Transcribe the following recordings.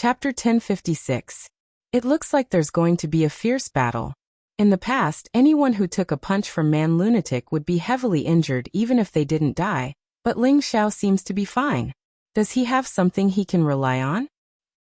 Chapter 1056. It looks like there's going to be a fierce battle. In the past, anyone who took a punch from Man Lunatic would be heavily injured even if they didn't die, but Ling Xiao seems to be fine. Does he have something he can rely on?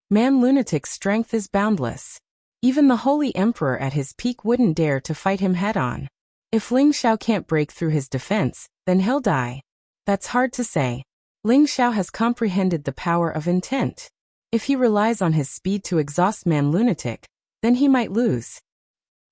Man Lunatic's strength is boundless. Even the Holy Emperor at his peak wouldn't dare to fight him head-on. If Ling Xiao can't break through his defense, then he'll die. That's hard to say. Ling Xiao has comprehended the power of intent. If he relies on his speed to exhaust Man Lunatic, then he might lose.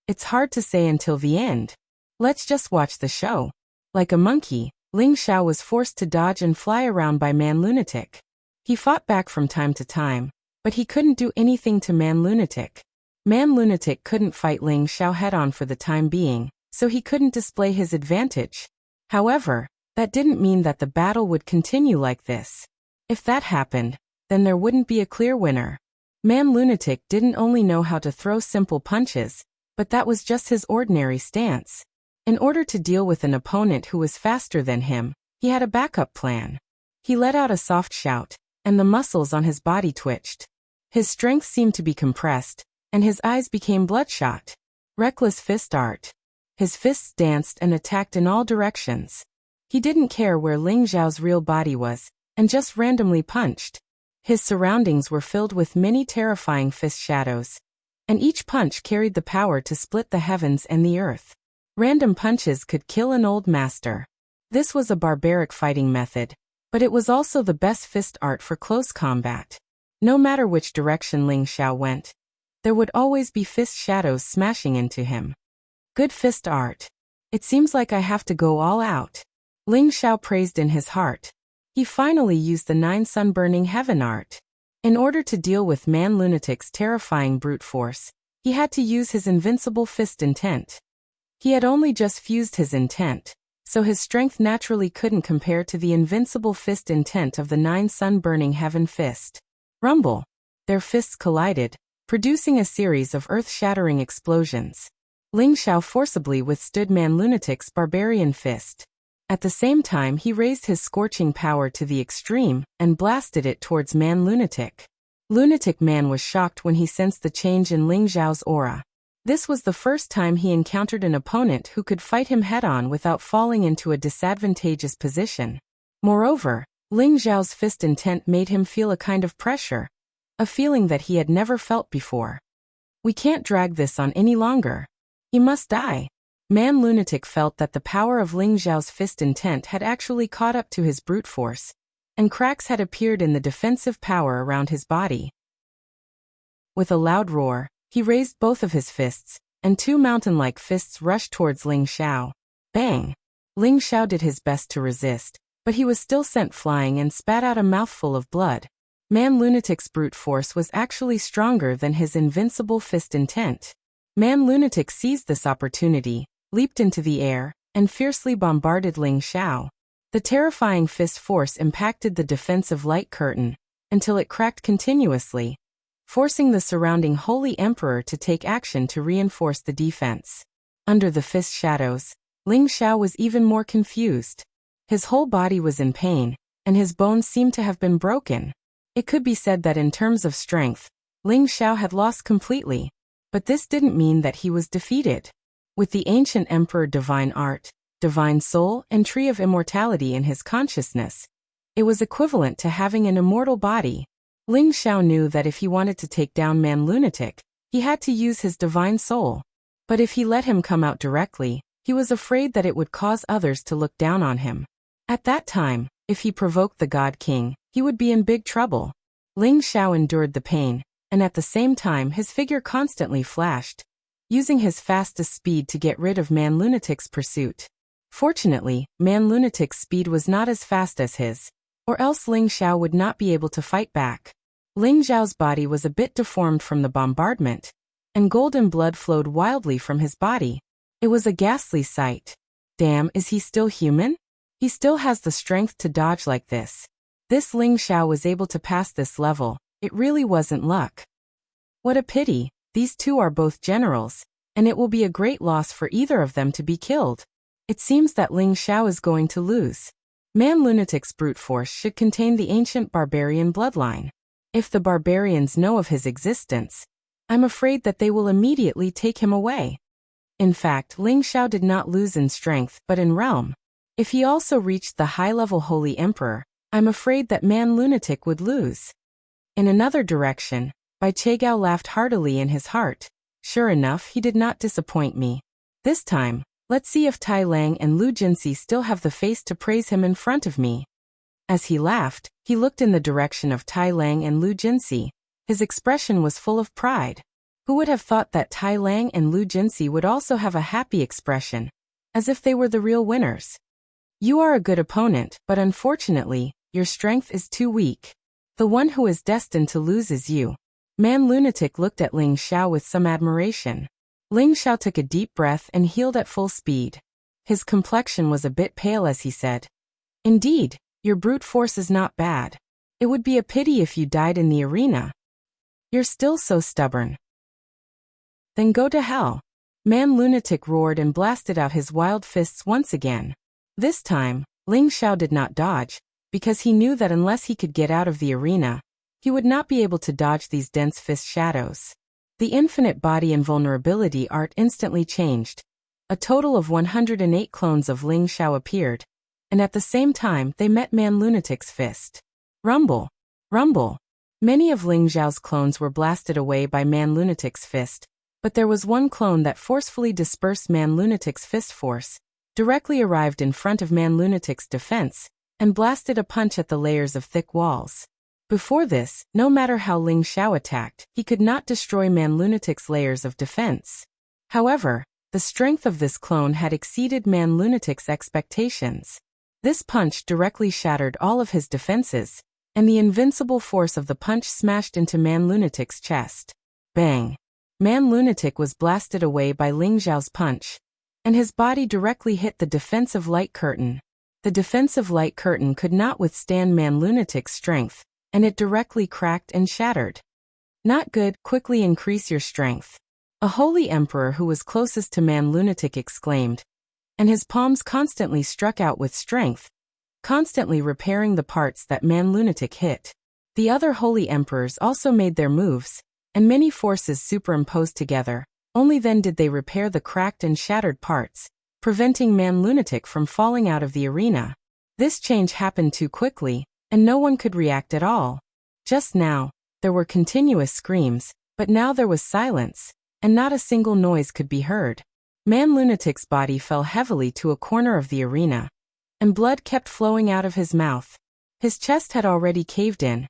It's hard to say until the end. Let's just watch the show. Like a monkey, Ling Xiao was forced to dodge and fly around by Man Lunatic. He fought back from time to time, but he couldn't do anything to Man Lunatic. Man Lunatic couldn't fight Ling Xiao head-on for the time being, so he couldn't display his advantage. However, that didn't mean that the battle would continue like this. If that happened, then there wouldn't be a clear winner. Man Lunatic didn't only know how to throw simple punches, but that was just his ordinary stance. In order to deal with an opponent who was faster than him, he had a backup plan. He let out a soft shout, and the muscles on his body twitched. His strength seemed to be compressed, and his eyes became bloodshot. Reckless fist art. His fists danced and attacked in all directions. He didn't care where Ling Xiao's real body was, and just randomly punched. His surroundings were filled with many terrifying fist shadows, and each punch carried the power to split the heavens and the earth. Random punches could kill an old master. This was a barbaric fighting method, but it was also the best fist art for close combat. No matter which direction Ling Xiao went, there would always be fist shadows smashing into him. Good fist art. It seems like I have to go all out. Ling Xiao praised in his heart. He finally used the 9 sun-burning heaven art. In order to deal with Man Lunatic's terrifying brute force, he had to use his invincible fist intent. He had only just fused his intent, so his strength naturally couldn't compare to the invincible fist intent of the 9 sun-burning heaven fist. Rumble. Their fists collided, producing a series of earth-shattering explosions. Ling Xiao forcibly withstood Man Lunatic's barbarian fist. At the same time, he raised his scorching power to the extreme and blasted it towards Man Lunatic. Lunatic Man was shocked when he sensed the change in Ling Xiao's aura. This was the first time he encountered an opponent who could fight him head-on without falling into a disadvantageous position. Moreover, Ling Xiao's fist intent made him feel a kind of pressure, a feeling that he had never felt before. We can't drag this on any longer. He must die. Man Lunatic felt that the power of Ling Xiao's fist intent had actually caught up to his brute force, and cracks had appeared in the defensive power around his body. With a loud roar, he raised both of his fists, and 2 mountain-like fists rushed towards Ling Xiao. Bang! Ling Xiao did his best to resist, but he was still sent flying and spat out a mouthful of blood. Man Lunatic's brute force was actually stronger than his invincible fist intent. Man Lunatic seized this opportunity, leaped into the air, and fiercely bombarded Ling Xiao. The terrifying fist force impacted the defensive light curtain, until it cracked continuously, forcing the surrounding Holy Emperor to take action to reinforce the defense. Under the fist shadows, Ling Xiao was even more confused. His whole body was in pain, and his bones seemed to have been broken. It could be said that in terms of strength, Ling Xiao had lost completely, but this didn't mean that he was defeated. With the ancient emperor divine art, divine soul, and tree of immortality in his consciousness, it was equivalent to having an immortal body. Ling Xiao knew that if he wanted to take down Man Lunatic, he had to use his divine soul. But if he let him come out directly, he was afraid that it would cause others to look down on him. At that time, if he provoked the God King, he would be in big trouble. Ling Xiao endured the pain, and at the same time his figure constantly flashed, using his fastest speed to get rid of Man Lunatic's pursuit. Fortunately, Man Lunatic's speed was not as fast as his, or else Ling Xiao would not be able to fight back. Ling Xiao's body was a bit deformed from the bombardment, and golden blood flowed wildly from his body. It was a ghastly sight. Damn, is he still human? He still has the strength to dodge like this. This Ling Xiao was able to pass this level. It really wasn't luck. What a pity. These two are both generals, and it will be a great loss for either of them to be killed. It seems that Ling Xiao is going to lose. Man Lunatic's brute force should contain the ancient barbarian bloodline. If the barbarians know of his existence, I'm afraid that they will immediately take him away. In fact, Ling Xiao did not lose in strength but in realm. If he also reached the high-level Holy Emperor, I'm afraid that Man Lunatic would lose. In another direction, Bai Chegao laughed heartily in his heart. Sure enough, he did not disappoint me. This time, let's see if Tai Lang and Lu Jinxi still have the face to praise him in front of me. As he laughed, he looked in the direction of Tai Lang and Lu Jinxi. His expression was full of pride. Who would have thought that Tai Lang and Lu Jinxi would also have a happy expression, as if they were the real winners? You are a good opponent, but unfortunately, your strength is too weak. The one who is destined to lose is you. Man Lunatic looked at Ling Xiao with some admiration. Ling Xiao took a deep breath and healed at full speed. His complexion was a bit pale as he said, "Indeed, your brute force is not bad. It would be a pity if you died in the arena. You're still so stubborn. Then go to hell." Man Lunatic roared and blasted out his wild fists once again. This time, Ling Xiao did not dodge, because he knew that unless he could get out of the arena, he would not be able to dodge these dense fist shadows. The infinite body invulnerability art instantly changed. A total of 108 clones of Ling Xiao appeared, and at the same time they met Man Lunatic's fist. Rumble! Rumble! Many of Ling Xiao's clones were blasted away by Man Lunatic's fist, but there was one clone that forcefully dispersed Man Lunatic's fist force, directly arrived in front of Man Lunatic's defense, and blasted a punch at the layers of thick walls. Before this, no matter how Ling Xiao attacked, he could not destroy Man Lunatic's layers of defense. However, the strength of this clone had exceeded Man Lunatic's expectations. This punch directly shattered all of his defenses, and the invincible force of the punch smashed into Man Lunatic's chest. Bang! Man Lunatic was blasted away by Ling Xiao's punch, and his body directly hit the defensive light curtain. The defensive light curtain could not withstand Man Lunatic's strength, and it directly cracked and shattered. Not good, quickly increase your strength. A holy emperor who was closest to Man Lunatic exclaimed, and his palms constantly struck out with strength, constantly repairing the parts that Man Lunatic hit. The other holy emperors also made their moves, and many forces superimposed together. Only then did they repair the cracked and shattered parts, preventing Man Lunatic from falling out of the arena. This change happened too quickly, and no one could react at all. Just now, there were continuous screams, but now there was silence, and not a single noise could be heard. Man Lunatic's body fell heavily to a corner of the arena, and blood kept flowing out of his mouth. His chest had already caved in,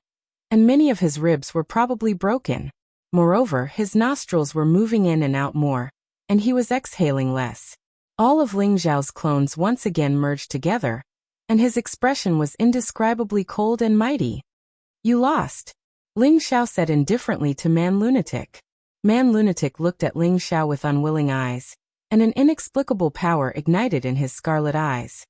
and many of his ribs were probably broken. Moreover, his nostrils were moving in and out more, and he was exhaling less. All of Ling Xiao's clones once again merged together, and his expression was indescribably cold and mighty. "You lost," Ling Xiao said indifferently to Man Lunatic. Man Lunatic looked at Ling Xiao with unwilling eyes, and an inexplicable power ignited in his scarlet eyes.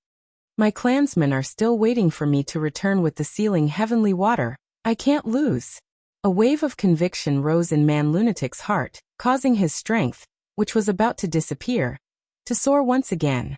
"My clansmen are still waiting for me to return with the sealing heavenly water. I can't lose." A wave of conviction rose in Man Lunatic's heart, causing his strength, which was about to disappear, to soar once again.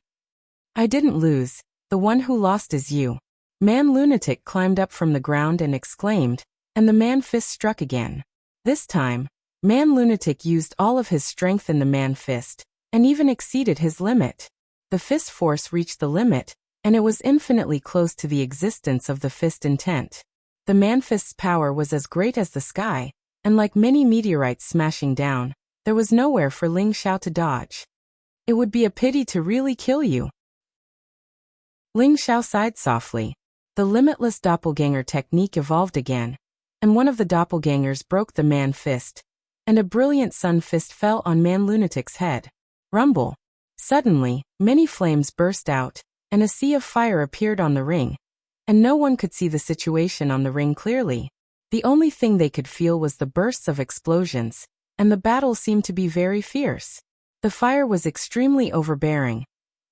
"I didn't lose. The one who lost is you." Man Lunatic climbed up from the ground and exclaimed, and the man fist struck again. This time, Man Lunatic used all of his strength in the man fist, and even exceeded his limit. The fist force reached the limit, and it was infinitely close to the existence of the fist intent. The man fist's power was as great as the sky, and like many meteorites smashing down, there was nowhere for Ling Xiao to dodge. "It would be a pity to really kill you." Ling Xiao sighed softly. The limitless doppelganger technique evolved again, and one of the doppelgangers broke the man fist, and a brilliant sun fist fell on Man Lunatic's head. Rumble! Suddenly, many flames burst out, and a sea of fire appeared on the ring, and no one could see the situation on the ring clearly. The only thing they could feel was the bursts of explosions, and the battle seemed to be very fierce. The fire was extremely overbearing,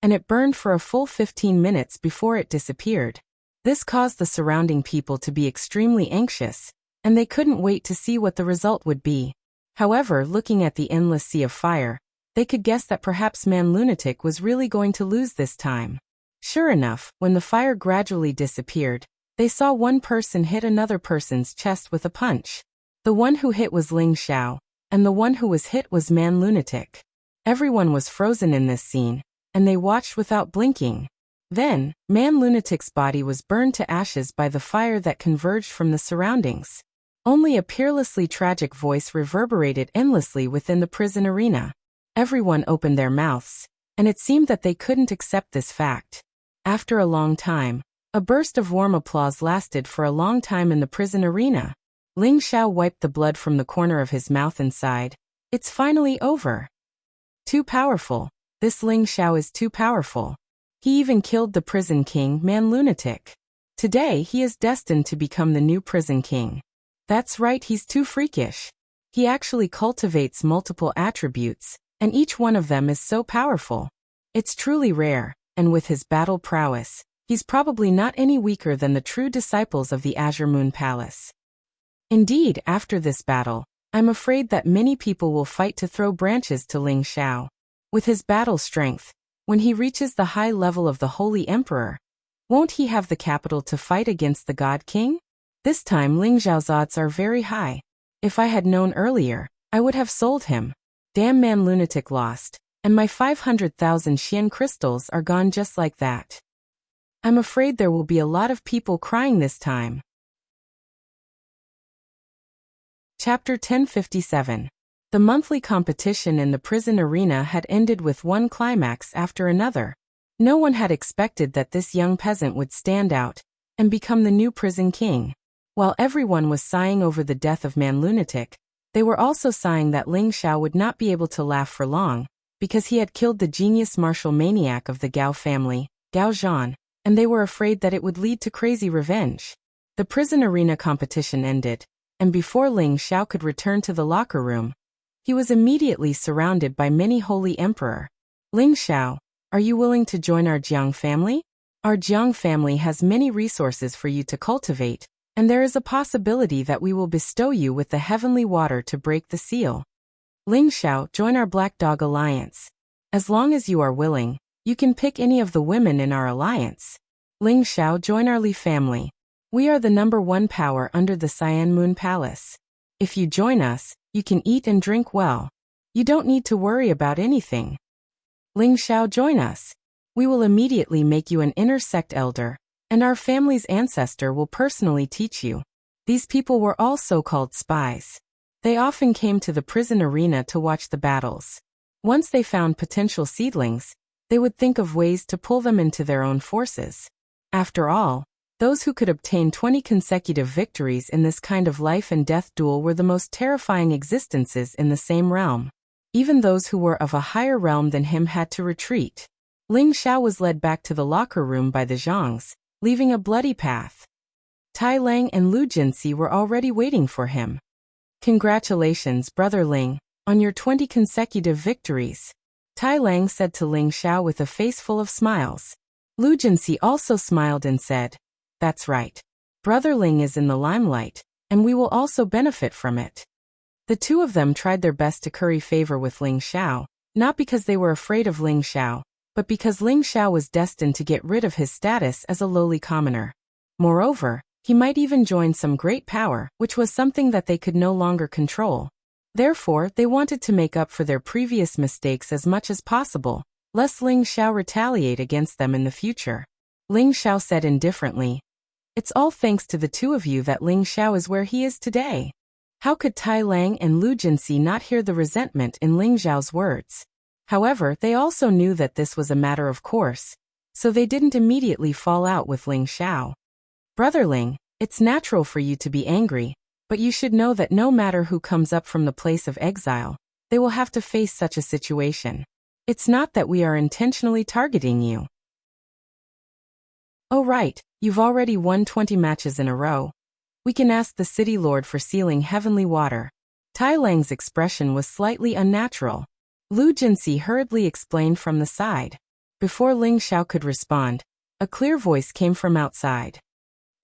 and it burned for a full 15 minutes before it disappeared. This caused the surrounding people to be extremely anxious, and they couldn't wait to see what the result would be. However, looking at the endless sea of fire, they could guess that perhaps Man Lunatic was really going to lose this time. Sure enough, when the fire gradually disappeared, They saw one person hit another person's chest with a punch. The one who hit was Ling Xiao, and the one who was hit was Man Lunatic. Everyone was frozen in this scene, and they watched without blinking. Then, Man Lunatic's body was burned to ashes by the fire that converged from the surroundings. Only a peerlessly tragic voice reverberated endlessly within the prison arena. Everyone opened their mouths, and it seemed that they couldn't accept this fact. After a long time, a burst of warm applause lasted for a long time in the prison arena. Ling Xiao wiped the blood from the corner of his mouth and sighed. It's finally over. Too powerful. This Ling Xiao is too powerful. He even killed the prison king, Man Lunatic. Today he is destined to become the new prison king. That's right, he's too freakish. He actually cultivates multiple attributes, and each one of them is so powerful. It's truly rare, and with his battle prowess, he's probably not any weaker than the true disciples of the Azure Moon Palace. Indeed, after this battle, I'm afraid that many people will fight to throw branches to Ling Xiao. With his battle strength, when he reaches the high level of the Holy Emperor, won't he have the capital to fight against the God King? This time Ling Xiao's odds are very high. If I had known earlier, I would have sold him. Damn, Man Lunatic lost, and my 500,000 Xian crystals are gone just like that. I'm afraid there will be a lot of people crying this time. Chapter 1057. The monthly competition in the prison arena had ended with one climax after another. No one had expected that this young peasant would stand out and become the new prison king. While everyone was sighing over the death of Man Lunatic, they were also sighing that Ling Xiao would not be able to laugh for long, because he had killed the genius martial maniac of the Gao family, Gao Zhan, and they were afraid that it would lead to crazy revenge. The prison arena competition ended, and before Ling Xiao could return to the locker room, he was immediately surrounded by many holy emperor. Ling Xiao, are you willing to join our Jiang family? Our Jiang family has many resources for you to cultivate, and there is a possibility that we will bestow you with the heavenly water to break the seal. Ling Xiao, join our Black Dog Alliance. As long as you are willing, you can pick any of the women in our alliance. Ling Xiao, join our Li family. We are the #1 power under the Cyan Moon Palace. If you join us, you can eat and drink well. You don't need to worry about anything. Ling Xiao, join us. We will immediately make you an inner sect elder, and our family's ancestor will personally teach you. These people were all so-called spies. They often came to the prison arena to watch the battles. Once they found potential seedlings, they would think of ways to pull them into their own forces. After all, those who could obtain 20 consecutive victories in this kind of life and death duel were the most terrifying existences in the same realm. Even those who were of a higher realm than him had to retreat. Ling Xiao was led back to the locker room by the Zhangs, leaving a bloody path. Tai Lang and Lu Jinxi were already waiting for him. Congratulations, Brother Ling, on your 20 consecutive victories. Tai Lang said to Ling Xiao with a face full of smiles. Lu Jinxi also smiled and said, that's right. Brother Ling is in the limelight, and we will also benefit from it. The two of them tried their best to curry favor with Ling Xiao, not because they were afraid of Ling Xiao, but because Ling Xiao was destined to get rid of his status as a lowly commoner. Moreover, he might even join some great power, which was something that they could no longer control. Therefore, they wanted to make up for their previous mistakes as much as possible, lest Ling Xiao retaliate against them in the future. Ling Xiao said indifferently, it's all thanks to the two of you that Ling Xiao is where he is today. How could Tai Lang and Lu Jinxi not hear the resentment in Ling Xiao's words? However, they also knew that this was a matter of course, so they didn't immediately fall out with Ling Xiao. Brother Ling, it's natural for you to be angry, but you should know that no matter who comes up from the place of exile, they will have to face such a situation. It's not that we are intentionally targeting you. Oh right, you've already won 20 matches in a row. We can ask the city lord for sealing heavenly water. Tai Lang's expression was slightly unnatural. Lu Jinxi hurriedly explained from the side. Before Ling Xiao could respond, a clear voice came from outside.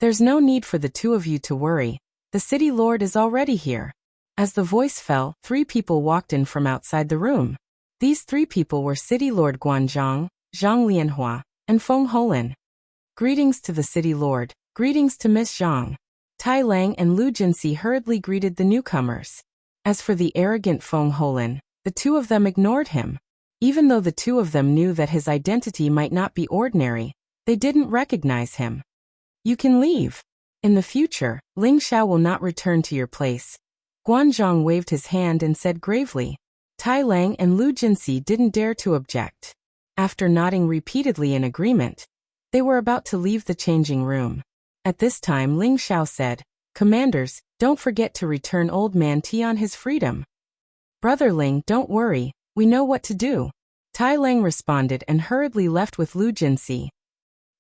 There's no need for the two of you to worry. The city lord is already here. As the voice fell, 3 people walked in from outside the room. These 3 people were City Lord Guanzhong, Zhang Lianhua, and Feng Holin. Greetings to the city lord. Greetings to Miss Zhang. Tai Lang and Lu Jinxi hurriedly greeted the newcomers. As for the arrogant Feng Holin, the two of them ignored him. Even though the two of them knew that his identity might not be ordinary, they didn't recognize him. You can leave. In the future, Ling Xiao will not return to your place. Guanzhong waved his hand and said gravely. Tai Lang and Lu Jinxi didn't dare to object. After nodding repeatedly in agreement, they were about to leave the changing room. At this time Ling Xiao said, Commanders, don't forget to return Old Man Tian his freedom. Brother Ling, don't worry, we know what to do. Tai Lang responded and hurriedly left with Lu Jinxi.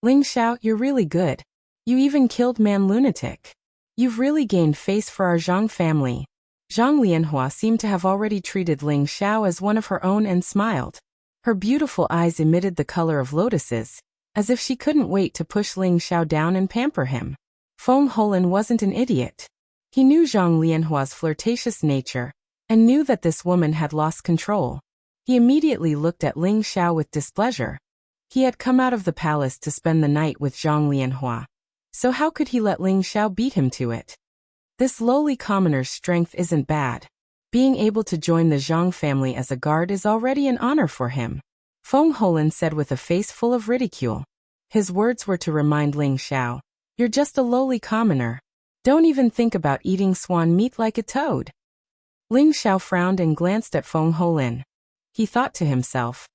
Ling Xiao, you're really good. You even killed Man Lunatic. You've really gained face for our Zhang family. Zhang Lianhua seemed to have already treated Ling Xiao as one of her own and smiled. Her beautiful eyes emitted the color of lotuses, as if she couldn't wait to push Ling Xiao down and pamper him. Feng Holin wasn't an idiot. He knew Zhang Lianhua's flirtatious nature, and knew that this woman had lost control. He immediately looked at Ling Xiao with displeasure. He had come out of the palace to spend the night with Zhang Lianhua. So how could he let Ling Xiao beat him to it? This lowly commoner's strength isn't bad. Being able to join the Zhang family as a guard is already an honor for him. Feng Holin said with a face full of ridicule. His words were to remind Ling Xiao, you're just a lowly commoner. Don't even think about eating swan meat like a toad. Ling Xiao frowned and glanced at Feng Holin. He thought to himself,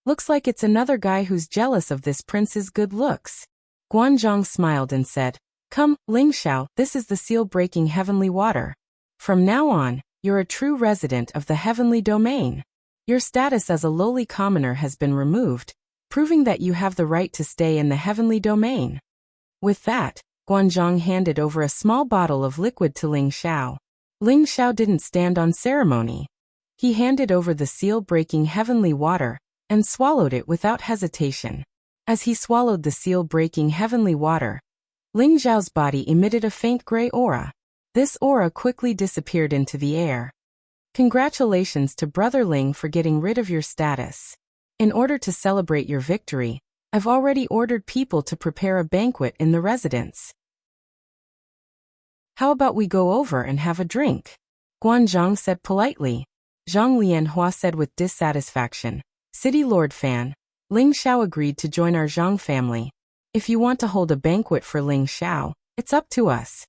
looks like it's another guy who's jealous of this prince's good looks. Guanzhong smiled and said, come, Ling Xiao, this is the seal-breaking heavenly water. From now on, you're a true resident of the heavenly domain. Your status as a lowly commoner has been removed, proving that you have the right to stay in the heavenly domain. With that, Guanzhong handed over a small bottle of liquid to Ling Xiao. Ling Xiao didn't stand on ceremony. He handed over the seal-breaking heavenly water and swallowed it without hesitation. As he swallowed the seal-breaking heavenly water, Ling Xiao's body emitted a faint gray aura. This aura quickly disappeared into the air. Congratulations to Brother Ling for getting rid of your status. In order to celebrate your victory, I've already ordered people to prepare a banquet in the residence. How about we go over and have a drink? Guanzhong said politely. Zhang Lianhua said with dissatisfaction. City Lord Fan, Ling Xiao agreed to join our Zhang family. If you want to hold a banquet for Ling Xiao, it's up to us.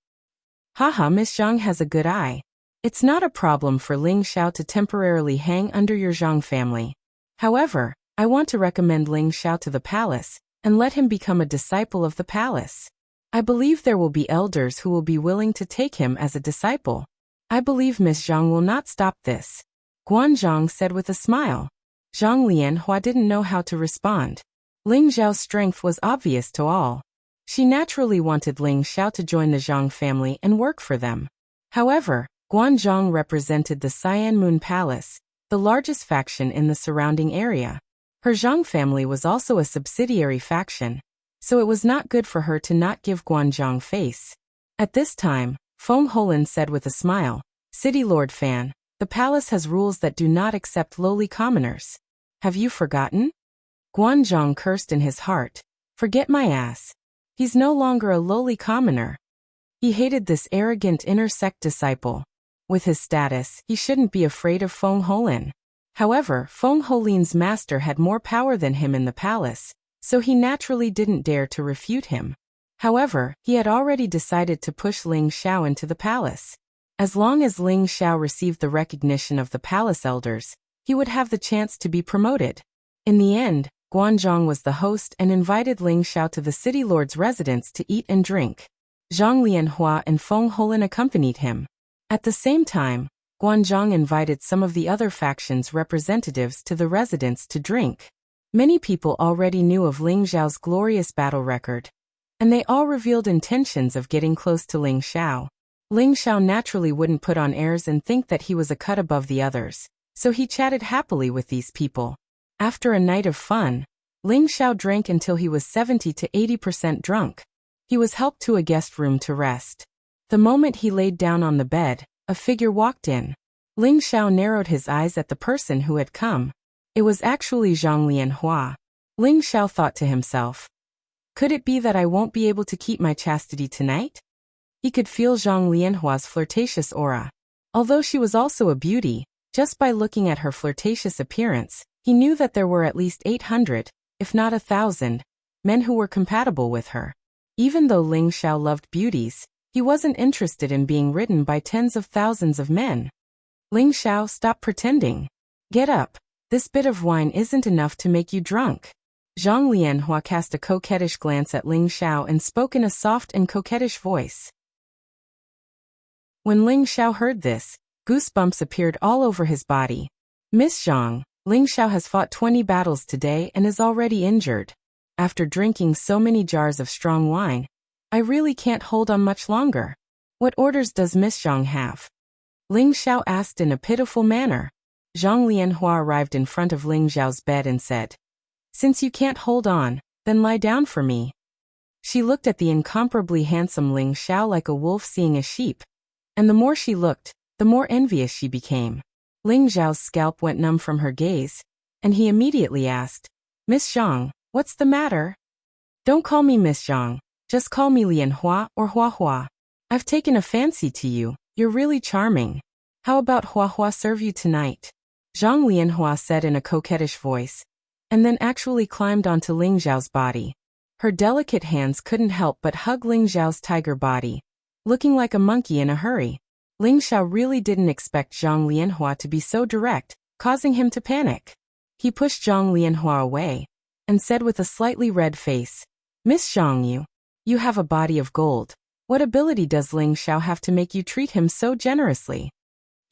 Haha, Miss Zhang has a good eye. It's not a problem for Ling Xiao to temporarily hang under your Zhang family. However, I want to recommend Ling Xiao to the palace, and let him become a disciple of the palace. I believe there will be elders who will be willing to take him as a disciple. I believe Miss Zhang will not stop this. Guanzhong said with a smile. Zhang Lianhua didn't know how to respond. Ling Xiao's strength was obvious to all. She naturally wanted Ling Xiao to join the Zhang family and work for them. However, Guanzhong represented the Cyan Moon Palace, the largest faction in the surrounding area. Her Zhang family was also a subsidiary faction, so it was not good for her to not give Guanzhong face. At this time, Feng Holin said with a smile, City Lord Fan, the palace has rules that do not accept lowly commoners. Have you forgotten? Guanzhong cursed in his heart. Forget my ass. He's no longer a lowly commoner. He hated this arrogant inner sect disciple. With his status, he shouldn't be afraid of Feng Holin. However, Feng Holin's master had more power than him in the palace, so he naturally didn't dare to refute him. However, he had already decided to push Ling Xiao into the palace. As long as Ling Xiao received the recognition of the palace elders, he would have the chance to be promoted. In the end, Guanzhong was the host and invited Ling Xiao to the city lord's residence to eat and drink. Zhang Lianhua and Feng Holin accompanied him. At the same time, Guanzhong invited some of the other factions' representatives to the residence to drink. Many people already knew of Ling Xiao's glorious battle record, and they all revealed intentions of getting close to Ling Xiao. Ling Xiao naturally wouldn't put on airs and think that he was a cut above the others, so he chatted happily with these people. After a night of fun, Ling Xiao drank until he was 70 to 80% drunk. He was helped to a guest room to rest. The moment he laid down on the bed, a figure walked in. Ling Xiao narrowed his eyes at the person who had come. It was actually Zhang Lianhua. Ling Xiao thought to himself, Could it be that I won't be able to keep my chastity tonight? He could feel Zhang Lianhua's flirtatious aura. Although she was also a beauty, just by looking at her flirtatious appearance, he knew that there were at least 800, if not 1,000, men who were compatible with her. Even though Ling Xiao loved beauties, he wasn't interested in being ridden by tens of thousands of men. Ling Xiao, stop pretending. Get up. This bit of wine isn't enough to make you drunk. Zhang Lianhua cast a coquettish glance at Ling Xiao and spoke in a soft and coquettish voice. When Ling Xiao heard this, goosebumps appeared all over his body. Miss Zhang, Ling Xiao has fought 20 battles today and is already injured. After drinking so many jars of strong wine, I really can't hold on much longer. What orders does Miss Zhang have? Ling Xiao asked in a pitiful manner. Zhang Lianhua arrived in front of Ling Xiao's bed and said, "Since you can't hold on, then lie down for me." She looked at the incomparably handsome Ling Xiao like a wolf seeing a sheep, and the more she looked, the more envious she became. Ling Xiao's scalp went numb from her gaze, and he immediately asked, "Miss Zhang, what's the matter?" "Don't call me Miss Zhang, just call me Lianhua or Hua Hua. I've taken a fancy to you, you're really charming. How about Hua Hua serve you tonight?" Zhang Lianhua said in a coquettish voice, and then actually climbed onto Ling Xiao's body. Her delicate hands couldn't help but hug Ling Xiao's tiger body, looking like a monkey in a hurry. Ling Xiao really didn't expect Zhang Lianhua to be so direct, causing him to panic. He pushed Zhang Lianhua away, and said with a slightly red face, "Miss Zhang, you have a body of gold. What ability does Ling Xiao have to make you treat him so generously?"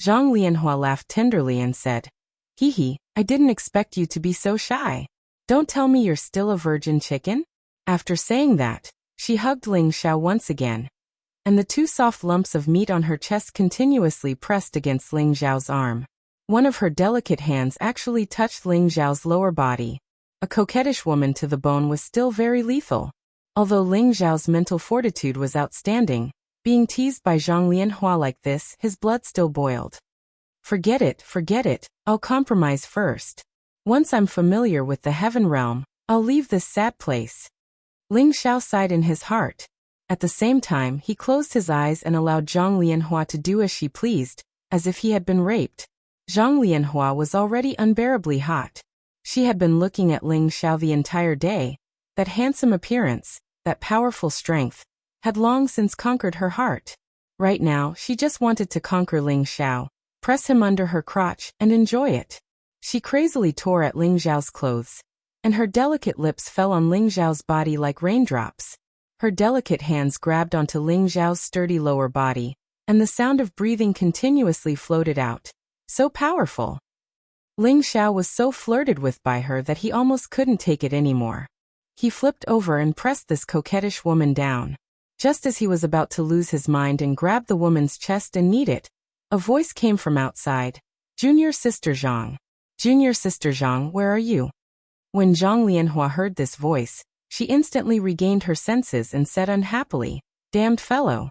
Zhang Lianhua laughed tenderly and said, "Hee, I didn't expect you to be so shy. Don't tell me you're still a virgin chicken?" After saying that, she hugged Ling Xiao once again, and the two soft lumps of meat on her chest continuously pressed against Ling Xiao's arm. One of her delicate hands actually touched Ling Xiao's lower body. A coquettish woman to the bone was still very lethal. Although Ling Xiao's mental fortitude was outstanding, being teased by Zhang Lianhua like this, his blood still boiled. Forget it, I'll compromise first. Once I'm familiar with the heaven realm, I'll leave this sad place." Ling Xiao sighed in his heart. At the same time, he closed his eyes and allowed Zhang Lianhua to do as she pleased, as if he had been raped. Zhang Lianhua was already unbearably hot. She had been looking at Ling Xiao the entire day. That handsome appearance, that powerful strength, had long since conquered her heart. Right now, she just wanted to conquer Ling Xiao, press him under her crotch, and enjoy it. She crazily tore at Ling Xiao's clothes, and her delicate lips fell on Ling Xiao's body like raindrops. Her delicate hands grabbed onto Ling Xiao's sturdy lower body, and the sound of breathing continuously floated out. So powerful. Ling Xiao was so flirted with by her that he almost couldn't take it anymore. He flipped over and pressed this coquettish woman down. Just as he was about to lose his mind and grab the woman's chest and knead it, a voice came from outside. "Junior Sister Zhang. Junior Sister Zhang, where are you?" When Zhang Lianhua heard this voice, she instantly regained her senses and said unhappily, "Damned fellow."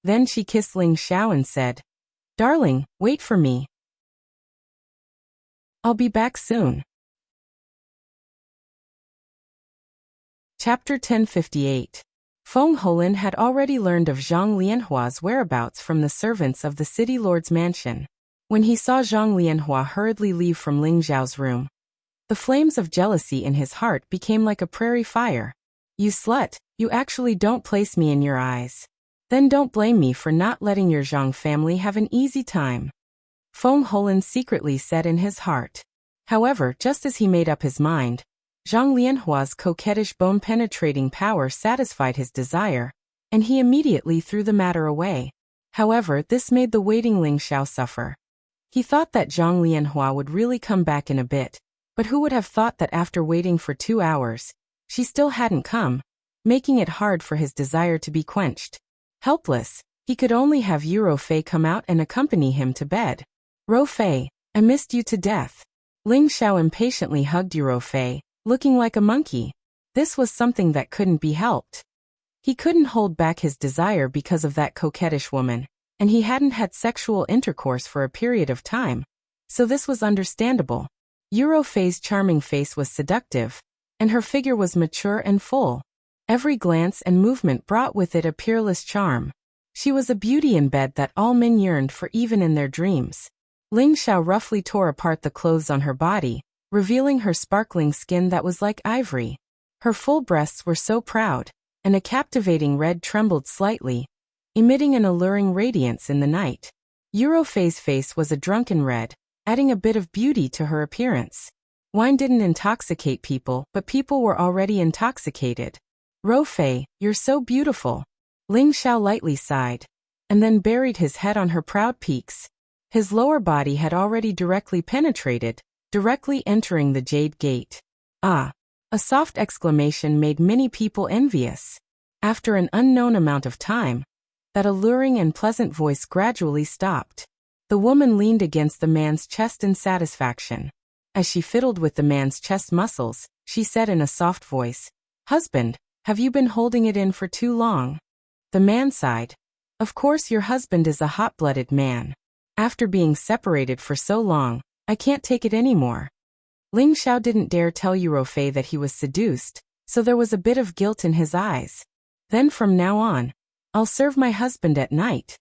Then she kissed Ling Xiao and said, "Darling, wait for me. I'll be back soon." Chapter 1058. Feng Holin had already learned of Zhang Lianhua's whereabouts from the servants of the city lord's mansion. When he saw Zhang Lianhua hurriedly leave from Ling Xiao's room, the flames of jealousy in his heart became like a prairie fire. "You slut, you actually don't place me in your eyes. Then don't blame me for not letting your Zhang family have an easy time," Feng Holin secretly said in his heart. However, just as he made up his mind, Zhang Lianhua's coquettish bone-penetrating power satisfied his desire, and he immediately threw the matter away. However, this made the waiting Ling Xiao suffer. He thought that Zhang Lianhua would really come back in a bit, but who would have thought that after waiting for 2 hours, she still hadn't come, making it hard for his desire to be quenched. Helpless, he could only have Yu Fei come out and accompany him to bed. "Ro Fei, I missed you to death." Ling Xiao impatiently hugged Yu Fei, looking like a monkey. This was something that couldn't be helped. He couldn't hold back his desire because of that coquettish woman, and he hadn't had sexual intercourse for a period of time, so this was understandable. Yu Fei's charming face was seductive, and her figure was mature and full. Every glance and movement brought with it a peerless charm. She was a beauty in bed that all men yearned for even in their dreams. Ling Xiao roughly tore apart the clothes on her body, revealing her sparkling skin that was like ivory. Her full breasts were so proud, and a captivating red trembled slightly, emitting an alluring radiance in the night. Eurofei's face was a drunken red, adding a bit of beauty to her appearance. Wine didn't intoxicate people, but people were already intoxicated. Rofei, you're so beautiful. Ling Xiao lightly sighed, and then buried his head on her proud peaks. His lower body had already directly penetrated, directly entering the Jade Gate. Ah! A soft exclamation made many people envious. After an unknown amount of time, that alluring and pleasant voice gradually stopped. The woman leaned against the man's chest in satisfaction. As she fiddled with the man's chest muscles, she said in a soft voice, "Husband, have you been holding it in for too long?" The man sighed. "Of course your husband is a hot-blooded man. After being separated for so long, I can't take it anymore." Ling Xiao didn't dare tell Eurofei that he was seduced, so there was a bit of guilt in his eyes. "Then from now on, I'll serve my husband at night,"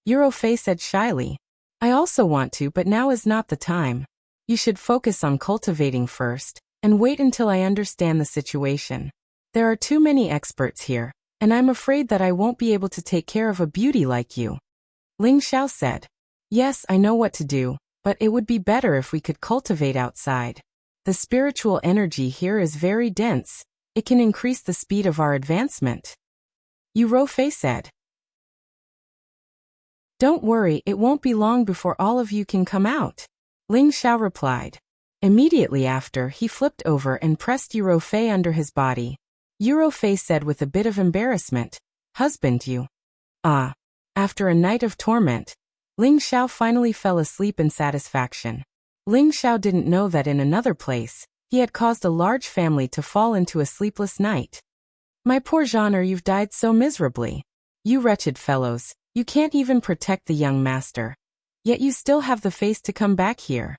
Eurofei said shyly. "I also want to, but now is not the time. You should focus on cultivating first, and wait until I understand the situation. There are too many experts here, and I'm afraid that I won't be able to take care of a beauty like you." Ling Xiao said, "Yes, I know what to do, but it would be better if we could cultivate outside. The spiritual energy here is very dense. It can increase the speed of our advancement." Eurofei said, "Don't worry, it won't be long before all of you can come out," Ling Xiao replied. Immediately after, he flipped over and pressed Eurofei under his body. Eurofei said with a bit of embarrassment, "Husband, you." Ah. After a night of torment, Ling Xiao finally fell asleep in satisfaction. Ling Xiao didn't know that in another place, he had caused a large family to fall into a sleepless night. "My poor Genre, you've died so miserably. You wretched fellows, you can't even protect the young master. Yet you still have the face to come back here."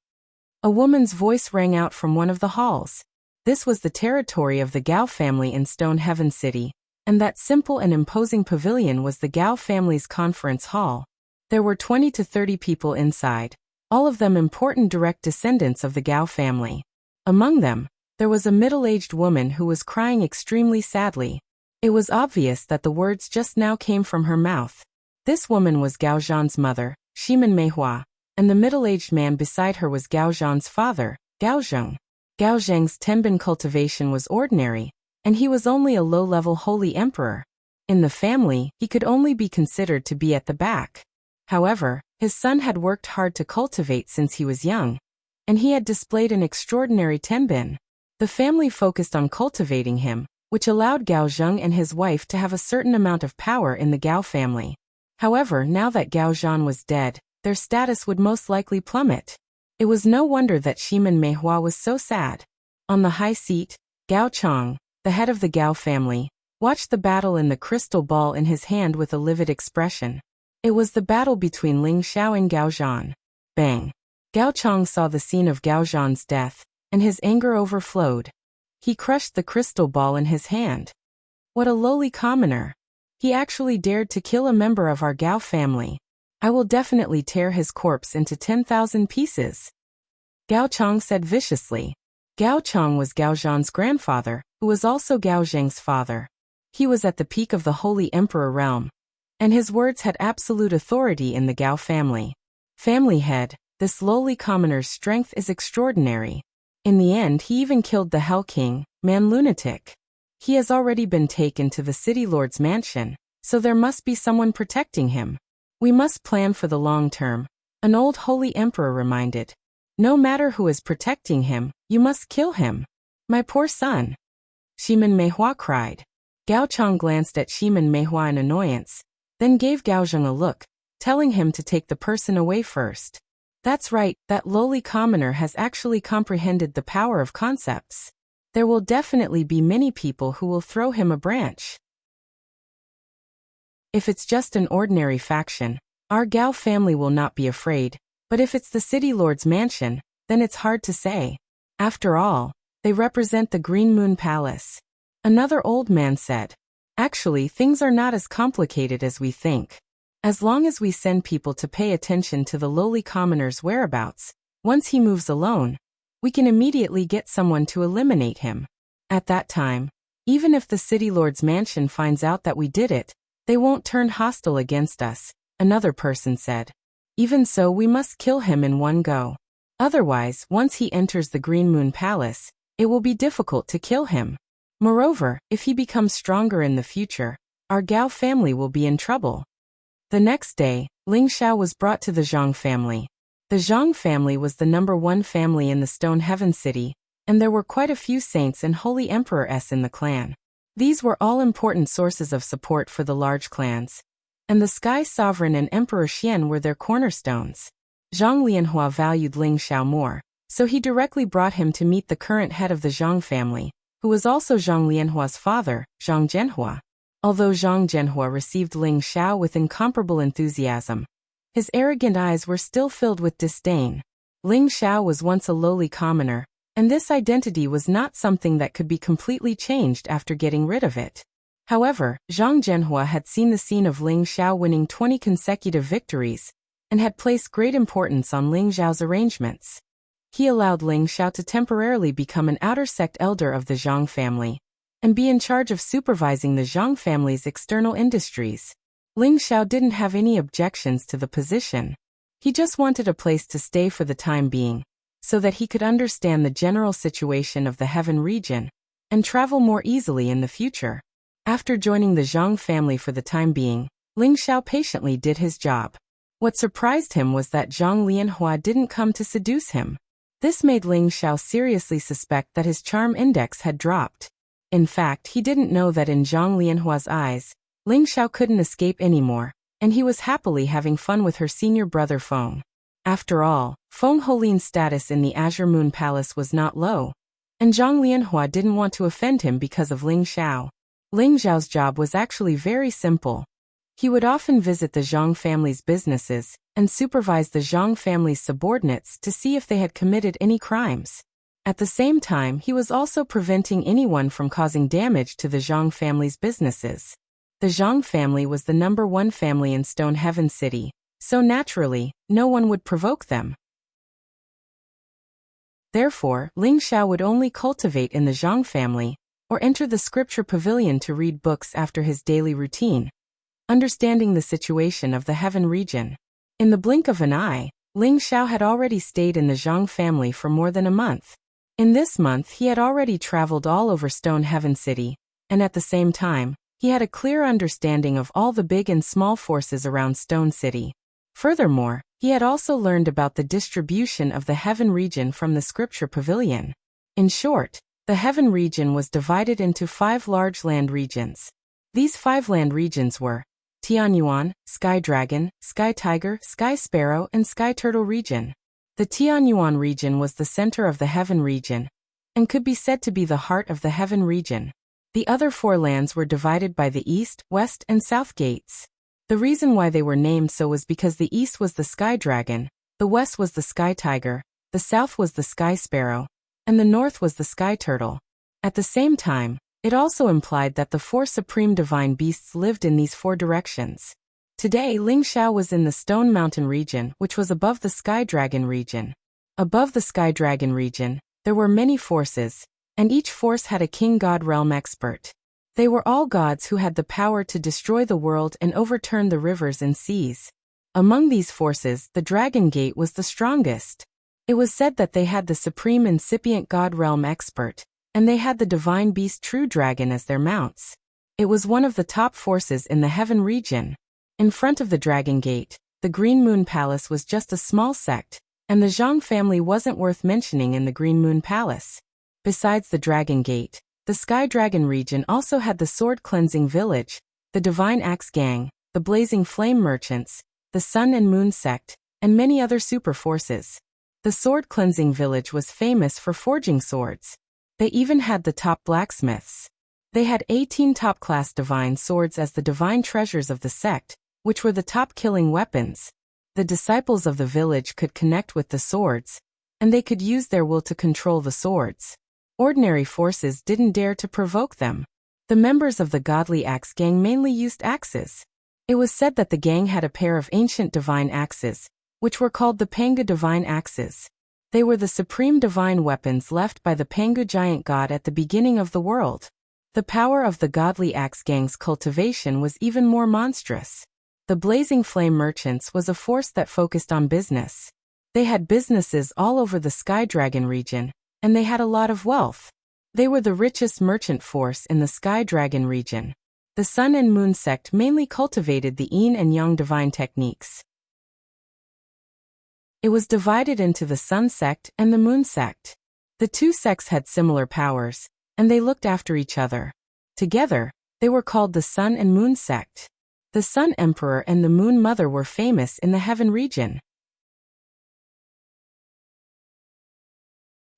A woman's voice rang out from one of the halls. This was the territory of the Gao family in Stone Heaven City, and that simple and imposing pavilion was the Gao family's conference hall. There were 20 to 30 people inside, all of them important direct descendants of the Gao family. Among them, there was a middle-aged woman who was crying extremely sadly. It was obvious that the words just now came from her mouth. This woman was Gao Zhan's mother, Shimen Meihua, and the middle-aged man beside her was Gao Zhan's father, Gao Zheng. Gao Zheng's tenbin cultivation was ordinary, and he was only a low-level holy emperor. In the family, he could only be considered to be at the back. However, his son had worked hard to cultivate since he was young, and he had displayed an extraordinary tenbin. The family focused on cultivating him, which allowed Gao Zheng and his wife to have a certain amount of power in the Gao family. However, now that Gao Zhan was dead, their status would most likely plummet. It was no wonder that Shimen Meihua was so sad. On the high seat, Gao Chong, the head of the Gao family, watched the battle in the crystal ball in his hand with a livid expression. It was the battle between Ling Xiao and Gao Zhan. Bang! Gao Chong saw the scene of Gao Zhan's death, and his anger overflowed. He crushed the crystal ball in his hand. What a lowly commoner! He actually dared to kill a member of our Gao family. I will definitely tear his corpse into 10,000 pieces. Gao Chong said viciously. Gao Chong was Gao Zhan's grandfather, who was also Gao Zheng's father. He was at the peak of the Holy Emperor realm, and his words had absolute authority in the Gao family. Family head, this lowly commoner's strength is extraordinary. In the end, he even killed the Hell King, Man Lunatic. He has already been taken to the City Lord's mansion, so there must be someone protecting him. We must plan for the long term, an old holy emperor reminded. No matter who is protecting him, you must kill him. My poor son. Shimen Meihua cried. Gao Chong glanced at Shimen Meihua in annoyance, then gave Gao Zheng a look, telling him to take the person away first. That's right, that lowly commoner has actually comprehended the power of concepts. There will definitely be many people who will throw him a branch. If it's just an ordinary faction, our Gao family will not be afraid, but if it's the City Lord's mansion, then it's hard to say. After all, they represent the Green Moon Palace. Another old man said, "Actually, things are not as complicated as we think. As long as we send people to pay attention to the lowly commoner's whereabouts, once he moves alone, we can immediately get someone to eliminate him. At that time, even if the city lord's mansion finds out that we did it, they won't turn hostile against us," another person said. "Even so, we must kill him in one go. Otherwise, once he enters the Green Moon Palace, it will be difficult to kill him. Moreover, if he becomes stronger in the future, our Gao family will be in trouble." The next day, Ling Xiao was brought to the Zhang family. The Zhang family was the #1 family in the Stone Heaven City, and there were quite a few saints and holy emperors in the clan. These were all important sources of support for the large clans, and the Sky Sovereign and Emperor Xian were their cornerstones. Zhang Lianhua valued Ling Xiao more, so he directly brought him to meet the current head of the Zhang family, who was also Zhang Lianhua's father, Zhang Zhenhua. Although Zhang Zhenhua received Ling Xiao with incomparable enthusiasm, his arrogant eyes were still filled with disdain. Ling Xiao was once a lowly commoner, and this identity was not something that could be completely changed after getting rid of it. However, Zhang Zhenhua had seen the scene of Ling Xiao winning 20 consecutive victories, and had placed great importance on Ling Xiao's arrangements. He allowed Ling Xiao to temporarily become an outer sect elder of the Zhang family, and be in charge of supervising the Zhang family's external industries. Ling Xiao didn't have any objections to the position. He just wanted a place to stay for the time being, so that he could understand the general situation of the Heaven region, and travel more easily in the future. After joining the Zhang family for the time being, Ling Xiao patiently did his job. What surprised him was that Zhang Lianhua didn't come to seduce him. This made Ling Xiao seriously suspect that his charm index had dropped. In fact, he didn't know that in Zhang Lianhua's eyes, Ling Xiao couldn't escape anymore, and he was happily having fun with her senior brother Feng. After all, Feng Holine's status in the Azure Moon Palace was not low, and Zhang Lianhua didn't want to offend him because of Ling Xiao. Ling Xiao's job was actually very simple. He would often visit the Zhang family's businesses and supervise the Zhang family's subordinates to see if they had committed any crimes. At the same time, he was also preventing anyone from causing damage to the Zhang family's businesses. The Zhang family was the #1 family in Stone Heaven City, so naturally, no one would provoke them. Therefore, Ling Xiao would only cultivate in the Zhang family, or enter the scripture pavilion to read books after his daily routine, understanding the situation of the Heaven region. In the blink of an eye, Ling Xiao had already stayed in the Zhang family for more than a month. In this month he had already traveled all over Stone Heaven City, and at the same time, he had a clear understanding of all the big and small forces around Stone City. Furthermore, he had also learned about the distribution of the Heaven region from the scripture pavilion. In short, the Heaven region was divided into 5 large land regions. These 5 land regions were Tianyuan, Sky Dragon, Sky Tiger, Sky Sparrow, and Sky Turtle region. The Tianyuan region was the center of the Heaven region, and could be said to be the heart of the Heaven region. The other 4 lands were divided by the east, west, and south gates. The reason why they were named so was because the east was the Sky Dragon, the west was the Sky Tiger, the south was the Sky Sparrow, and the north was the Sky Turtle. At the same time, it also implied that the 4 supreme divine beasts lived in these 4 directions. Today, Ling Xiao was in the Stone Mountain region, which was above the Sky Dragon region. Above the Sky Dragon region, there were many forces, and each force had a king god realm expert. They were all gods who had the power to destroy the world and overturn the rivers and seas. Among these forces, the Dragon Gate was the strongest. It was said that they had the supreme incipient god realm expert, and they had the divine beast True Dragon as their mounts. It was one of the top forces in the Heaven region. In front of the Dragon Gate, the Green Moon Palace was just a small sect, and the Zhang family wasn't worth mentioning in the Green Moon Palace. Besides the Dragon Gate, the Sky Dragon region also had the Sword Cleansing Village, the Divine Axe Gang, the Blazing Flame Merchants, the Sun and Moon Sect, and many other super forces. The Sword Cleansing Village was famous for forging swords. They even had the top blacksmiths. They had 18 top-class divine swords as the divine treasures of the sect, which were the top killing weapons. The disciples of the village could connect with the swords, and they could use their will to control the swords. Ordinary forces didn't dare to provoke them. The members of the godly axe gang mainly used axes. It was said that the gang had a pair of ancient divine axes, which were called the Pangu divine axes. They were the supreme divine weapons left by the Pangu giant god at the beginning of the world. The power of the godly axe gang's cultivation was even more monstrous. The Blazing Flame Merchants was a force that focused on business. They had businesses all over the Sky Dragon region, and they had a lot of wealth. They were the richest merchant force in the Sky Dragon region. The Sun and Moon sect mainly cultivated the Yin and Yang divine techniques. It was divided into the Sun sect and the Moon sect. The two sects had similar powers, and they looked after each other. Together, they were called the Sun and Moon sect. The Sun Emperor and the Moon Mother were famous in the Heaven region.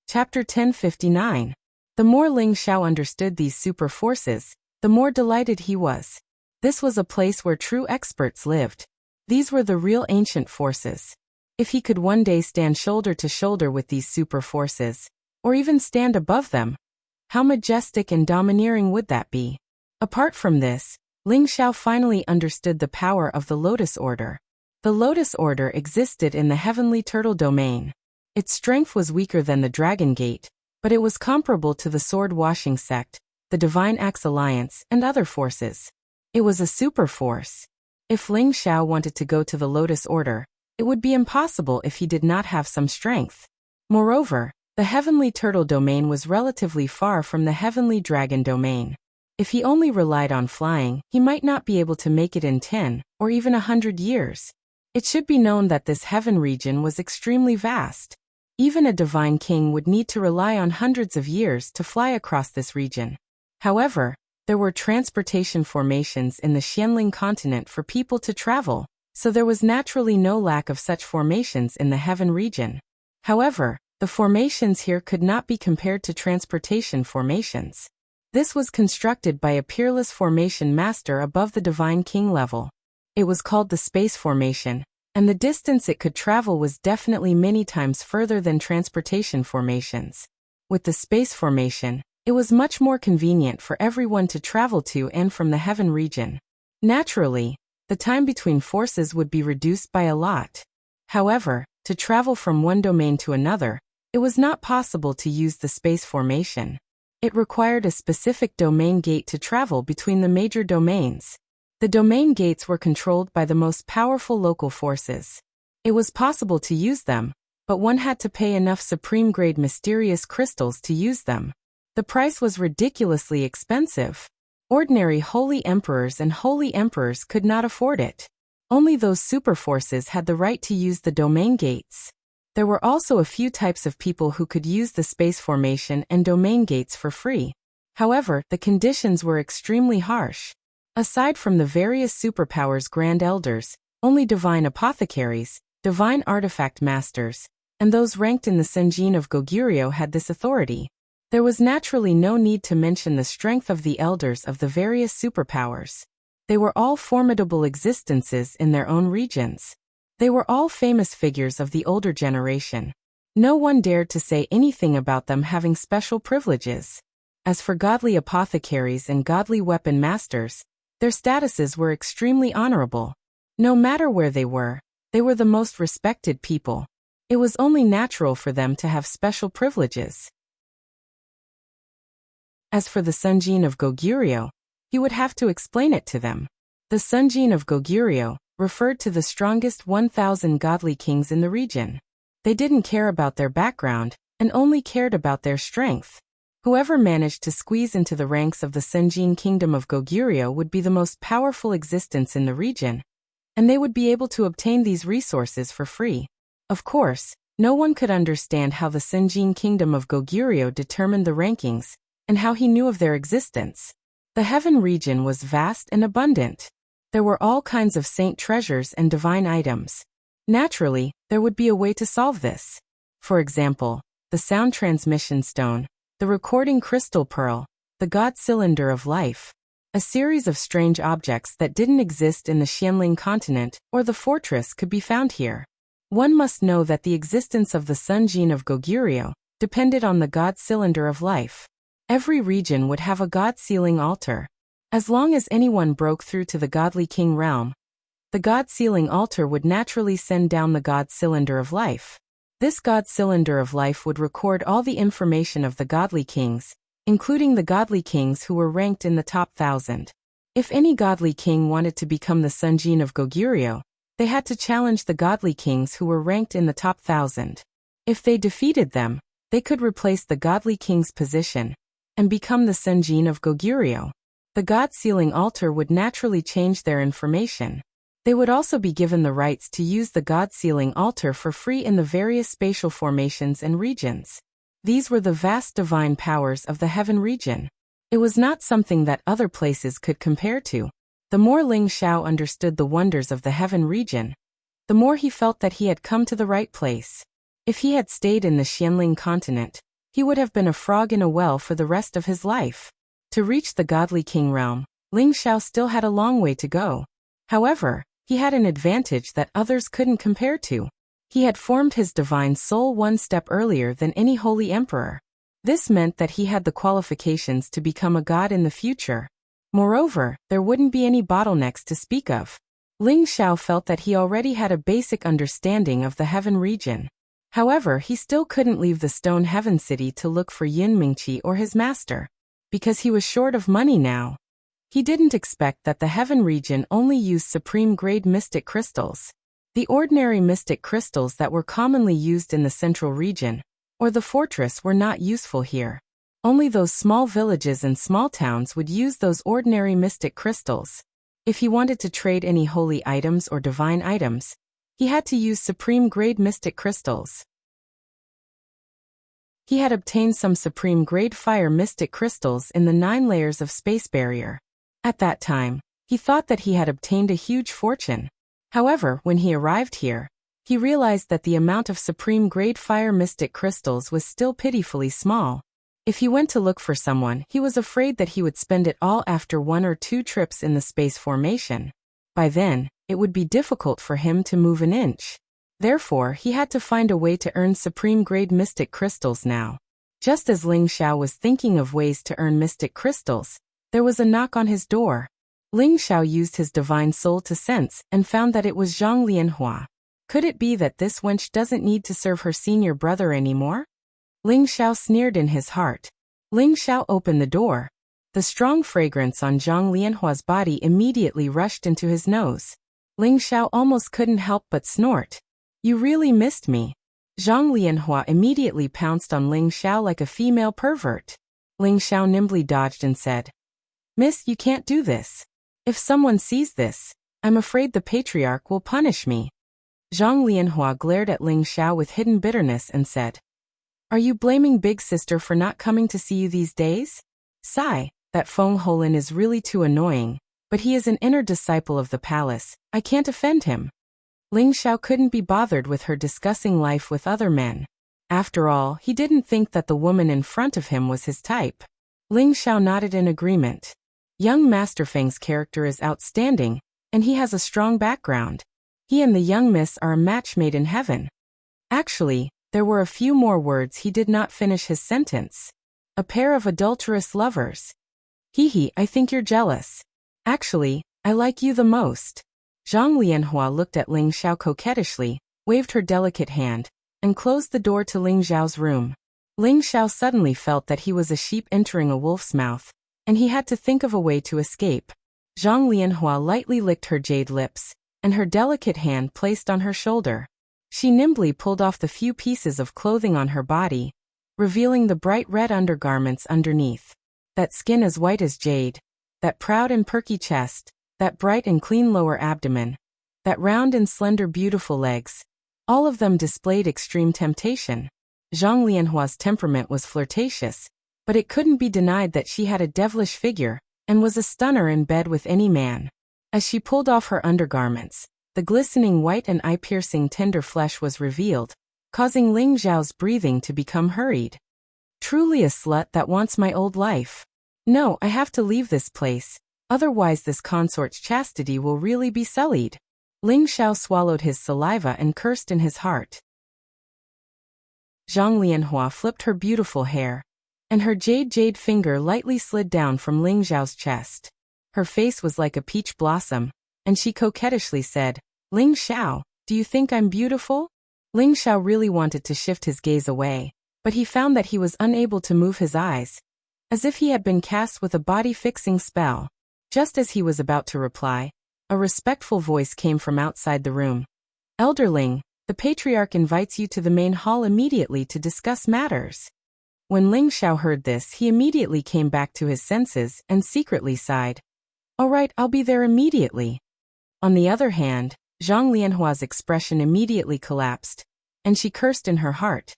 Chapter 1059. The more Ling Xiao understood these super forces, the more delighted he was. This was a place where true experts lived. These were the real ancient forces. If he could one day stand shoulder to shoulder with these super forces, or even stand above them, how majestic and domineering would that be? Apart from this, Ling Xiao finally understood the power of the Lotus Order. The Lotus Order existed in the Heavenly Turtle domain. Its strength was weaker than the Dragon Gate, but it was comparable to the Sword Washing Sect, the Divine Axe Alliance, and other forces. It was a super force. If Ling Xiao wanted to go to the Lotus Order, it would be impossible if he did not have some strength. Moreover, the Heavenly Turtle domain was relatively far from the Heavenly Dragon domain. If he only relied on flying, he might not be able to make it in 10 or even 100 years. It should be known that this heaven region was extremely vast. Even a divine king would need to rely on hundreds of years to fly across this region. However, there were transportation formations in the Xianling continent for people to travel, so there was naturally no lack of such formations in the heaven region. However, the formations here could not be compared to transportation formations. This was constructed by a peerless formation master above the divine king level. It was called the space formation, and the distance it could travel was definitely many times further than transportation formations. With the space formation, it was much more convenient for everyone to travel to and from the heaven region. Naturally, the time between forces would be reduced by a lot. However, to travel from one domain to another, it was not possible to use the space formation. It required a specific domain gate to travel between the major domains. The domain gates were controlled by the most powerful local forces. It was possible to use them, but one had to pay enough supreme-grade mysterious crystals to use them. The price was ridiculously expensive. Ordinary holy emperors and holy emperors could not afford it. Only those super forces had the right to use the domain gates. There were also a few types of people who could use the space formation and domain gates for free. However, the conditions were extremely harsh. Aside from the various superpowers Grand Elders, only divine apothecaries, divine artifact masters, and those ranked in the Senjin of Goguryeo had this authority. There was naturally no need to mention the strength of the elders of the various superpowers. They were all formidable existences in their own regions. They were all famous figures of the older generation. No one dared to say anything about them having special privileges. As for godly apothecaries and godly weapon masters, their statuses were extremely honorable. No matter where they were the most respected people. It was only natural for them to have special privileges. As for the Senjin of Goguryeo, he would have to explain it to them. The Senjin of Goguryeo referred to the strongest 1,000 godly kings in the region. They didn't care about their background, and only cared about their strength. Whoever managed to squeeze into the ranks of the Senjin Kingdom of Goguryeo would be the most powerful existence in the region, and they would be able to obtain these resources for free. Of course, no one could understand how the Senjin Kingdom of Goguryeo determined the rankings, and how he knew of their existence. The heaven region was vast and abundant. There were all kinds of saint treasures and divine items. Naturally, there would be a way to solve this. For example, the sound transmission stone, the recording crystal pearl, the god cylinder of life. A series of strange objects that didn't exist in the Xianling continent or the fortress could be found here. One must know that the existence of the Senjin of Goguryeo depended on the god cylinder of life. Every region would have a god-sealing altar. As long as anyone broke through to the godly king realm, the god-sealing altar would naturally send down the god cylinder of life. This god cylinder of life would record all the information of the godly kings, including the godly kings who were ranked in the top 1,000. If any godly king wanted to become the Sunjin of Goguryeo, they had to challenge the godly kings who were ranked in the top 1,000. If they defeated them, they could replace the godly king's position and become the Sunjin of Goguryeo. The god-sealing altar would naturally change their information. They would also be given the rights to use the god-sealing altar for free in the various spatial formations and regions. These were the vast divine powers of the heaven region. It was not something that other places could compare to. The more Ling Xiao understood the wonders of the heaven region, the more he felt that he had come to the right place. If he had stayed in the Xianling continent, he would have been a frog in a well for the rest of his life. To reach the godly king realm, Ling Xiao still had a long way to go. However, he had an advantage that others couldn't compare to. He had formed his divine soul one step earlier than any holy emperor. This meant that he had the qualifications to become a god in the future. Moreover, there wouldn't be any bottlenecks to speak of. Ling Xiao felt that he already had a basic understanding of the heaven region. However, he still couldn't leave the stone heaven city to look for Yin Mingqi or his master, because he was short of money now. He didn't expect that the heaven region only used supreme-grade mystic crystals. The ordinary mystic crystals that were commonly used in the central region, or the fortress, were not useful here. Only those small villages and small towns would use those ordinary mystic crystals. If he wanted to trade any holy items or divine items, he had to use supreme-grade mystic crystals. He had obtained some supreme-grade fire mystic crystals in the 9 layers of space barrier. At that time, he thought that he had obtained a huge fortune. However, when he arrived here, he realized that the amount of supreme-grade fire mystic crystals was still pitifully small. If he went to look for someone, he was afraid that he would spend it all after 1 or 2 trips in the space formation. By then, it would be difficult for him to move an inch. Therefore, he had to find a way to earn supreme-grade mystic crystals now. Just as Ling Xiao was thinking of ways to earn mystic crystals, there was a knock on his door. Ling Xiao used his divine soul to sense and found that it was Zhang Lianhua. Could it be that this wench doesn't need to serve her senior brother anymore? Ling Xiao sneered in his heart. Ling Xiao opened the door. The strong fragrance on Zhang Lianhua's body immediately rushed into his nose. Ling Xiao almost couldn't help but snort. "You really missed me." Zhang Lianhua immediately pounced on Ling Xiao like a female pervert. Ling Xiao nimbly dodged and said, "Miss, you can't do this. If someone sees this, I'm afraid the patriarch will punish me." Zhang Lianhua glared at Ling Xiao with hidden bitterness and said, "Are you blaming Big Sister for not coming to see you these days? Sigh, that Feng Holin is really too annoying, but he is an inner disciple of the palace. I can't offend him." Ling Xiao couldn't be bothered with her discussing life with other men. After all, he didn't think that the woman in front of him was his type. Ling Xiao nodded in agreement. Young Master Feng's character is outstanding, and he has a strong background. He and the young miss are a match made in heaven. Actually, there were a few more words he did not finish his sentence. A pair of adulterous lovers. Hee, I think you're jealous. Actually, I like you the most. Zhang Lianhua looked at Ling Xiao coquettishly, waved her delicate hand, and closed the door to Ling Xiao's room. Ling Xiao suddenly felt that he was a sheep entering a wolf's mouth, and he had to think of a way to escape. Zhang Lianhua lightly licked her jade lips, and her delicate hand placed on her shoulder. She nimbly pulled off the few pieces of clothing on her body, revealing the bright red undergarments underneath. That skin as white as jade, that proud and perky chest, that bright and clean lower abdomen, that round and slender beautiful legs, all of them displayed extreme temptation. Zhang Lianhua's temperament was flirtatious, but it couldn't be denied that she had a devilish figure, and was a stunner in bed with any man. As she pulled off her undergarments, the glistening white and eye-piercing tender flesh was revealed, causing Ling Xiao's breathing to become hurried. Truly a slut that wants my old life. No, I have to leave this place, otherwise this consort's chastity will really be sullied. Ling Xiao swallowed his saliva and cursed in his heart. Zhang Lianhua flipped her beautiful hair, and her jade finger lightly slid down from Ling Xiao's chest. Her face was like a peach blossom, and she coquettishly said, "Ling Xiao, do you think I'm beautiful?" Ling Xiao really wanted to shift his gaze away, but he found that he was unable to move his eyes, as if he had been cast with a body-fixing spell. Just as he was about to reply, a respectful voice came from outside the room. "Elder Ling, the patriarch invites you to the main hall immediately to discuss matters." When Ling Xiao heard this, he immediately came back to his senses and secretly sighed. "All right, I'll be there immediately." On the other hand, Zhang Lianhua's expression immediately collapsed, and she cursed in her heart.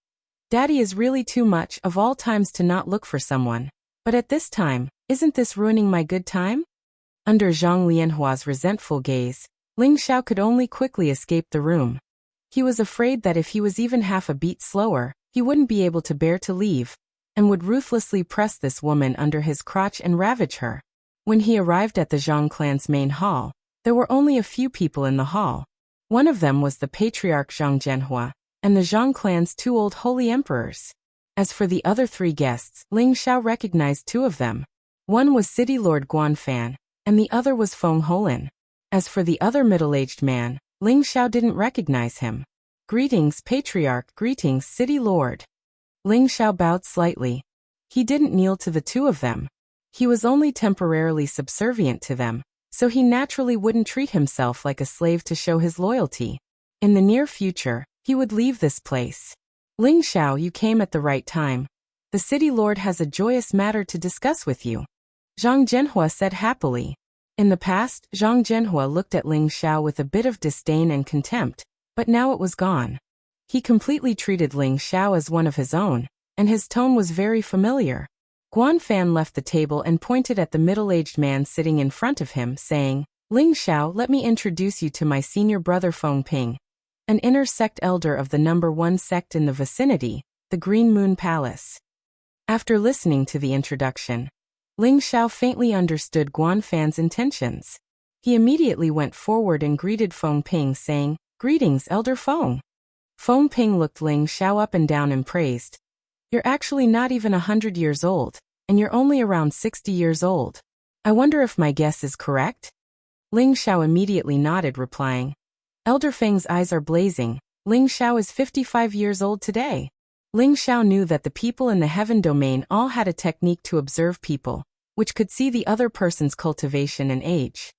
Daddy is really too much of all times to not look for someone. But at this time, isn't this ruining my good time? Under Zhang Lianhua's resentful gaze, Ling Xiao could only quickly escape the room. He was afraid that if he was even half a beat slower, he wouldn't be able to bear to leave, and would ruthlessly press this woman under his crotch and ravage her. When he arrived at the Zhang clan's main hall, there were only a few people in the hall. One of them was the patriarch Zhang Zhenhua, and the Zhang clan's 2 old holy emperors. As for the other 3 guests, Ling Xiao recognized 2 of them. One was City Lord Guanfan, and the other was Feng Holin. As for the other middle-aged man, Ling Xiao didn't recognize him. "Greetings, Patriarch, greetings, City Lord." Ling Xiao bowed slightly. He didn't kneel to the 2 of them. He was only temporarily subservient to them, so he naturally wouldn't treat himself like a slave to show his loyalty. In the near future, he would leave this place. "Ling Xiao, you came at the right time. The City Lord has a joyous matter to discuss with you," Zhang Zhenhua said happily. In the past, Zhang Zhenhua looked at Ling Xiao with a bit of disdain and contempt, but now it was gone. He completely treated Ling Xiao as one of his own, and his tone was very familiar. Guanfan left the table and pointed at the middle-aged man sitting in front of him, saying, "Ling Xiao, let me introduce you to my senior brother Feng Ping, an inner sect elder of the number 1 sect in the vicinity, the Green Moon Palace." After listening to the introduction, Ling Xiao faintly understood Guanfan's intentions. He immediately went forward and greeted Feng Ping, saying, "Greetings, Elder Feng." Feng Ping looked Ling Xiao up and down and praised, "You're actually not even 100 years old, and you're only around 60 years old. I wonder if my guess is correct?" Ling Xiao immediately nodded, replying, "Elder Feng's eyes are blazing. Ling Xiao is 55 years old today." Ling Xiao knew that the people in the heaven domain all had a technique to observe people, which could see the other person's cultivation and age.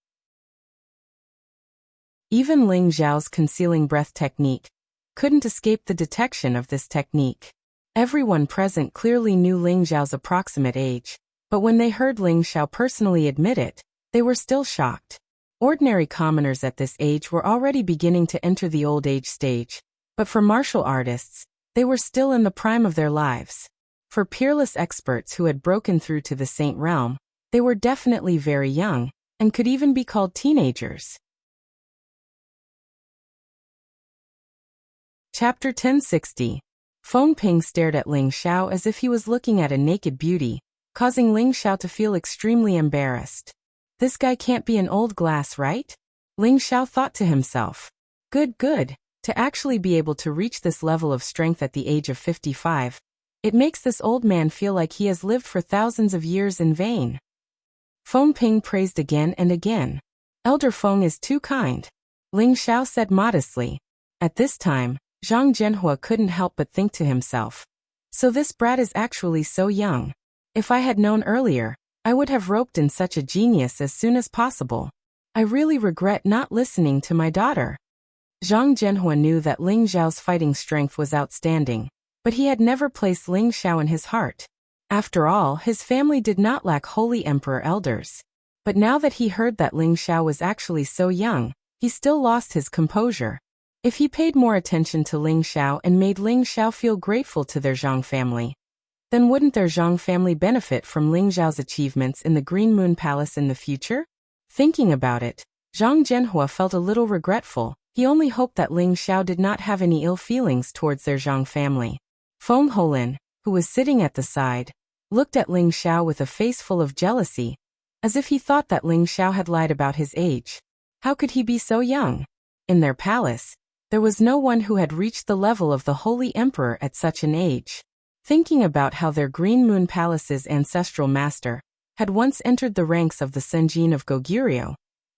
Even Ling Xiao's concealing breath technique couldn't escape the detection of this technique. Everyone present clearly knew Ling Xiao's approximate age, but when they heard Ling Xiao personally admit it, they were still shocked. Ordinary commoners at this age were already beginning to enter the old age stage, but for martial artists, they were still in the prime of their lives. For peerless experts who had broken through to the saint realm, they were definitely very young, and could even be called teenagers. Chapter 1060. Feng Ping stared at Ling Xiao as if he was looking at a naked beauty, causing Ling Xiao to feel extremely embarrassed. This guy can't be an old glass, right? Ling Xiao thought to himself. Good. To actually be able to reach this level of strength at the age of 55. It makes this old man feel like he has lived for thousands of years in vain. Feng Ping praised again and again. "Elder Feng is too kind," Ling Xiao said modestly. At this time, Zhang Zhenhua couldn't help but think to himself, "So this brat is actually so young. If I had known earlier, I would have roped in such a genius as soon as possible. I really regret not listening to my daughter." Zhang Zhenhua knew that Ling Xiao's fighting strength was outstanding, but he had never placed Ling Xiao in his heart. After all, his family did not lack holy emperor elders. But now that he heard that Ling Xiao was actually so young, he still lost his composure. If he paid more attention to Ling Xiao and made Ling Xiao feel grateful to their Zhang family, then wouldn't their Zhang family benefit from Ling Xiao's achievements in the Green Moon Palace in the future? Thinking about it, Zhang Zhenhua felt a little regretful. He only hoped that Ling Xiao did not have any ill feelings towards their Zhang family. Feng Holin, who was sitting at the side, looked at Ling Xiao with a face full of jealousy, as if he thought that Ling Xiao had lied about his age. How could he be so young? In their palace, there was no one who had reached the level of the holy emperor at such an age. thinking about how their Green Moon Palace's ancestral master had once entered the ranks of the Senjin of Goguryeo.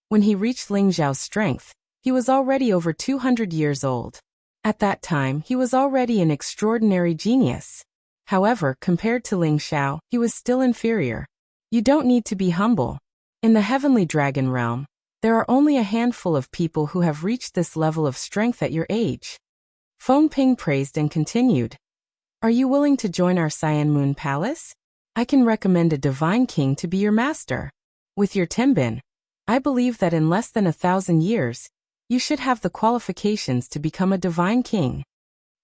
When he reached Ling Xiao's strength, he was already over 200 years old. At that time, he was already an extraordinary genius. However, compared to Ling Xiao, he was still inferior. You don't need to be humble. In the Heavenly Dragon Realm, there are only a handful of people who have reached this level of strength at your age. Feng Ping praised and continued. Are you willing to join our Cyan Moon Palace? I can recommend a divine king to be your master. With your Tenbin, I believe that in less than 1,000 years, you should have the qualifications to become a divine king.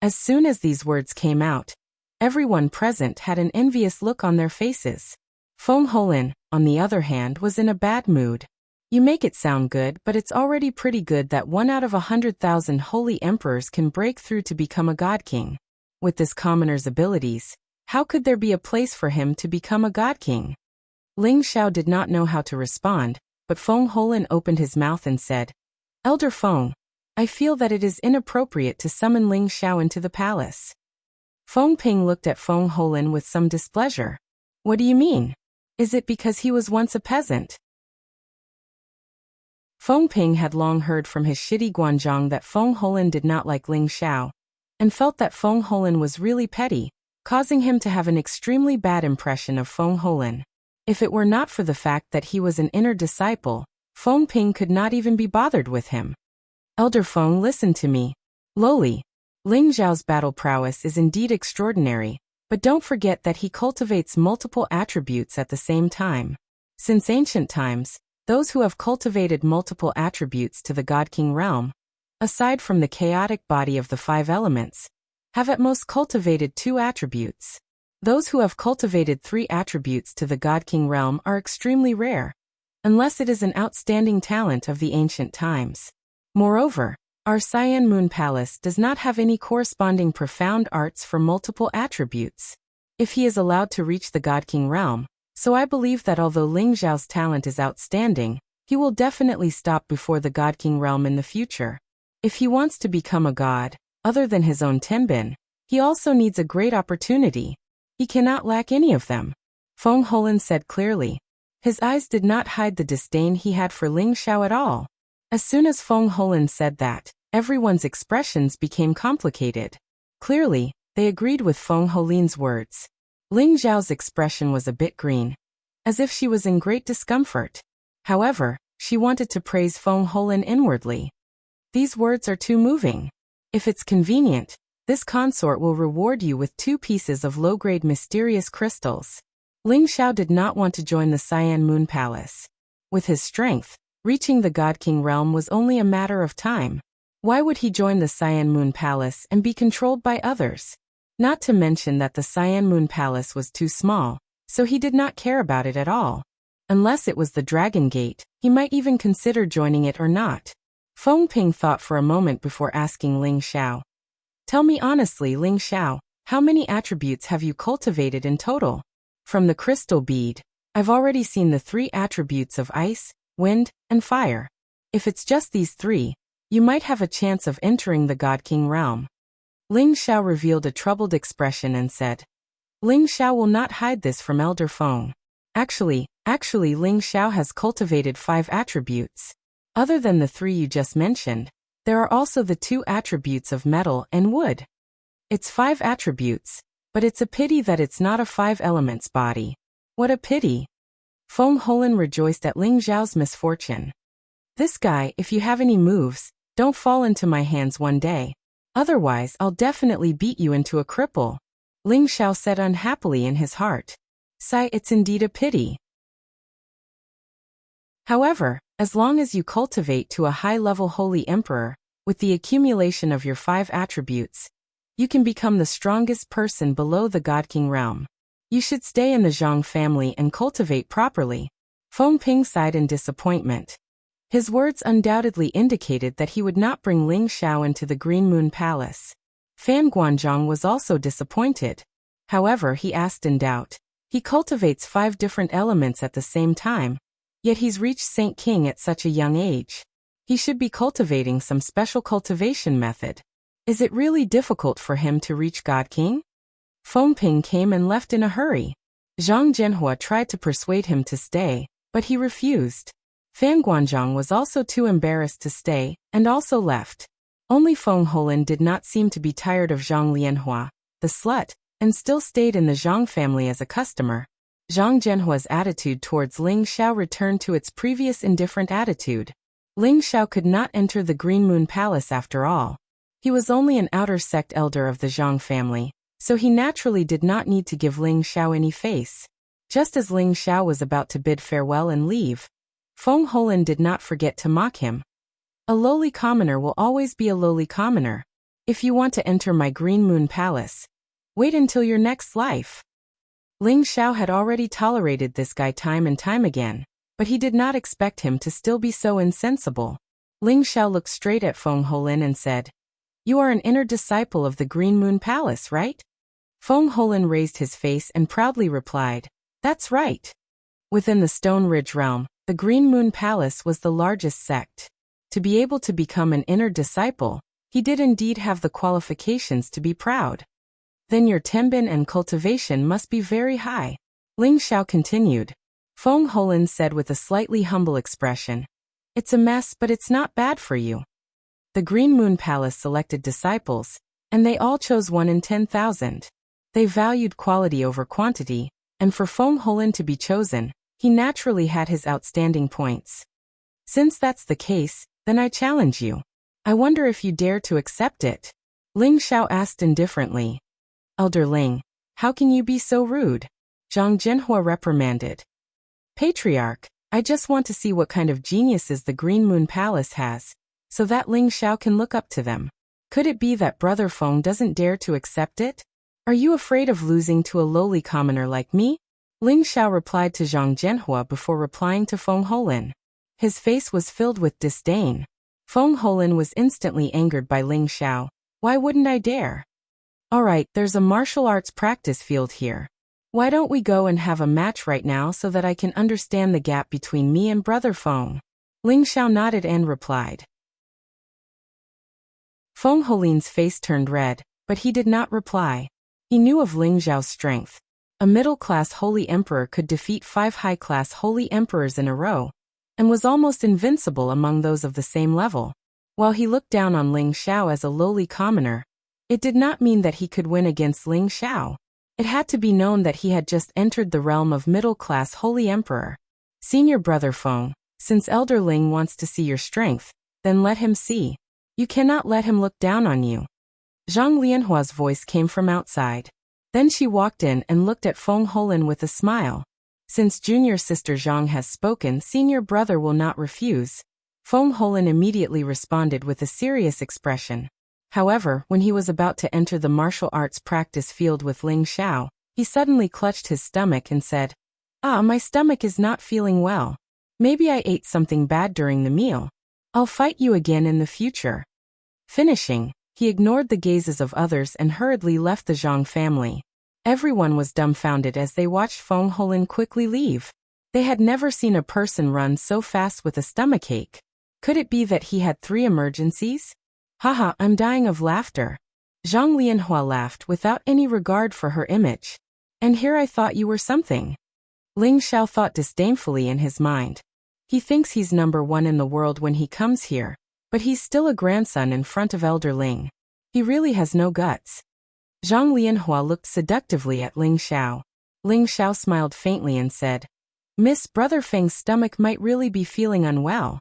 As soon as these words came out, everyone present had an envious look on their faces. Feng Holin, on the other hand, was in a bad mood. You make it sound good, but it's already pretty good that 1 out of 100,000 holy emperors can break through to become a god king. With this commoner's abilities, how could there be a place for him to become a god king? Ling Xiao did not know how to respond, but Feng Holin opened his mouth and said, Elder Feng, I feel that it is inappropriate to summon Ling Xiao into the palace. Feng Ping looked at Feng Holin with some displeasure. What do you mean? Is it because he was once a peasant? Feng Ping had long heard from his shitty Guanzhong that Feng Holin did not like Ling Xiao, and felt that Feng Holin was really petty, causing him to have an extremely bad impression of Feng Holin. If it were not for the fact that he was an inner disciple, Feng Ping could not even be bothered with him. Elder Feng, listen to me. Lowly, Ling Xiao's battle prowess is indeed extraordinary, but don't forget that he cultivates multiple attributes at the same time. Since ancient times, those who have cultivated multiple attributes to the God King realm, aside from the chaotic body of the 5 elements, have at most cultivated 2 attributes. Those who have cultivated 3 attributes to the God King realm are extremely rare, unless it is an outstanding talent of the ancient times. Moreover, our Cyan Moon Palace does not have any corresponding profound arts for multiple attributes. If he is allowed to reach the God King realm, so I believe that although Ling Xiao's talent is outstanding, he will definitely stop before the God King realm in the future. If he wants to become a god, other than his own Tenbin, he also needs a great opportunity. He cannot lack any of them. Feng Holin said clearly. His eyes did not hide the disdain he had for Ling Xiao at all. As soon as Feng Holin said that, everyone's expressions became complicated. Clearly, they agreed with Feng Holin's words. Ling Xiao's expression was a bit green, as if she was in great discomfort. However, she wanted to praise Feng Holin inwardly. These words are too moving. If it's convenient, this consort will reward you with 2 pieces of low-grade mysterious crystals. Ling Xiao did not want to join the Cyan Moon Palace. With his strength, reaching the God King realm was only a matter of time. Why would he join the Cyan Moon Palace and be controlled by others? Not to mention that the Cyan Moon Palace was too small, so he did not care about it at all. Unless it was the Dragon Gate, he might even consider joining it or not. Feng Ping thought for a moment before asking Ling Xiao. Tell me honestly, Ling Xiao, how many attributes have you cultivated in total? From the crystal bead, I've already seen the 3 attributes of ice, wind, and fire. If it's just these 3, you might have a chance of entering the God King realm. Ling Xiao revealed a troubled expression and said, Ling Xiao will not hide this from Elder Feng. Actually, Ling Xiao has cultivated 5 attributes. Other than the 3 you just mentioned, there are also the 2 attributes of metal and wood. It's 5 attributes, but it's a pity that it's not a 5 elements body. What a pity. Feng Holin rejoiced at Ling Xiao's misfortune. This guy, if you have any moves, don't fall into my hands one day. Otherwise, I'll definitely beat you into a cripple. Ling Xiao said unhappily in his heart. Sigh, it's indeed a pity. However, as long as you cultivate to a high-level holy emperor, with the accumulation of your 5 attributes, you can become the strongest person below the God King realm. You should stay in the Zhang family and cultivate properly. Feng Ping sighed in disappointment. His words undoubtedly indicated that he would not bring Ling Xiao into the Green Moon Palace. Fan Guanzhong was also disappointed. However, he asked in doubt. He cultivates 5 different elements at the same time, yet he's reached Saint King at such a young age. He should be cultivating some special cultivation method. Is it really difficult for him to reach God King? Feng Ping came and left in a hurry. Zhang Jianhua tried to persuade him to stay, but he refused. Fan Guanzhong was also too embarrassed to stay, and also left. Only Feng Holin did not seem to be tired of Zhang Lianhua, the slut, and still stayed in the Zhang family as a customer. Zhang Jianhua's attitude towards Ling Xiao returned to its previous indifferent attitude. Ling Xiao could not enter the Green Moon Palace after all. He was only an outer sect elder of the Zhang family, so he naturally did not need to give Ling Xiao any face. Just as Ling Xiao was about to bid farewell and leave, Feng Holin did not forget to mock him. A lowly commoner will always be a lowly commoner. If you want to enter my Green Moon Palace, wait until your next life. Ling Xiao had already tolerated this guy time and time again, but he did not expect him to still be so insensible. Ling Xiao looked straight at Feng Holin and said, "You are an inner disciple of the Green Moon Palace, right?" Feng Holin raised his face and proudly replied, "That's right." Within the Stone Ridge realm, the Green Moon Palace was the largest sect. To be able to become an inner disciple, he did indeed have the qualifications to be proud. Then your tenbin and cultivation must be very high. Ling Xiao continued. Feng Holin said with a slightly humble expression, "It's a mess, but it's not bad for you." The Green Moon Palace selected disciples, and they all chose 1 in 10,000. They valued quality over quantity, and for Feng Holin to be chosen, he naturally had his outstanding points. Since that's the case, then I challenge you. I wonder if you dare to accept it. Ling Xiao asked indifferently. Elder Ling, how can you be so rude? Zhang Jianhua reprimanded. Patriarch, I just want to see what kind of geniuses the Green Moon Palace has, so that Ling Xiao can look up to them. Could it be that Brother Feng doesn't dare to accept it? Are you afraid of losing to a lowly commoner like me? Ling Xiao replied to Zhang Jianhua before replying to Feng Holin. His face was filled with disdain. Feng Holin was instantly angered by Ling Xiao. Why wouldn't I dare? Alright, there's a martial arts practice field here. Why don't we go and have a match right now so that I can understand the gap between me and Brother Feng? Ling Xiao nodded and replied. Feng Holin's face turned red, but he did not reply. He knew of Ling Xiao's strength. A middle-class holy emperor could defeat 5 high-class holy emperors in a row, and was almost invincible among those of the same level. While he looked down on Ling Xiao as a lowly commoner, it did not mean that he could win against Ling Xiao. It had to be known that he had just entered the realm of middle-class holy emperor. Senior Brother Feng, since Elder Ling wants to see your strength, then let him see. You cannot let him look down on you. Zhang Lianhua's voice came from outside. Then she walked in and looked at Feng Holin with a smile. Since junior sister Zhang has spoken, senior brother will not refuse. Feng Holin immediately responded with a serious expression. However, when he was about to enter the martial arts practice field with Ling Xiao, he suddenly clutched his stomach and said, my stomach is not feeling well. Maybe I ate something bad during the meal. I'll fight you again in the future. Finishing, he ignored the gazes of others and hurriedly left the Zhang family. Everyone was dumbfounded as they watched Feng Holin quickly leave. They had never seen a person run so fast with a stomachache. Could it be that he had 3 emergencies? Haha, I'm dying of laughter. Zhang Lianhua laughed without any regard for her image. And here I thought you were something. Ling Xiao thought disdainfully in his mind. He thinks he's number 1 in the world when he comes here, but he's still a grandson in front of Elder Ling. He really has no guts. Zhang Lianhua looked seductively at Ling Xiao. Ling Xiao smiled faintly and said, Miss Brother Feng's stomach might really be feeling unwell.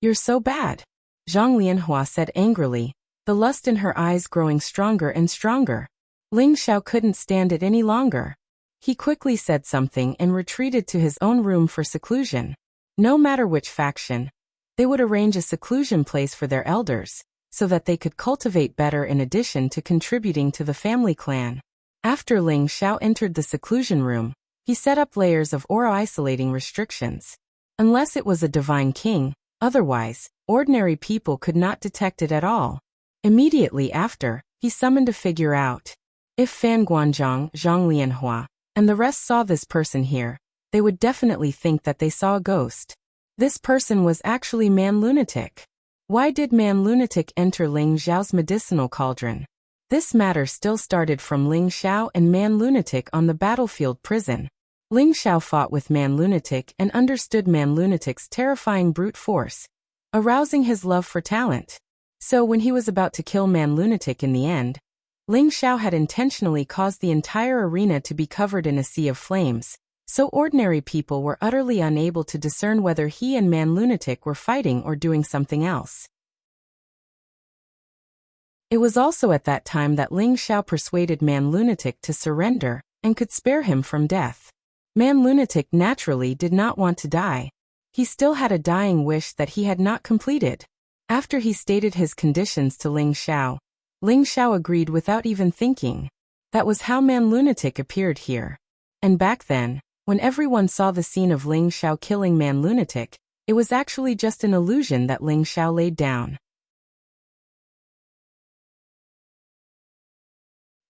You're so bad. Zhang Lianhua said angrily, the lust in her eyes growing stronger and stronger. Ling Xiao couldn't stand it any longer. He quickly said something and retreated to his own room for seclusion. No matter which faction, they would arrange a seclusion place for their elders, so that they could cultivate better in addition to contributing to the family clan. After Ling Xiao entered the seclusion room, he set up layers of aura-isolating restrictions. Unless it was a divine king, otherwise, ordinary people could not detect it at all. Immediately after, he summoned a figure out. If Fan Guanzhong, Zhang Lianhua, and the rest saw this person here, they would definitely think that they saw a ghost. This person was actually Man Lunatic. Why did Man Lunatic enter Ling Xiao's medicinal cauldron? This matter still started from Ling Xiao and Man Lunatic on the battlefield prison. Ling Xiao fought with Man Lunatic and understood Man Lunatic's terrifying brute force, arousing his love for talent. So when he was about to kill Man Lunatic in the end, Ling Xiao had intentionally caused the entire arena to be covered in a sea of flames, so ordinary people were utterly unable to discern whether he and Man Lunatic were fighting or doing something else. It was also at that time that Ling Xiao persuaded Man Lunatic to surrender and could spare him from death. Man Lunatic naturally did not want to die. He still had a dying wish that he had not completed. After he stated his conditions to Ling Xiao agreed without even thinking. That was how Man Lunatic appeared here. And back then, when everyone saw the scene of Ling Xiao killing Man Lunatic, it was actually just an illusion that Ling Xiao laid down.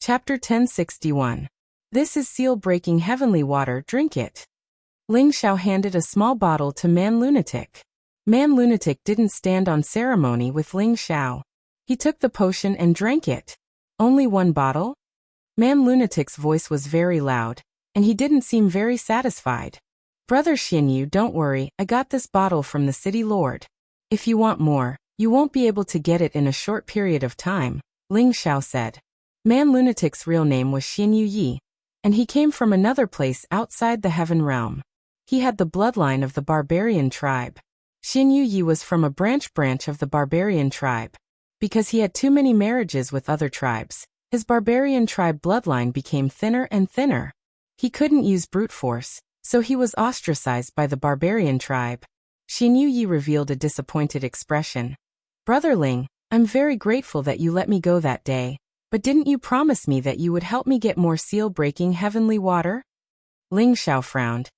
Chapter 1061. This is seal-breaking heavenly water, drink it. Ling Xiao handed a small bottle to Man Lunatic. Man Lunatic didn't stand on ceremony with Ling Xiao. He took the potion and drank it. Only one bottle? Man Lunatic's voice was very loud, and he didn't seem very satisfied. Brother Xinyu, don't worry, I got this bottle from the city lord. If you want more, you won't be able to get it in a short period of time, Ling Xiao said. Man Lunatic's real name was Xinyu Yi, and he came from another place outside the heaven realm. He had the bloodline of the barbarian tribe. Xinyu Yi was from a branch of the barbarian tribe. Because he had too many marriages with other tribes, his barbarian tribe bloodline became thinner and thinner. He couldn't use brute force, so he was ostracized by the barbarian tribe. Xinyu Yi revealed a disappointed expression. Brother Ling, I'm very grateful that you let me go that day, but didn't you promise me that you would help me get more seal-breaking heavenly water? Ling Xiao frowned.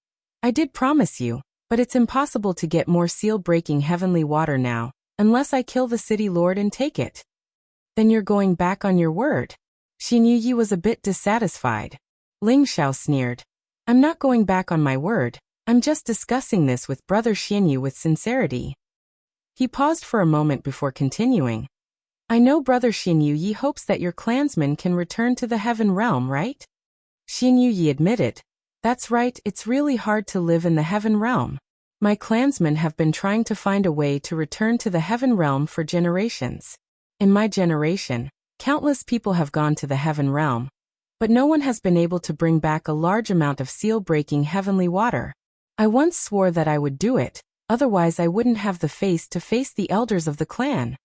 I did promise you, but it's impossible to get more seal-breaking heavenly water now, unless I kill the city lord and take it. Then you're going back on your word. Xinyu Yi was a bit dissatisfied. Ling Xiao sneered. I'm not going back on my word, I'm just discussing this with Brother Xinyu with sincerity. He paused for a moment before continuing. I know Brother Xinyu Yi hopes that your clansmen can return to the heaven realm, right? Xinyu Yi admitted. That's right, it's really hard to live in the heaven realm. My clansmen have been trying to find a way to return to the heaven realm for generations. In my generation, countless people have gone to the heaven realm, but no one has been able to bring back a large amount of seal-breaking heavenly water. I once swore that I would do it, otherwise I wouldn't have the face to face the elders of the clan.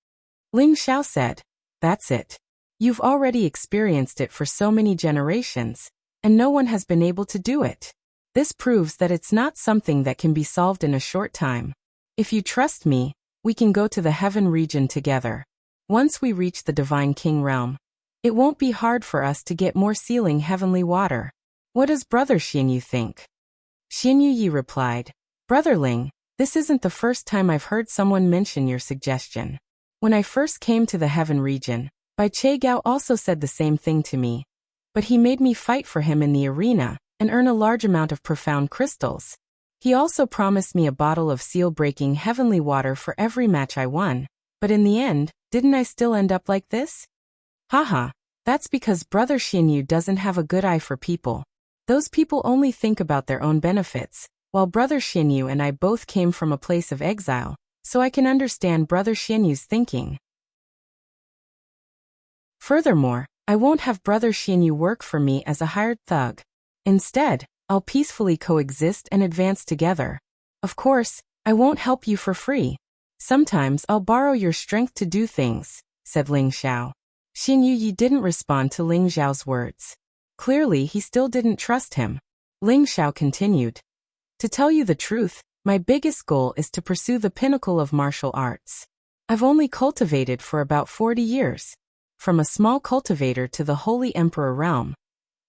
Ling Xiao said, That's it. You've already experienced it for so many generations, and no one has been able to do it. This proves that it's not something that can be solved in a short time. If you trust me, we can go to the heaven region together. Once we reach the Divine King realm, it won't be hard for us to get more sealing heavenly water. What does Brother Xinyu think? Xinyu Yi replied, Brother Ling, this isn't the first time I've heard someone mention your suggestion. When I first came to the heaven region, Bai Che Gao also said the same thing to me. But he made me fight for him in the arena and earn a large amount of profound crystals. He also promised me a bottle of seal-breaking heavenly water for every match I won. But in the end, didn't I still end up like this? Haha, that's because Brother Xinyu doesn't have a good eye for people. Those people only think about their own benefits, while Brother Xinyu and I both came from a place of exile, so I can understand Brother Xinyu's thinking. Furthermore, I won't have Brother Xinyu work for me as a hired thug. Instead, I'll peacefully coexist and advance together. Of course, I won't help you for free. Sometimes I'll borrow your strength to do things, said Ling Xiao. Xinyu Yi didn't respond to Ling Xiao's words. Clearly, he still didn't trust him. Ling Xiao continued. To tell you the truth, my biggest goal is to pursue the pinnacle of martial arts. I've only cultivated for about 40 years. From a small cultivator to the Holy Emperor realm.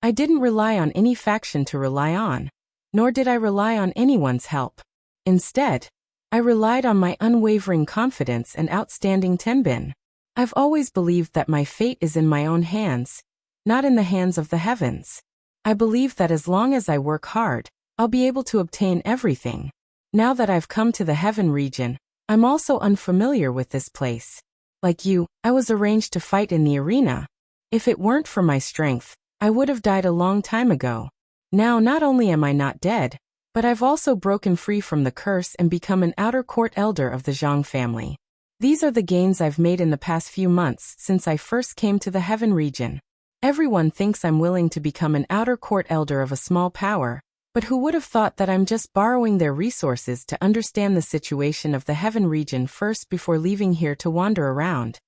I didn't rely on any faction to rely on, nor did I rely on anyone's help. Instead, I relied on my unwavering confidence and outstanding tenbin. I've always believed that my fate is in my own hands, not in the hands of the heavens. I believe that as long as I work hard, I'll be able to obtain everything. Now that I've come to the heaven region, I'm also unfamiliar with this place. Like you, I was arranged to fight in the arena. If it weren't for my strength, I would have died a long time ago. Now not only am I not dead, but I've also broken free from the curse and become an outer court elder of the Zhang family. These are the gains I've made in the past few months since I first came to the heaven region. Everyone thinks I'm willing to become an outer court elder of a small power, but who would have thought that I'm just borrowing their resources to understand the situation of the heaven region first before leaving here to wander around.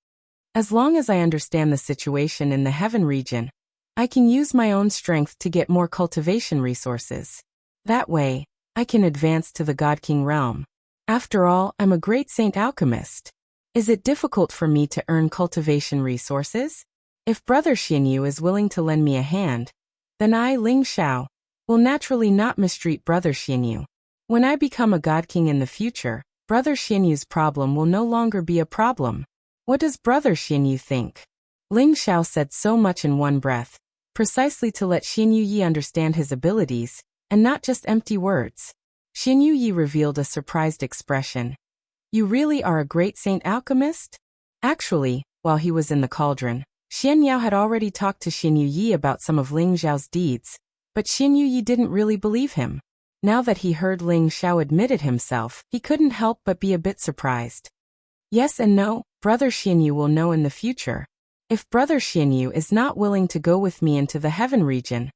As long as I understand the situation in the heaven region, I can use my own strength to get more cultivation resources. That way, I can advance to the God King realm. After all, I'm a great saint alchemist. Is it difficult for me to earn cultivation resources? If Brother Xinyu is willing to lend me a hand, then I, Ling Xiao, will naturally not mistreat Brother Xinyu. When I become a God King in the future, Brother Xinyu's problem will no longer be a problem. What does Brother Xinyu think? Ling Xiao said so much in one breath, precisely to let Xinyu Yi understand his abilities, and not just empty words. Xinyu Yi revealed a surprised expression. You really are a great saint alchemist? Actually, while he was in the cauldron, Xian Yao had already talked to Xinyu Yi about some of Ling Xiao's deeds, but Xinyu Yi didn't really believe him. Now that he heard Ling Xiao admit it himself, he couldn't help but be a bit surprised. Yes and no, Brother Xinyu will know in the future. If Brother Xinyu is not willing to go with me into the heaven region,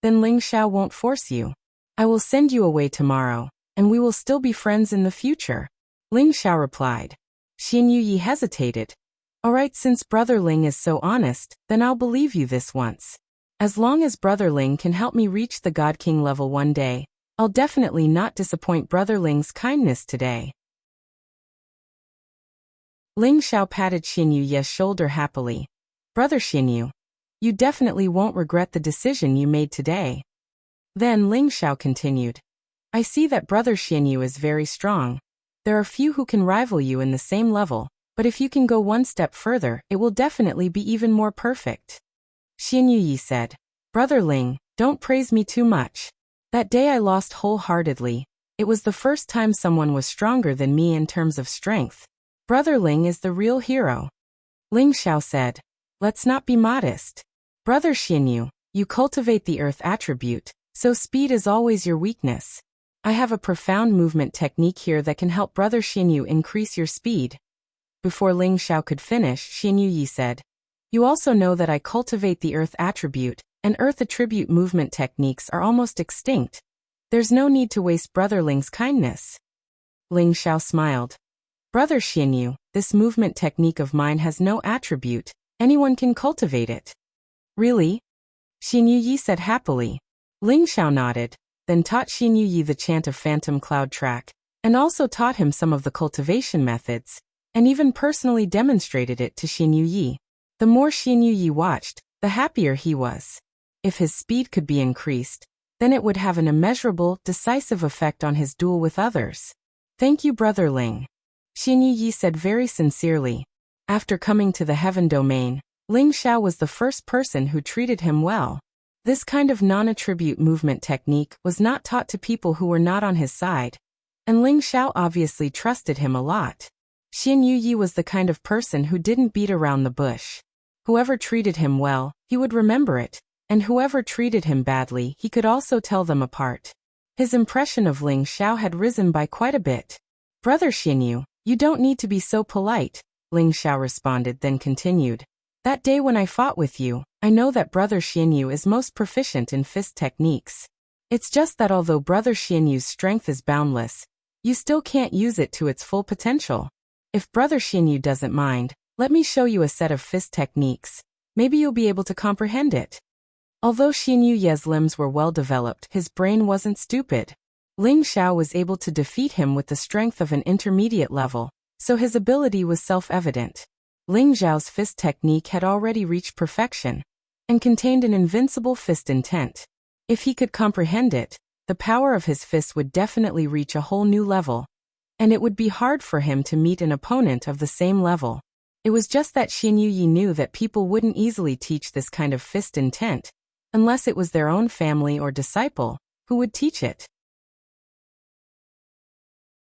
then Ling Xiao won't force you. I will send you away tomorrow, and we will still be friends in the future. Ling Xiao replied. Xinyu Yi hesitated. Alright, since Brother Ling is so honest, then I'll believe you this once. As long as Brother Ling can help me reach the God King level one day, I'll definitely not disappoint Brother Ling's kindness today. Ling Xiao patted Xinyu Yi's shoulder happily. Brother Xinyu, you definitely won't regret the decision you made today. Then Ling Xiao continued. I see that Brother Xinyu is very strong. There are few who can rival you in the same level, but if you can go one step further, it will definitely be even more perfect. Xinyu Yi said. Brother Ling, don't praise me too much. That day I lost wholeheartedly. It was the first time someone was stronger than me in terms of strength. Brother Ling is the real hero. Ling Xiao said. Let's not be modest. Brother Xinyu, you cultivate the earth attribute, so speed is always your weakness. I have a profound movement technique here that can help Brother Xinyu increase your speed. Before Ling Xiao could finish, Xinyu Yi said. You also know that I cultivate the earth attribute, and earth attribute movement techniques are almost extinct. There's no need to waste Brother Ling's kindness. Ling Xiao smiled. Brother Xinyu, this movement technique of mine has no attribute. Anyone can cultivate it. Really? Xinyu Yi said happily. Ling Xiao nodded, then taught Xinyu Yi the chant of Phantom Cloud Track, and also taught him some of the cultivation methods, and even personally demonstrated it to Xinyu Yi. The more Xinyu Yi watched, the happier he was. If his speed could be increased, then it would have an immeasurable, decisive effect on his duel with others. Thank you, Brother Ling. Xinyu Yi said very sincerely. After coming to the heaven domain, Ling Xiao was the first person who treated him well. This kind of non-attribute movement technique was not taught to people who were not on his side, and Ling Xiao obviously trusted him a lot. Xinyu Yi was the kind of person who didn't beat around the bush. Whoever treated him well, he would remember it, and whoever treated him badly, he could also tell them apart. His impression of Ling Xiao had risen by quite a bit. Brother Xinyu, you don't need to be so polite, Ling Xiao responded, then continued. That day when I fought with you, I know that Brother Xinyu is most proficient in fist techniques. It's just that although Brother Xinyu's strength is boundless, you still can't use it to its full potential. If Brother Xinyu doesn't mind, let me show you a set of fist techniques. Maybe you'll be able to comprehend it. Although Xinyu Yi's limbs were well developed, his brain wasn't stupid. Ling Xiao was able to defeat him with the strength of an intermediate level, so his ability was self-evident. Ling Xiao's fist technique had already reached perfection, and contained an invincible fist intent. If he could comprehend it, the power of his fist would definitely reach a whole new level, and it would be hard for him to meet an opponent of the same level. It was just that Xinyu Yi knew that people wouldn't easily teach this kind of fist intent, unless it was their own family or disciple who would teach it.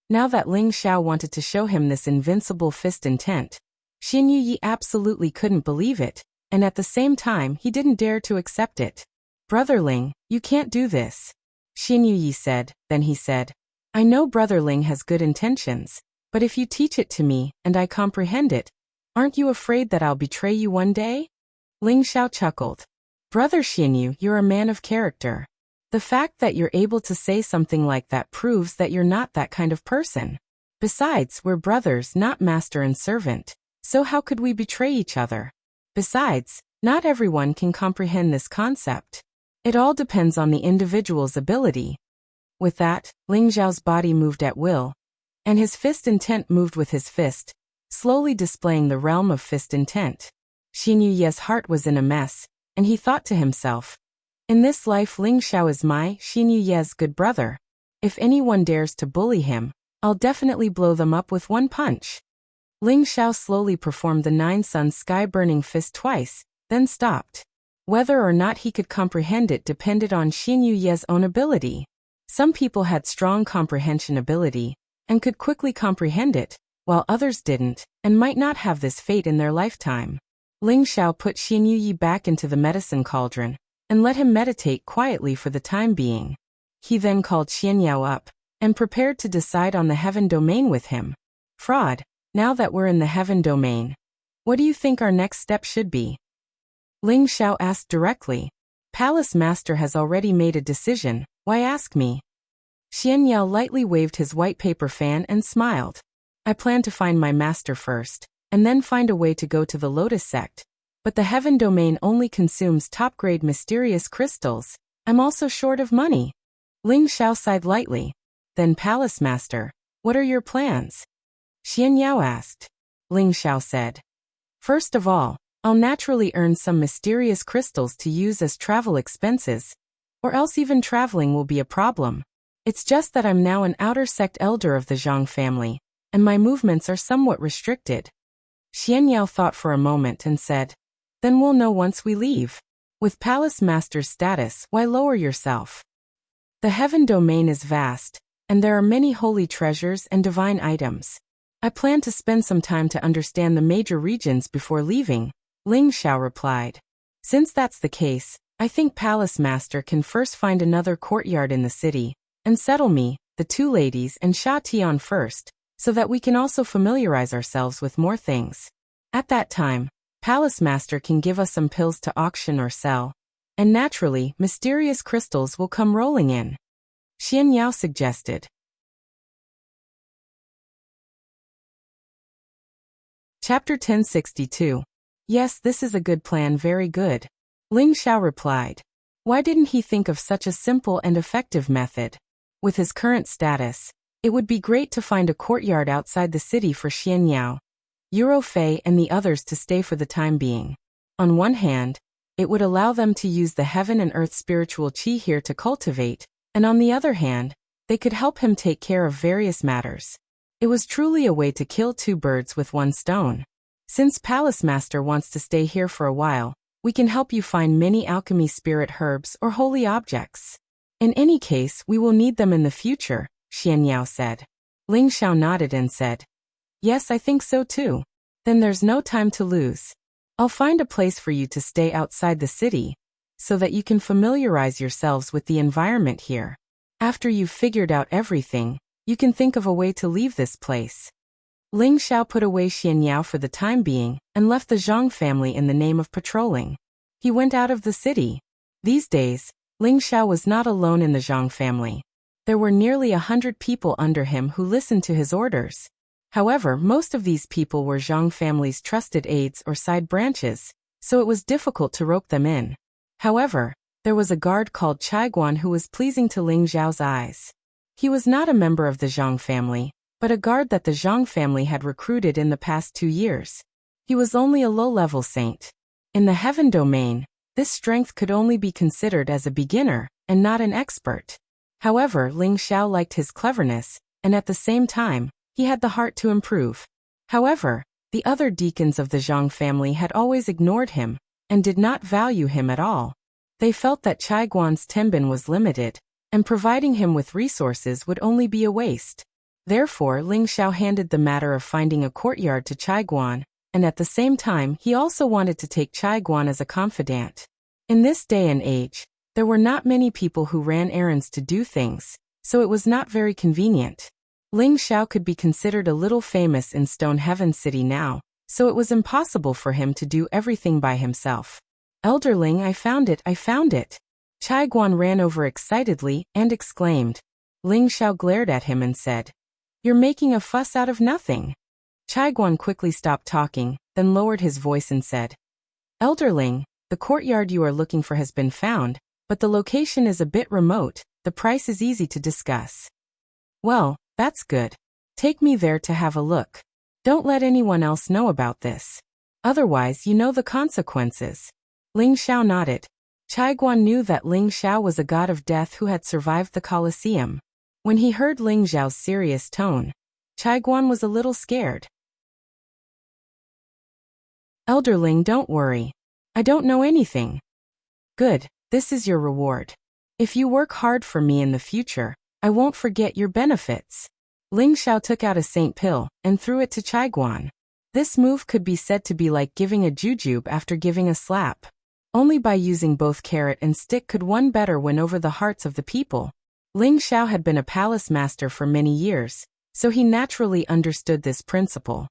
Now that Ling Xiao wanted to show him this invincible fist intent, Xinyu Yi absolutely couldn't believe it. and at the same time he didn't dare to accept it. "Brother Ling, you can't do this," Xin Yuyi said. Then he said, "I know Brother Ling has good intentions, but if you teach it to me and I comprehend it, aren't you afraid that I'll betray you one day?" Ling Xiao chuckled. "Brother Xinyu, you're a man of character. The fact that you're able to say something like that proves that you're not that kind of person. Besides, we're brothers, not master and servant, so how could we betray each other? Besides, not everyone can comprehend this concept. It all depends on the individual's ability." With that, Ling Xiao's body moved at will, and his fist intent moved with his fist, slowly displaying the realm of fist intent. Xin Yuye's heart was in a mess, and he thought to himself, "In this life Ling Xiao is my, Xin Yuye's, good brother. If anyone dares to bully him, I'll definitely blow them up with one punch." Ling Xiao slowly performed the 9-sun sky-burning fist twice, then stopped. Whether or not he could comprehend it depended on Xin Yuye's own ability. Some people had strong comprehension ability, and could quickly comprehend it, while others didn't, and might not have this fate in their lifetime. Ling Xiao put Xin Yuyi back into the medicine cauldron, and let him meditate quietly for the time being. He then called Xian Yao up, and prepared to decide on the heaven domain with him. "Fraud, now that we're in the heaven domain, what do you think our next step should be?" Ling Xiao asked directly. "Palace Master has already made a decision, why ask me?" Xian Yao lightly waved his white paper fan and smiled. "I plan to find my master first, and then find a way to go to the Lotus Sect. But the heaven domain only consumes top-grade mysterious crystals. I'm also short of money." Ling Xiao sighed lightly. "Then Palace Master, what are your plans?" Xian Yao asked. Ling Xiao said, "First of all, I'll naturally earn some mysterious crystals to use as travel expenses, or else even traveling will be a problem. It's just that I'm now an outer sect elder of the Zhang family, and my movements are somewhat restricted." Xian Yao thought for a moment and said, "Then we'll know once we leave. With Palace Master's status, why lower yourself? The heaven domain is vast, and there are many holy treasures and divine items. I plan to spend some time to understand the major regions before leaving," Ling Xiao replied. "Since that's the case, I think Palace Master can first find another courtyard in the city, and settle me, the two ladies and Sha Tian first, so that we can also familiarize ourselves with more things. At that time, Palace Master can give us some pills to auction or sell, and naturally, mysterious crystals will come rolling in," Xian Yao suggested. Chapter 1062. "Yes, this is a good plan, very good," Ling Xiao replied. Why didn't he think of such a simple and effective method? With his current status, it would be great to find a courtyard outside the city for Xian Yao, Euro Fei and the others to stay for the time being. On one hand, it would allow them to use the heaven and earth spiritual qi here to cultivate, and on the other hand, they could help him take care of various matters. It was truly a way to kill two birds with one stone. Since Palace Master wants to stay here for a while, we can help you find many alchemy spirit herbs or holy objects. In any case, we will need them in the future, Xian Yao said. Ling Xiao nodded and said, "Yes, I think so too. Then there's no time to lose. I'll find a place for you to stay outside the city, so that you can familiarize yourselves with the environment here. After you've figured out everything, you can think of a way to leave this place." Ling Xiao put away Xian Yao for the time being, and left the Zhang family in the name of patrolling. He went out of the city. These days, Ling Xiao was not alone in the Zhang family. There were nearly 100 people under him who listened to his orders. However, most of these people were Zhang family's trusted aides or side branches, so it was difficult to rope them in. However, there was a guard called Chai Guan who was pleasing to Ling Xiao's eyes. He was not a member of the Zhang family, but a guard that the Zhang family had recruited in the past 2 years. He was only a low-level saint. In the heaven domain, this strength could only be considered as a beginner, and not an expert. However, Ling Xiao liked his cleverness, and at the same time, he had the heart to improve. However, the other deacons of the Zhang family had always ignored him, and did not value him at all. They felt that Chai Guan's tenbin was limited, and providing him with resources would only be a waste. Therefore, Ling Xiao handed the matter of finding a courtyard to Chai Guan, and at the same time he also wanted to take Chai Guan as a confidant. In this day and age, there were not many people who ran errands to do things, so it was not very convenient. Ling Xiao could be considered a little famous in Stone Heaven City now, so it was impossible for him to do everything by himself. "Elder Ling, I found it, I found it!" Chai Guan ran over excitedly and exclaimed. Ling Xiao glared at him and said, "You're making a fuss out of nothing." Chai Guan quickly stopped talking, then lowered his voice and said, "Elder Ling, the courtyard you are looking for has been found, but the location is a bit remote, the price is easy to discuss." "Well, that's good. Take me there to have a look. Don't let anyone else know about this. Otherwise you know the consequences." Ling Xiao nodded. Chai Guan knew that Ling Xiao was a god of death who had survived the Colosseum. When he heard Ling Xiao's serious tone, Chai Guan was a little scared. "Elder Ling, don't worry. I don't know anything." "Good, this is your reward. If you work hard for me in the future, I won't forget your benefits." Ling Xiao took out a saint pill and threw it to Chai Guan. This move could be said to be like giving a jujube after giving a slap. Only by using both carrot and stick could one better win over the hearts of the people. Ling Xiao had been a palace master for many years, so he naturally understood this principle.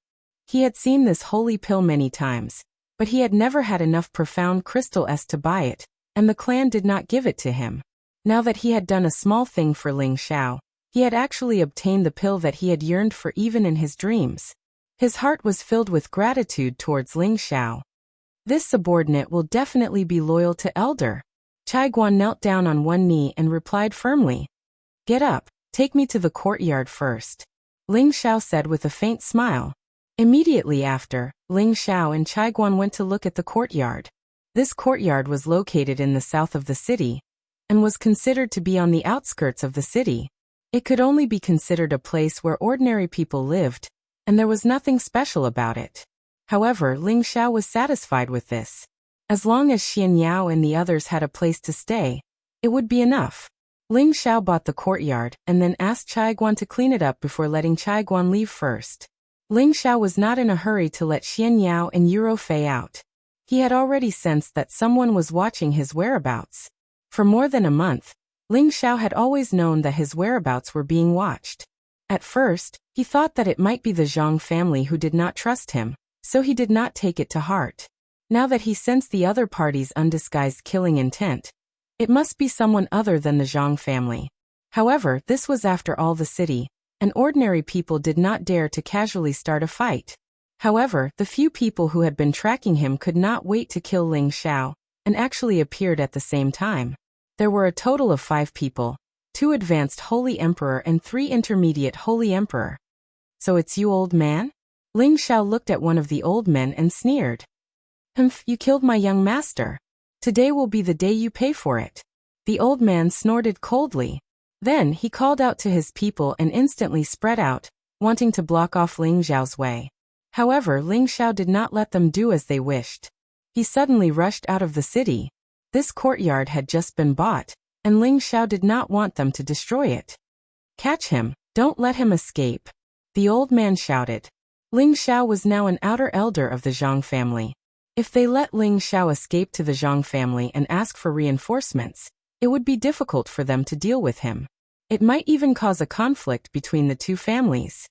He had seen this holy pill many times, but he had never had enough profound crystal S to buy it, and the clan did not give it to him. Now that he had done a small thing for Ling Xiao, he had actually obtained the pill that he had yearned for even in his dreams. His heart was filled with gratitude towards Ling Xiao. This subordinate will definitely be loyal to Elder. Chai Guan knelt down on one knee and replied firmly. "Get up, take me to the courtyard first," Ling Xiao said with a faint smile. Immediately after, Ling Xiao and Chai Guan went to look at the courtyard. This courtyard was located in the south of the city, and was considered to be on the outskirts of the city. It could only be considered a place where ordinary people lived, and there was nothing special about it. However, Ling Xiao was satisfied with this. As long as Xian Yao and the others had a place to stay, it would be enough. Ling Xiao bought the courtyard and then asked Chai Guan to clean it up before letting Chai Guan leave first. Ling Xiao was not in a hurry to let Xian Yao and Euro Fei out. He had already sensed that someone was watching his whereabouts. For more than a month, Ling Xiao had always known that his whereabouts were being watched. At first, he thought that it might be the Zhang family who did not trust him, so he did not take it to heart. Now that he sensed the other party's undisguised killing intent, it must be someone other than the Zhang family. However, this was after all the city, and ordinary people did not dare to casually start a fight. However, the few people who had been tracking him could not wait to kill Ling Xiao, and actually appeared at the same time. There were a total of 5 people, 2 advanced Holy Emperor and 3 intermediate Holy Emperor. "So it's you, old man?" Ling Xiao looked at one of the old men and sneered. "Humph, you killed my young master. Today will be the day you pay for it." The old man snorted coldly. Then he called out to his people and instantly spread out, wanting to block off Ling Xiao's way. However, Ling Xiao did not let them do as they wished. He suddenly rushed out of the city. This courtyard had just been bought, and Ling Xiao did not want them to destroy it. "Catch him, don't let him escape," the old man shouted. Ling Xiao was now an outer elder of the Zhang family. If they let Ling Xiao escape to the Zhang family and ask for reinforcements, it would be difficult for them to deal with him. It might even cause a conflict between the two families.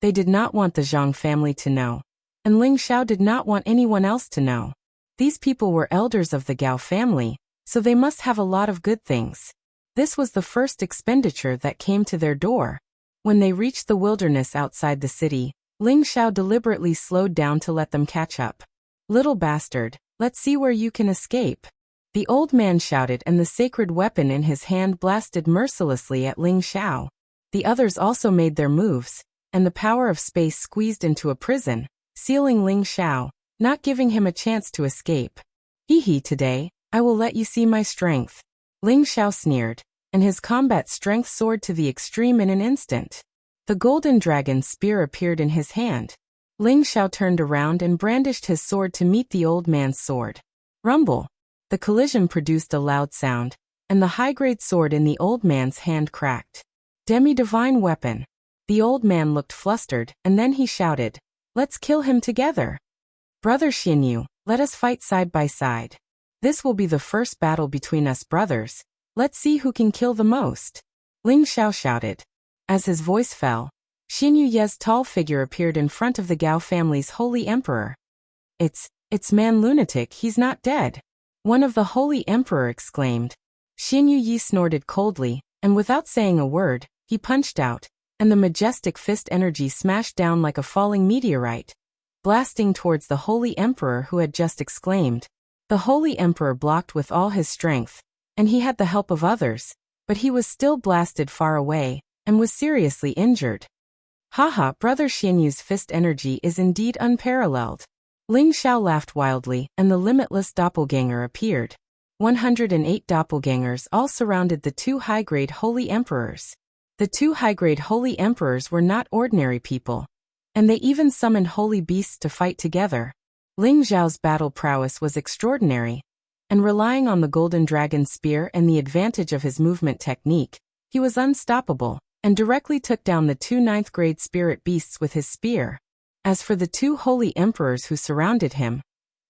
They did not want the Zhang family to know, and Ling Xiao did not want anyone else to know. These people were elders of the Gao family, so they must have a lot of good things. This was the first expenditure that came to their door. When they reached the wilderness outside the city, Ling Xiao deliberately slowed down to let them catch up. "Little bastard, let's see where you can escape," the old man shouted, and the sacred weapon in his hand blasted mercilessly at Ling Xiao. The others also made their moves, and the power of space squeezed into a prison, sealing Ling Xiao, not giving him a chance to escape. "Hee hee, today, I will let you see my strength," Ling Xiao sneered, and his combat strength soared to the extreme in an instant. The golden dragon spear appeared in his hand. Ling Xiao turned around and brandished his sword to meet the old man's sword. Rumble! The collision produced a loud sound, and the high-grade sword in the old man's hand cracked. Demi-divine weapon. The old man looked flustered, and then he shouted, "Let's kill him together. Brother Xinyu, let us fight side by side. This will be the first battle between us brothers. Let's see who can kill the most." Ling Xiao shouted. As his voice fell, Xinyu Ye's tall figure appeared in front of the Gao family's holy emperor. It's man lunatic, he's not dead," one of the holy emperor exclaimed. Xinyu Yi snorted coldly, and without saying a word, he punched out, and the majestic fist energy smashed down like a falling meteorite, blasting towards the holy emperor who had just exclaimed. The holy emperor blocked with all his strength, and he had the help of others, but he was still blasted far away, and was seriously injured. Haha, Brother Xinyu's fist energy is indeed unparalleled. Ling Xiao laughed wildly, and the limitless doppelganger appeared. 108 doppelgangers all surrounded the two high-grade holy emperors. The two high-grade holy emperors were not ordinary people, and they even summoned holy beasts to fight together. Ling Xiao's battle prowess was extraordinary, and relying on the golden dragon spear and the advantage of his movement technique, he was unstoppable, and directly took down the two ninth-grade spirit beasts with his spear. As for the two holy emperors who surrounded him,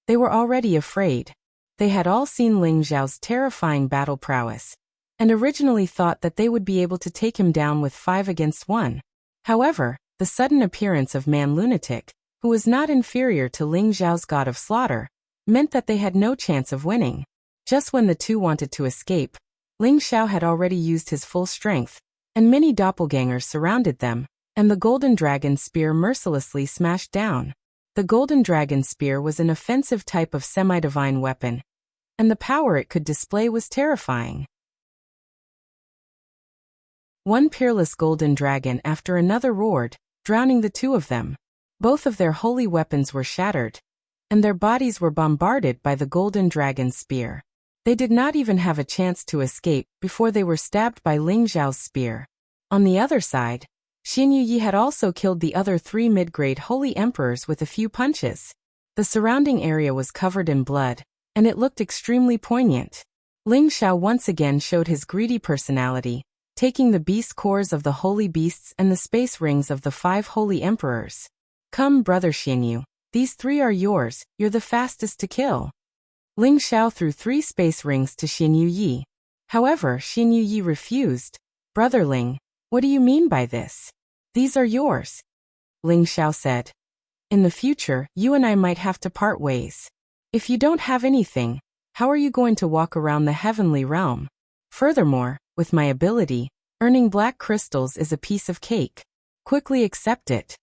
they were already afraid. They had all seen Ling Xiao's terrifying battle prowess, and originally thought that they would be able to take him down with 5 against 1. However, the sudden appearance of Man Lunatic, who was not inferior to Ling Xiao's god of slaughter, meant that they had no chance of winning. Just when the two wanted to escape, Ling Xiao had already used his full strength, and many doppelgangers surrounded them, and the golden dragon spear mercilessly smashed down. The golden dragon spear was an offensive type of semi-divine weapon, and the power it could display was terrifying. One peerless golden dragon after another roared, drowning the two of them. Both of their holy weapons were shattered, and their bodies were bombarded by the golden dragon's spear. They did not even have a chance to escape before they were stabbed by Ling Xiao's spear. On the other side, Xinyu Yi had also killed the other 3 mid-grade holy emperors with a few punches. The surrounding area was covered in blood, and it looked extremely poignant. Ling Xiao once again showed his greedy personality, taking the beast cores of the holy beasts and the space rings of the 5 holy emperors. "Come, Brother Xinyu, these 3 are yours, you're the fastest to kill." Ling Xiao threw 3 space rings to Xinyu Yi. However, Xinyu Yi refused. "Brother Ling, what do you mean by this? These are yours," Ling Xiao said. "In the future, you and I might have to part ways. If you don't have anything, how are you going to walk around the heavenly realm? Furthermore, with my ability, earning black crystals is a piece of cake. Quickly accept it."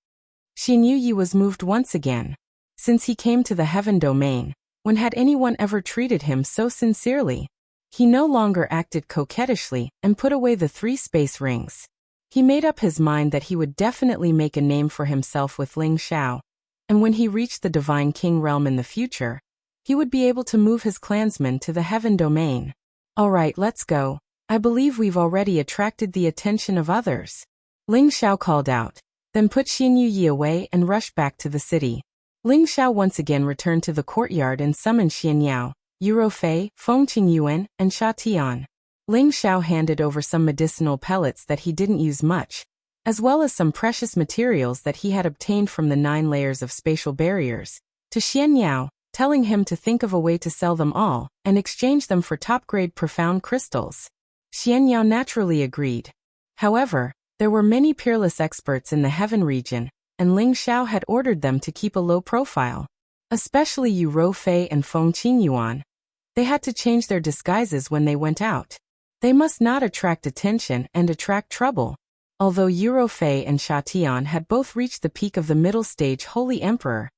Xinyu Yi was moved once again. Since he came to the heaven domain, when had anyone ever treated him so sincerely? He no longer acted coquettishly and put away the 3 space rings. He made up his mind that he would definitely make a name for himself with Ling Xiao, and when he reached the Divine King realm in the future, he would be able to move his clansmen to the heaven domain. "All right, let's go. I believe we've already attracted the attention of others," Ling Xiao called out, then put Xinyu Yi away and rushed back to the city. Ling Xiao once again returned to the courtyard and summoned Xian Yao, Yuro Fei, Feng Qingyuan, and Sha Tian. Ling Xiao handed over some medicinal pellets that he didn't use much, as well as some precious materials that he had obtained from the 9 layers of spatial barriers, to Xian Yao, telling him to think of a way to sell them all and exchange them for top-grade profound crystals. Xian Yao naturally agreed. However, there were many peerless experts in the heaven region, and Ling Xiao had ordered them to keep a low profile. Especially Yu Rofei and Feng Qingyuan. They had to change their disguises when they went out. They must not attract attention and attract trouble. Although Yu Rofei and Sha Tian had both reached the peak of the middle stage Holy Emperor,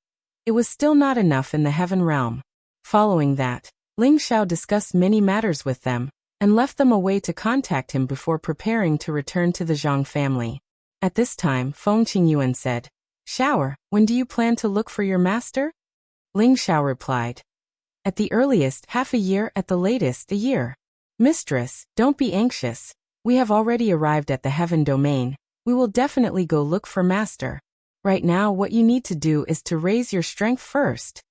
it was still not enough in the heaven realm. Following that, Ling Xiao discussed many matters with them, and left them away to contact him before preparing to return to the Zhang family. At this time, Feng Qingyuan said, "Xiao, when do you plan to look for your master?" Ling Xiao replied, "At the earliest, half a year, at the latest, a year." "Mistress, don't be anxious. We have already arrived at the heaven domain. We will definitely go look for master. Right now, what you need to do is to raise your strength first."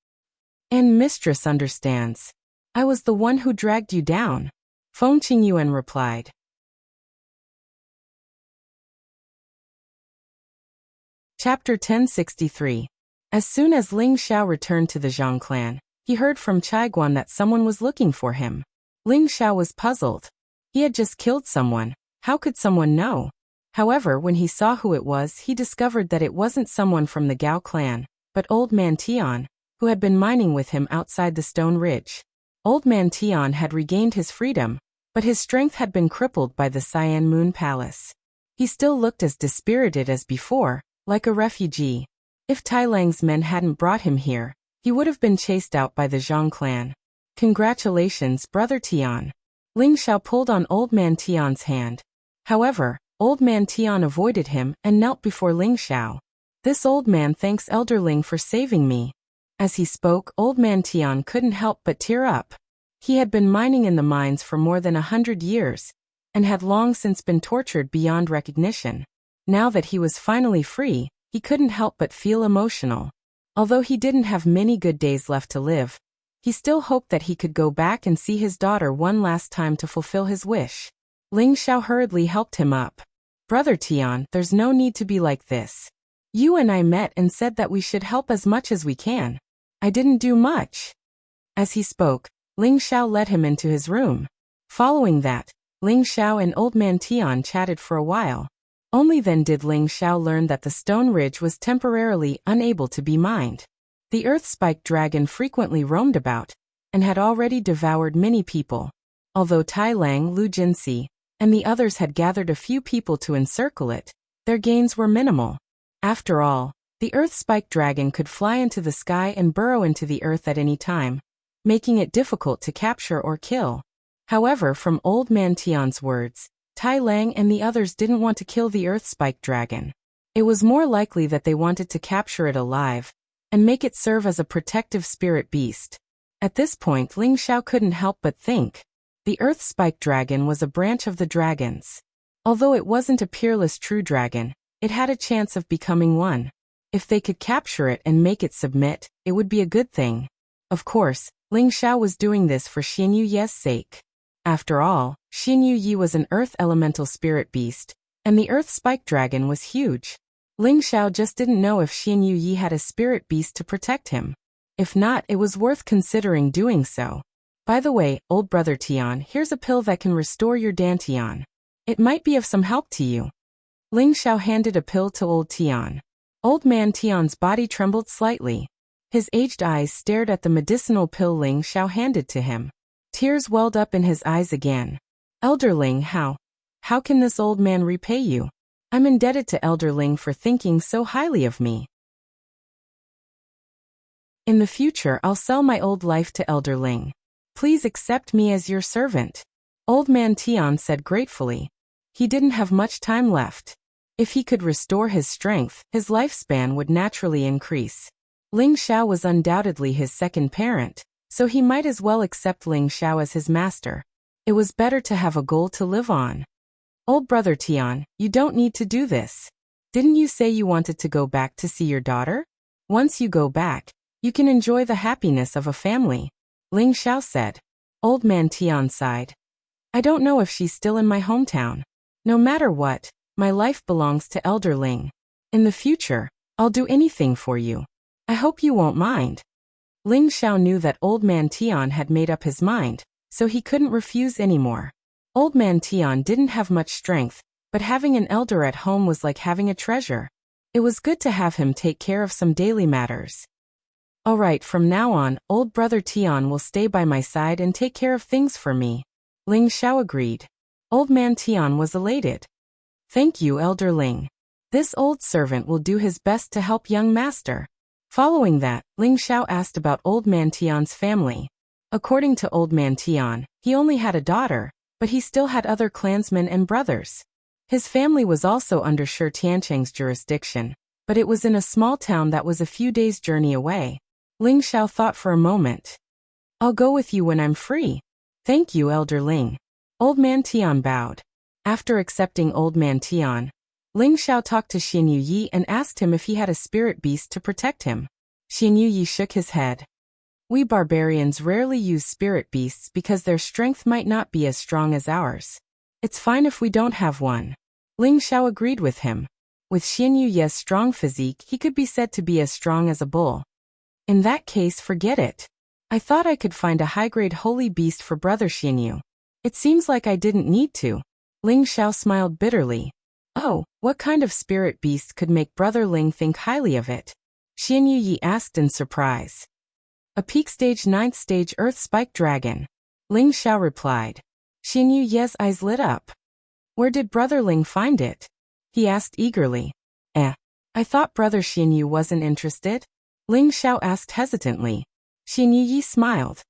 "And mistress understands. I was the one who dragged you down," Feng Qingyuan replied. Chapter 1063. As soon as Ling Xiao returned to the Zhang clan, he heard from Chai Guan that someone was looking for him. Ling Xiao was puzzled. He had just killed someone. How could someone know? However, when he saw who it was, he discovered that it wasn't someone from the Gao clan, but Old Man Tian, who had been mining with him outside the Stone Ridge. Old Man Tian had regained his freedom, but his strength had been crippled by the Cyan Moon Palace. He still looked as dispirited as before, like a refugee. If Tai Lang's men hadn't brought him here, he would have been chased out by the Zhang clan. Congratulations, Brother Tian. Ling Xiao pulled on Old Man Tian's hand. However, Old Man Tian avoided him and knelt before Ling Xiao. This old man thanks Elder Ling for saving me. As he spoke, Old Man Tian couldn't help but tear up. He had been mining in the mines for more than 100 years, and had long since been tortured beyond recognition. Now that he was finally free, he couldn't help but feel emotional. Although he didn't have many good days left to live, he still hoped that he could go back and see his daughter one last time to fulfill his wish. Ling Xiao hurriedly helped him up. Brother Tian, there's no need to be like this. You and I met and said that we should help as much as we can. I didn't do much. As he spoke, Ling Xiao led him into his room. Following that, Ling Xiao and Old Man Tian chatted for a while. Only then did Ling Xiao learn that the Stone Ridge was temporarily unable to be mined. The earth-spiked dragon frequently roamed about, and had already devoured many people. Although Tai Lang, Lu Jinxi, and the others had gathered a few people to encircle it, their gains were minimal. After all, the earth-spiked dragon could fly into the sky and burrow into the earth at any time, making it difficult to capture or kill. However, from Old Man Tian's words, Tai Lang and the others didn't want to kill the earth-spiked dragon. It was more likely that they wanted to capture it alive, and make it serve as a protective spirit beast. At this point, Ling Xiao couldn't help but think. The earth-spiked dragon was a branch of the dragons. Although it wasn't a peerless true dragon, it had a chance of becoming one. If they could capture it and make it submit, it would be a good thing. Of course, Ling Xiao was doing this for Xin Yuye's sake. After all, Xin Yuyi was an earth elemental spirit beast, and the earth-spiked dragon was huge. Ling Xiao just didn't know if Xin Yuyi had a spirit beast to protect him. If not, it was worth considering doing so. By the way, old brother Tian, here's a pill that can restore your dantian. It might be of some help to you. Ling Xiao handed a pill to old Tian. Old man Tian's body trembled slightly. His aged eyes stared at the medicinal pill Ling Xiao handed to him. Tears welled up in his eyes again. Elder Ling, how can this old man repay you? I'm indebted to Elder Ling for thinking so highly of me. In the future, I'll sell my old life to Elder Ling. Please accept me as your servant. Old man Tian said gratefully. He didn't have much time left. If he could restore his strength, his lifespan would naturally increase. Ling Xiao was undoubtedly his second parent, so he might as well accept Ling Xiao as his master. It was better to have a goal to live on. Old brother Tian, you don't need to do this. Didn't you say you wanted to go back to see your daughter? Once you go back, you can enjoy the happiness of a family. Ling Xiao said. Old man Tian sighed. I don't know if she's still in my hometown. No matter what, my life belongs to Elder Ling. In the future, I'll do anything for you. I hope you won't mind. Ling Xiao knew that Old Man Tian had made up his mind, so he couldn't refuse anymore. Old Man Tian didn't have much strength, but having an elder at home was like having a treasure. It was good to have him take care of some daily matters. All right, from now on, old brother Tian will stay by my side and take care of things for me. Ling Xiao agreed. Old Man Tian was elated. Thank you, Elder Ling. This old servant will do his best to help young master. Following that, Ling Xiao asked about Old Man Tian's family. According to Old Man Tian, he only had a daughter, but he still had other clansmen and brothers. His family was also under Shi Tiancheng's jurisdiction, but it was in a small town that was a few days' journey away. Ling Xiao thought for a moment. I'll go with you when I'm free. Thank you, Elder Ling. Old Man Tian bowed. After accepting Old Man Tian, Ling Xiao talked to Xin Yuyi and asked him if he had a spirit beast to protect him. Xin Yuyi shook his head. We barbarians rarely use spirit beasts because their strength might not be as strong as ours. It's fine if we don't have one. Ling Xiao agreed with him. With Xian Yuye's strong physique, he could be said to be as strong as a bull. In that case, forget it. I thought I could find a high-grade holy beast for brother Xian Yu. It seems like I didn't need to. Ling Xiao smiled bitterly. Oh, what kind of spirit beast could make brother Ling think highly of it? Xian Yu asked in surprise. A peak stage 9th stage earth spike dragon. Ling Xiao replied. Xian Yuye's eyes lit up. Where did brother Ling find it? He asked eagerly. I thought brother Xian Yu wasn't interested? Ling Xiao asked hesitantly. Xian Yu smiled.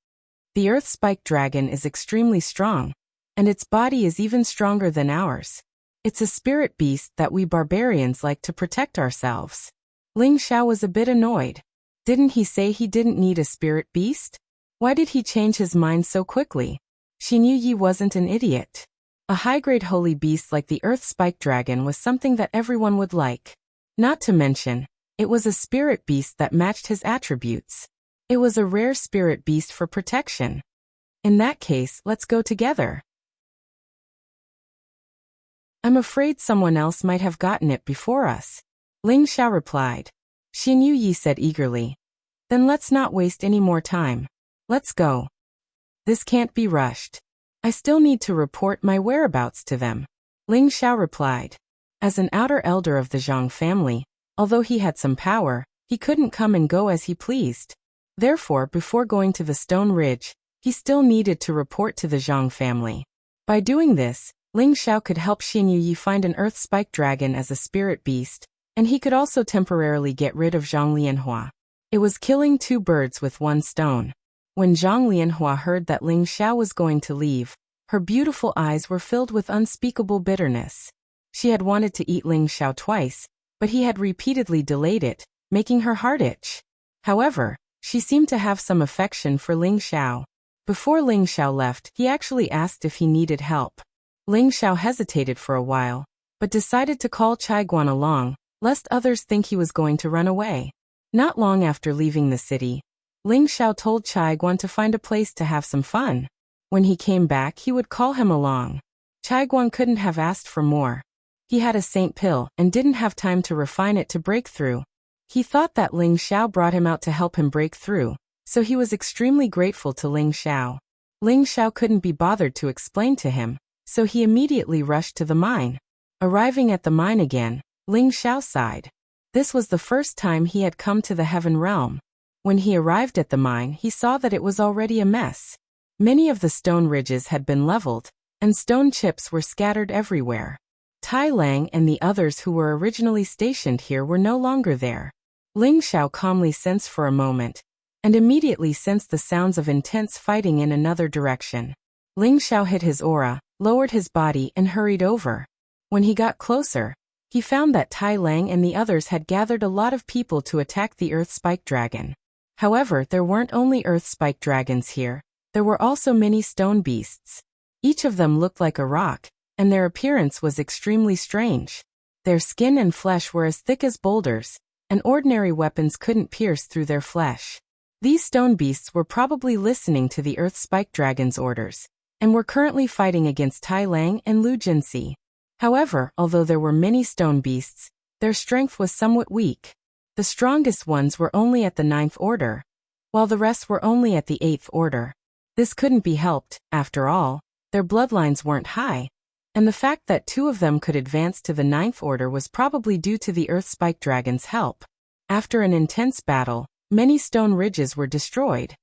The earth spike dragon is extremely strong, and its body is even stronger than ours. It's a spirit beast that we barbarians like to protect ourselves. Ling Xiao was a bit annoyed. Didn't he say he didn't need a spirit beast? Why did he change his mind so quickly? Xian Yu wasn't an idiot. A high-grade holy beast like the earth spike dragon was something that everyone would like. Not to mention, it was a spirit beast that matched his attributes. It was a rare spirit beast for protection. In that case, let's go together. I'm afraid someone else might have gotten it before us. Ling Xiao replied. Xian Yu said eagerly. Then let's not waste any more time. Let's go. This can't be rushed. I still need to report my whereabouts to them. Ling Xiao replied. As an outer elder of the Zhang family, although he had some power, he couldn't come and go as he pleased. Therefore, before going to the Stone Ridge, he still needed to report to the Zhang family. By doing this, Ling Xiao could help Xian Yu find an earth spike dragon as a spirit beast, and he could also temporarily get rid of Zhang Lianhua. It was killing two birds with one stone. When Zhang Lianhua heard that Ling Xiao was going to leave, her beautiful eyes were filled with unspeakable bitterness. She had wanted to eat Ling Xiao twice, but he had repeatedly delayed it, making her heart itch. However, she seemed to have some affection for Ling Xiao. Before Ling Xiao left, he actually asked if he needed help. Ling Xiao hesitated for a while, but decided to call Chai Guan along, lest others think he was going to run away. Not long after leaving the city, Ling Xiao told Chai Guan to find a place to have some fun. When he came back, he would call him along. Chai Guan couldn't have asked for more. He had a saint pill and didn't have time to refine it to break through. He thought that Ling Xiao brought him out to help him break through, so he was extremely grateful to Ling Xiao. Ling Xiao couldn't be bothered to explain to him, so he immediately rushed to the mine. Arriving at the mine again, Ling Xiao sighed. This was the first time he had come to the Heaven Realm. When he arrived at the mine, he saw that it was already a mess. Many of the stone ridges had been leveled, and stone chips were scattered everywhere. Tai Lang and the others who were originally stationed here were no longer there. Ling Xiao calmly sensed for a moment, and immediately sensed the sounds of intense fighting in another direction. Ling Xiao hid his aura, lowered his body and hurried over. When he got closer, he found that Tai Lang and the others had gathered a lot of people to attack the Earth Spike Dragon. However, there weren't only Earth Spike Dragons here, there were also many stone beasts. Each of them looked like a rock, and their appearance was extremely strange. Their skin and flesh were as thick as boulders, and ordinary weapons couldn't pierce through their flesh. These stone beasts were probably listening to the Earth Spike Dragon's orders, and were currently fighting against Tai Lang and Lu Jinxi. However, although there were many stone beasts, their strength was somewhat weak. The strongest ones were only at the 9th order, while the rest were only at the 8th order. This couldn't be helped, after all, their bloodlines weren't high, and the fact that two of them could advance to the 9th order was probably due to the Earth Spike Dragon's help. After an intense battle, many stone ridges were destroyed.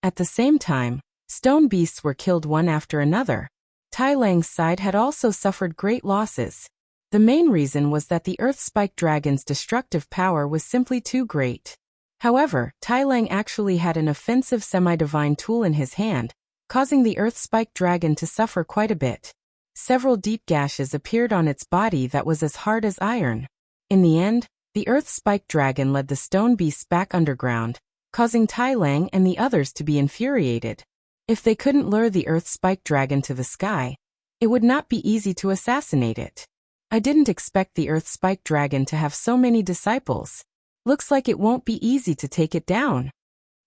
At the same time, stone beasts were killed one after another. Tai Lang's side had also suffered great losses. The main reason was that the Earth Spike Dragon's destructive power was simply too great. However, Tai Lang actually had an offensive semi-divine tool in his hand, causing the Earth Spike Dragon to suffer quite a bit. Several deep gashes appeared on its body that was as hard as iron. In the end, the Earth Spike Dragon led the stone beasts back underground, causing Tai Lang and the others to be infuriated. If they couldn't lure the Earth Spike Dragon to the sky, it would not be easy to assassinate it. I didn't expect the Earth Spike Dragon to have so many disciples. Looks like it won't be easy to take it down.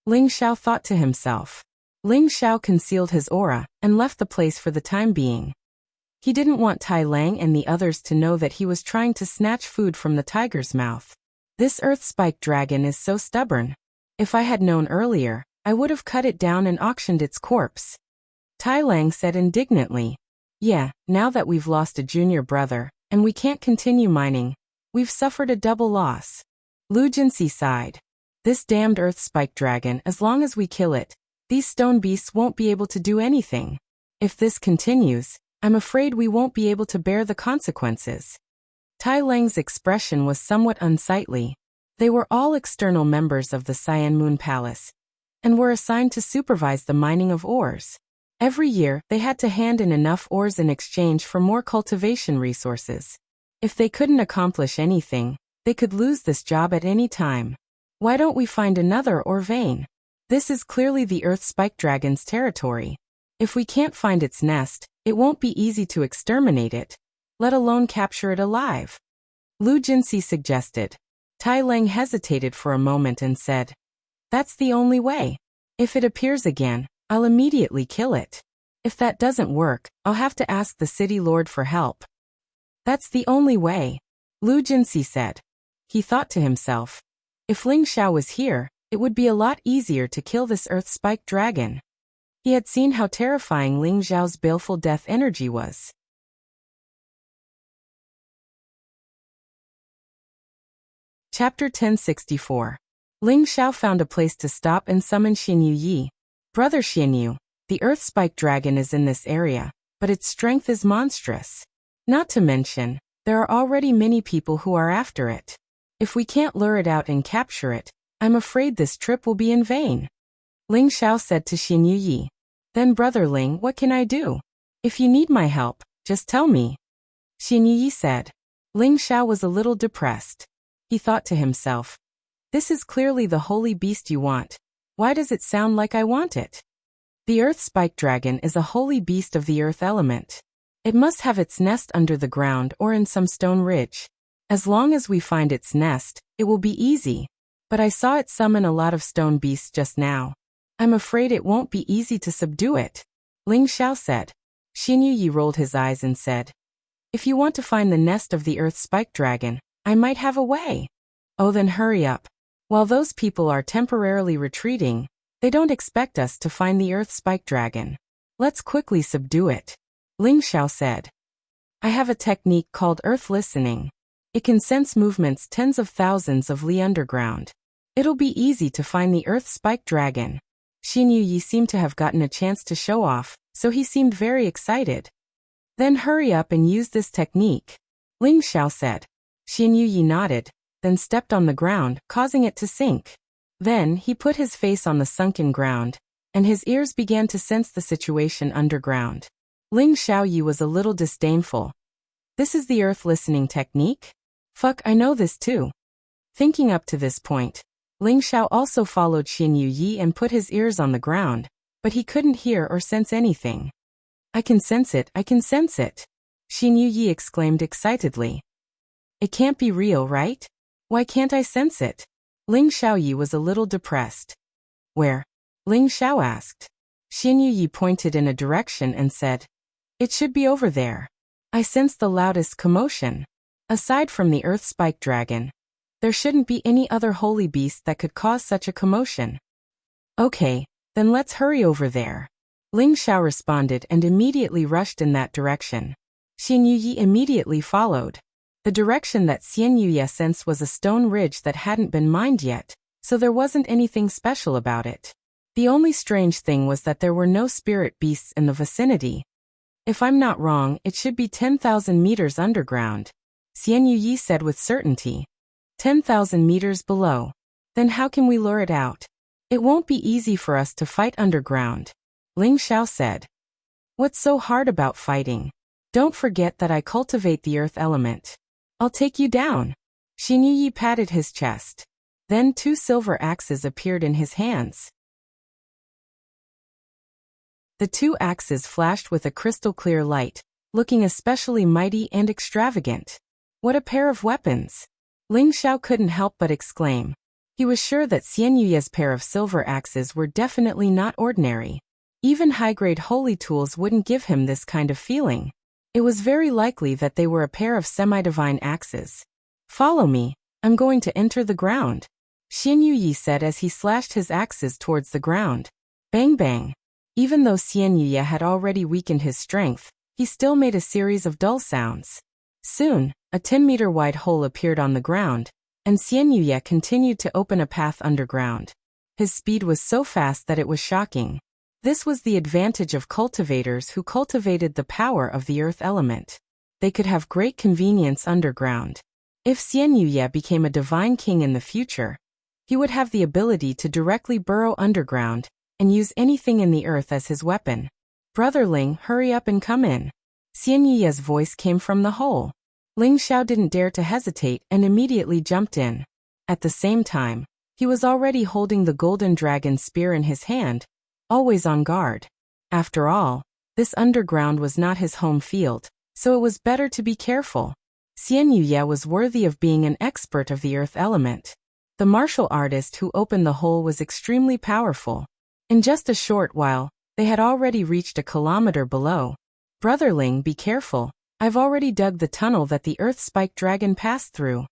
Ling Xiao thought to himself. Ling Xiao concealed his aura and left the place for the time being. He didn't want Tai Lang and the others to know that he was trying to snatch food from the tiger's mouth. This earth-spiked dragon is so stubborn. If I had known earlier, I would have cut it down and auctioned its corpse. Tai Lang said indignantly. Yeah, now that we've lost a junior brother, and we can't continue mining, we've suffered a double loss. Lu Jinsi sighed. This damned earth-spiked dragon, as long as we kill it, these stone beasts won't be able to do anything. If this continues, I'm afraid we won't be able to bear the consequences. Tai Lang's expression was somewhat unsightly. They were all external members of the Cyan Moon Palace, and were assigned to supervise the mining of ores. Every year, they had to hand in enough ores in exchange for more cultivation resources. If they couldn't accomplish anything, they could lose this job at any time. Why don't we find another ore vein? This is clearly the earth-spiked dragon's territory. If we can't find its nest, it won't be easy to exterminate it, let alone capture it alive. Lu Jinsi suggested. Tai Lang hesitated for a moment and said, That's the only way. If it appears again, I'll immediately kill it. If that doesn't work, I'll have to ask the city lord for help. That's the only way, Lu Jinsi said. He thought to himself, if Ling Xiao was here, it would be a lot easier to kill this earth-spiked dragon. He had seen how terrifying Ling Xiao's baleful death energy was. Chapter 1064. Ling Xiao found a place to stop and summon Xinyu Yi. Brother Xinyu, the earth-spiked dragon is in this area, but its strength is monstrous. Not to mention, there are already many people who are after it. If we can't lure it out and capture it, I'm afraid this trip will be in vain. Ling Xiao said to Xinyu Yi. Then Brother Ling, what can I do? If you need my help, just tell me. Xinyu Yi said. Ling Xiao was a little depressed. He thought to himself, this is clearly the holy beast you want. Why does it sound like I want it? The earth-spiked dragon is a holy beast of the earth element. It must have its nest under the ground or in some stone ridge. As long as we find its nest, it will be easy. But I saw it summon a lot of stone beasts just now. I'm afraid it won't be easy to subdue it, Ling Xiao said. Xinyu Yi rolled his eyes and said, if you want to find the nest of the earth-spiked dragon, I might have a way. Oh, then hurry up. While those people are temporarily retreating, they don't expect us to find the earth-spiked dragon. Let's quickly subdue it, Ling Xiao said. I have a technique called earth listening. It can sense movements tens of thousands of li underground. It'll be easy to find the earth-spiked dragon. Xinyu Yi seemed to have gotten a chance to show off, so he seemed very excited. Then hurry up and use this technique, Ling Xiao said. Xinyu Yi nodded, then stepped on the ground, causing it to sink. Then he put his face on the sunken ground, and his ears began to sense the situation underground. Ling Xiao Yi was a little disdainful. This is the earth listening technique? Fuck, I know this too. Thinking up to this point, Ling Xiao also followed Xinyu Yi and put his ears on the ground, but he couldn't hear or sense anything. I can sense it, I can sense it, Xinyu Yi exclaimed excitedly. It can't be real, right? Why can't I sense it? Ling Xiao Yi was a little depressed. Where? Ling Xiao asked. Xinyu Yi pointed in a direction and said, it should be over there. I sense the loudest commotion. Aside from the earth-spiked dragon, there shouldn't be any other holy beast that could cause such a commotion. Okay, then let's hurry over there. Ling Xiao responded and immediately rushed in that direction. Xinyu Yi immediately followed. The direction that Xinyu Yi sensed was a stone ridge that hadn't been mined yet, so there wasn't anything special about it. The only strange thing was that there were no spirit beasts in the vicinity. If I'm not wrong, it should be 10,000 meters underground, Xinyu Yi said with certainty. 10,000 meters below. Then how can we lure it out? It won't be easy for us to fight underground, Ling Xiao said. What's so hard about fighting? Don't forget that I cultivate the earth element. I'll take you down. Xinyu Yi patted his chest. Then 2 silver axes appeared in his hands. The 2 axes flashed with a crystal-clear light, looking especially mighty and extravagant. What a pair of weapons! Ling Xiao couldn't help but exclaim. He was sure that Xinyu Yi's pair of silver axes were definitely not ordinary. Even high-grade holy tools wouldn't give him this kind of feeling. It was very likely that they were a pair of semi-divine axes. Follow me, I'm going to enter the ground, Xian Yuyi said as he slashed his axes towards the ground. Bang bang. Even though Xian Yuyi had already weakened his strength, he still made a series of dull sounds. Soon, a 10-meter wide hole appeared on the ground, and Xian Yuyi continued to open a path underground. His speed was so fast that it was shocking. This was the advantage of cultivators who cultivated the power of the earth element. They could have great convenience underground. If Xian Yuyi became a divine king in the future, he would have the ability to directly burrow underground and use anything in the earth as his weapon. Brother Ling, hurry up and come in. Xian Yuyi's voice came from the hole. Ling Xiao didn't dare to hesitate and immediately jumped in. At the same time, he was already holding the golden dragon spear in his hand, always on guard. After all, this underground was not his home field, so it was better to be careful. Xian Yuyi was worthy of being an expert of the earth element. The martial artist who opened the hole was extremely powerful. In just a short while, they had already reached a kilometer below. Brother Ling, be careful. I've already dug the tunnel that the earth spike dragon passed through.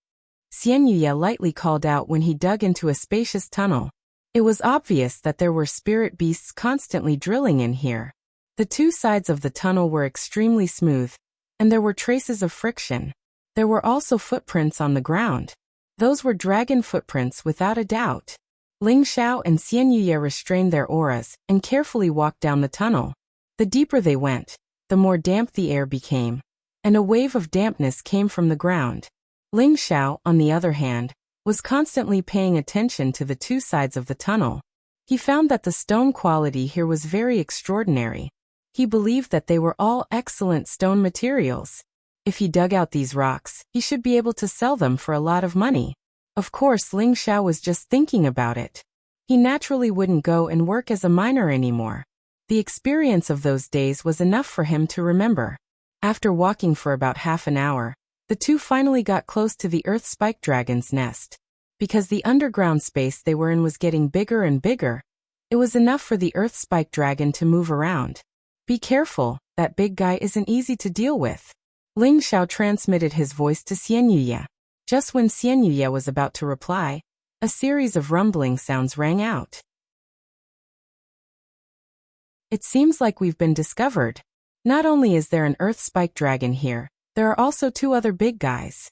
Xian Yuyi lightly called out when he dug into a spacious tunnel. It was obvious that there were spirit beasts constantly drilling in here. The two sides of the tunnel were extremely smooth, and there were traces of friction. There were also footprints on the ground. Those were dragon footprints without a doubt. Ling Xiao and Xian Yuyi restrained their auras and carefully walked down the tunnel. The deeper they went, the more damp the air became, and a wave of dampness came from the ground. Ling Xiao, on the other hand, was constantly paying attention to the two sides of the tunnel. He found that the stone quality here was very extraordinary. He believed that they were all excellent stone materials. If he dug out these rocks, he should be able to sell them for a lot of money. Of course, Ling Xiao was just thinking about it. He naturally wouldn't go and work as a miner anymore. The experience of those days was enough for him to remember. After walking for about half an hour, the two finally got close to the earth spike dragon's nest. Because the underground space they were in was getting bigger and bigger, it was enough for the earth spike dragon to move around. Be careful, that big guy isn't easy to deal with. Ling Xiao transmitted his voice to Xian Yuyi. Just when Xian Yuyi was about to reply, a series of rumbling sounds rang out. It seems like we've been discovered. Not only is there an earth spike dragon here, there are also two other big guys.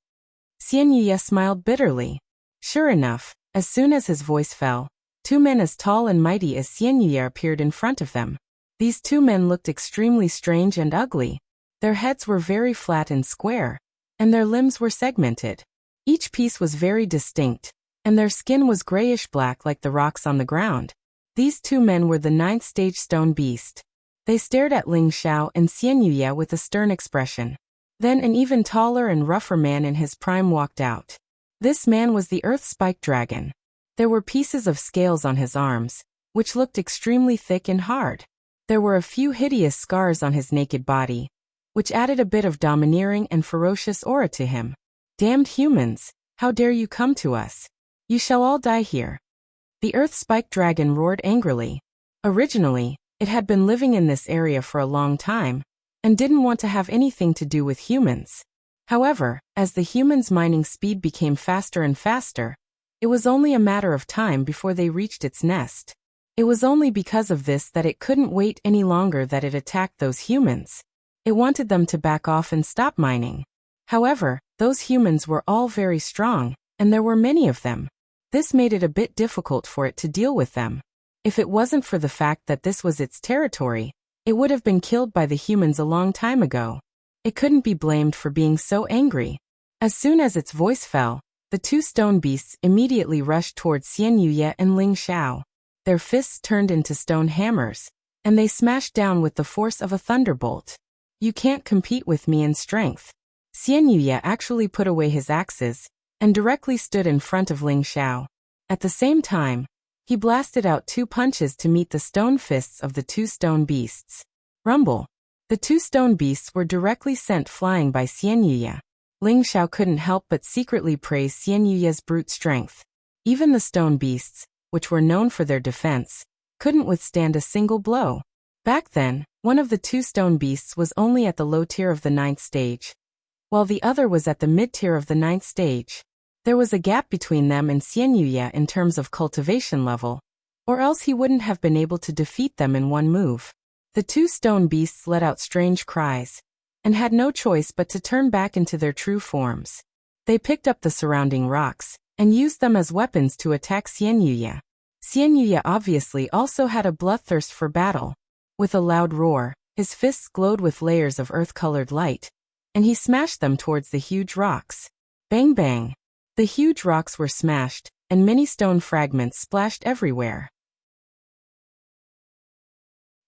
Xian Yuyi smiled bitterly. Sure enough, as soon as his voice fell, two men as tall and mighty as Xian Yuyi appeared in front of them. These two men looked extremely strange and ugly. Their heads were very flat and square, and their limbs were segmented. Each piece was very distinct, and their skin was grayish-black like the rocks on the ground. These two men were the 9th stage stone beast. They stared at Ling Xiao and Xian Yuyi with a stern expression. Then an even taller and rougher man in his prime walked out. This man was the earth spike dragon. There were pieces of scales on his arms, which looked extremely thick and hard. There were a few hideous scars on his naked body, which added a bit of domineering and ferocious aura to him. Damned humans, how dare you come to us? You shall all die here. The earth spike dragon roared angrily. Originally, it had been living in this area for a long time, and didn't want to have anything to do with humans. However, as the humans' mining speed became faster and faster, it was only a matter of time before they reached its nest. It was only because of this that it couldn't wait any longer that it attacked those humans. It wanted them to back off and stop mining. However, those humans were all very strong, and there were many of them. This made it a bit difficult for it to deal with them. If it wasn't for the fact that this was its territory, it would have been killed by the humans a long time ago. It couldn't be blamed for being so angry. As soon as its voice fell, the two stone beasts immediately rushed towards Xian Yuyi and Ling Xiao. Their fists turned into stone hammers, and they smashed down with the force of a thunderbolt. You can't compete with me in strength. Xian Yuyi actually put away his axes, and directly stood in front of Ling Xiao. At the same time, he blasted out 2 punches to meet the stone fists of the 2 stone beasts. Rumble. The 2 stone beasts were directly sent flying by Xian Yuyi. Ling Xiao couldn't help but secretly praise Xian Yuyi's brute strength. Even the stone beasts, which were known for their defense, couldn't withstand a single blow. Back then, one of the two stone beasts was only at the low tier of the 9th stage, while the other was at the mid-tier of the 9th stage. There was a gap between them and Xianyuya in terms of cultivation level, or else he wouldn't have been able to defeat them in one move. The two stone beasts let out strange cries, and had no choice but to turn back into their true forms. They picked up the surrounding rocks, and used them as weapons to attack Xianyuya. Xianyuya obviously also had a bloodthirst for battle. With a loud roar, his fists glowed with layers of earth-colored light, and he smashed them towards the huge rocks. Bang bang! The huge rocks were smashed, and many stone fragments splashed everywhere.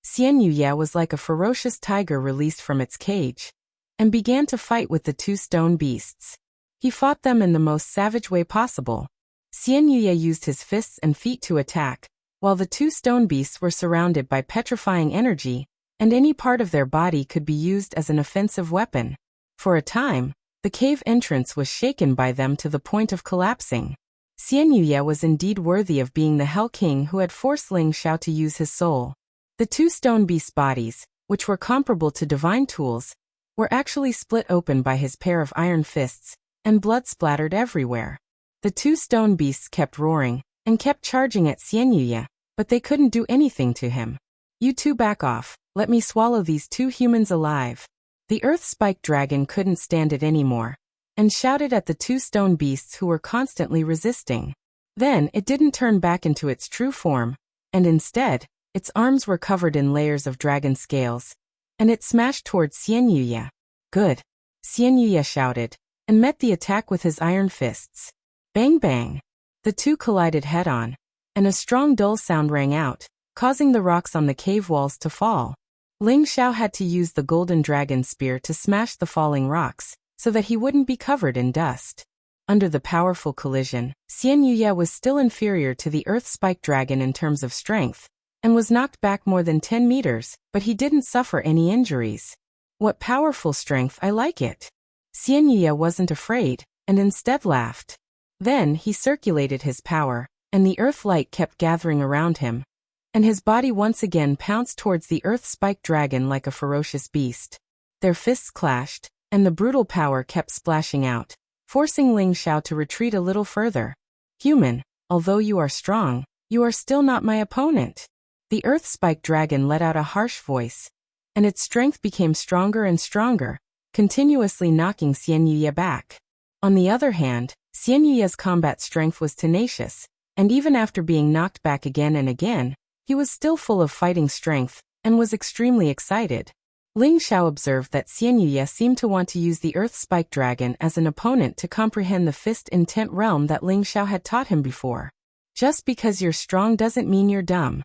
Xianyuya was like a ferocious tiger released from its cage, and began to fight with the two stone beasts. He fought them in the most savage way possible. Xianyuya used his fists and feet to attack, while the two stone beasts were surrounded by petrifying energy, and any part of their body could be used as an offensive weapon. For a time, the cave entrance was shaken by them to the point of collapsing. Xianyuya was indeed worthy of being the Hell King who had forced Ling Xiao to use his soul. The two stone beasts' bodies, which were comparable to divine tools, were actually split open by his pair of iron fists, and blood splattered everywhere. The two stone beasts kept roaring, and kept charging at Xianyuya, but they couldn't do anything to him. "You two back off, let me swallow these two humans alive." The earth-spiked dragon couldn't stand it anymore, and shouted at the two stone beasts who were constantly resisting. Then it didn't turn back into its true form, and instead, its arms were covered in layers of dragon scales, and it smashed towards Xianyuya. "Good!" Xianyuya shouted, and met the attack with his iron fists. Bang bang! The two collided head-on, and a strong dull sound rang out, causing the rocks on the cave walls to fall. Ling Xiao had to use the golden dragon spear to smash the falling rocks, so that he wouldn't be covered in dust. Under the powerful collision, Xianyuya was still inferior to the earth-spiked dragon in terms of strength, and was knocked back more than 10 meters, but he didn't suffer any injuries. "What powerful strength, I like it." Xianyuya wasn't afraid, and instead laughed. Then he circulated his power, and the earth light kept gathering around him, and his body once again pounced towards the earth-spiked dragon like a ferocious beast. Their fists clashed, and the brutal power kept splashing out, forcing Ling Xiao to retreat a little further. "Human, although you are strong, you are still not my opponent." The earth-spiked dragon let out a harsh voice, and its strength became stronger and stronger, continuously knocking Xianyuya back. On the other hand, Xianyuya's combat strength was tenacious, and even after being knocked back again and again, he was still full of fighting strength, and was extremely excited. Ling Xiao observed that Xianyuya seemed to want to use the earth-spiked dragon as an opponent to comprehend the fist-intent realm that Ling Xiao had taught him before. "Just because you're strong doesn't mean you're dumb,"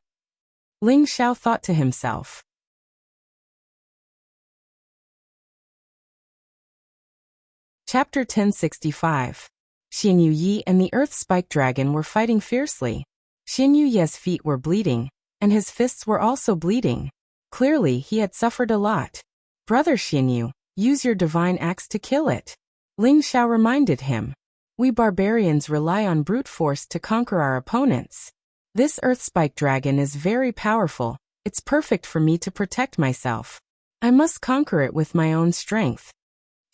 Ling Xiao thought to himself. Chapter 1065. Xianyuyi and the earth-spiked dragon were fighting fiercely. Xianyuya's feet were bleeding, and his fists were also bleeding. Clearly, he had suffered a lot. "Brother Xianyu, use your divine axe to kill it," Ling Xiao reminded him. "We barbarians rely on brute force to conquer our opponents. This earth-spiked dragon is very powerful. It's perfect for me to protect myself. I must conquer it with my own strength,"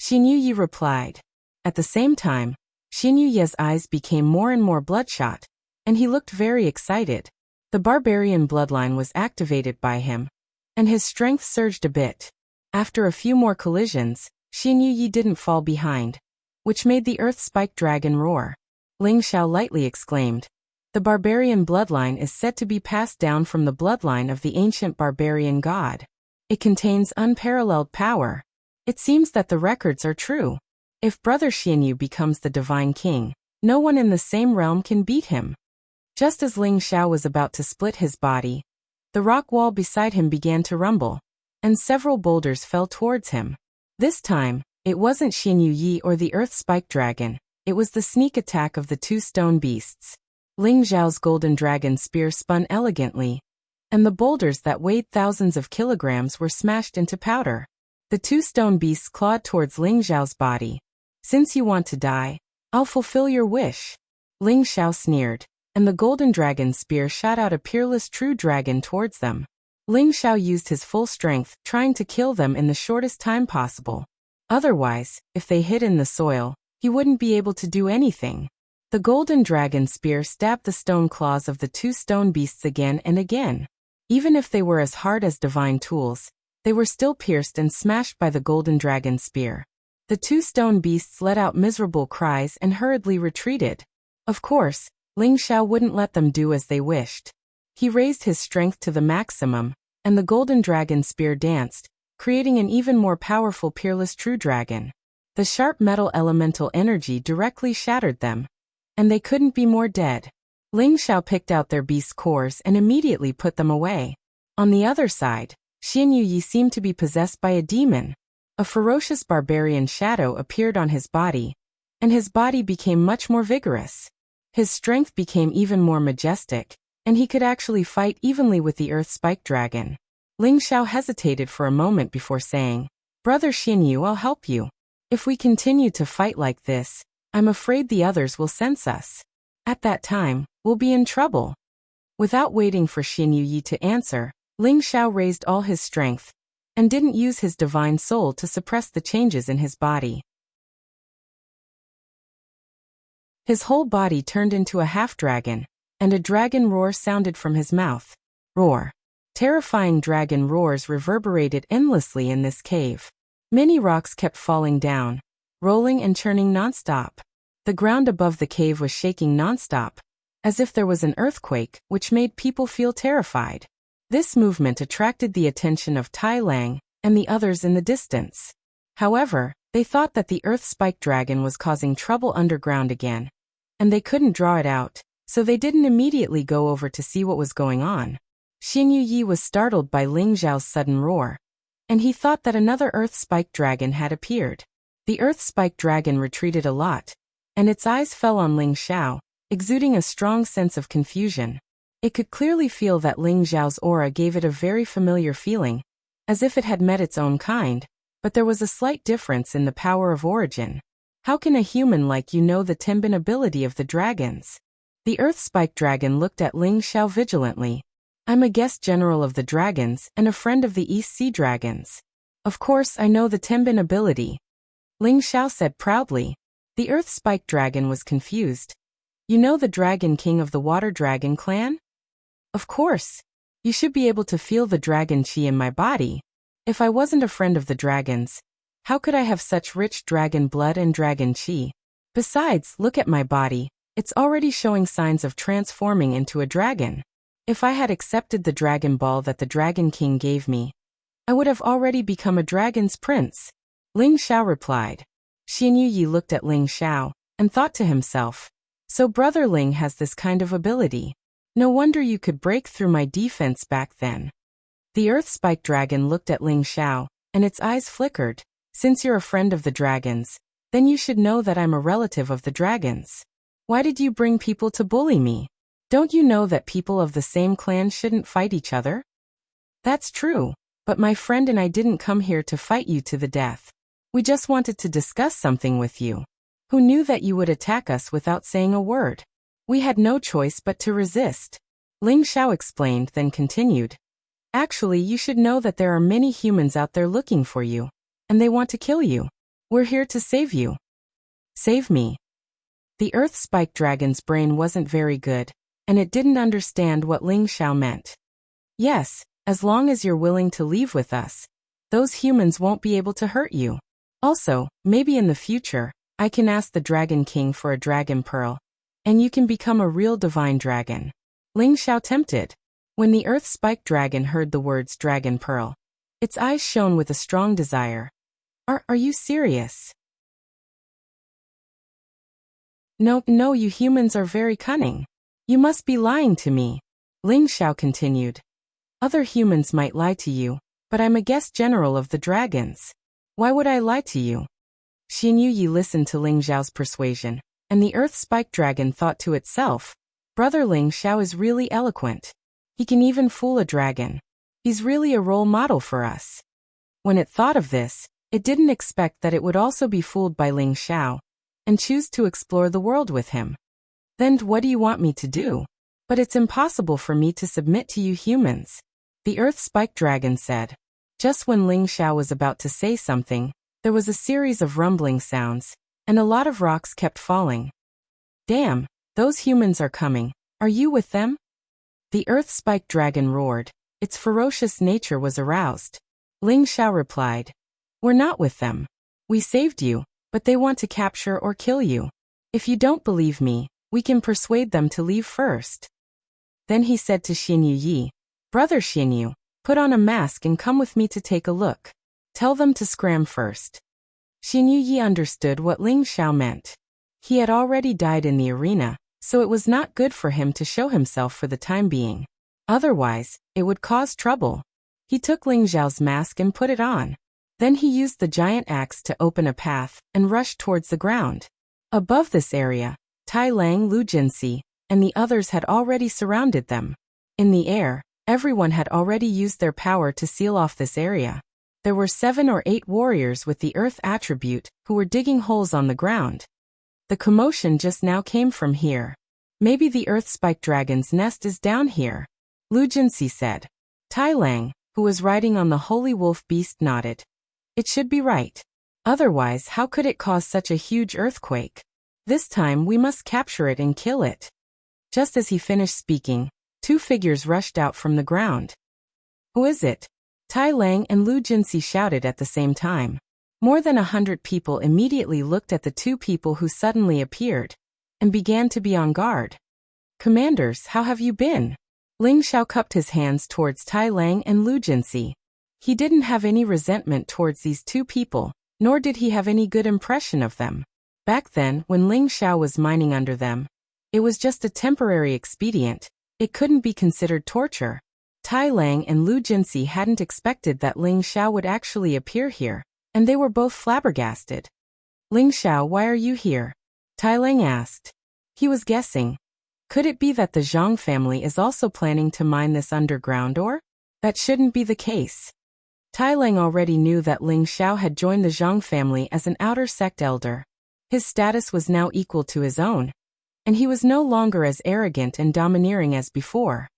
Xianyuyi replied. At the same time, Xianyuya's eyes became more and more bloodshot, and he looked very excited. The barbarian bloodline was activated by him, and his strength surged a bit. After a few more collisions, Xianyuyi didn't fall behind, which made the earth-spiked dragon roar. Ling Xiao lightly exclaimed, "The barbarian bloodline is said to be passed down from the bloodline of the ancient barbarian god. It contains unparalleled power. It seems that the records are true. If Brother Xianyu becomes the divine king, no one in the same realm can beat him." Just as Ling Xiao was about to split his body, the rock wall beside him began to rumble, and several boulders fell towards him. This time, it wasn't Xianyuyi or the earth-spiked dragon, it was the sneak attack of the two stone beasts. Ling Xiao's golden dragon spear spun elegantly, and the boulders that weighed thousands of kilograms were smashed into powder. The two stone beasts clawed towards Ling Xiao's body. "Since you want to die, I'll fulfill your wish," Ling Xiao sneered, and the golden dragon spear shot out a peerless true dragon towards them. Ling Xiao used his full strength, trying to kill them in the shortest time possible. Otherwise, if they hid in the soil, he wouldn't be able to do anything. The golden dragon spear stabbed the stone claws of the two stone beasts again and again. Even if they were as hard as divine tools, they were still pierced and smashed by the golden dragon spear. The two stone beasts let out miserable cries and hurriedly retreated. Of course, Ling Xiao wouldn't let them do as they wished. He raised his strength to the maximum, and the golden dragon spear danced, creating an even more powerful peerless true dragon. The sharp metal elemental energy directly shattered them, and they couldn't be more dead. Ling Xiao picked out their beast cores and immediately put them away. On the other side, Xian Yuyi seemed to be possessed by a demon. A ferocious barbarian shadow appeared on his body, and his body became much more vigorous. His strength became even more majestic, and he could actually fight evenly with the Earth Spike Dragon. Ling Xiao hesitated for a moment before saying, "Brother Xinyu, I'll help you. If we continue to fight like this, I'm afraid the others will sense us. At that time, we'll be in trouble." Without waiting for Xinyu Yi to answer, Ling Xiao raised all his strength, and didn't use his divine soul to suppress the changes in his body. His whole body turned into a half-dragon, and a dragon roar sounded from his mouth. Roar. Terrifying dragon roars reverberated endlessly in this cave. Many rocks kept falling down, rolling and churning nonstop. The ground above the cave was shaking nonstop, as if there was an earthquake, which made people feel terrified. This movement attracted the attention of Tai Lang and the others in the distance. However, they thought that the Earth Spike Dragon was causing trouble underground again, and they couldn't draw it out, so they didn't immediately go over to see what was going on. Xinyu Yi was startled by Ling Xiao's sudden roar, and he thought that another Earth Spike Dragon had appeared. The Earth Spike Dragon retreated a lot, and its eyes fell on Ling Xiao, exuding a strong sense of confusion. It could clearly feel that Ling Xiao's aura gave it a very familiar feeling, as if it had met its own kind, but there was a slight difference in the power of origin. How can a human like you know the Tenbin ability of the dragons? The Earth Spike Dragon looked at Ling Xiao vigilantly. "I'm a guest general of the dragons and a friend of the East Sea Dragons. Of course I know the Tenbin ability," Ling Xiao said proudly. The Earth Spike Dragon was confused. "You know the Dragon King of the Water Dragon clan?" "Of course. You should be able to feel the dragon chi in my body. If I wasn't a friend of the dragons, how could I have such rich dragon blood and dragon chi? Besides, look at my body, it's already showing signs of transforming into a dragon. If I had accepted the Dragon Ball that the Dragon King gave me, I would have already become a dragon's prince," Ling Xiao replied. Xinyu Yi looked at Ling Xiao, and thought to himself, "So Brother Ling has this kind of ability. No wonder you could break through my defense back then." The Earth Spike Dragon looked at Ling Xiao, and its eyes flickered. "Since you're a friend of the dragons, then you should know that I'm a relative of the dragons. Why did you bring people to bully me? Don't you know that people of the same clan shouldn't fight each other?" "That's true, but my friend and I didn't come here to fight you to the death. We just wanted to discuss something with you. Who knew that you would attack us without saying a word? We had no choice but to resist," Ling Xiao explained, then continued. "Actually, you should know that there are many humans out there looking for you, and they want to kill you. We're here to save you." "Save me?" The Earth Spike Dragon's brain wasn't very good, and it didn't understand what Ling Xiao meant. "Yes, as long as you're willing to leave with us, those humans won't be able to hurt you. Also, maybe in the future, I can ask the Dragon King for a dragon pearl, and you can become a real divine dragon," Ling Xiao tempted. When the Earth Spike Dragon heard the words dragon pearl, its eyes shone with a strong desire. Are you serious?" No, you humans are very cunning. You must be lying to me," Ling Xiao continued. "Other humans might lie to you, but I'm a guest general of the dragons. Why would I lie to you?" Xinyu Yi listened to Ling Xiao's persuasion, and the Earth Spike Dragon thought to itself, "Brother Ling Xiao is really eloquent. He can even fool a dragon. He's really a role model for us." When it thought of this, it didn't expect that it would also be fooled by Ling Xiao, and choose to explore the world with him. "Then what do you want me to do? But it's impossible for me to submit to you humans. The earth-spiked dragon said. Just when Ling Xiao was about to say something, there was a series of rumbling sounds, and a lot of rocks kept falling. Damn, those humans are coming. Are you with them? The earth-spiked dragon roared. Its ferocious nature was aroused. Ling Xiao replied. We're not with them. We saved you, but they want to capture or kill you. If you don't believe me, we can persuade them to leave first. Then he said to Xin Yi, Brother Xin Yu, put on a mask and come with me to take a look. Tell them to scram first. Xin Yi understood what Ling Xiao meant. He had already died in the arena, so it was not good for him to show himself for the time being. Otherwise, it would cause trouble. He took Ling Xiao's mask and put it on. Then he used the giant axe to open a path and rushed towards the ground. Above this area, Tai Lang, Lu Jinxi, and the others had already surrounded them. In the air, everyone had already used their power to seal off this area. There were 7 or 8 warriors with the earth attribute who were digging holes on the ground. The commotion just now came from here. Maybe the earth-spiked dragon's nest is down here, Lu Jinxi said. Tai Lang, who was riding on the holy wolf beast, nodded. It should be right. Otherwise, how could it cause such a huge earthquake? This time we must capture it and kill it. Just as he finished speaking, 2 figures rushed out from the ground. Who is it? Tai Lang and Lu Jinxi shouted at the same time. More than 100 people immediately looked at the 2 people who suddenly appeared, and began to be on guard. Commanders, how have you been? Ling Xiao cupped his hands towards Tai Lang and Lu Jinxi. He didn't have any resentment towards these 2 people, nor did he have any good impression of them. Back then, when Ling Xiao was mining under them, it was just a temporary expedient. It couldn't be considered torture. Tai Lang and Lu Jinxi hadn't expected that Ling Xiao would actually appear here, and they were both flabbergasted. Ling Xiao, why are you here? Tai Lang asked. He was guessing. Could it be that the Zhang family is also planning to mine this underground ore? That shouldn't be the case. Tai Lang already knew that Ling Xiao had joined the Zhang family as an outer sect elder. His status was now equal to his own, and he was no longer as arrogant and domineering as before.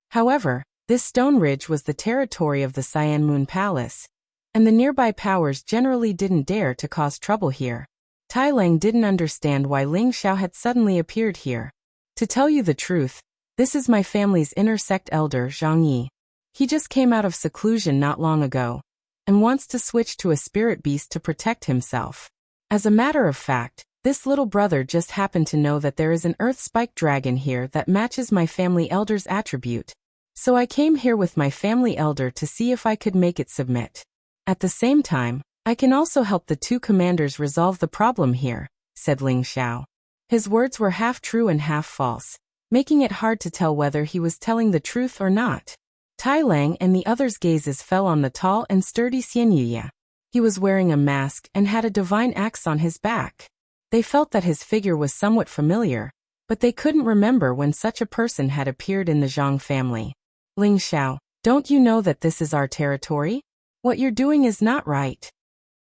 However, this stone ridge was the territory of the Cyan Moon Palace, and the nearby powers generally didn't dare to cause trouble here. Tai Lang didn't understand why Ling Xiao had suddenly appeared here. To tell you the truth, this is my family's inner sect elder, Zhang Yi. He just came out of seclusion not long ago, and wants to switch to a spirit beast to protect himself. As a matter of fact, this little brother just happened to know that there is an earth-spiked dragon here that matches my family elder's attribute. So I came here with my family elder to see if I could make it submit. At the same time, I can also help the 2 commanders resolve the problem here, said Ling Xiao. His words were half true and half false, making it hard to tell whether he was telling the truth or not. Tai Lang and the others' gazes fell on the tall and sturdy Xian Yuya. He was wearing a mask and had a divine axe on his back. They felt that his figure was somewhat familiar, but they couldn't remember when such a person had appeared in the Zhang family. Ling Xiao, don't you know that this is our territory? What you're doing is not right.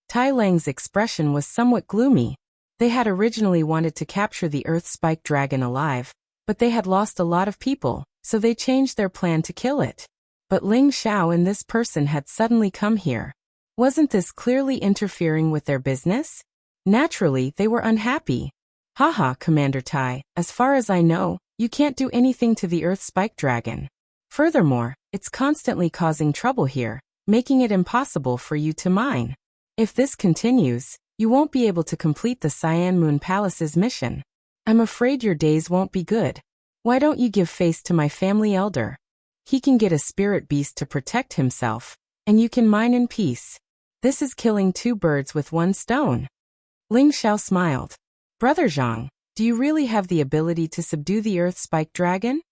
Tai Lang's expression was somewhat gloomy. They had originally wanted to capture the earth-spiked dragon alive, but they had lost a lot of people, so they changed their plan to kill it. But Ling Xiao and this person had suddenly come here. Wasn't this clearly interfering with their business? Naturally, they were unhappy. Haha, Commander Tai, as far as I know, you can't do anything to the earth-spiked dragon. Furthermore, it's constantly causing trouble here, making it impossible for you to mine. If this continues, you won't be able to complete the Cyan Moon Palace's mission. I'm afraid your days won't be good. Why don't you give face to my family elder? He can get a spirit beast to protect himself, and you can mine in peace. This is killing 2 birds with 1 stone. Ling Xiao smiled. Brother Zhang, do you really have the ability to subdue the earth-spiked dragon?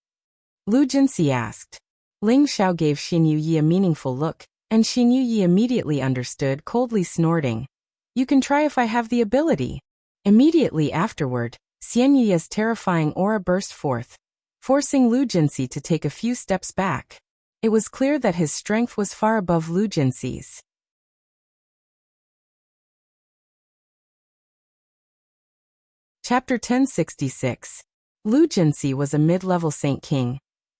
Lu Jinxi asked. Ling Xiao gave Xin Yi a meaningful look, and Xin Yi immediately understood, coldly snorting. You can try if I have the ability. Immediately afterward, Xian Yi's terrifying aura burst forth, forcing Lu Jinxi to take a few steps back. It was clear that his strength was far above Lu Jinxi's. Chapter 1066. Lu Jinxi was a mid-level Saint King,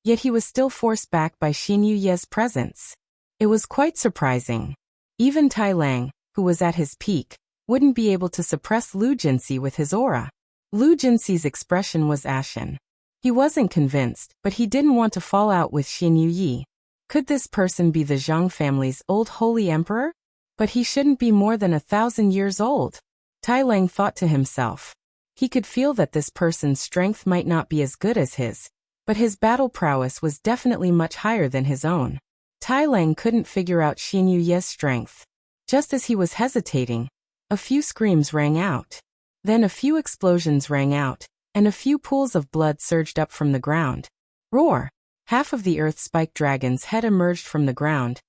yet he was still forced back by Xin Yuye's presence. It was quite surprising. Even Tai Lang, who was at his peak, wouldn't be able to suppress Lu Jinxi with his aura. Lu Jinxi's expression was ashen. He wasn't convinced, but he didn't want to fall out with Xin Yuyi. Could this person be the Zhang family's old holy emperor? But he shouldn't be more than 1,000 years old. Tai Lang thought to himself. He could feel that this person's strength might not be as good as his, but his battle prowess was definitely much higher than his own. Tai Lang couldn't figure out Xin Yuye's strength. Just as he was hesitating, a few screams rang out. Then a few explosions rang out, and a few pools of blood surged up from the ground. Roar! Half of the earth spike dragon's head emerged from the ground,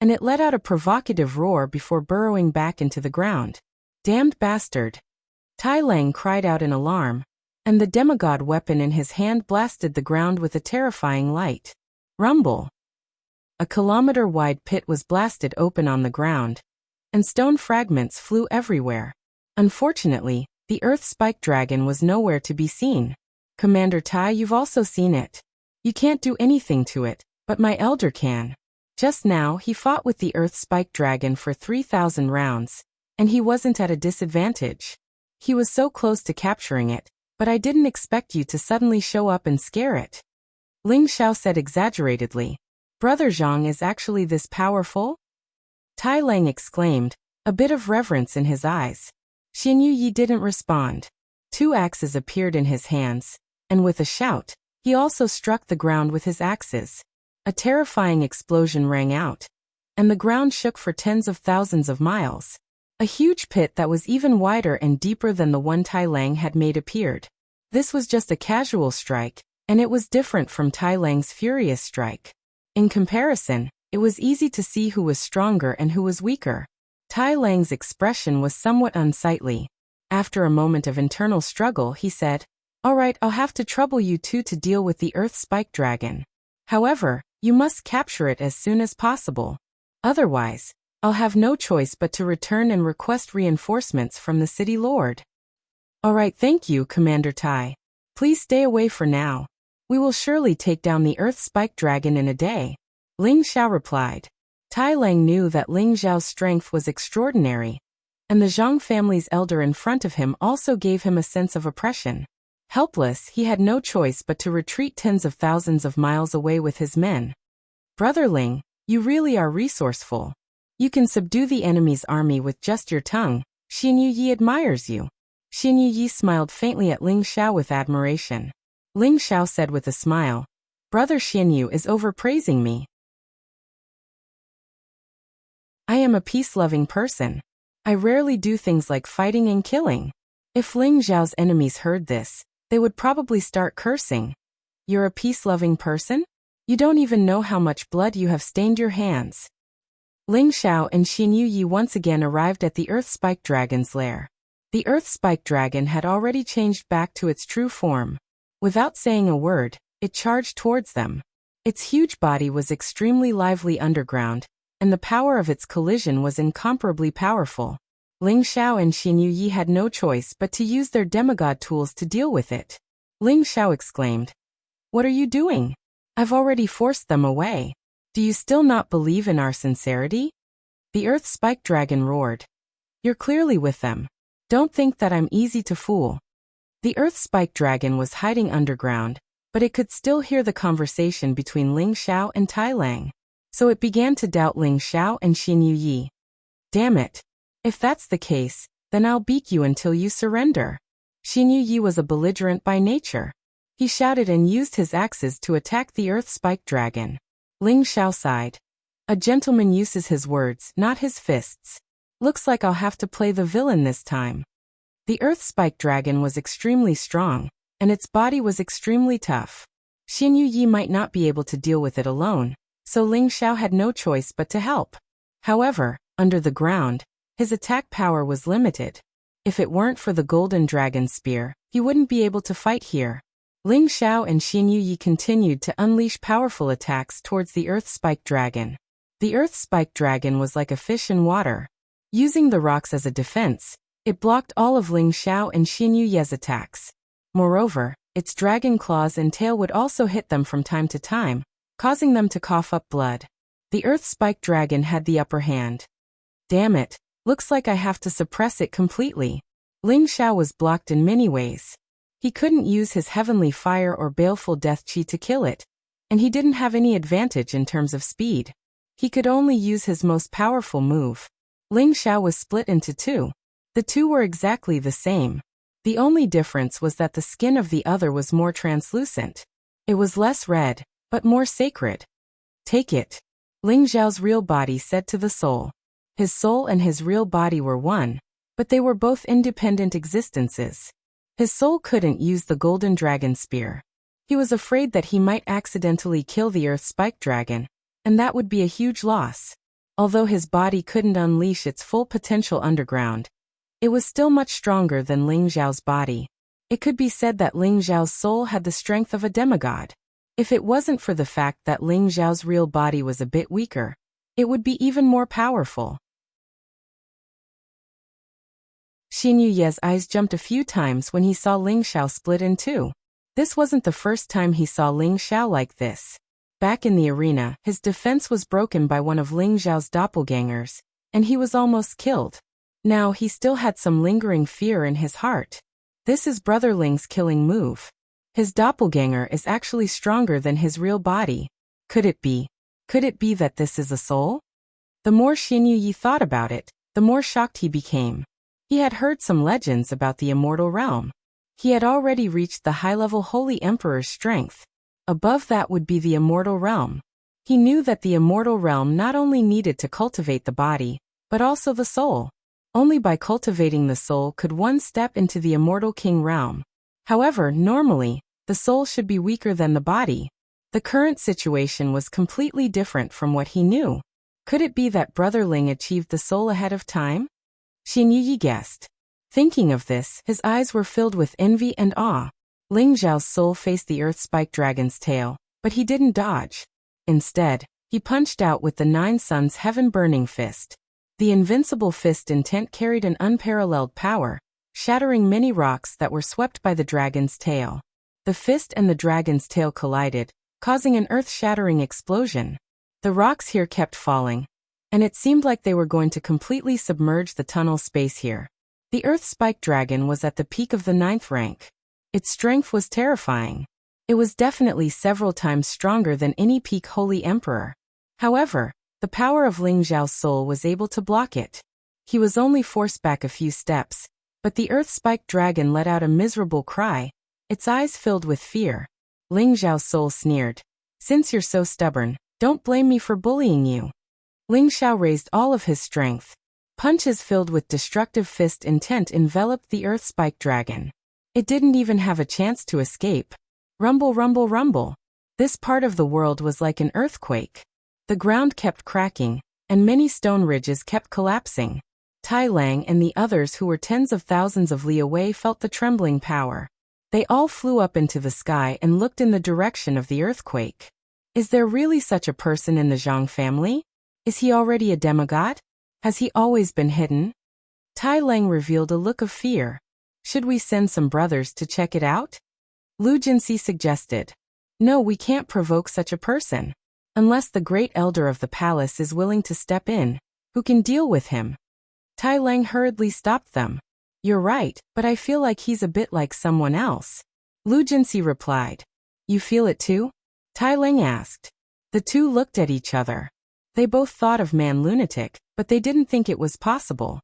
and it let out a provocative roar before burrowing back into the ground. Damned bastard! Tai Lang cried out in alarm, and the demigod weapon in his hand blasted the ground with a terrifying light. Rumble! A kilometer-wide pit was blasted open on the ground, and stone fragments flew everywhere. Unfortunately, the earth spike dragon was nowhere to be seen. Commander Tai, you've also seen it. You can't do anything to it, but my elder can. Just now he fought with the earth spike dragon for 3,000 rounds, and he wasn't at a disadvantage. He was so close to capturing it, but I didn't expect you to suddenly show up and scare it. Ling Xiao said exaggeratedly. Brother Zhang is actually this powerful? Tai Lang exclaimed, a bit of reverence in his eyes. Xin Yuyi didn't respond. 2 axes appeared in his hands, and with a shout, he also struck the ground with his axes. A terrifying explosion rang out, and the ground shook for tens of thousands of miles. A huge pit that was even wider and deeper than the one Tai Lang had made appeared. This was just a casual strike, and it was different from Tai Lang's furious strike. In comparison, it was easy to see who was stronger and who was weaker. Tai Lang's expression was somewhat unsightly. After a moment of internal struggle, he said, "All right, I'll have to trouble you two to deal with the Earth Spike Dragon. However, you must capture it as soon as possible. Otherwise, I'll have no choice but to return and request reinforcements from the City Lord." "All right, thank you, Commander Tai. Please stay away for now. We will surely take down the Earth Spike Dragon in a day," Ling Xiao replied. Tai Lang knew that Ling Xiao's strength was extraordinary, and the Zhang family's elder in front of him also gave him a sense of oppression. Helpless, he had no choice but to retreat tens of thousands of miles away with his men. "Brother Ling, you really are resourceful. You can subdue the enemy's army with just your tongue. Xin Yuyi admires you." Xin Yuyi smiled faintly at Ling Xiao with admiration. Ling Xiao said with a smile, "Brother Xianyu is overpraising me. I am a peace-loving person. I rarely do things like fighting and killing." If Ling Xiao's enemies heard this, they would probably start cursing. "You're a peace-loving person? You don't even know how much blood you have stained your hands." Ling Xiao and Xin Yuyi once again arrived at the Earth Spike Dragon's lair. The Earth Spike Dragon had already changed back to its true form. Without saying a word, it charged towards them. Its huge body was extremely lively underground, and the power of its collision was incomparably powerful. Ling Xiao and Xin Yuyi had no choice but to use their demigod tools to deal with it. Ling Xiao exclaimed, "What are you doing? I've already forced them away. Do you still not believe in our sincerity?" The Earth Spike Dragon roared. "You're clearly with them. Don't think that I'm easy to fool." The Earth Spike Dragon was hiding underground, but it could still hear the conversation between Ling Xiao and Tai Lang. So it began to doubt Ling Xiao and Xin Yuyi. "Damn it. If that's the case, then I'll beat you until you surrender." Xin Yuyi was a belligerent by nature. He shouted and used his axes to attack the Earth Spike Dragon. Ling Xiao sighed. "A gentleman uses his words, not his fists. Looks like I'll have to play the villain this time." The Earth Spike Dragon was extremely strong, and its body was extremely tough. Xin Yuyi might not be able to deal with it alone, so Ling Xiao had no choice but to help. However, under the ground, his attack power was limited. If it weren't for the Golden Dragon Spear, he wouldn't be able to fight here. Ling Xiao and Xin Yuyi continued to unleash powerful attacks towards the Earth Spike Dragon. The Earth Spike Dragon was like a fish in water. Using the rocks as a defense, it blocked all of Ling Xiao and Xin Yuyi's attacks. Moreover, Its dragon claws and tail would also hit them from time to time, causing them to cough up blood. The earth spike dragon had the upper hand. Damn it, looks like I have to suppress it completely. Ling Xiao was blocked in many ways. He couldn't use his heavenly fire or baleful death chi to kill it, and he didn't have any advantage in terms of speed. He could only use his most powerful move. Ling Xiao was split into two. The two were exactly the same. The only difference was that the skin of the other was more translucent. It was less red, but more sacred. Take it. Ling Xiao's real body said to the soul. His soul and his real body were one, but they were both independent existences. His soul couldn't use the golden dragon spear. He was afraid that he might accidentally kill the earth spike dragon, and that would be a huge loss. Although his body couldn't unleash its full potential underground, it was still much stronger than Ling Xiao's body. It could be said that Ling Xiao's soul had the strength of a demigod. If it wasn't for the fact that Ling Xiao's real body was a bit weaker, it would be even more powerful. Xin Yuye's eyes jumped a few times when he saw Ling Xiao split in two. This wasn't the first time he saw Ling Xiao like this. Back in the arena, his defense was broken by one of Ling Xiao's doppelgangers, and he was almost killed. Now he still had some lingering fear in his heart. This is Brother Ling's killing move. His doppelganger is actually stronger than his real body. Could it be? Could it be that this is a soul? The more Xin Yuyi thought about it, the more shocked he became. He had heard some legends about the immortal realm. He had already reached the high-level Holy Emperor's strength. Above that would be the immortal realm. He knew that the immortal realm not only needed to cultivate the body, but also the soul. Only by cultivating the soul could one step into the immortal king realm. However, normally, the soul should be weaker than the body. The current situation was completely different from what he knew. Could it be that Brother Ling achieved the soul ahead of time? Xin Yuyi guessed. Thinking of this, his eyes were filled with envy and awe. Ling Xiao's soul faced the earth spike dragon's tail, but he didn't dodge. Instead, he punched out with the Nine Suns heaven-burning fist. The invincible fist intent carried an unparalleled power, shattering many rocks that were swept by the dragon's tail. The fist and the dragon's tail collided, causing an earth-shattering explosion. The rocks here kept falling, and it seemed like they were going to completely submerge the tunnel space here. The earth spike dragon was at the peak of the 9th rank. Its strength was terrifying. It was definitely several times stronger than any peak Holy Emperor. However, the power of Ling Xiao's soul was able to block it. He was only forced back a few steps, but the earth spike dragon let out a miserable cry, its eyes filled with fear. Ling Xiao's soul sneered. Since you're so stubborn, don't blame me for bullying you. Ling Xiao raised all of his strength. Punches filled with destructive fist intent enveloped the earth spike dragon. It didn't even have a chance to escape. Rumble, rumble, rumble. This part of the world was like an earthquake. The ground kept cracking, and many stone ridges kept collapsing. Tai Lang and the others who were tens of thousands of li away felt the trembling power. They all flew up into the sky and looked in the direction of the earthquake. Is there really such a person in the Zhang family? Is he already a demigod? Has he always been hidden? Tai Lang revealed a look of fear. Should we send some brothers to check it out? Lu Jinxi suggested. No, we can't provoke such a person. Unless the great elder of the palace is willing to step in, who can deal with him? Tai Lang hurriedly stopped them. You're right, but I feel like he's a bit like someone else. Lu Jinxi replied. You feel it too? Tai Lang asked. The two looked at each other. They both thought of Man Lunatic, but they didn't think it was possible.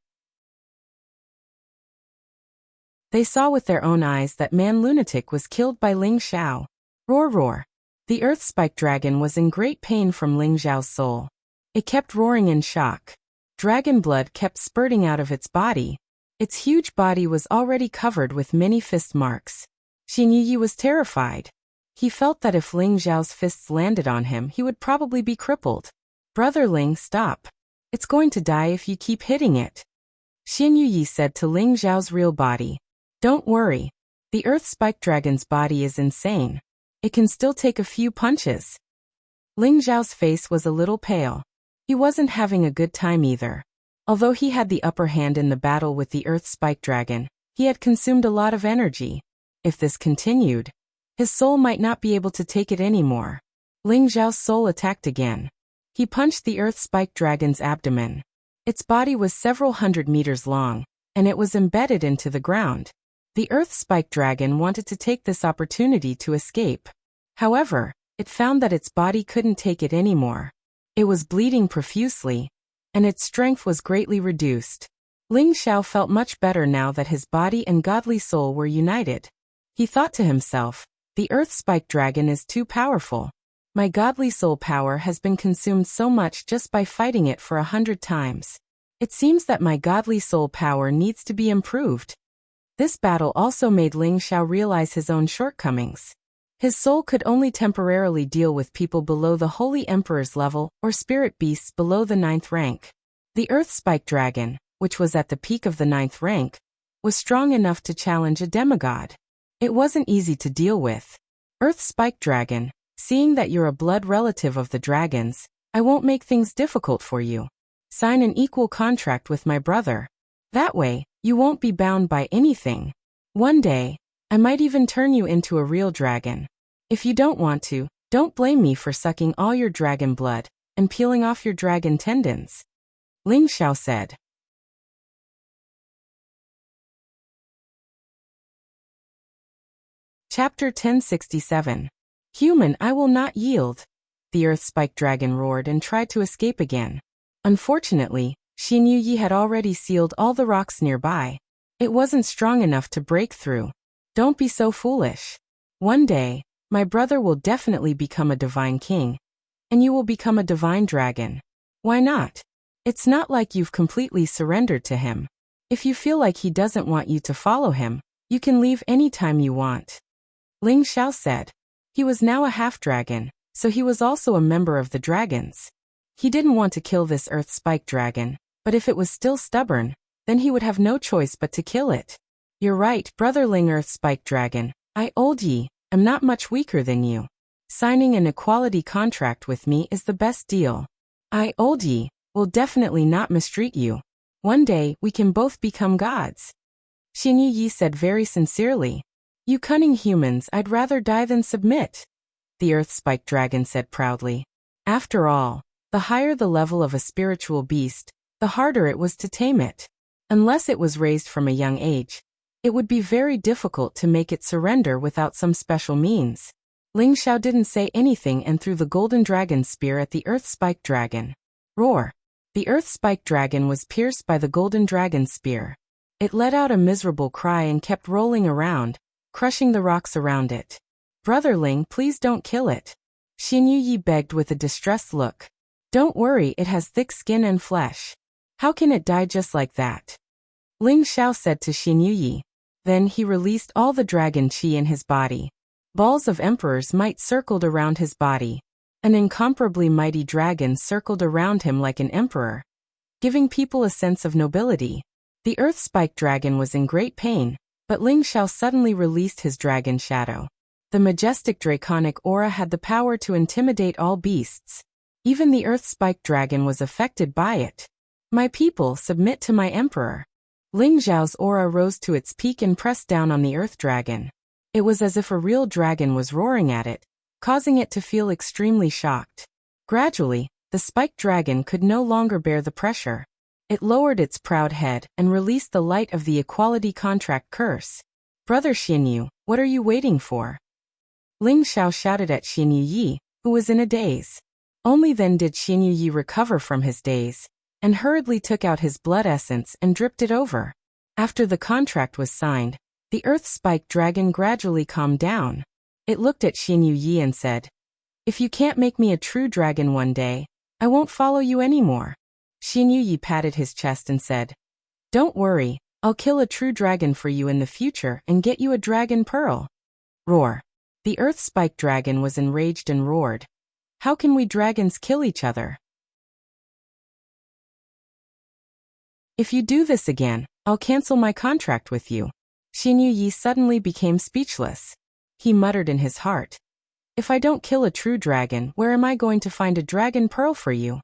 They saw with their own eyes that Man Lunatic was killed by Ling Xiao. Roar roar. The earth spike dragon was in great pain from Ling Xiao's soul. It kept roaring in shock. Dragon blood kept spurting out of its body. Its huge body was already covered with many fist marks. Xin Yuyi was terrified. He felt that if Ling Xiao's fists landed on him, he would probably be crippled. Brother Ling, stop. It's going to die if you keep hitting it. Xin Yuyi said to Ling Xiao's real body. Don't worry. The earth spike dragon's body is insane. It can still take a few punches. Ling Xiao's face was a little pale. He wasn't having a good time either. Although he had the upper hand in the battle with the earth spike dragon, he had consumed a lot of energy. If this continued, His soul might not be able to take it anymore. Ling Xiao's soul attacked again. He punched the earth spike dragon's abdomen. Its body was several hundred meters long, and it was embedded into the ground. The earth spike dragon wanted to take this opportunity to escape. However, it found that its body couldn't take it anymore. It was bleeding profusely, and its strength was greatly reduced. Ling Xiao felt much better now that his body and godly soul were united. He thought to himself, the earth spike dragon is too powerful. My godly soul power has been consumed so much just by fighting it for 100 times. It seems that my godly soul power needs to be improved. This battle also made Ling Xiao realize his own shortcomings. His soul could only temporarily deal with people below the Holy Emperor's level or spirit beasts below the 9th rank. The earth spike dragon, which was at the peak of the 9th rank, was strong enough to challenge a demigod. It wasn't easy to deal with. Earth spike dragon, seeing that you're a blood relative of the dragons, I won't make things difficult for you. Sign an equal contract with my brother. That way, you won't be bound by anything. One day, I might even turn you into a real dragon. If you don't want to, don't blame me for sucking all your dragon blood and peeling off your dragon tendons. Ling Xiao said. Chapter 1067. Human, I will not yield. The earth spike dragon roared and tried to escape again. Unfortunately, Xin Yi had already sealed all the rocks nearby. It wasn't strong enough to break through. Don't be so foolish. One day, my brother will definitely become a divine king, and you will become a divine dragon. Why not? It's not like you've completely surrendered to him. If you feel like he doesn't want you to follow him, you can leave anytime you want. Ling Xiao said. He was now a half-dragon, so he was also a member of the dragons. He didn't want to kill this earth spike dragon, but if it was still stubborn, then he would have no choice but to kill it. You're right, brother Ling earth spike dragon, I old ye, am not much weaker than you. Signing an equality contract with me is the best deal. I old ye, will definitely not mistreat you. One day, we can both become gods. Xin Yi said very sincerely. You cunning humans, I'd rather die than submit. The earth spike dragon said proudly. After all, the higher the level of a spiritual beast, the harder it was to tame it. Unless it was raised from a young age, it would be very difficult to make it surrender without some special means. Ling Xiao didn't say anything and threw the golden dragon spear at the earth spike dragon. Roar! The earth spike dragon was pierced by the golden dragon spear. It let out a miserable cry and kept rolling around, crushing the rocks around it. Brother Ling, please don't kill it. Xin Yi begged with a distressed look. Don't worry, it has thick skin and flesh. How can it die just like that? Ling Xiao said to Xin Yi. Then he released all the dragon qi in his body. Balls of emperor's might circled around his body. An incomparably mighty dragon circled around him like an emperor, giving people a sense of nobility. The earth spike dragon was in great pain, but Ling Xiao suddenly released his dragon shadow. The majestic draconic aura had the power to intimidate all beasts. Even the earth spike dragon was affected by it. My people, submit to my emperor. Ling Xiao's aura rose to its peak and pressed down on the earth dragon. It was as if a real dragon was roaring at it, causing it to feel extremely shocked. Gradually, the spiked dragon could no longer bear the pressure. It lowered its proud head and released the light of the equality contract curse. Brother Xinyu, what are you waiting for? Ling Xiao shouted at Xinyu Yi, who was in a daze. Only then did Xinyu Yi recover from his daze, and hurriedly took out his blood essence and dripped it over. After the contract was signed, the earth spiked dragon gradually calmed down. It looked at Xinyu Yi and said, If you can't make me a true dragon one day, I won't follow you anymore. Xinyu Yi patted his chest and said, Don't worry, I'll kill a true dragon for you in the future and get you a dragon pearl. Roar. The earth spike dragon was enraged and roared. How can we dragons kill each other? If you do this again, I'll cancel my contract with you. Xinyu Yi suddenly became speechless. He muttered in his heart, If I don't kill a true dragon, where am I going to find a dragon pearl for you?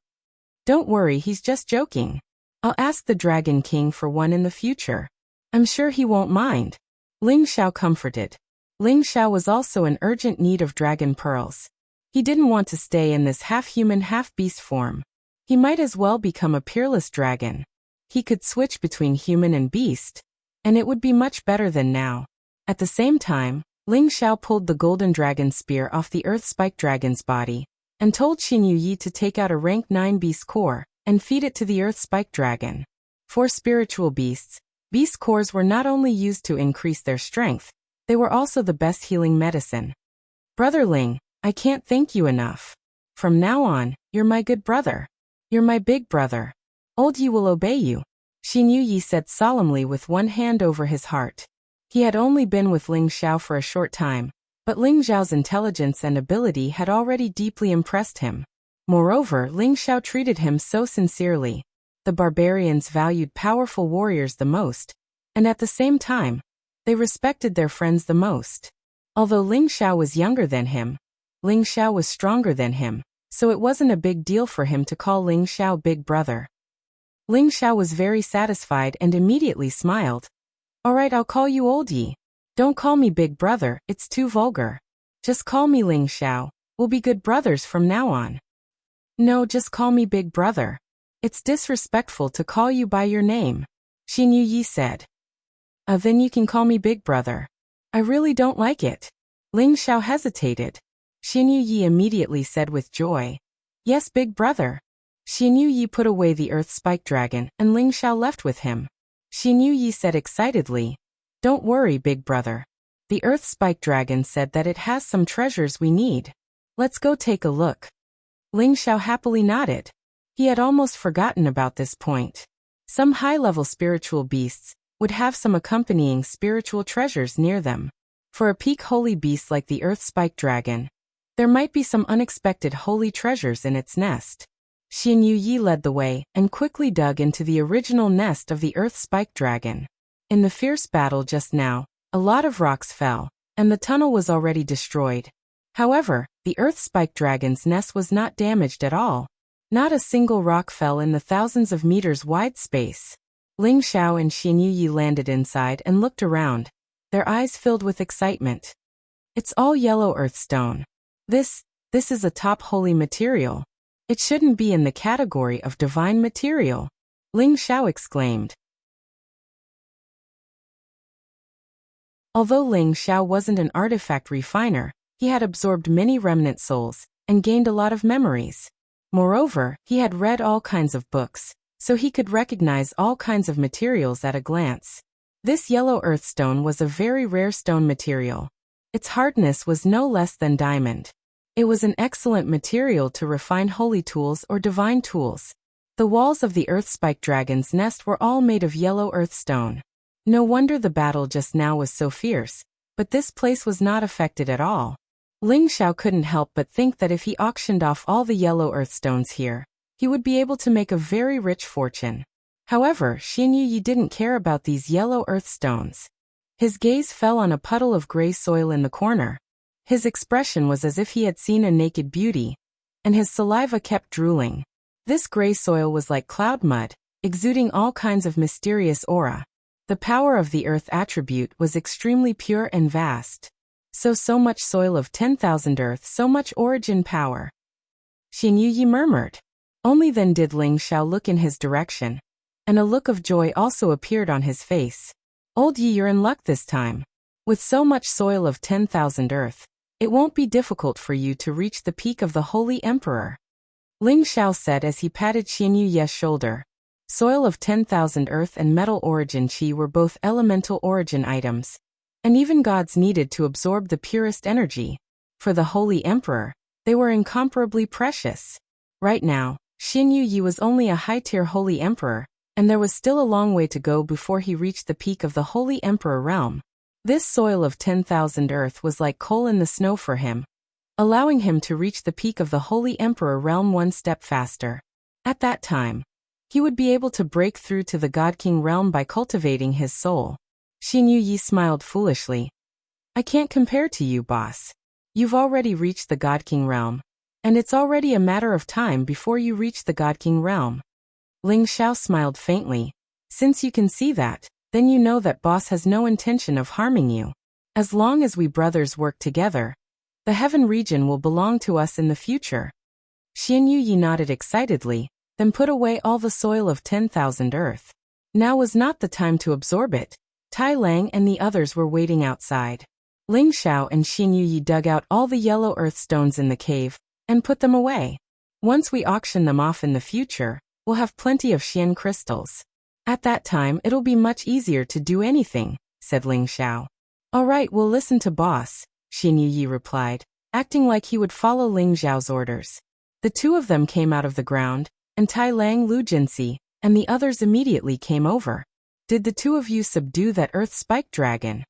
Don't worry, he's just joking. I'll ask the Dragon King for one in the future. I'm sure he won't mind. Ling Xiao comforted. Ling Xiao was also in urgent need of dragon pearls. He didn't want to stay in this half-human, half-beast form. He might as well become a peerless dragon. He could switch between human and beast, and it would be much better than now. At the same time, Ling Xiao pulled the golden dragon spear off the earth spike dragon's body, and told Xin Yuyi to take out a rank 9 beast core, and feed it to the earth spike dragon. For spiritual beasts, beast cores were not only used to increase their strength, they were also the best healing medicine. Brother Ling, I can't thank you enough. From now on, you're my good brother. You're my big brother. Old Yi will obey you, Xin Yuyi said solemnly with one hand over his heart. He had only been with Ling Xiao for a short time, but Ling Xiao's intelligence and ability had already deeply impressed him. Moreover, Ling Xiao treated him so sincerely. The barbarians valued powerful warriors the most, and at the same time, they respected their friends the most. Although Ling Xiao was younger than him, Ling Xiao was stronger than him, so it wasn't a big deal for him to call Ling Xiao big brother. Ling Xiao was very satisfied and immediately smiled. All right, I'll call you Old Yi. Don't call me big brother, it's too vulgar. Just call me Ling Xiao. We'll be good brothers from now on. No, just call me big brother. It's disrespectful to call you by your name, Xin Yuyi said. Then you can call me big brother. I really don't like it. Ling Xiao hesitated. Xin Yuyi immediately said with joy. Yes, big brother. Xin Yuyi put away the earth spike dragon and Ling Xiao left with him. Xin Yuyi said excitedly. Don't worry, big brother. The earth spike dragon said that it has some treasures we need. Let's go take a look. Ling Xiao happily nodded. He had almost forgotten about this point. Some high-level spiritual beasts would have some accompanying spiritual treasures near them. For a peak holy beast like the earth spike dragon, there might be some unexpected holy treasures in its nest. Xin Yuyi led the way and quickly dug into the original nest of the earth spike dragon. In the fierce battle just now, a lot of rocks fell, and the tunnel was already destroyed. However, the earth spike dragon's nest was not damaged at all. Not a single rock fell in the thousands of meters wide space. Ling Xiao and Xin Yuyi landed inside and looked around, their eyes filled with excitement. It's all yellow earthstone. This is a top holy material. It shouldn't be in the category of divine material, Ling Xiao exclaimed. Although Ling Xiao wasn't an artifact refiner, he had absorbed many remnant souls and gained a lot of memories. Moreover, he had read all kinds of books, so he could recognize all kinds of materials at a glance. This yellow earthstone was a very rare stone material. Its hardness was no less than diamond. It was an excellent material to refine holy tools or divine tools. The walls of the earth spike dragon's nest were all made of yellow earthstone. No wonder the battle just now was so fierce, but this place was not affected at all. Ling Xiao couldn't help but think that if he auctioned off all the yellow earthstones here, he would be able to make a very rich fortune. However, Xin Yuyi didn't care about these yellow earthstones. His gaze fell on a puddle of gray soil in the corner. His expression was as if he had seen a naked beauty, and his saliva kept drooling. This gray soil was like cloud mud, exuding all kinds of mysterious aura. The power of the earth attribute was extremely pure and vast. So much soil of 10,000 earth, so much origin power. Xin Yuyi murmured. Only then did Ling Xiao look in his direction, and a look of joy also appeared on his face. Old Yi, you're in luck this time. With so much soil of 10,000 earth, it won't be difficult for you to reach the peak of the Holy Emperor, Ling Xiao said as he patted Xin Yuyi's shoulder. Soil of 10,000 earth and metal origin qi were both elemental origin items, and even gods needed to absorb the purest energy. For the Holy Emperor, they were incomparably precious. Right now, Xin Yuyi was only a high-tier Holy Emperor, and there was still a long way to go before he reached the peak of the Holy Emperor realm. This soil of 10,000 earth was like coal in the snow for him, allowing him to reach the peak of the Holy Emperor realm one step faster. At that time, he would be able to break through to the God King realm by cultivating his soul. Xin Yuyi smiled foolishly. I can't compare to you, boss. You've already reached the God King realm, and it's already a matter of time before you reach the God King realm. Ling Xiao smiled faintly. Since you can see that, then you know that boss has no intention of harming you. As long as we brothers work together, the heaven region will belong to us in the future. Xian Yi nodded excitedly, then put away all the soil of 10,000 earth. Now was not the time to absorb it. Tai Lang and the others were waiting outside. Ling Xiao and Xian Yi dug out all the yellow earth stones in the cave and put them away. Once we auction them off in the future, we'll have plenty of Xian crystals. At that time it'll be much easier to do anything, said Ling Xiao. All right, we'll listen to boss, Xian Yi replied, acting like he would follow Ling Xiao's orders. The two of them came out of the ground, and Tai Lang, Lu Jinxi, and the others immediately came over. Did the two of you subdue that earth spike dragon?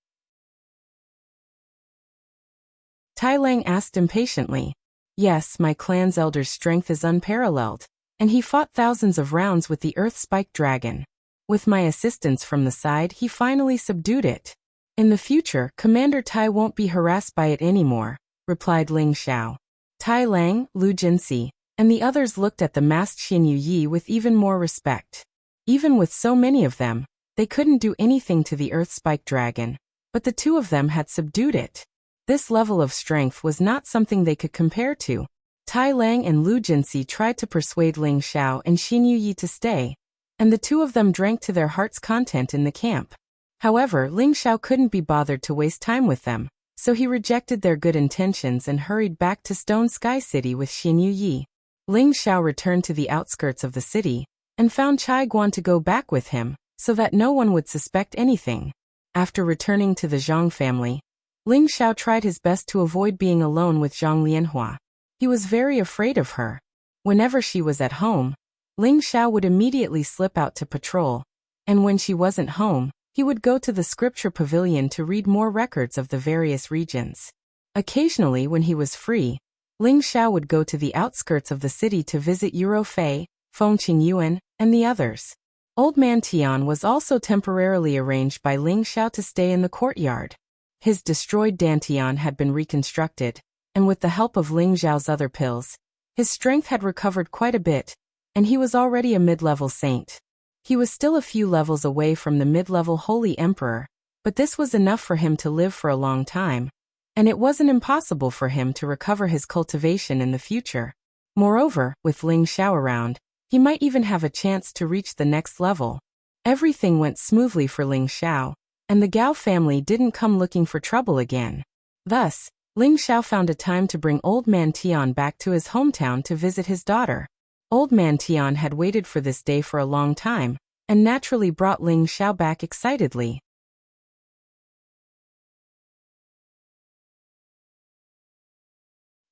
Tai Lang asked impatiently. Yes, my clan's elder's strength is unparalleled, and he fought thousands of rounds with the earth spike dragon. With my assistance from the side, he finally subdued it. In the future, Commander Tai won't be harassed by it anymore, replied Ling Xiao. Tai Lang, Lu Jinxi, and the others looked at the masked Xian Yi with even more respect. Even with so many of them, they couldn't do anything to the earth spike dragon, but the two of them had subdued it. This level of strength was not something they could compare to. Tai Lang and Lu Jinxi tried to persuade Ling Xiao and Xian Yi to stay, and the two of them drank to their heart's content in the camp. However, Ling Xiao couldn't be bothered to waste time with them, so he rejected their good intentions and hurried back to Stone Sky City with Xian Yi. Ling Xiao returned to the outskirts of the city, and found Chai Guan to go back with him, so that no one would suspect anything. After returning to the Zhang family, Ling Xiao tried his best to avoid being alone with Zhang Lianhua. He was very afraid of her. Whenever she was at home, Ling Xiao would immediately slip out to patrol, and when she wasn't home, he would go to the scripture pavilion to read more records of the various regions. Occasionally when he was free, Ling Xiao would go to the outskirts of the city to visit Yuro Fei, Feng Qingyuan, and the others. Old Man Tian was also temporarily arranged by Ling Xiao to stay in the courtyard. His destroyed dantian had been reconstructed, and with the help of Ling Xiao's other pills, his strength had recovered quite a bit, and he was already a mid-level saint. He was still a few levels away from the mid-level Holy Emperor, but this was enough for him to live for a long time, and it wasn't impossible for him to recover his cultivation in the future. Moreover, with Ling Xiao around, he might even have a chance to reach the next level. Everything went smoothly for Ling Xiao, and the Gao family didn't come looking for trouble again. Thus, Ling Xiao found a time to bring Old Man Tian back to his hometown to visit his daughter. Old Man Tian had waited for this day for a long time, and naturally brought Ling Xiao back excitedly.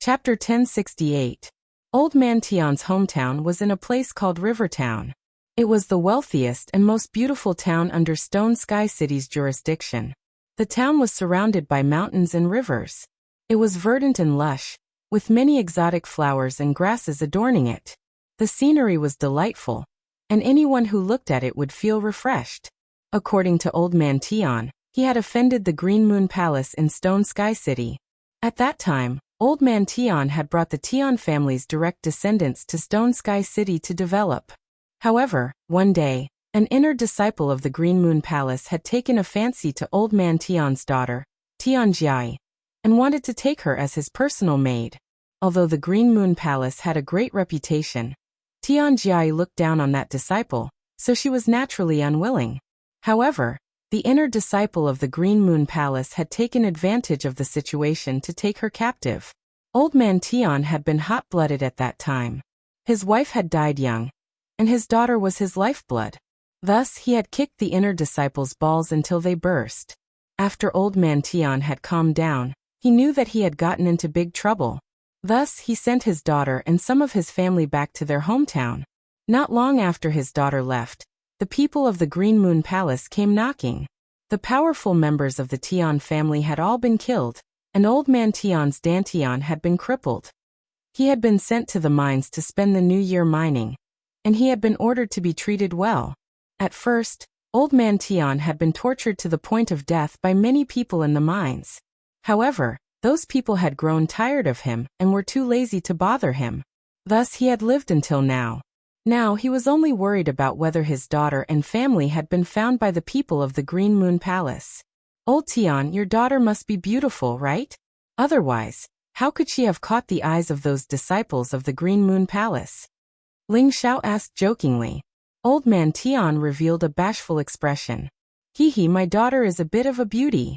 Chapter 1068. Old Man Tian's hometown was in a place called Rivertown. It was the wealthiest and most beautiful town under Stone Sky City's jurisdiction. The town was surrounded by mountains and rivers. It was verdant and lush, with many exotic flowers and grasses adorning it. The scenery was delightful, and anyone who looked at it would feel refreshed. According to Old Man Tian, he had offended the Green Moon Palace in Stone Sky City. At that time, Old Man Tian had brought the Tian family's direct descendants to Stone Sky City to develop. However, one day, an inner disciple of the Green Moon Palace had taken a fancy to Old Man Tian's daughter, Tian Jiai, and wanted to take her as his personal maid. Although the Green Moon Palace had a great reputation, Tian Jiai looked down on that disciple, so she was naturally unwilling. However, the inner disciple of the Green Moon Palace had taken advantage of the situation to take her captive. Old Man Tian had been hot-blooded at that time. His wife had died young, and his daughter was his lifeblood. Thus, he had kicked the inner disciple's balls until they burst. After Old Man Tian had calmed down, he knew that he had gotten into big trouble. Thus, he sent his daughter and some of his family back to their hometown. Not long after his daughter left, the people of the Green Moon Palace came knocking. The powerful members of the Tian family had all been killed, and Old Man Tian's dantian had been crippled. He had been sent to the mines to spend the new year mining, and he had been ordered to be treated well. At first, Old Man Tian had been tortured to the point of death by many people in the mines. However, those people had grown tired of him and were too lazy to bother him. Thus he had lived until now. Now he was only worried about whether his daughter and family had been found by the people of the Green Moon Palace. Old Tian, your daughter must be beautiful, right? Otherwise, how could she have caught the eyes of those disciples of the Green Moon Palace? Ling Xiao asked jokingly. Old man Tian revealed a bashful expression. Hee, my daughter is a bit of a beauty.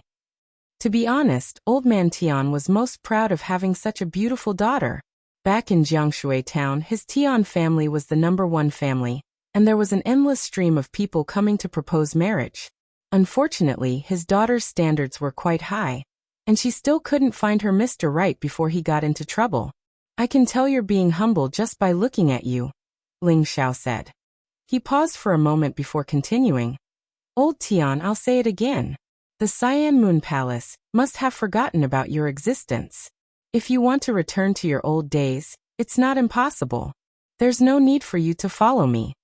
To be honest, Old man Tian was most proud of having such a beautiful daughter. Back in Jiangshui town, his Tian family was the #1 family, and there was an endless stream of people coming to propose marriage. Unfortunately, his daughter's standards were quite high, and she still couldn't find her Mr. Right before he got into trouble. I can tell you're being humble just by looking at you, Ling Xiao said. He paused for a moment before continuing. Old Tian, I'll say it again. The Cyan Moon Palace must have forgotten about your existence. If you want to return to your old days, it's not impossible. There's no need for you to follow me.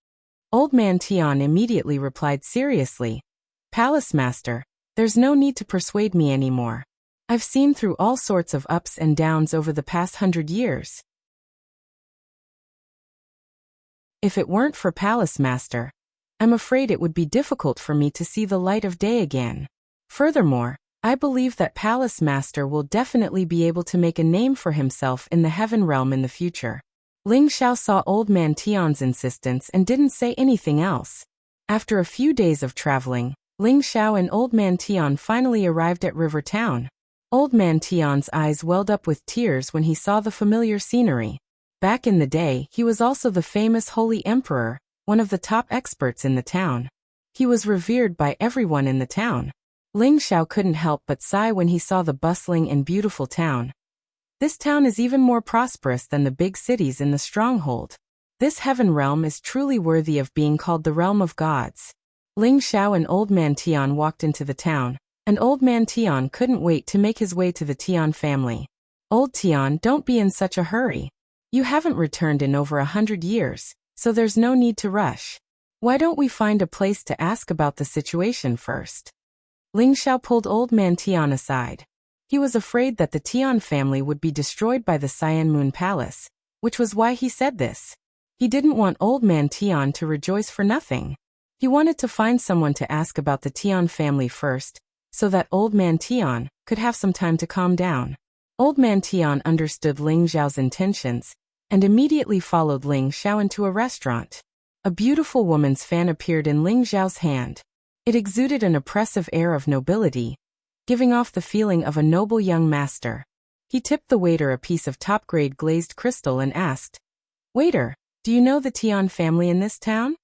Old man Tian immediately replied seriously. Palace Master, there's no need to persuade me anymore. I've seen through all sorts of ups and downs over the past 100 years. If it weren't for Palace Master, I'm afraid it would be difficult for me to see the light of day again. Furthermore, I believe that Palace Master will definitely be able to make a name for himself in the heaven realm in the future. Ling Xiao saw Old Man Tian's insistence and didn't say anything else. After a few days of traveling, Ling Xiao and Old Man Tian finally arrived at River Town. Old Man Tian's eyes welled up with tears when he saw the familiar scenery. Back in the day, he was also the famous Holy Emperor, one of the top experts in the town. He was revered by everyone in the town. Ling Xiao couldn't help but sigh when he saw the bustling and beautiful town. This town is even more prosperous than the big cities in the stronghold. This heaven realm is truly worthy of being called the realm of gods. Ling Xiao and Old Man Tian walked into the town, and Old Man Tian couldn't wait to make his way to the Tian family. Old Tian, don't be in such a hurry. You haven't returned in over 100 years, so there's no need to rush. Why don't we find a place to ask about the situation first? Ling Xiao pulled Old Man Tian aside. He was afraid that the Tian family would be destroyed by the Cyan Moon Palace, which was why he said this. He didn't want Old Man Tian to rejoice for nothing. He wanted to find someone to ask about the Tian family first, so that Old Man Tian could have some time to calm down. Old Man Tian understood Ling Xiao's intentions, and immediately followed Ling Xiao into a restaurant. A beautiful woman's fan appeared in Ling Xiao's hand. It exuded an oppressive air of nobility, giving off the feeling of a noble young master. He tipped the waiter a piece of top-grade glazed crystal and asked, Waiter, do you know the Tian family in this town?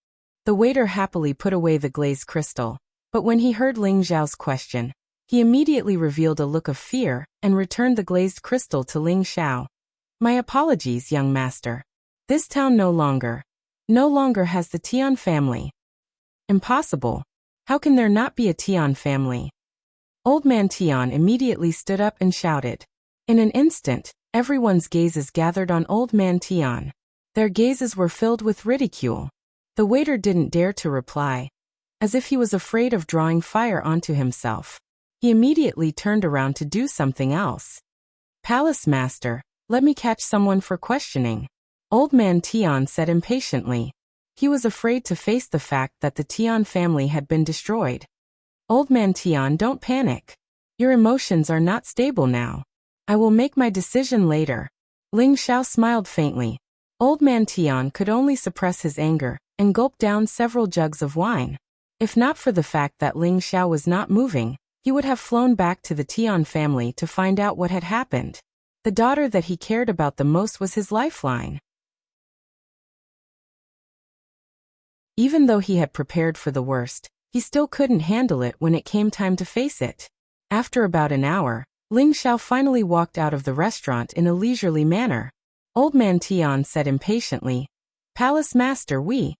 The waiter happily put away the glazed crystal, but when he heard Ling Xiao's question, he immediately revealed a look of fear and returned the glazed crystal to Ling Xiao. My apologies, young master. This town no longer has the Tian family. Impossible. How can there not be a Tian family? Old Man Tian immediately stood up and shouted. In an instant, everyone's gazes gathered on Old Man Tian. Their gazes were filled with ridicule. The waiter didn't dare to reply, as if he was afraid of drawing fire onto himself. He immediately turned around to do something else. Palace Master, let me catch someone for questioning. Old Man Tian said impatiently. He was afraid to face the fact that the Tian family had been destroyed. Old Man Tian, don't panic. Your emotions are not stable now. I will make my decision later. Ling Xiao smiled faintly. Old Man Tian could only suppress his anger and gulp down several jugs of wine. If not for the fact that Ling Xiao was not moving, he would have flown back to the Tian family to find out what had happened. The daughter that he cared about the most was his lifeline. Even though he had prepared for the worst, he still couldn't handle it when it came time to face it. After about an hour, Ling Xiao finally walked out of the restaurant in a leisurely manner. Old Man Tian said impatiently, Palace Master, we.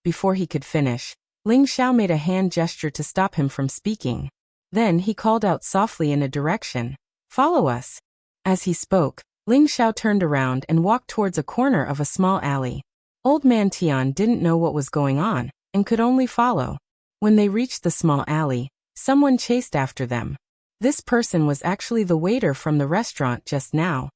Before he could finish, Ling Xiao made a hand gesture to stop him from speaking. Then he called out softly in a direction, Follow us. As he spoke, Ling Xiao turned around and walked towards a corner of a small alley. Old Man Tian didn't know what was going on, and could only follow. When they reached the small alley, someone chased after them. This person was actually the waiter from the restaurant just now.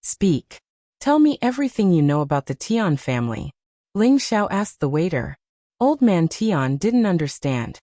Speak. Tell me everything you know about the Tian family. Ling Xiao asked the waiter. Old Man Tian didn't understand.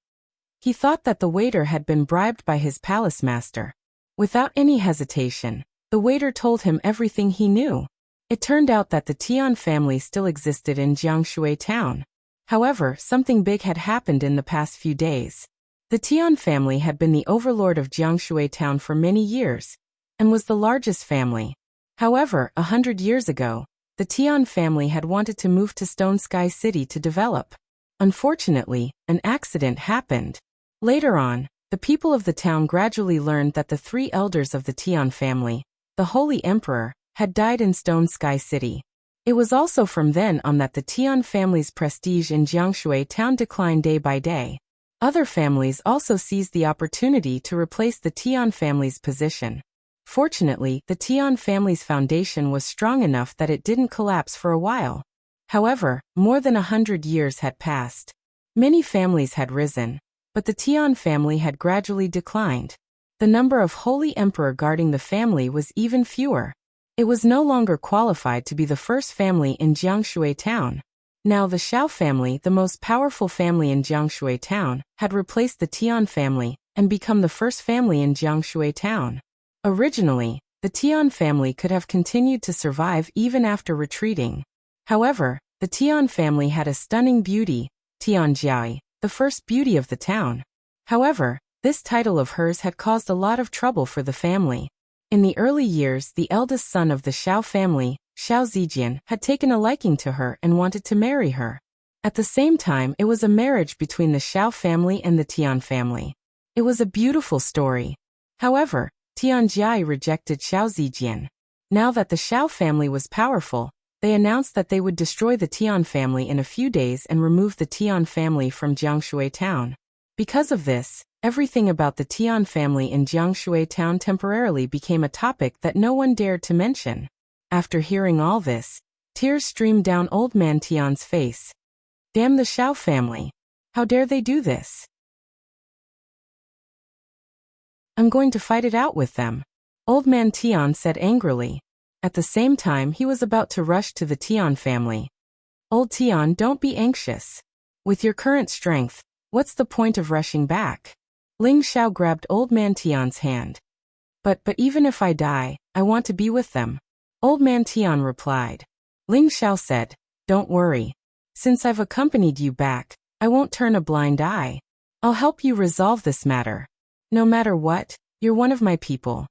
He thought that the waiter had been bribed by his palace master. Without any hesitation, the waiter told him everything he knew. It turned out that the Tian family still existed in Jiangshui town. However, something big had happened in the past few days. The Tian family had been the overlord of Jiangshui town for many years, and was the largest family. However, 100 years ago, the Tian family had wanted to move to Stone Sky City to develop. Unfortunately, an accident happened. Later on, the people of the town gradually learned that the 3 elders of the Tian family, the Holy Emperor, had died in Stone Sky City. It was also from then on that the Tian family's prestige in Jiangshui town declined day by day. Other families also seized the opportunity to replace the Tian family's position. Fortunately, the Tian family's foundation was strong enough that it didn't collapse for a while. However, more than 100 years had passed. Many families had risen, but the Tian family had gradually declined. The number of Holy Emperor guarding the family was even fewer. It was no longer qualified to be the first family in Jiangshui town. Now the Xiao family, the most powerful family in Jiangshui town, had replaced the Tian family and become the first family in Jiangshui town. Originally, the Tian family could have continued to survive even after retreating. However, the Tian family had a stunning beauty, Tianjiai, the first beauty of the town. However, this title of hers had caused a lot of trouble for the family. In the early years, the eldest son of the Xiao family, Xiao Zijian, had taken a liking to her and wanted to marry her. At the same time, it was a marriage between the Xiao family and the Tian family. It was a beautiful story. However, Tianjia rejected Xiao Zijian. Now that the Xiao family was powerful, they announced that they would destroy the Tian family in a few days and remove the Tian family from Jiangshui town. Because of this, everything about the Tian family in Jiangshui town temporarily became a topic that no one dared to mention. After hearing all this, tears streamed down old man Tian's face. Damn the Xiao family! How dare they do this? I'm going to fight it out with them, old man Tian said angrily. At the same time, he was about to rush to the Tian family. Old Tian, don't be anxious. With your current strength, what's the point of rushing back? Ling Xiao grabbed old man Tian's hand. But even if I die, I want to be with them. Old man Tian replied. Ling Xiao said, don't worry. Since I've accompanied you back, I won't turn a blind eye. I'll help you resolve this matter. No matter what, you're one of my people.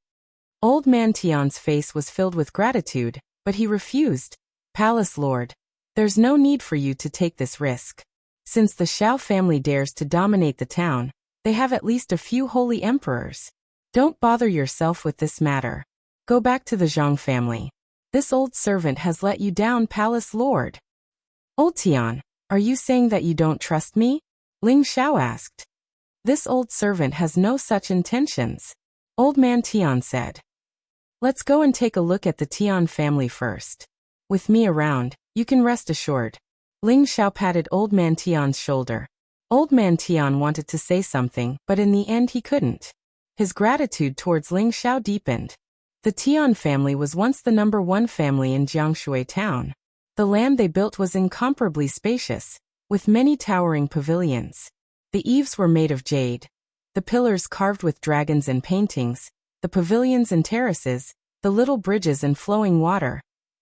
Old man Tian's face was filled with gratitude, but he refused. Palace Lord, there's no need for you to take this risk. Since the Xiao family dares to dominate the town, they have at least a few holy emperors. Don't bother yourself with this matter. Go back to the Zhang family. This old servant has let you down, Palace Lord. Old Tian, are you saying that you don't trust me? Ling Xiao asked. This old servant has no such intentions. Old man Tian said. Let's go and take a look at the Tian family first. With me around, you can rest assured. Ling Xiao patted old man Tian's shoulder. Old man Tian wanted to say something, but in the end he couldn't. His gratitude towards Ling Xiao deepened. The Tian family was once the #1 family in Jiangshui town. The land they built was incomparably spacious, with many towering pavilions. The eaves were made of jade, the pillars carved with dragons and paintings, the pavilions and terraces, the little bridges and flowing water.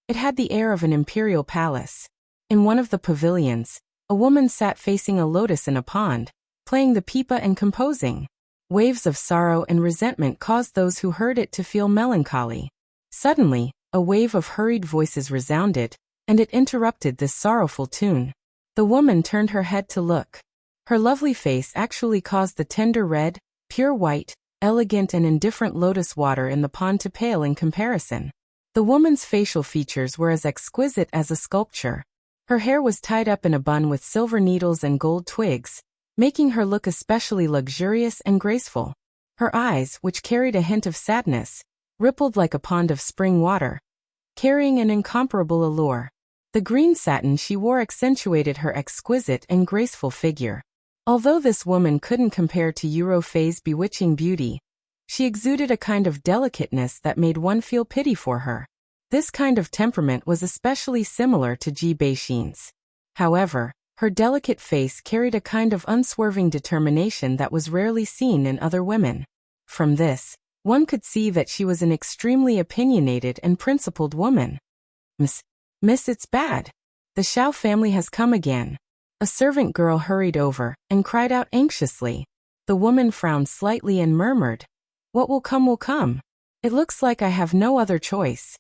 It had the air of an imperial palace. In one of the pavilions, a woman sat facing a lotus in a pond, playing the pipa and composing. Waves of sorrow and resentment caused those who heard it to feel melancholy. Suddenly, a wave of hurried voices resounded, and it interrupted this sorrowful tune. The woman turned her head to look. Her lovely face actually caused the tender red, pure white, elegant and indifferent lotus water in the pond to pale in comparison. The woman's facial features were as exquisite as a sculpture. Her hair was tied up in a bun with silver needles and gold twigs, making her look especially luxurious and graceful. Her eyes, which carried a hint of sadness, rippled like a pond of spring water, carrying an incomparable allure. The green satin she wore accentuated her exquisite and graceful figure. Although this woman couldn't compare to Euro Fei's bewitching beauty, she exuded a kind of delicateness that made one feel pity for her. This kind of temperament was especially similar to Ji Beixin's. However, Her delicate face carried a kind of unswerving determination that was rarely seen in other women. From this, one could see that she was an extremely opinionated and principled woman. Miss, it's bad. The Xiao family has come again. A servant girl hurried over and cried out anxiously. The woman frowned slightly and murmured, "What will come will come. It looks like I have no other choice."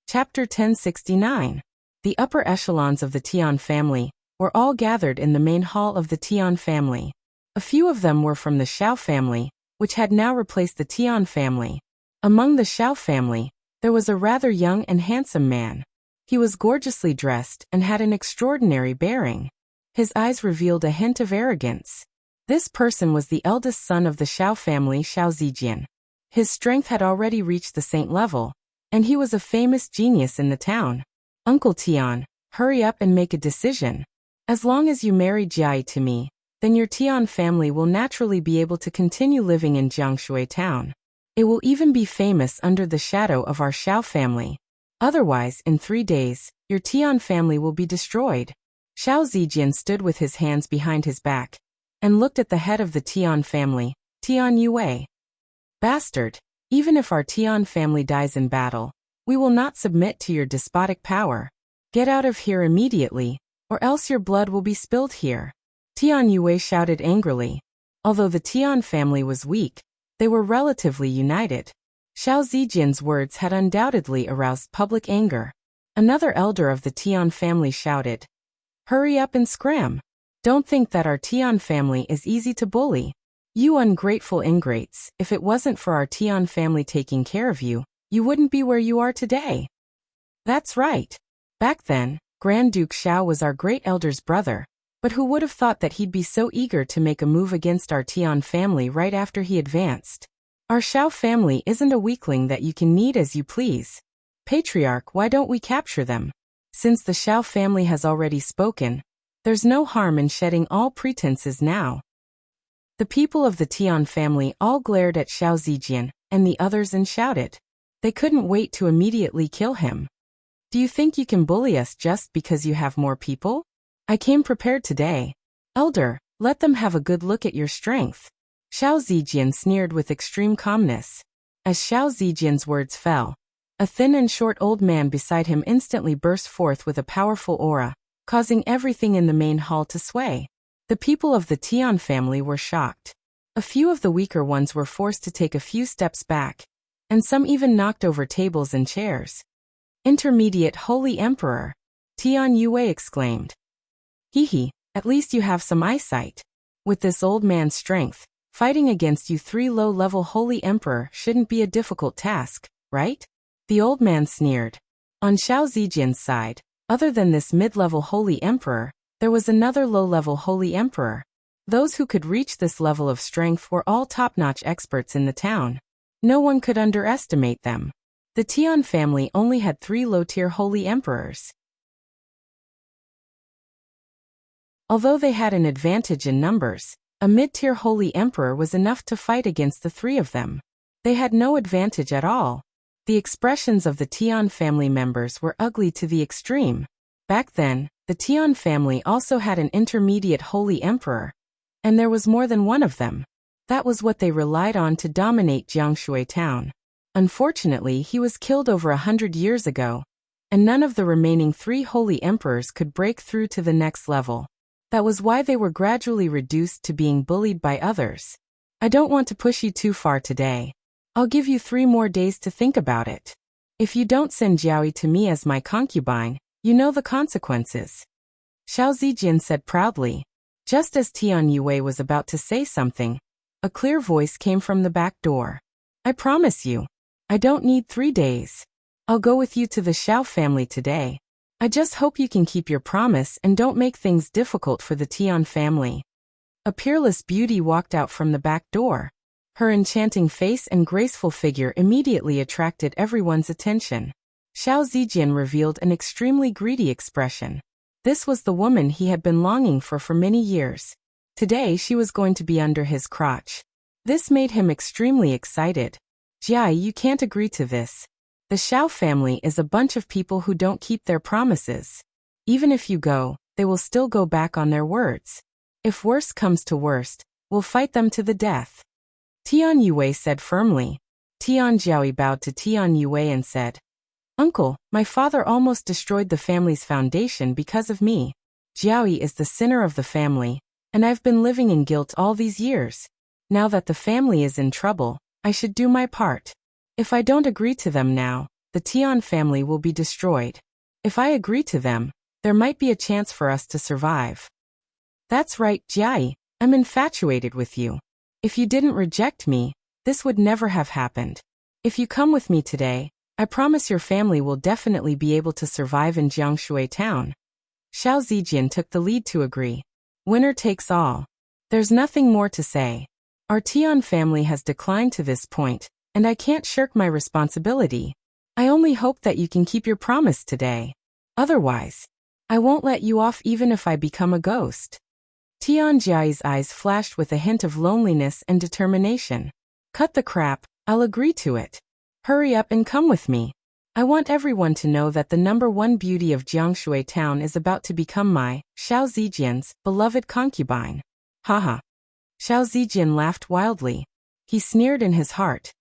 Chapter 1069. The upper echelons of the Tian family were all gathered in the main hall of the Tian family. A few of them were from the Xiao family, which had now replaced the Tian family. Among the Xiao family, there was a rather young and handsome man. He was gorgeously dressed and had an extraordinary bearing. His eyes revealed a hint of arrogance. This person was the eldest son of the Xiao family, Xiao Zijian. His strength had already reached the saint level, and he was a famous genius in the town. "Uncle Tian, hurry up and make a decision. As long as you marry Jiai to me, then your Tian family will naturally be able to continue living in Jiangshui town. It will even be famous under the shadow of our Xiao family. Otherwise, in 3 days, your Tian family will be destroyed." Xiao Zijian stood with his hands behind his back and looked at the head of the Tian family, Tian Yue. "Bastard, even if our Tian family dies in battle, we will not submit to your despotic power. Get out of here immediately, or else your blood will be spilled here." Tian Yue shouted angrily. Although the Tian family was weak, they were relatively united. Xiao Zijian's words had undoubtedly aroused public anger. Another elder of the Tian family shouted, "Hurry up and scram. Don't think that our Tian family is easy to bully. You ungrateful ingrates, if it wasn't for our Tian family taking care of you, you wouldn't be where you are today." "That's right. Back then, Grand Duke Xiao was our great elder's brother, but who would have thought that he'd be so eager to make a move against our Tian family right after he advanced? Our Xiao family isn't a weakling that you can knead as you please. Patriarch, why don't we capture them? Since the Xiao family has already spoken, there's no harm in shedding all pretenses now." The people of the Tian family all glared at Xiao Zijian and the others and shouted. They couldn't wait to immediately kill him. "Do you think you can bully us just because you have more people? I came prepared today. Elder, let them have a good look at your strength." Xiao Zijian sneered with extreme calmness. As Xiao Zijian's words fell, a thin and short old man beside him instantly burst forth with a powerful aura, causing everything in the main hall to sway. The people of the Tian family were shocked. A few of the weaker ones were forced to take a few steps back, and some even knocked over tables and chairs. "Intermediate Holy Emperor!" Tian Yue exclaimed. "Hee, at least you have some eyesight. With this old man's strength, fighting against you 3 low-level Holy Emperor shouldn't be a difficult task, right?" The old man sneered. On Xiao Zijian's side, other than this mid-level Holy Emperor, there was another low-level Holy Emperor. Those who could reach this level of strength were all top-notch experts in the town. No one could underestimate them. The Tian family only had 3 low-tier Holy Emperors. Although they had an advantage in numbers, a mid-tier Holy Emperor was enough to fight against the 3 of them. They had no advantage at all. The expressions of the Tian family members were ugly to the extreme. Back then, the Tian family also had an intermediate Holy Emperor, and there was more than one of them. That was what they relied on to dominate Jiangshui town. Unfortunately, he was killed over 100 years ago, and none of the remaining 3 Holy Emperors could break through to the next level. That was why they were gradually reduced to being bullied by others. "I don't want to push you too far today. I'll give you 3 more days to think about it. If you don't send Jiaoyi to me as my concubine, you know the consequences." Xiao Zijian said proudly. Just as Tian Yue was about to say something, a clear voice came from the back door. "I promise you, I don't need 3 days. I'll go with you to the Xiao family today. I just hope you can keep your promise and don't make things difficult for the Tian family." A peerless beauty walked out from the back door. Her enchanting face and graceful figure immediately attracted everyone's attention. Xiao Zijian revealed an extremely greedy expression. This was the woman he had been longing for many years. Today she was going to be under his crotch. This made him extremely excited. "Jiai, you can't agree to this. The Xiao family is a bunch of people who don't keep their promises. Even if you go, they will still go back on their words. If worst comes to worst, we'll fight them to the death. Tian Yue said firmly. Tian Jiaoyi bowed to Tian Yue and said, Uncle, my father almost destroyed the family's foundation because of me. Jiaoyi is the sinner of the family, and I've been living in guilt all these years. Now that the family is in trouble, I should do my part. If I don't agree to them now, the Tian family will be destroyed. If I agree to them, there might be a chance for us to survive. That's right, Jiayi, I'm infatuated with you. If you didn't reject me, this would never have happened. If you come with me today, I promise your family will definitely be able to survive in Jiangshui town. Xiao Zijian took the lead to agree. Winner takes all. There's nothing more to say. Our Tian family has declined to this point, and I can't shirk my responsibility. I only hope that you can keep your promise today. Otherwise, I won't let you off even if I become a ghost. Tian Jiayi's eyes flashed with a hint of loneliness and determination. Cut the crap, I'll agree to it. Hurry up and come with me. I want everyone to know that the #1 beauty of Jiangshui town is about to become my, Xiao Zijian's, beloved concubine. Haha. Xiao Zijian laughed wildly. He sneered in his heart.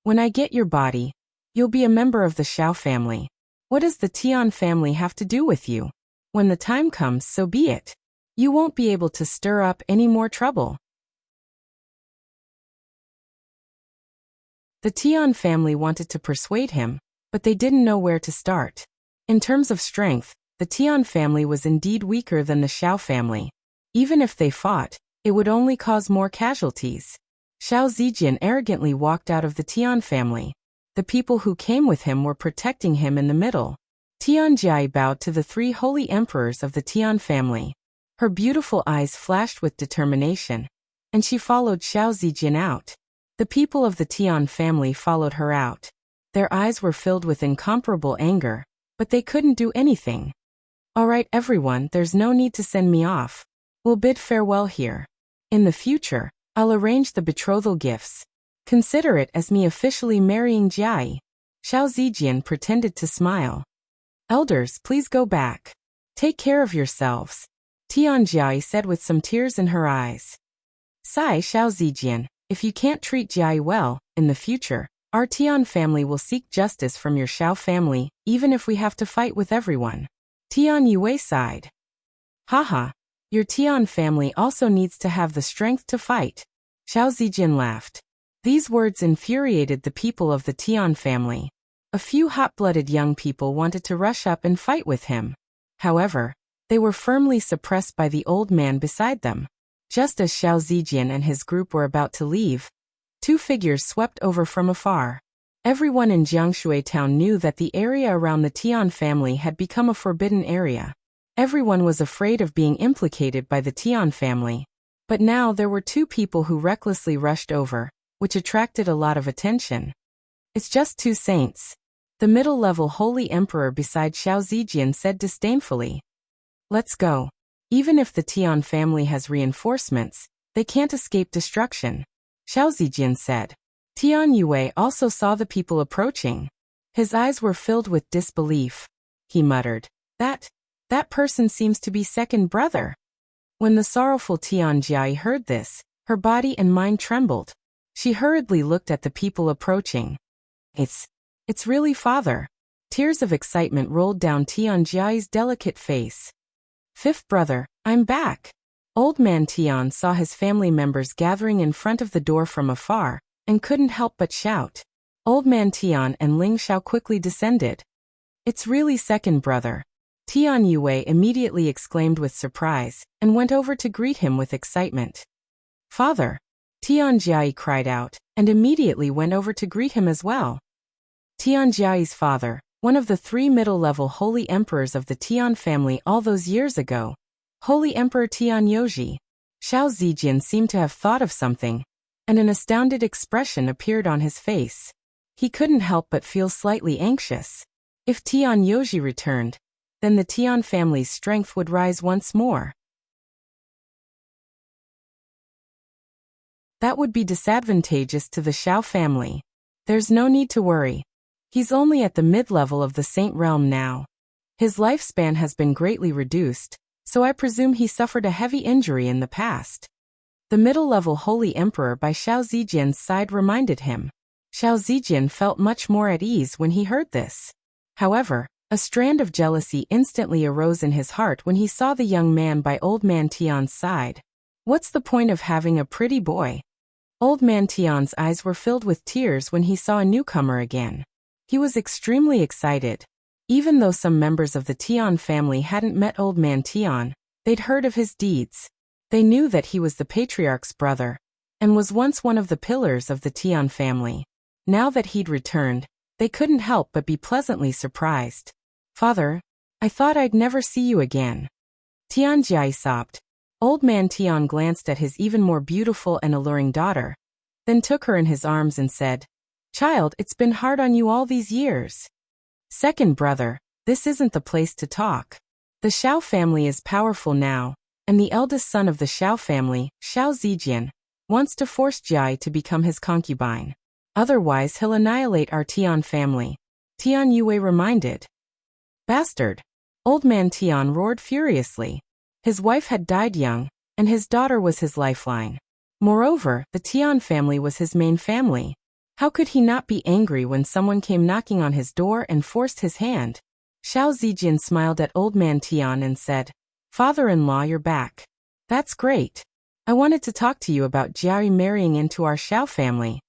When I get your body, you'll be a member of the Xiao family. What does the Tian family have to do with you? When the time comes, so be it. You won't be able to stir up any more trouble. The Tian family wanted to persuade him, but they didn't know where to start. In terms of strength, the Tian family was indeed weaker than the Xiao family. Even if they fought, it would only cause more casualties. Xiao Zijian arrogantly walked out of the Tian family. The people who came with him were protecting him in the middle. Tian Jiayi bowed to the 3 holy emperors of the Tian family. Her beautiful eyes flashed with determination, and she followed Xiao Zijian out. The people of the Tian family followed her out. Their eyes were filled with incomparable anger, but they couldn't do anything. All right, everyone, there's no need to send me off. We'll bid farewell here. In the future, I'll arrange the betrothal gifts. Consider it as me officially marrying Jiayi. Xiao Zijian pretended to smile. Elders, please go back. Take care of yourselves. Tian Jiayi said with some tears in her eyes. Sigh, Xiao Zijian. If you can't treat Jiayi well, in the future, our Tian family will seek justice from your Xiao family, even if we have to fight with everyone. Tian Yue sighed. Haha, your Tian family also needs to have the strength to fight. Xiao Zijian laughed. These words infuriated the people of the Tian family. A few hot-blooded young people wanted to rush up and fight with him. However, they were firmly suppressed by the old man beside them. Just as Xiao Zijian and his group were about to leave, 2 figures swept over from afar. Everyone in Jiangshui town knew that the area around the Tian family had become a forbidden area. Everyone was afraid of being implicated by the Tian family. But now there were 2 people who recklessly rushed over, which attracted a lot of attention. It's just 2 saints. The middle-level holy emperor beside Xiao Zijian said disdainfully. Let's go. Even if the Tian family has reinforcements, they can't escape destruction. Xiao Zijian said. Tian Yue also saw the people approaching. His eyes were filled with disbelief. He muttered, That person seems to be second brother. When the sorrowful Tian Jiayi heard this, her body and mind trembled. She hurriedly looked at the people approaching. It's really father. Tears of excitement rolled down Tian Jiayi's delicate face. 5th brother, I'm back. Old man Tian saw his family members gathering in front of the door from afar, and couldn't help but shout. Old man Tian and Ling Xiao quickly descended. It's really second brother. Tian Yue immediately exclaimed with surprise, and went over to greet him with excitement. Father! Tian Jiayi cried out, and immediately went over to greet him as well. Tian Jiayi's father, one of the 3 middle-level holy emperors of the Tian family all those years ago. Holy Emperor Tian Yoji. Xiao Zijian seemed to have thought of something, and an astounded expression appeared on his face. He couldn't help but feel slightly anxious. If Tian Yoji returned, then the Tian family's strength would rise once more. That would be disadvantageous to the Xiao family. There's no need to worry. He's only at the mid-level of the Saint realm now. His lifespan has been greatly reduced, so I presume he suffered a heavy injury in the past. The middle-level Holy Emperor by Xiao Zijian's side reminded him. Xiao Zijian felt much more at ease when he heard this. However, a strand of jealousy instantly arose in his heart when he saw the young man by Old Man Tian's side. What's the point of having a pretty boy? Old Man Tian's eyes were filled with tears when he saw a newcomer again. He was extremely excited. Even though some members of the Tian family hadn't met Old Man Tian, they'd heard of his deeds. They knew that he was the patriarch's brother, and was once one of the pillars of the Tian family. Now that he'd returned, they couldn't help but be pleasantly surprised. "Father, I thought I'd never see you again." Tian Jia sobbed. Old Man Tian glanced at his even more beautiful and alluring daughter, then took her in his arms and said, "Child, it's been hard on you all these years." "Second brother, this isn't the place to talk. The Xiao family is powerful now, and the eldest son of the Xiao family, Xiao Zijian, wants to force Jia to become his concubine. Otherwise he'll annihilate our Tian family," Tian Yue reminded. "Bastard!" Old Man Tian roared furiously. His wife had died young, and his daughter was his lifeline. Moreover, the Tian family was his main family. How could he not be angry when someone came knocking on his door and forced his hand? Xiao Zijian smiled at Old Man Tian and said, "Father-in-law, you're back. That's great. I wanted to talk to you about Jiai marrying into our Xiao family."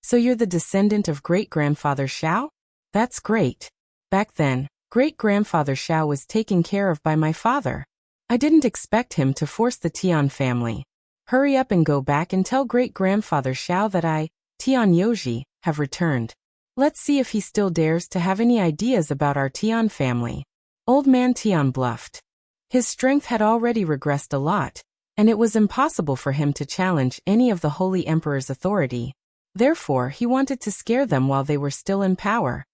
"So you're the descendant of great-grandfather Xiao? That's great. Back then, great-grandfather Xiao was taken care of by my father. I didn't expect him to force the Tian family. Hurry up and go back and tell great-grandfather Xiao that I, Tian Yoji, have returned. Let's see if he still dares to have any ideas about our Tian family." Old Man Tian bluffed. His strength had already regressed a lot, and it was impossible for him to challenge any of the Holy Emperor's authority. Therefore, he wanted to scare them while they were still in power.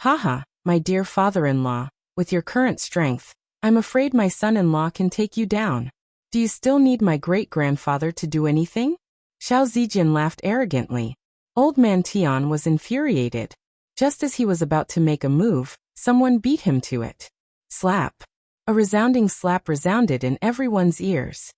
"Haha, my dear father-in-law, with your current strength, I'm afraid my son-in-law can take you down. Do you still need my great-grandfather to do anything?" Xiao Zijian laughed arrogantly. Old Man Tian was infuriated. Just as he was about to make a move, someone beat him to it. Slap. A resounding slap resounded in everyone's ears.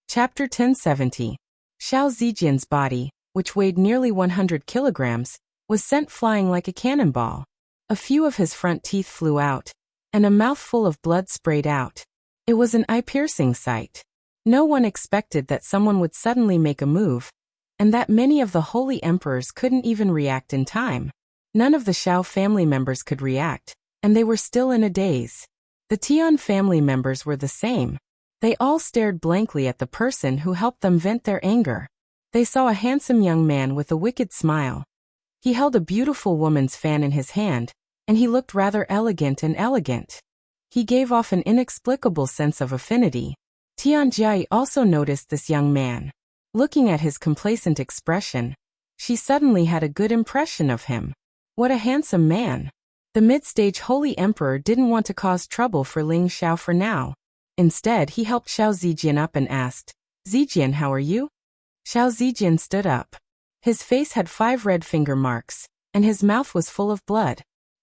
Chapter 1070. Xiao Zijian's body, which weighed nearly 100 kilograms, was sent flying like a cannonball. A few of his front teeth flew out, and a mouthful of blood sprayed out. It was an eye-piercing sight. No one expected that someone would suddenly make a move, and that many of the holy emperors couldn't even react in time. None of the Xiao family members could react, and they were still in a daze. The Tian family members were the same. They all stared blankly at the person who helped them vent their anger. They saw a handsome young man with a wicked smile. He held a beautiful woman's fan in his hand, and he looked rather elegant and elegant. He gave off an inexplicable sense of affinity. Tian Jia also noticed this young man. Looking at his complacent expression, she suddenly had a good impression of him. What a handsome man. The mid-stage holy emperor didn't want to cause trouble for Ling Xiao for now. Instead, he helped Xiao Zijian up and asked, "Zijian, how are you?" Xiao Zijian stood up. His face had 5 red finger marks, and his mouth was full of blood.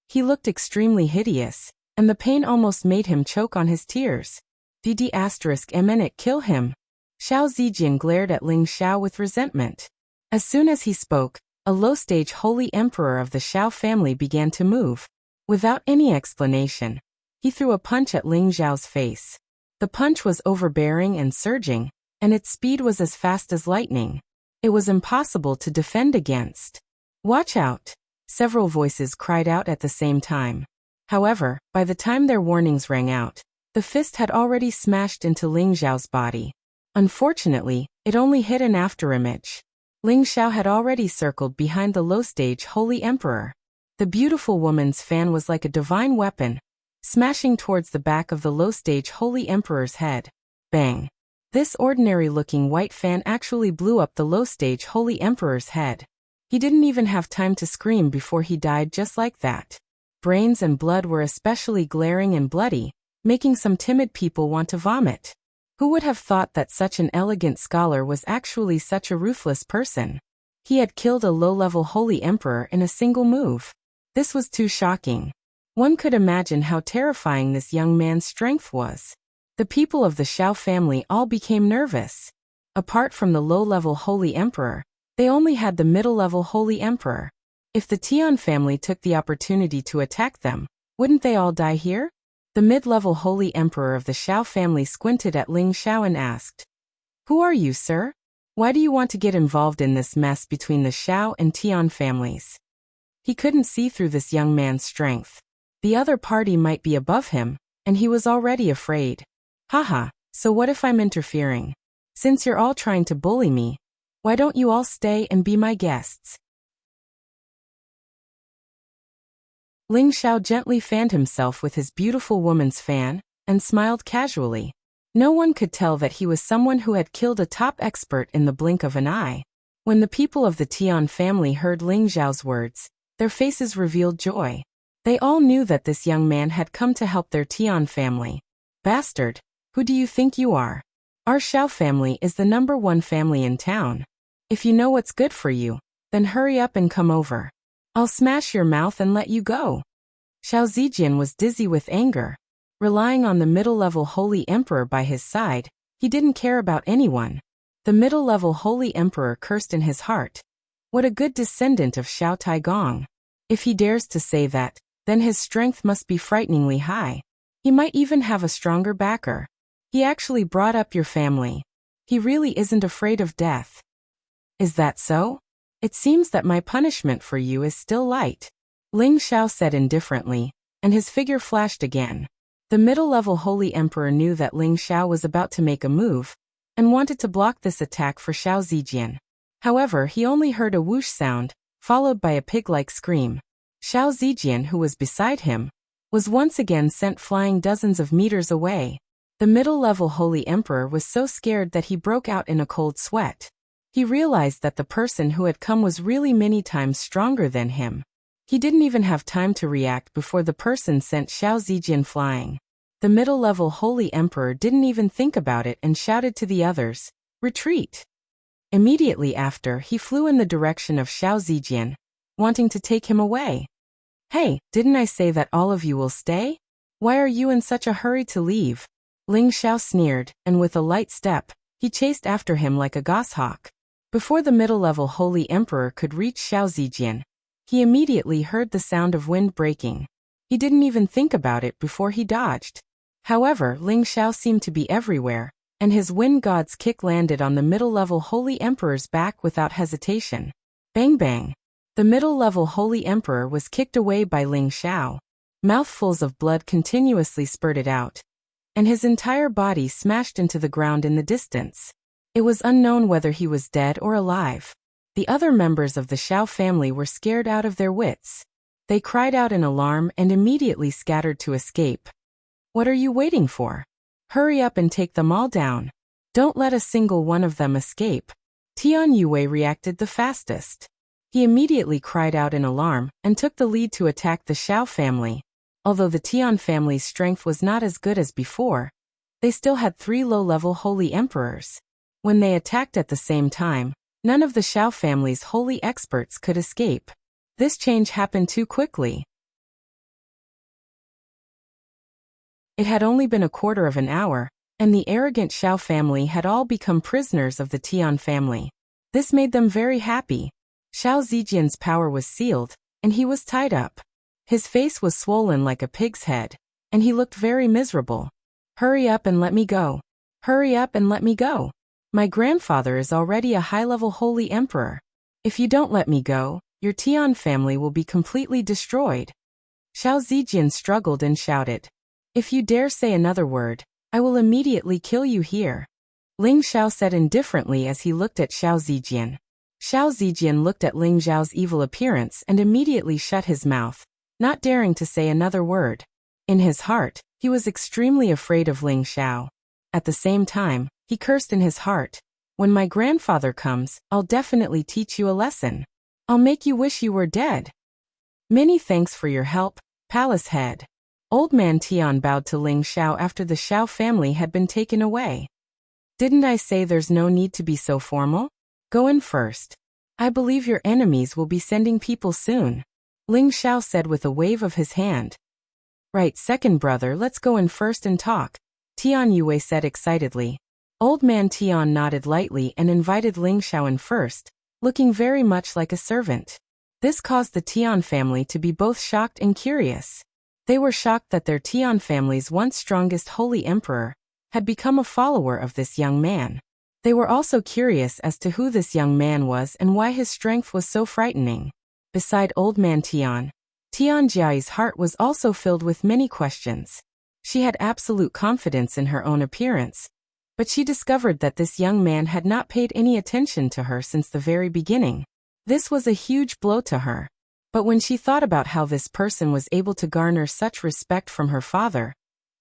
He looked extremely hideous, and the pain almost made him choke on his tears. "Did it kill him?" Xiao Zijian glared at Ling Xiao with resentment. As soon as he spoke, a low-stage holy emperor of the Xiao family began to move. Without any explanation, he threw a punch at Ling Xiao's face. The punch was overbearing and surging, and its speed was as fast as lightning. It was impossible to defend against. "Watch out!" Several voices cried out at the same time. However, by the time their warnings rang out, the fist had already smashed into Ling Xiao's body. Unfortunately, it only hit an afterimage. Ling Xiao had already circled behind the low-stage holy emperor. The beautiful woman's fan was like a divine weapon, smashing towards the back of the low-stage holy emperor's head. Bang! This ordinary-looking white fan actually blew up the low-stage holy emperor's head. He didn't even have time to scream before he died just like that. Brains and blood were especially glaring and bloody, making some timid people want to vomit. Who would have thought that such an elegant scholar was actually such a ruthless person? He had killed a low-level holy emperor in a single move. This was too shocking. One could imagine how terrifying this young man's strength was. The people of the Xiao family all became nervous. Apart from the low-level holy emperor, they only had the middle-level holy emperor. If the Tian family took the opportunity to attack them, wouldn't they all die here? The mid-level holy emperor of the Xiao family squinted at Ling Xiao and asked, "Who are you, sir? Why do you want to get involved in this mess between the Xiao and Tian families?" He couldn't see through this young man's strength. The other party might be above him, and he was already afraid. Haha, so what if I'm interfering? Since you're all trying to bully me, why don't you all stay and be my guests? Ling Xiao gently fanned himself with his beautiful woman's fan, and smiled casually. No one could tell that he was someone who had killed a top expert in the blink of an eye. When the people of the Tian family heard Ling Xiao's words, their faces revealed joy. They all knew that this young man had come to help their Tian family. Bastard, who do you think you are? Our Xiao family is the #1 family in town. If you know what's good for you, then hurry up and come over. I'll smash your mouth and let you go. Xiao Zijian was dizzy with anger. Relying on the middle-level holy emperor by his side, he didn't care about anyone. The middle-level holy emperor cursed in his heart. What a good descendant of Xiao Taigong. If he dares to say that, then his strength must be frighteningly high. He might even have a stronger backer. He actually brought up your family. He really isn't afraid of death. Is that so? It seems that my punishment for you is still light. Ling Xiao said indifferently, and his figure flashed again. The middle-level holy emperor knew that Ling Xiao was about to make a move, and wanted to block this attack for Xiao Zijian. However, he only heard a whoosh sound, followed by a pig-like scream. Xiao Zijian, who was beside him, was once again sent flying dozens of meters away. The middle-level holy emperor was so scared that he broke out in a cold sweat. He realized that the person who had come was really many times stronger than him. He didn't even have time to react before the person sent Xiao Zijian flying. The middle-level holy emperor didn't even think about it and shouted to the others, "Retreat!" Immediately after, he flew in the direction of Xiao Zijian, wanting to take him away. "Hey, didn't I say that all of you will stay? Why are you in such a hurry to leave?" Ling Xiao sneered, and with a light step, he chased after him like a goshawk. Before the middle-level holy emperor could reach Xiao Zijian, he immediately heard the sound of wind breaking. He didn't even think about it before he dodged. However, Ling Xiao seemed to be everywhere, and his wind god's kick landed on the middle-level holy emperor's back without hesitation. Bang bang! The middle-level holy emperor was kicked away by Ling Xiao. Mouthfuls of blood continuously spurted out, and his entire body smashed into the ground in the distance. It was unknown whether he was dead or alive. The other members of the Xiao family were scared out of their wits. They cried out in alarm and immediately scattered to escape. What are you waiting for? Hurry up and take them all down. Don't let a single one of them escape. Tian Yue reacted the fastest. He immediately cried out in alarm and took the lead to attack the Xiao family. Although the Tian family's strength was not as good as before, they still had 3 low-level holy emperors. When they attacked at the same time, none of the Xiao family's holy experts could escape. This change happened too quickly. It had only been a quarter of an hour, and the arrogant Xiao family had all become prisoners of the Tian family. This made them very happy. Xiao Zijian's power was sealed, and he was tied up. His face was swollen like a pig's head, and he looked very miserable. Hurry up and let me go. Hurry up and let me go. My grandfather is already a high-level holy emperor. If you don't let me go, your Tian family will be completely destroyed. Xiao Zijian struggled and shouted, "If you dare say another word, I will immediately kill you here." Ling Xiao said indifferently as he looked at Xiao Zijian. Xiao Zijian looked at Ling Xiao's evil appearance and immediately shut his mouth, not daring to say another word. In his heart, he was extremely afraid of Ling Xiao. At the same time, he cursed in his heart, "When my grandfather comes, I'll definitely teach you a lesson. I'll make you wish you were dead." Many thanks for your help, Palace Head. Old Man Tian bowed to Ling Xiao after the Xiao family had been taken away. Didn't I say there's no need to be so formal? Go in first. I believe your enemies will be sending people soon, Ling Xiao said with a wave of his hand. Right, second brother, let's go in first and talk, Tian Yue said excitedly. Old man Tian nodded lightly and invited Ling Xiao in first, looking very much like a servant. This caused the Tian family to be both shocked and curious. They were shocked that their Tian family's once strongest holy emperor had become a follower of this young man. They were also curious as to who this young man was and why his strength was so frightening. Beside old man Tian, Tian Jiai's heart was also filled with many questions. She had absolute confidence in her own appearance, but she discovered that this young man had not paid any attention to her since the very beginning. This was a huge blow to her. But when she thought about how this person was able to garner such respect from her father,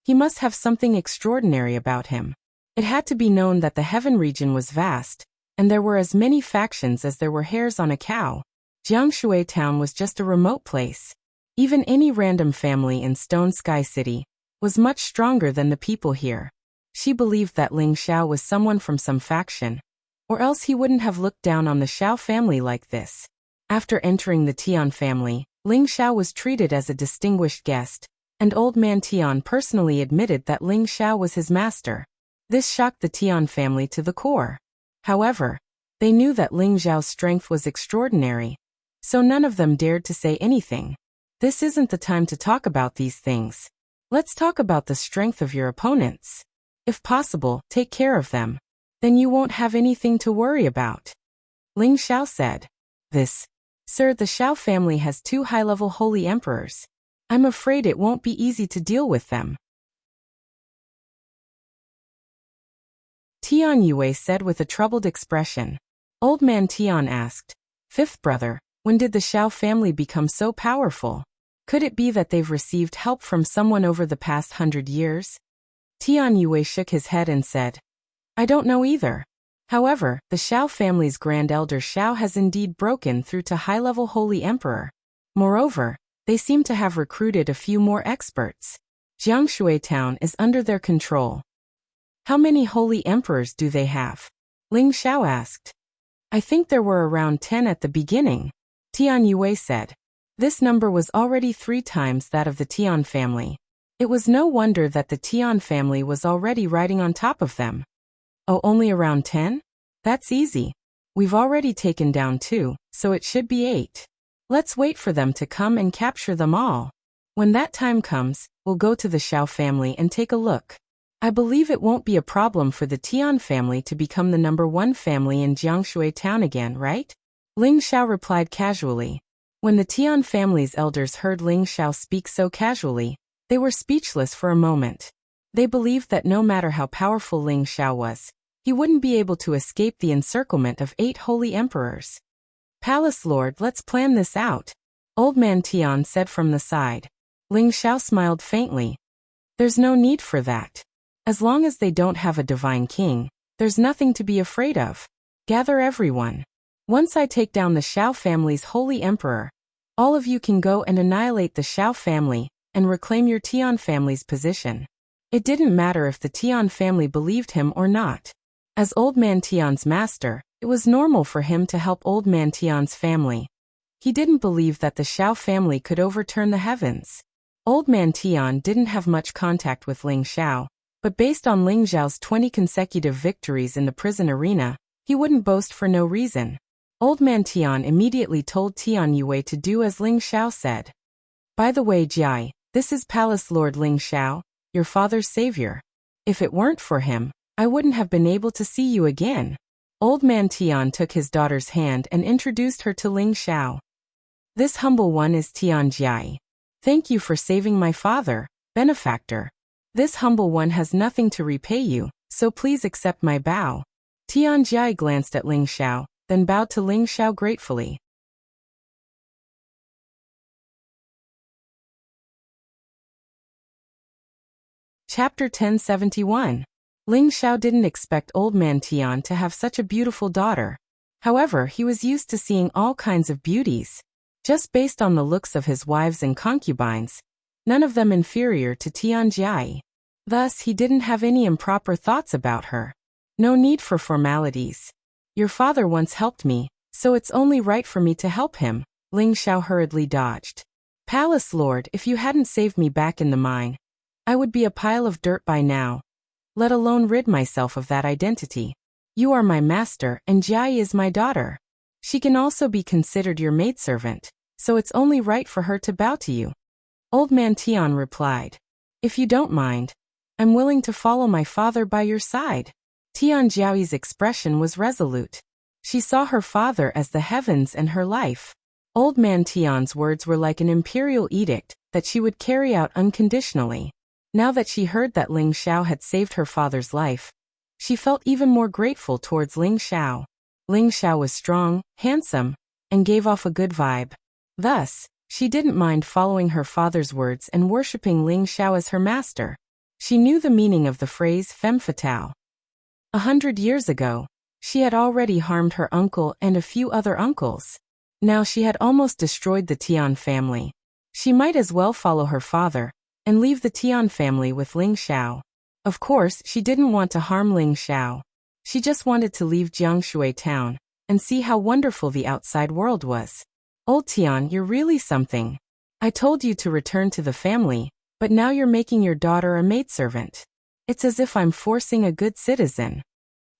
he must have something extraordinary about him. It had to be known that the heaven region was vast, and there were as many factions as there were hairs on a cow. Jiangshui town was just a remote place. Even any random family in Stone Sky City was much stronger than the people here. She believed that Ling Xiao was someone from some faction, or else he wouldn't have looked down on the Xiao family like this. After entering the Tian family, Ling Xiao was treated as a distinguished guest, and old man Tian personally admitted that Ling Xiao was his master. This shocked the Tian family to the core. However, they knew that Ling Xiao's strength was extraordinary, so none of them dared to say anything. This isn't the time to talk about these things. Let's talk about the strength of your opponents. If possible, take care of them. Then you won't have anything to worry about, Ling Xiao said. Sir, the Xiao family has 2 high-level holy emperors. I'm afraid it won't be easy to deal with them, Tian Yue said with a troubled expression. Old man Tian asked, Fifth brother, when did the Xiao family become so powerful? Could it be that they've received help from someone over the past 100 years? Tian Yue shook his head and said, I don't know either. However, the Xiao family's grand elder Xiao has indeed broken through to high-level holy emperor. Moreover, they seem to have recruited a few more experts. Jiangshui town is under their control. How many holy emperors do they have? Ling Xiao asked. I think there were around 10 at the beginning, Tian Yue said. This number was already 3 times that of the Tian family. It was no wonder that the Tian family was already riding on top of them. Oh, only around 10? That's easy. We've already taken down 2, so it should be 8. Let's wait for them to come and capture them all. When that time comes, we'll go to the Xiao family and take a look. I believe it won't be a problem for the Tian family to become the number 1 family in Jiangshui town again, right? Ling Xiao replied casually. When the Tian family's elders heard Ling Xiao speak so casually, they were speechless for a moment. They believed that no matter how powerful Ling Xiao was, he wouldn't be able to escape the encirclement of 8 holy emperors. Palace Lord, let's plan this out, Old man Tian said from the side. Ling Xiao smiled faintly. There's no need for that. As long as they don't have a divine king, there's nothing to be afraid of. Gather everyone. Once I take down the Xiao family's holy emperor, all of you can go and annihilate the Xiao family and reclaim your Tian family's position. It didn't matter if the Tian family believed him or not. As Old Man Tian's master, it was normal for him to help Old Man Tian's family. He didn't believe that the Xiao family could overturn the heavens. Old Man Tian didn't have much contact with Ling Xiao, but based on Ling Xiao's 20 consecutive victories in the prison arena, he wouldn't boast for no reason. Old Man Tian immediately told Tian Yue to do as Ling Xiao said. By the way, Jiai, this is Palace Lord Ling Xiao, your father's savior. If it weren't for him, I wouldn't have been able to see you again. Old Man Tian took his daughter's hand and introduced her to Ling Xiao. This humble one is Tian Jiai. Thank you for saving my father, benefactor. This humble one has nothing to repay you, so please accept my bow. Tian Jiai glanced at Ling Xiao, then bowed to Ling Xiao gratefully. Chapter 1071. Ling Xiao didn't expect Old Man Tian to have such a beautiful daughter. However, he was used to seeing all kinds of beauties. Just based on the looks of his wives and concubines, none of them inferior to Tian Jiai. Thus, he didn't have any improper thoughts about her. No need for formalities. Your father once helped me, so it's only right for me to help him. Ling Xiao hurriedly dodged. Palace Lord, if you hadn't saved me back in the mine, I would be a pile of dirt by now, let alone rid myself of that identity. You are my master, and Jiai is my daughter. She can also be considered your maidservant, so it's only right for her to bow to you. Old man Tian replied. If you don't mind, I'm willing to follow my father by your side. Tian Jiao's expression was resolute. She saw her father as the heavens and her life. Old man Tian's words were like an imperial edict that she would carry out unconditionally. Now that she heard that Ling Xiao had saved her father's life, she felt even more grateful towards Ling Xiao. Ling Xiao was strong, handsome, and gave off a good vibe. Thus, she didn't mind following her father's words and worshipping Ling Xiao as her master. She knew the meaning of the phrase femme fatale. 100 years ago, she had already harmed her uncle and a few other uncles. Now she had almost destroyed the Tian family. She might as well follow her father and leave the Tian family with Ling Xiao. Of course, she didn't want to harm Ling Xiao. She just wanted to leave Jiangshui town and see how wonderful the outside world was. Old Tian, you're really something. I told you to return to the family, but now you're making your daughter a maidservant. It's as if I'm forcing a good citizen.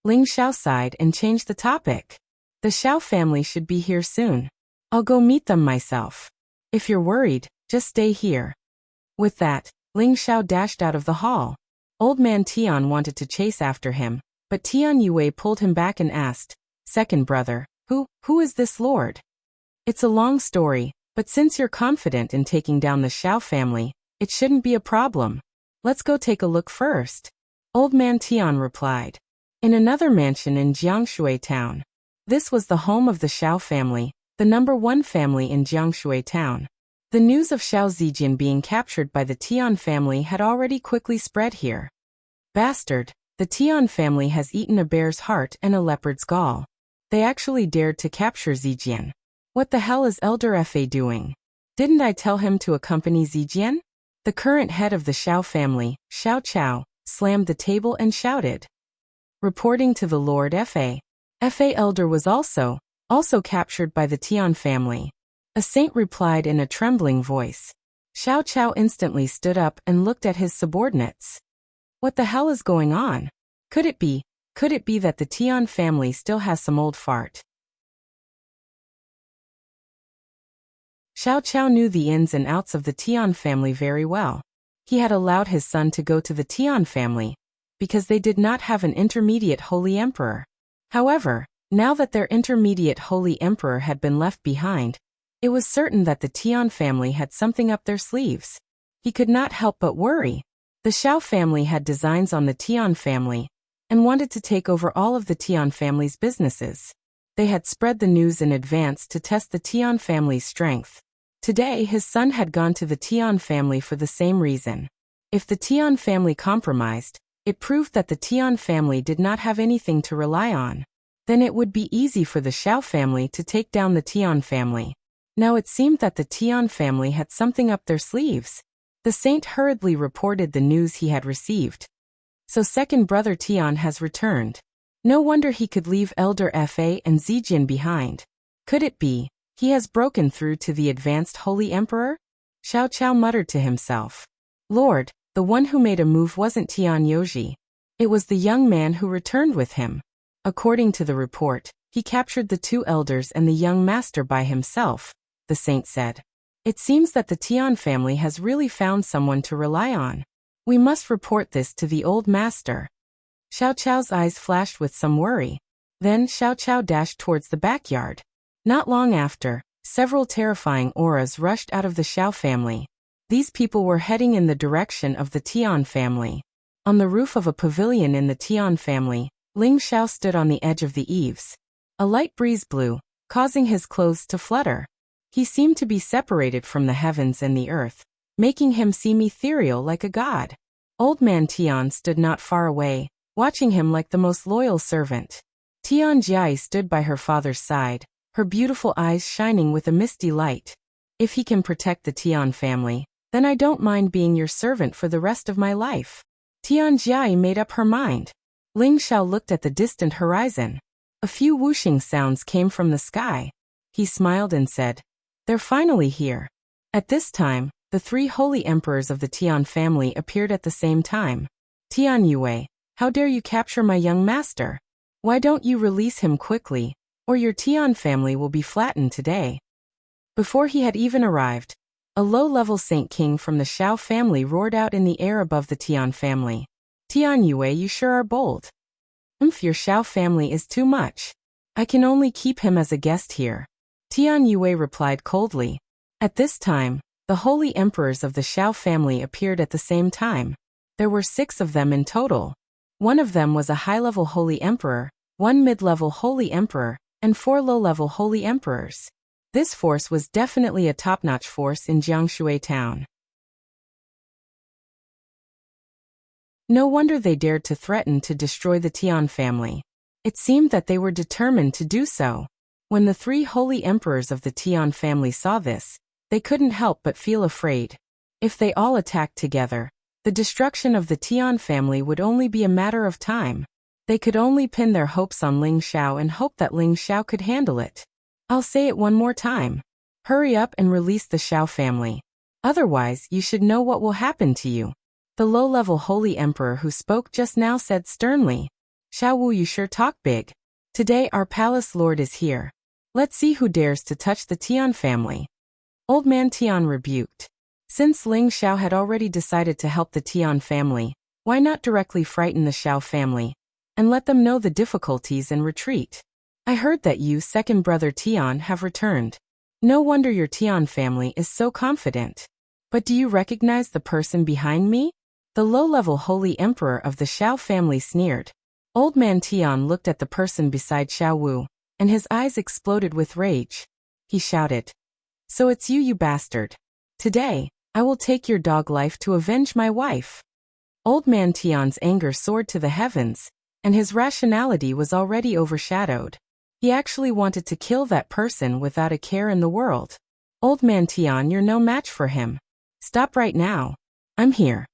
Ling Xiao sighed and changed the topic. The Xiao family should be here soon. I'll go meet them myself. If you're worried, just stay here. With that, Ling Xiao dashed out of the hall. Old man Tian wanted to chase after him, but Tian Yue pulled him back and asked, Second brother, who is this lord? It's a long story, but since you're confident in taking down the Xiao family, it shouldn't be a problem. Let's go take a look first. Old man Tian replied. In another mansion in Jiangshui town. This was the home of the Xiao family, the #1 family in Jiangshui town. The news of Xiao Zijian being captured by the Tian family had already quickly spread here. Bastard, the Tian family has eaten a bear's heart and a leopard's gall. They actually dared to capture Zijian. What the hell is Elder Fa doing? Didn't I tell him to accompany Zijian? The current head of the Xiao family, Xiao Chao, slammed the table and shouted. Reporting to the Lord Fa. Fa Elder was also captured by the Tian family. A saint replied in a trembling voice. Xiao Chao instantly stood up and looked at his subordinates. What the hell is going on? Could it be that the Tian family still has some old fart? Xiao Chao knew the ins and outs of the Tian family very well. He had allowed his son to go to the Tian family because they did not have an intermediate holy emperor. However, now that their intermediate holy emperor had been left behind, it was certain that the Tian family had something up their sleeves. He could not help but worry. The Xiao family had designs on the Tian family and wanted to take over all of the Tian family's businesses. They had spread the news in advance to test the Tian family's strength. Today, his son had gone to the Tian family for the same reason. If the Tian family compromised, it proved that the Tian family did not have anything to rely on. Then it would be easy for the Xiao family to take down the Tian family. Now it seemed that the Tian family had something up their sleeves. The saint hurriedly reported the news he had received. So second brother Tian has returned. No wonder he could leave Elder Fa and Zijian behind. Could it be he has broken through to the advanced holy emperor? Xiao Chao muttered to himself. Lord, the one who made a move wasn't Tian Yoji. It was the young man who returned with him. According to the report, he captured the 2 elders and the young master by himself, the saint said. It seems that the Tian family has really found someone to rely on. We must report this to the old master. Xiao Chao's eyes flashed with some worry. Then Xiao Chao dashed towards the backyard. Not long after, several terrifying auras rushed out of the Xiao family. These people were heading in the direction of the Tian family. On the roof of a pavilion in the Tian family, Ling Xiao stood on the edge of the eaves. A light breeze blew, causing his clothes to flutter. He seemed to be separated from the heavens and the earth, making him seem ethereal like a god. Old man Tian stood not far away, watching him like the most loyal servant. Tian Jiai stood by her father's side, her beautiful eyes shining with a misty light. If he can protect the Tian family, then I don't mind being your servant for the rest of my life. Tian Jiai made up her mind. Ling Xiao looked at the distant horizon. A few whooshing sounds came from the sky. He smiled and said, "They're finally here." At this time, the three holy emperors of the Tian family appeared at the same time. "Tian Yue, how dare you capture my young master? Why don't you release him quickly, or your Tian family will be flattened today." Before he had even arrived, a low-level Saint King from the Xiao family roared out in the air above the Tian family. "Tian Yue, you sure are bold. Your Xiao family is too much. I can only keep him as a guest here." Tian Yue replied coldly. At this time, the holy emperors of the Xiao family appeared at the same time. There were 6 of them in total. One of them was a high-level holy emperor, 1 mid-level holy emperor, and 4 low-level holy emperors. This force was definitely a top-notch force in Jiangshui town. No wonder they dared to threaten to destroy the Tian family. It seemed that they were determined to do so. When the 3 holy emperors of the Tian family saw this, they couldn't help but feel afraid. If they all attacked together, the destruction of the Tian family would only be a matter of time. They could only pin their hopes on Ling Xiao and hope that Ling Xiao could handle it. I'll say it one more time. Hurry up and release the Xiao family. Otherwise, you should know what will happen to you. The low-level holy emperor who spoke just now said sternly, "Xiao Wu, you sure talk big. Today our palace lord is here. Let's see who dares to touch the Tian family." Old man Tian rebuked. Since Ling Xiao had already decided to help the Tian family, why not directly frighten the Xiao family and let them know the difficulties and retreat? "I heard that you, second brother Tian, have returned. No wonder your Tian family is so confident. But do you recognize the person behind me?" The low-level holy emperor of the Xiao family sneered. Old man Tian looked at the person beside Xiao Wu, and his eyes exploded with rage. He shouted, "So it's you, you bastard. Today, I will take your dog life to avenge my wife." Old man Tian's anger soared to the heavens, and his rationality was already overshadowed. He actually wanted to kill that person without a care in the world. "Old man Tian, you're no match for him. Stop right now. I'm here."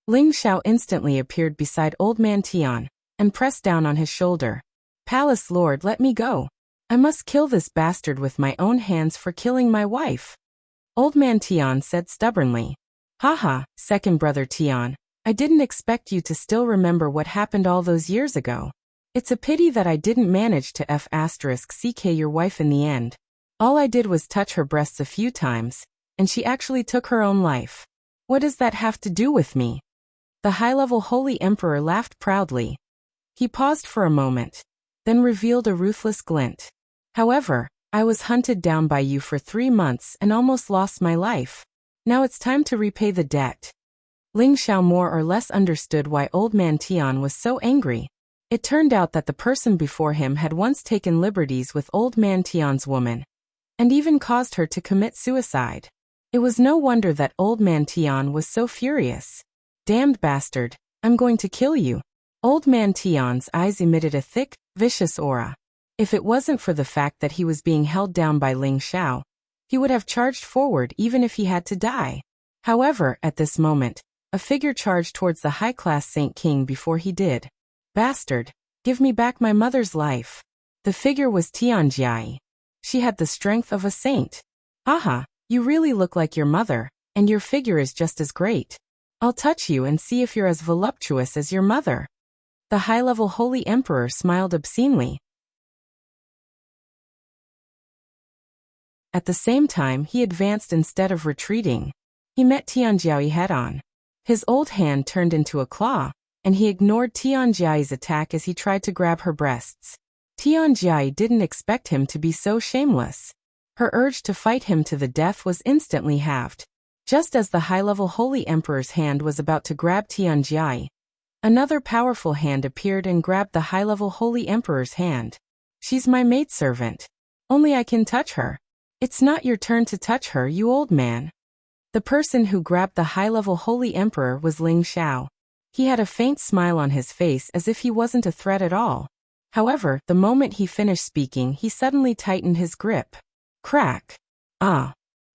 Ling Xiao instantly appeared beside Old Man Tian and pressed down on his shoulder. "Palace Lord, let me go. I must kill this bastard with my own hands for killing my wife." Old Man Tian said stubbornly, "Haha, second brother Tian, I didn't expect you to still remember what happened all those years ago. It's a pity that I didn't manage to *CK your wife in the end. All I did was touch her breasts a few times, and she actually took her own life. What does that have to do with me?" The high-level holy emperor laughed proudly. He paused for a moment, then revealed a ruthless glint. "However, I was hunted down by you for 3 months and almost lost my life. Now it's time to repay the debt." Ling Xiao more or less understood why Old Man Tian was so angry. It turned out that the person before him had once taken liberties with Old Man Tian's woman, and even caused her to commit suicide. It was no wonder that Old Man Tian was so furious. "Damned bastard, I'm going to kill you." Old Man Tian's eyes emitted a thick, vicious aura. If it wasn't for the fact that he was being held down by Ling Xiao, he would have charged forward even if he had to die. However, at this moment, a figure charged towards the high-class Saint King before he did. "Bastard, give me back my mother's life." The figure was Tianjia. She had the strength of a saint. "Haha, you really look like your mother, and your figure is just as great. I'll touch you and see if you're as voluptuous as your mother." The high-level holy emperor smiled obscenely. At the same time, he advanced instead of retreating. He met Tianjia head-on. His old hand turned into a claw, and he ignored Tianjia's attack as he tried to grab her breasts. Tianjia didn't expect him to be so shameless. Her urge to fight him to the death was instantly halved. Just as the high-level holy emperor's hand was about to grab Tianjia, another powerful hand appeared and grabbed the high-level holy emperor's hand. "She's my maidservant. Only I can touch her. It's not your turn to touch her, you old man." The person who grabbed the high-level holy emperor was Ling Xiao. He had a faint smile on his face as if he wasn't a threat at all. However, the moment he finished speaking, he suddenly tightened his grip. Crack! Ah!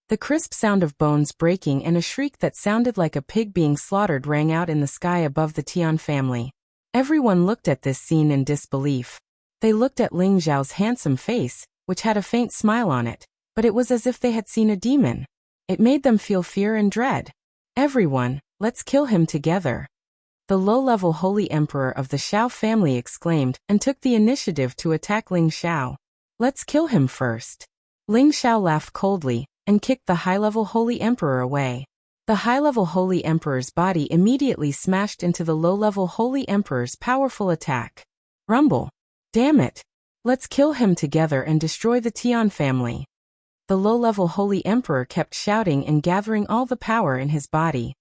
The crisp sound of bones breaking and a shriek that sounded like a pig being slaughtered rang out in the sky above the Tian family. Everyone looked at this scene in disbelief. They looked at Ling Xiao's handsome face, which had a faint smile on it, but it was as if they had seen a demon. It made them feel fear and dread. Everyone, let's kill him together. The low-level holy emperor of the Xiao family exclaimed and took the initiative to attack Ling Xiao. Let's kill him first. Ling Xiao laughed coldly and kicked the high-level holy emperor away. The high-level holy emperor's body immediately smashed into the low-level holy emperor's powerful attack. Rumble. Damn it. Let's kill him together and destroy the Tian family. The low-level holy emperor kept shouting and gathering all the power in his body.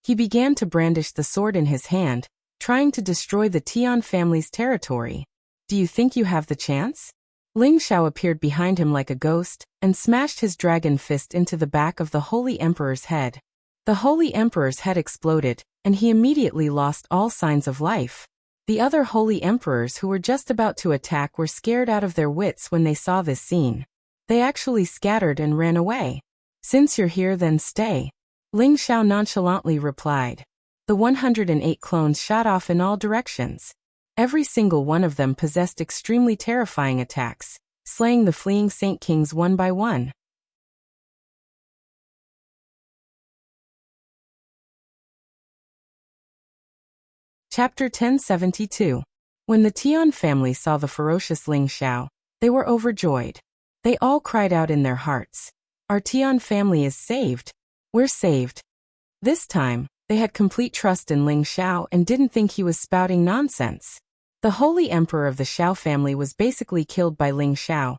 He began to brandish the sword in his hand, trying to destroy the Tian family's territory. Do you think you have the chance? Ling Xiao appeared behind him like a ghost and smashed his dragon fist into the back of the holy emperor's head. The holy emperor's head exploded, and he immediately lost all signs of life. The other holy emperors who were just about to attack were scared out of their wits when they saw this scene. They actually scattered and ran away. Since you're here, then stay. Ling Xiao nonchalantly replied. The 108 clones shot off in all directions. Every single one of them possessed extremely terrifying attacks, slaying the fleeing Saint Kings one by one. Chapter 1072. When the Tian family saw the ferocious Ling Xiao, they were overjoyed. They all cried out in their hearts, "Our Tian family is saved. We're saved." This time, they had complete trust in Ling Xiao and didn't think he was spouting nonsense. The holy emperor of the Xiao family was basically killed by Ling Xiao,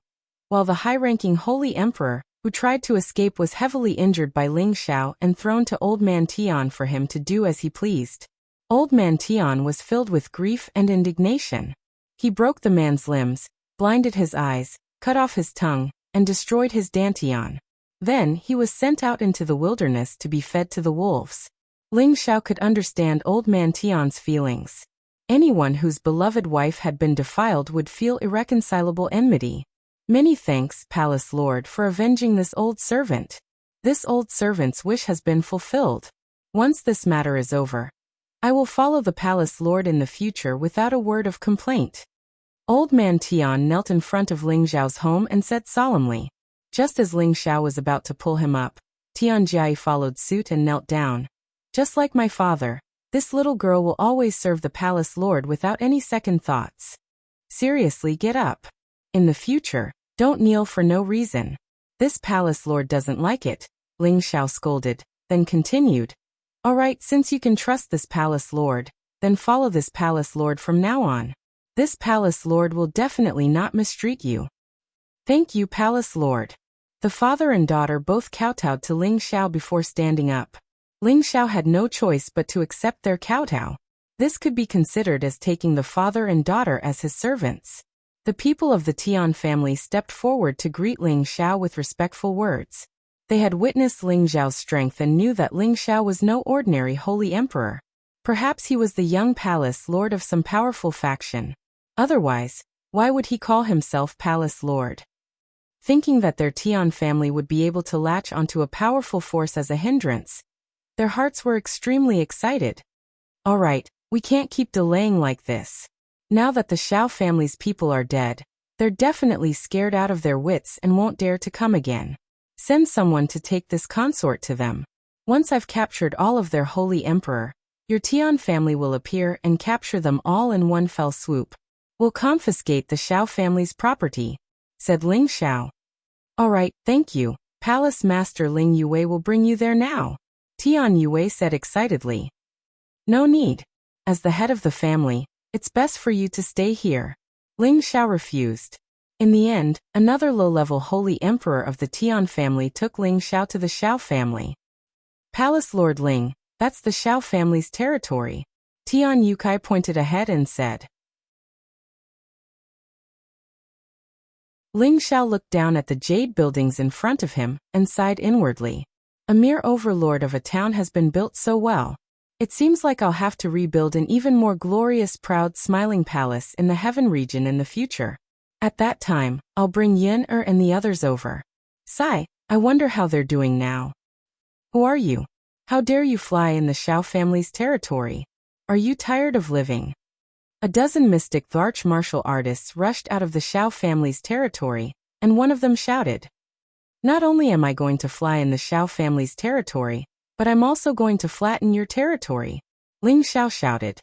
while the high-ranking holy emperor, who tried to escape, was heavily injured by Ling Xiao and thrown to Old Man Tian for him to do as he pleased. Old Man Tian was filled with grief and indignation. He broke the man's limbs, blinded his eyes, cut off his tongue, and destroyed his dantian. Then he was sent out into the wilderness to be fed to the wolves. Ling Xiao could understand Old Man Tian's feelings. Anyone whose beloved wife had been defiled would feel irreconcilable enmity. Many thanks, Palace Lord, for avenging this old servant. This old servant's wish has been fulfilled. Once this matter is over, I will follow the Palace Lord in the future without a word of complaint. Old Man Tian knelt in front of Ling Xiao's home and said solemnly. Just as Ling Xiao was about to pull him up, Tian Jia followed suit and knelt down. Just like my father, this little girl will always serve the Palace Lord without any second thoughts. Seriously, get up. In the future, don't kneel for no reason. This Palace Lord doesn't like it, Ling Xiao scolded, then continued. All right, since you can trust this Palace Lord, then follow this Palace Lord from now on. This Palace Lord will definitely not mistreat you. Thank you, Palace Lord. The father and daughter both kowtowed to Ling Xiao before standing up. Ling Xiao had no choice but to accept their kowtow. This could be considered as taking the father and daughter as his servants. The people of the Tian family stepped forward to greet Ling Xiao with respectful words. They had witnessed Ling Xiao's strength and knew that Ling Xiao was no ordinary holy emperor. Perhaps he was the young palace lord of some powerful faction. Otherwise, why would he call himself Palace Lord? Thinking that their Tian family would be able to latch onto a powerful force as a hindrance, their hearts were extremely excited. All right, we can't keep delaying like this. Now that the Xiao family's people are dead, they're definitely scared out of their wits and won't dare to come again. Send someone to take this consort to them. Once I've captured all of their holy emperor, your Tian family will appear and capture them all in one fell swoop. We'll confiscate the Xiao family's property, said Ling Xiao. All right, thank you. Palace Master Ling Yue will bring you there now, Tian Yue said excitedly. No need. As the head of the family, it's best for you to stay here. Ling Xiao refused. In the end, another low-level holy emperor of the Tian family took Ling Xiao to the Xiao family. Palace Lord Ling, that's the Xiao family's territory. Tian Yukai pointed ahead and said. Ling Xiao looked down at the jade buildings in front of him and sighed inwardly. A mere overlord of a town has been built so well. It seems like I'll have to rebuild an even more glorious, proud, smiling palace in the heaven region in the future. At that time, I'll bring Yin and the others over. Sigh, I wonder how they're doing now. Who are you? How dare you fly in the Xiao family's territory? Are you tired of living? A dozen mystic Tharch martial artists rushed out of the Xiao family's territory, and one of them shouted, "Not only am I going to fly in the Xiao family's territory, but I'm also going to flatten your territory," Ling Xiao shouted.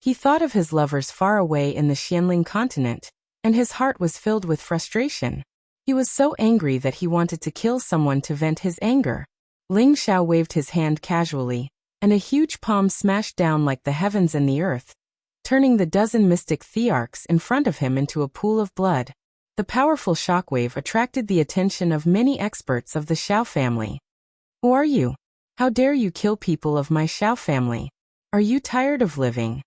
He thought of his lovers far away in the Xianling continent, and his heart was filled with frustration. He was so angry that he wanted to kill someone to vent his anger. Ling Xiao waved his hand casually, and a huge palm smashed down like the heavens and the earth, turning the dozen mystic thearchs in front of him into a pool of blood. The powerful shockwave attracted the attention of many experts of the Xiao family. "Who are you? How dare you kill people of my Xiao family? Are you tired of living?"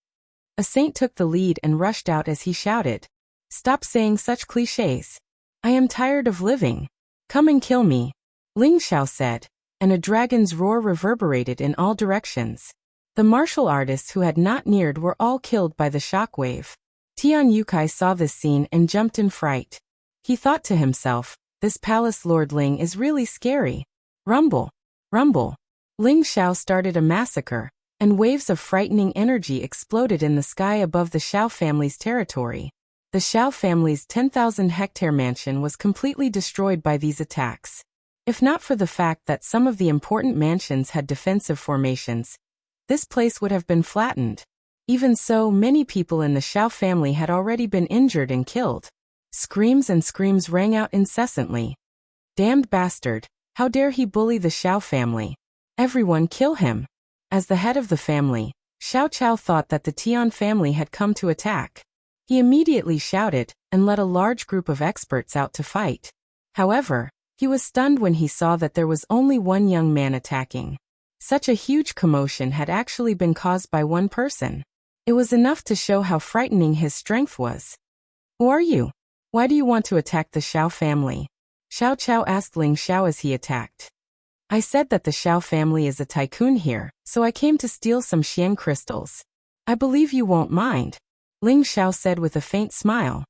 A saint took the lead and rushed out as he shouted, "Stop saying such clichés. I am tired of living. Come and kill me," Ling Xiao said, and a dragon's roar reverberated in all directions. The martial artists who had not neared were all killed by the shockwave. Tian Yukai saw this scene and jumped in fright. He thought to himself, "This palace Lord Ling is really scary." Rumble, rumble. Ling Xiao started a massacre, and waves of frightening energy exploded in the sky above the Xiao family's territory. The Xiao family's 10,000-hectare mansion was completely destroyed by these attacks. If not for the fact that some of the important mansions had defensive formations, this place would have been flattened. Even so, many people in the Xiao family had already been injured and killed. Screams and screams rang out incessantly. "Damned bastard! How dare he bully the Xiao family! Everyone kill him!" As the head of the family, Xiao Chao thought that the Tian family had come to attack. He immediately shouted and led a large group of experts out to fight. However, he was stunned when he saw that there was only one young man attacking. Such a huge commotion had actually been caused by one person. It was enough to show how frightening his strength was. "Who are you? Why do you want to attack the Xiao family?" Xiao Chao asked Ling Xiao as he attacked. "I said that the Xiao family is a tycoon here, so I came to steal some Xian crystals. I believe you won't mind," Ling Xiao said with a faint smile.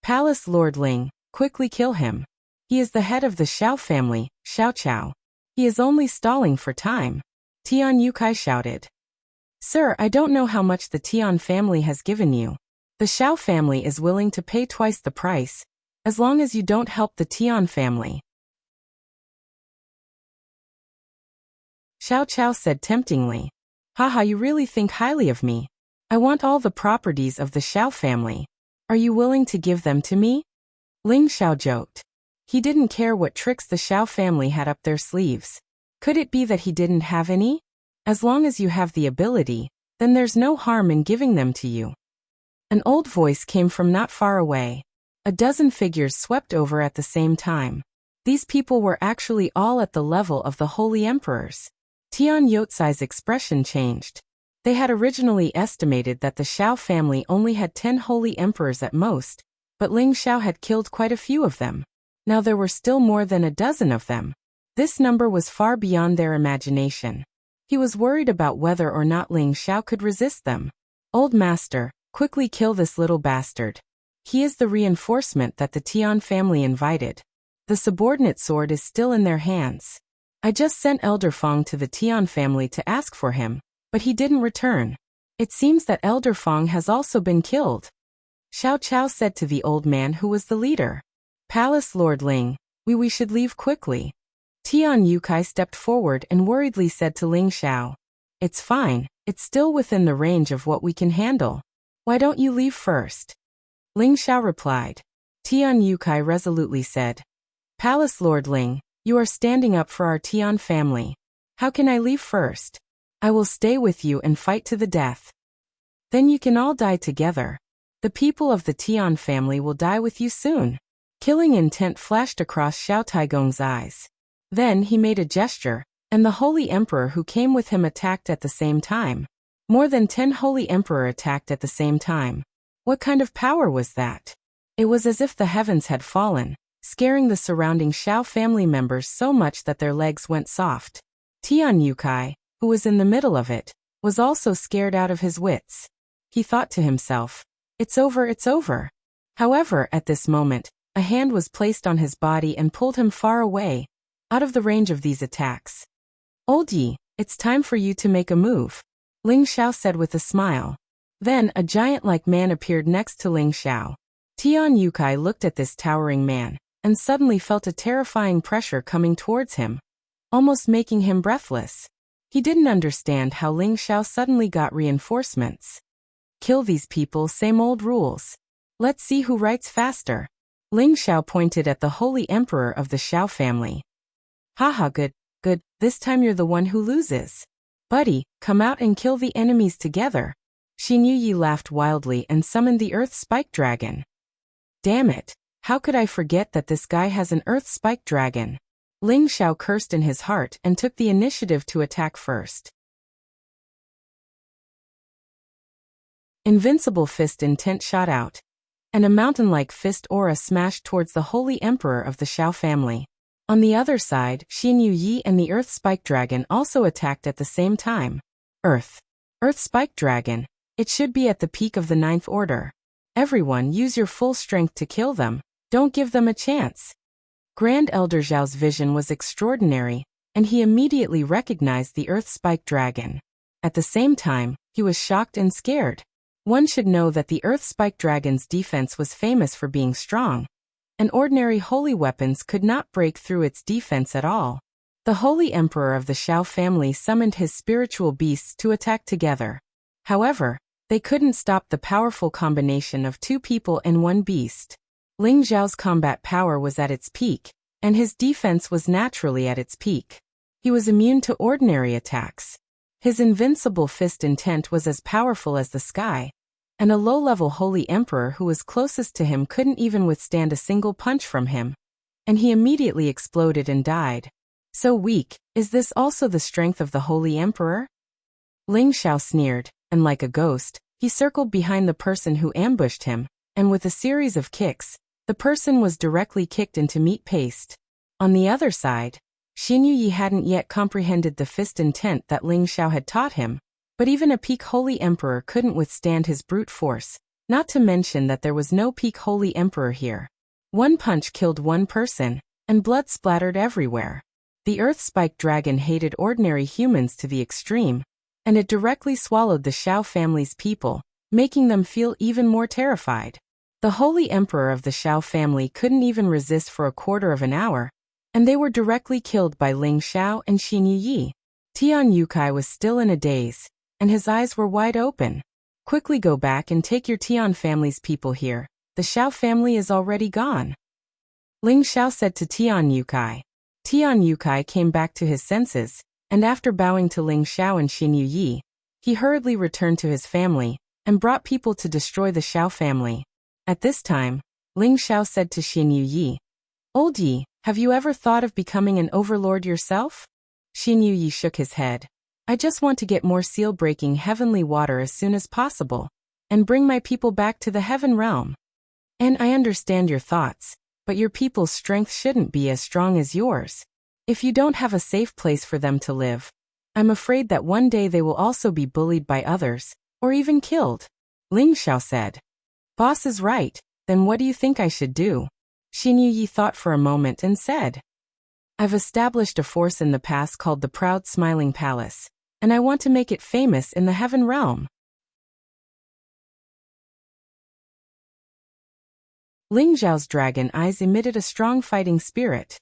"Palace Lord Ling, quickly kill him. He is the head of the Xiao family, Xiao Chao. He is only stalling for time," Tian Yukai shouted. "Sir, I don't know how much the Tian family has given you. The Xiao family is willing to pay twice the price, as long as you don't help the Tian family," Xiao Chao said temptingly. "Haha, you really think highly of me. I want all the properties of the Xiao family. Are you willing to give them to me?" Ling Xiao joked. He didn't care what tricks the Xiao family had up their sleeves. Could it be that he didn't have any? As long as you have the ability, then there's no harm in giving them to you. An old voice came from not far away. A dozen figures swept over at the same time. These people were actually all at the level of the holy emperors. Tian Yotsai's expression changed. They had originally estimated that the Xiao family only had 10 holy emperors at most, but Ling Xiao had killed quite a few of them. Now there were still more than a dozen of them. This number was far beyond their imagination. He was worried about whether or not Ling Xiao could resist them. "Old master, quickly kill this little bastard. He is the reinforcement that the Tian family invited. The subordinate sword is still in their hands. I just sent Elder Fong to the Tian family to ask for him, but he didn't return. It seems that Elder Fong has also been killed," Xiao Chao said to the old man who was the leader. "Palace Lord Ling, we should leave quickly." Tian Yukai stepped forward and worriedly said to Ling Xiao, "It's fine, it's still within the range of what we can handle. Why don't you leave first?" Ling Xiao replied. Tian Yukai resolutely said, "Palace Lord Ling, you are standing up for our Tian family. How can I leave first? I will stay with you and fight to the death. Then you can all die together. The people of the Tian family will die with you soon." Killing intent flashed across Xiao Taigong's eyes. Then he made a gesture, and the holy emperor who came with him attacked at the same time. More than 10 holy emperor attacked at the same time. What kind of power was that? It was as if the heavens had fallen, scaring the surrounding Xiao family members so much that their legs went soft. Tian Yukai, who was in the middle of it, was also scared out of his wits. He thought to himself, "It's over, it's over." However, at this moment, a hand was placed on his body and pulled him far away, out of the range of these attacks. "Old Yi, it's time for you to make a move," Ling Xiao said with a smile. Then a giant-like man appeared next to Ling Xiao. Tian Yukai looked at this towering man, and suddenly felt a terrifying pressure coming towards him, almost making him breathless. He didn't understand how Ling Xiao suddenly got reinforcements. Kill these people, same old rules. Let's see who writes faster. Ling Xiao pointed at the holy emperor of the Xiao family. Haha, good, this time you're the one who loses. Buddy, come out and kill the enemies together. Xin Yuyi laughed wildly and summoned the Earth Spike Dragon. Damn it, how could I forget that this guy has an Earth Spike Dragon? Ling Xiao cursed in his heart and took the initiative to attack first. Invincible Fist Intent shot out, and a mountain-like fist aura smashed towards the holy emperor of the Xiao family. On the other side, Xin Yuyi and the Earth Spike Dragon also attacked at the same time. Earth Spike Dragon. It should be at the peak of the 9th order. Everyone use your full strength to kill them. Don't give them a chance. Grand Elder Zhao's vision was extraordinary, and he immediately recognized the Earth Spike Dragon. At the same time, he was shocked and scared. One should know that the Earth Spike Dragon's defense was famous for being strong, and ordinary holy weapons could not break through its defense at all. The holy emperor of the Xiao family summoned his spiritual beasts to attack together. However, they couldn't stop the powerful combination of two people and one beast. Ling Xiao's combat power was at its peak, and his defense was naturally at its peak. He was immune to ordinary attacks. His invincible fist intent was as powerful as the sky, and a low-level holy emperor who was closest to him couldn't even withstand a single punch from him, and he immediately exploded and died. So weak, is this also the strength of the holy emperor? Ling Xiao sneered, and like a ghost, he circled behind the person who ambushed him, and with a series of kicks, the person was directly kicked into meat paste. On the other side, Xin Yuyi hadn't yet comprehended the fist intent that Ling Xiao had taught him, but even a peak holy emperor couldn't withstand his brute force, not to mention that there was no peak holy emperor here. One punch killed one person, and blood splattered everywhere. The Earth Spike Dragon hated ordinary humans to the extreme, and it directly swallowed the Xiao family's people, making them feel even more terrified. The holy emperor of the Xiao family couldn't even resist for a quarter of an hour, and they were directly killed by Ling Xiao and Xin Yuyi. Tian Yukai was still in a daze, and his eyes were wide open. Quickly go back and take your Tian family's people here. The Xiao family is already gone. Ling Xiao said to Tian Yukai. Tian Yukai came back to his senses, and after bowing to Ling Xiao and Xin Yuyi, he hurriedly returned to his family, and brought people to destroy the Xiao family. At this time, Ling Xiao said to Xin Yuyi, "Old Yi, have you ever thought of becoming an overlord yourself?" Xin Yuyi shook his head. "I just want to get more seal-breaking heavenly water as soon as possible, and bring my people back to the heaven realm. And I understand your thoughts, but your people's strength shouldn't be as strong as yours. If you don't have a safe place for them to live, I'm afraid that one day they will also be bullied by others, or even killed." Ling Xiao said. "Boss is right, then what do you think I should do?" Xin Yuyi thought for a moment and said, "I've established a force in the past called the Proud Smiling Palace, and I want to make it famous in the heaven realm." Ling Xiao's dragon eyes emitted a strong fighting spirit.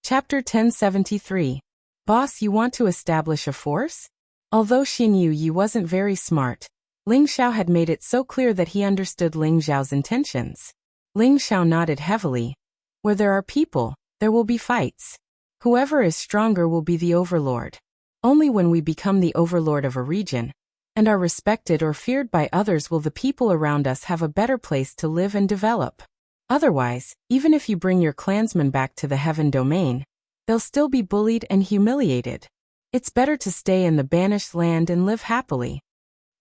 Chapter 1073. Boss, you want to establish a force? Although Xin Yuyi wasn't very smart, Ling Xiao had made it so clear that he understood Ling Xiao's intentions. Ling Xiao nodded heavily. Where there are people, there will be fights. Whoever is stronger will be the overlord. Only when we become the overlord of a region, and are respected or feared by others, will the people around us have a better place to live and develop. Otherwise, even if you bring your clansmen back to the heaven domain, they'll still be bullied and humiliated. It's better to stay in the banished land and live happily.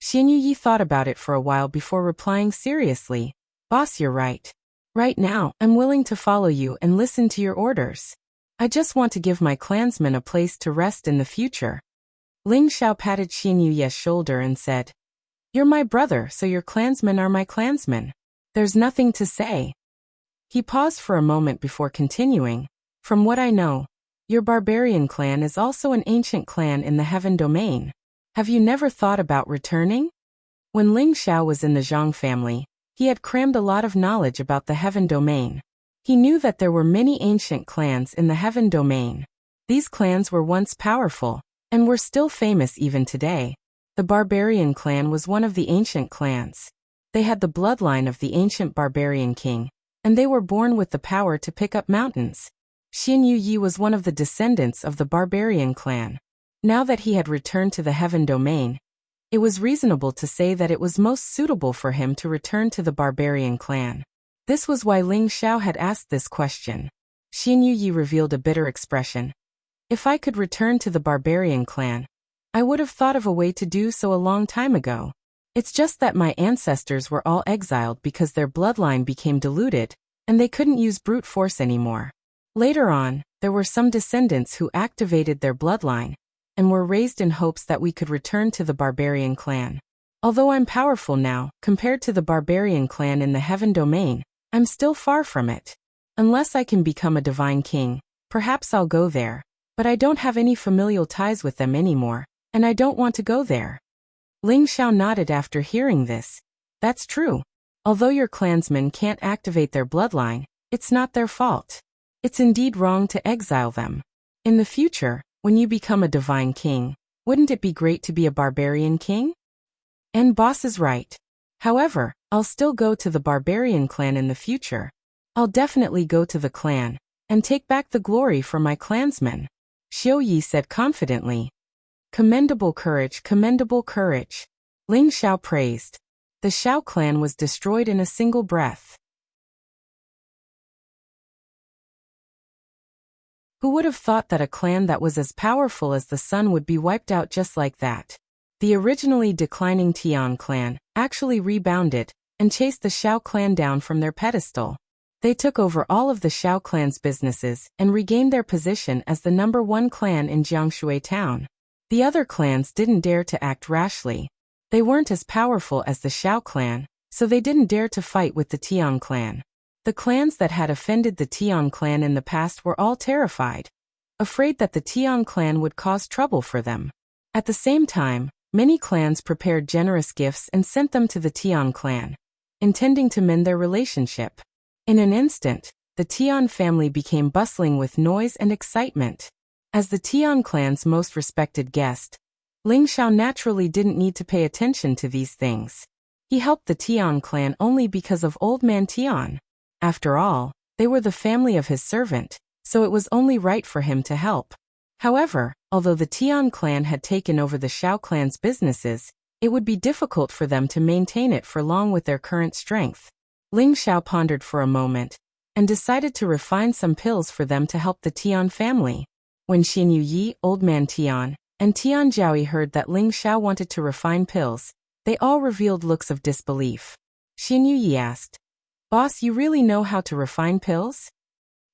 Xin Yuyi thought about it for a while before replying seriously. Boss, you're right. Right now, I'm willing to follow you and listen to your orders. I just want to give my clansmen a place to rest in the future. Ling Xiao patted Xin Yuyi's shoulder and said, "You're my brother, so your clansmen are my clansmen. There's nothing to say." He paused for a moment before continuing. "From what I know, Your barbarian clan is also an ancient clan in the Heaven Domain. Have you never thought about returning? When Ling Xiao was in the Zhang family, he had crammed a lot of knowledge about the Heaven Domain. He knew that there were many ancient clans in the Heaven Domain. These clans were once powerful, and were still famous even today. The Barbarian clan was one of the ancient clans. They had the bloodline of the ancient barbarian king, and they were born with the power to pick up mountains. Xin Yuyi was one of the descendants of the barbarian clan. Now that he had returned to the Heaven Domain, it was reasonable to say that it was most suitable for him to return to the barbarian clan. This was why Ling Xiao had asked this question. Xin Yuyi revealed a bitter expression. If I could return to the barbarian clan, I would have thought of a way to do so a long time ago. It's just that my ancestors were all exiled because their bloodline became diluted, and they couldn't use brute force anymore. Later on, there were some descendants who activated their bloodline, and were raised in hopes that we could return to the barbarian clan. Although I'm powerful now, compared to the barbarian clan in the Heaven Domain, I'm still far from it. Unless I can become a divine king, perhaps I'll go there. But I don't have any familial ties with them anymore, and I don't want to go there. Ling Xiao nodded after hearing this. That's true. Although your clansmen can't activate their bloodline, it's not their fault. It's indeed wrong to exile them. In the future, when you become a divine king, wouldn't it be great to be a barbarian king? And boss is right. However, I'll still go to the barbarian clan in the future. I'll definitely go to the clan, and take back the glory for my clansmen. Xiao Yi said confidently. Commendable courage, commendable courage. Ling Xiao praised. The Xiao clan was destroyed in a single breath. Who would have thought that a clan that was as powerful as the sun would be wiped out just like that? The originally declining Tian clan actually rebounded and chased the Xiao clan down from their pedestal. They took over all of the Xiao clan's businesses and regained their position as the #1 clan in Jiangshui town. The other clans didn't dare to act rashly. They weren't as powerful as the Xiao clan, so they didn't dare to fight with the Tian clan. The clans that had offended the Tian clan in the past were all terrified, afraid that the Tian clan would cause trouble for them. At the same time, many clans prepared generous gifts and sent them to the Tian clan, intending to mend their relationship. In an instant, the Tian family became bustling with noise and excitement. As the Tian clan's most respected guest, Ling Xiao naturally didn't need to pay attention to these things. He helped the Tian clan only because of Old Man Tian. After all, they were the family of his servant, so it was only right for him to help. However, although the Tian clan had taken over the Xiao clan's businesses, it would be difficult for them to maintain it for long with their current strength. Ling Xiao pondered for a moment, and decided to refine some pills for them to help the Tian family. When Xin Yuyi, Old Man Tian, and Tian Jiaoyi heard that Ling Xiao wanted to refine pills, they all revealed looks of disbelief. Xin Yuyi asked, "Boss, you really know how to refine pills?"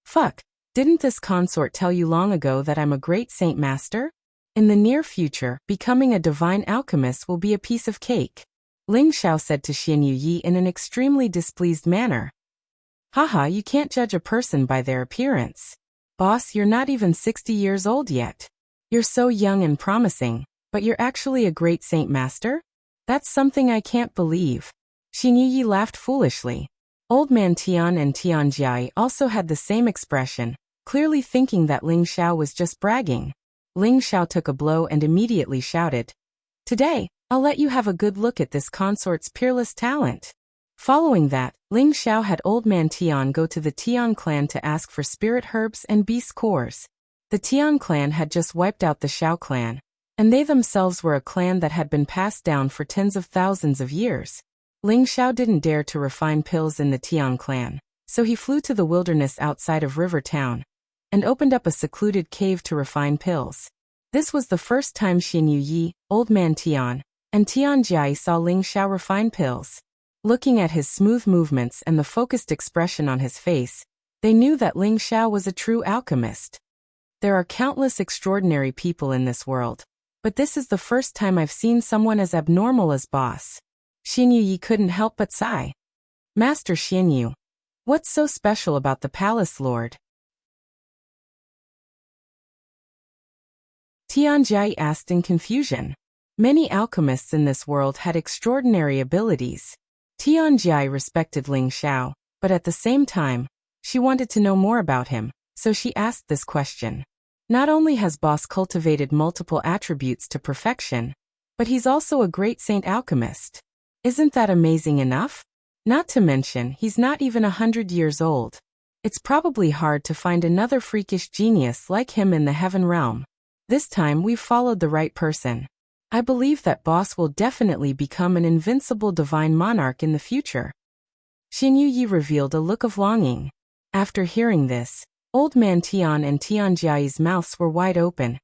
"Fuck, didn't this consort tell you long ago that I'm a great saint master? In the near future, becoming a divine alchemist will be a piece of cake," Ling Xiao said to Xin Yuyi in an extremely displeased manner. "Haha, you can't judge a person by their appearance. Boss, you're not even 60 years old yet. You're so young and promising, but you're actually a great saint master? That's something I can't believe." Xin Yuyi laughed foolishly. Old Man Tian and Tian Jiai also had the same expression, clearly thinking that Ling Xiao was just bragging. Ling Xiao took a blow and immediately shouted, "Today, I'll let you have a good look at this consort's peerless talent." Following that, Ling Xiao had Old Man Tian go to the Tian clan to ask for spirit herbs and beast cores. The Tian clan had just wiped out the Xiao clan, and they themselves were a clan that had been passed down for tens of thousands of years. Ling Xiao didn't dare to refine pills in the Tian clan, so he flew to the wilderness outside of River Town, and opened up a secluded cave to refine pills. This was the first time Xin Yuyi, Old Man Tian, and Tian Jiai saw Ling Xiao refine pills. Looking at his smooth movements and the focused expression on his face, they knew that Ling Xiao was a true alchemist. There are countless extraordinary people in this world, but this is the first time I've seen someone as abnormal as Boss. Xin Yuyi couldn't help but sigh. "Master Xin Yu, what's so special about the palace lord?" Tianjia asked in confusion. Many alchemists in this world had extraordinary abilities. Tianjia respected Ling Xiao, but at the same time, she wanted to know more about him, so she asked this question. Not only has Boss cultivated multiple attributes to perfection, but he's also a great saint alchemist. Isn't that amazing enough? Not to mention, he's not even 100 years old. It's probably hard to find another freakish genius like him in the heaven realm. This time we've followed the right person. I believe that Boss will definitely become an invincible divine monarch in the future. Xin Yi revealed a look of longing. After hearing this, Old Man Tian and Tianjia's mouths were wide open,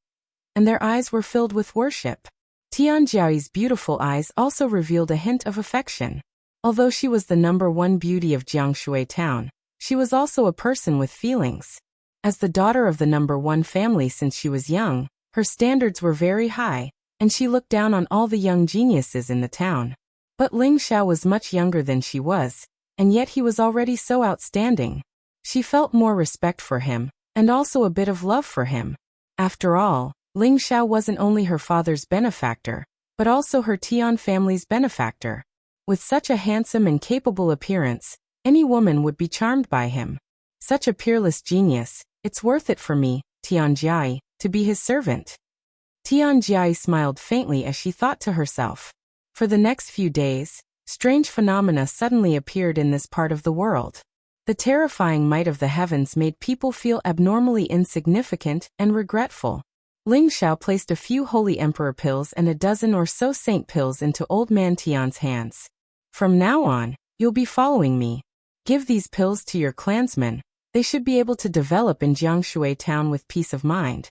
and their eyes were filled with worship. Tianjia's beautiful eyes also revealed a hint of affection. Although she was the #1 beauty of Jiangshui town, she was also a person with feelings. As the daughter of the #1 family since she was young, her standards were very high, and she looked down on all the young geniuses in the town. But Ling Xiao was much younger than she was, and yet he was already so outstanding. She felt more respect for him, and also a bit of love for him. After all, Ling Xiao wasn't only her father's benefactor, but also her Tian family's benefactor. With such a handsome and capable appearance, any woman would be charmed by him. Such a peerless genius, it's worth it for me, Tianjia, to be his servant. Tianjia smiled faintly as she thought to herself. For the next few days, strange phenomena suddenly appeared in this part of the world. The terrifying might of the heavens made people feel abnormally insignificant and regretful. Ling Xiao placed a few holy emperor pills and a dozen or so saint pills into Old Man Tian's hands. From now on, you'll be following me. Give these pills to your clansmen. They should be able to develop in Jiangshui town with peace of mind.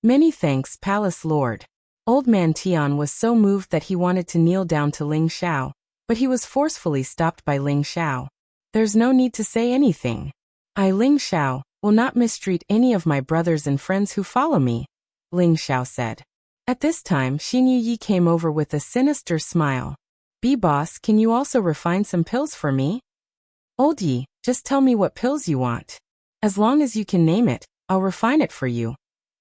Many thanks, Palace Lord. Old Man Tian was so moved that he wanted to kneel down to Ling Xiao, but he was forcefully stopped by Ling Xiao. There's no need to say anything. I, Ling Xiao, will not mistreat any of my brothers and friends who follow me, Ling Xiao said. At this time, Xin Yi came over with a sinister smile. Boss, can you also refine some pills for me? Old Yi, just tell me what pills you want. As long as you can name it, I'll refine it for you.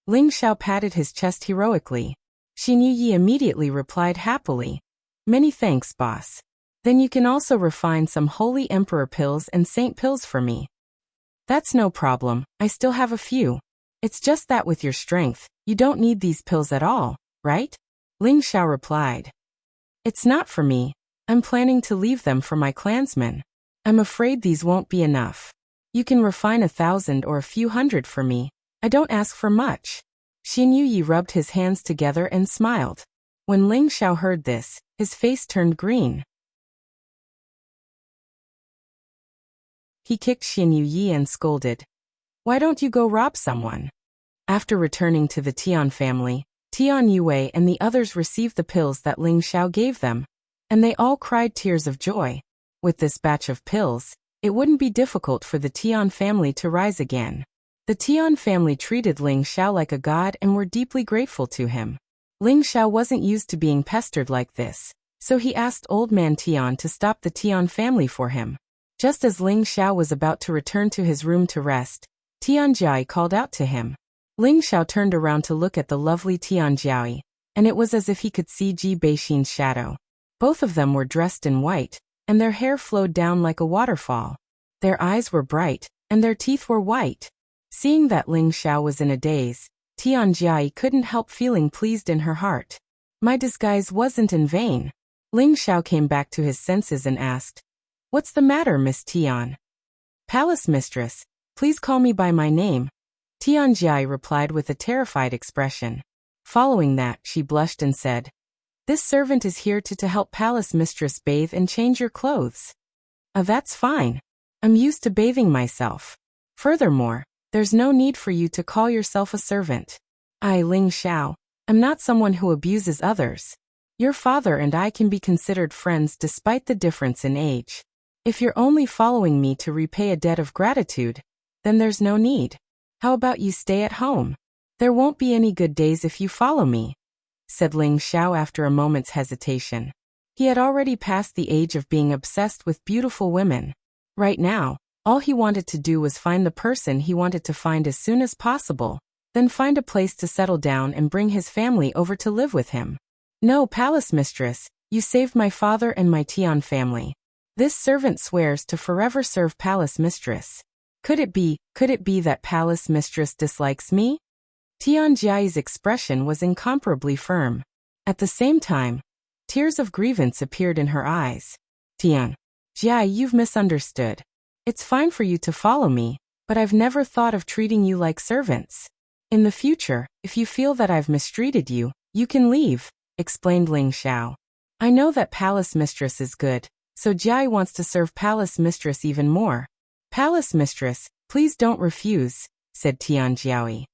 Ling Xiao patted his chest heroically. Xin Yi immediately replied happily. Many thanks, boss. Then you can also refine some holy emperor pills and saint pills for me. That's no problem, I still have a few. It's just that with your strength, you don't need these pills at all, right? Ling Xiao replied. It's not for me. I'm planning to leave them for my clansmen. I'm afraid these won't be enough. You can refine 1,000 or a few hundred for me. I don't ask for much. Xin Yi rubbed his hands together and smiled. When Ling Xiao heard this, his face turned green. He kicked Xin Yi and scolded. Why don't you go rob someone? After returning to the Tian family, Tian Yue and the others received the pills that Ling Xiao gave them, and they all cried tears of joy. With this batch of pills, it wouldn't be difficult for the Tian family to rise again. The Tian family treated Ling Xiao like a god and were deeply grateful to him. Ling Xiao wasn't used to being pestered like this, so he asked Old Man Tian to stop the Tian family for him. Just as Ling Xiao was about to return to his room to rest, Tianjia called out to him. Ling Xiao turned around to look at the lovely Tianjia, and it was as if he could see Ji Beixin's shadow. Both of them were dressed in white, and their hair flowed down like a waterfall. Their eyes were bright, and their teeth were white. Seeing that Ling Xiao was in a daze, Tianjia couldn't help feeling pleased in her heart. My disguise wasn't in vain. Ling Xiao came back to his senses and asked, What's the matter, Miss Tian? Palace Mistress, please call me by my name. Tianjia replied with a terrified expression. Following that, she blushed and said, This servant is here to help Palace Mistress bathe and change your clothes. That's fine. I'm used to bathing myself. Furthermore, there's no need for you to call yourself a servant. I, Ling Xiao, am not someone who abuses others. Your father and I can be considered friends despite the difference in age. If you're only following me to repay a debt of gratitude, then there's no need. How about you stay at home? There won't be any good days if you follow me, said Ling Xiao after a moment's hesitation. He had already passed the age of being obsessed with beautiful women. Right now, all he wanted to do was find the person he wanted to find as soon as possible, Then find a place to settle down and bring his family over to live with him. No, palace mistress, you saved my father and my Tian family. This servant swears to forever serve palace mistress. Could it be that palace mistress dislikes me? Tian Jiai's expression was incomparably firm. At the same time, tears of grievance appeared in her eyes. Tian Jia, you've misunderstood. It's fine for you to follow me, but I've never thought of treating you like servants. In the future, if you feel that I've mistreated you, you can leave, explained Ling Xiao. I know that palace mistress is good, so Jiai wants to serve palace mistress even more. Palace mistress, please don't refuse, said Tian Jiaoi.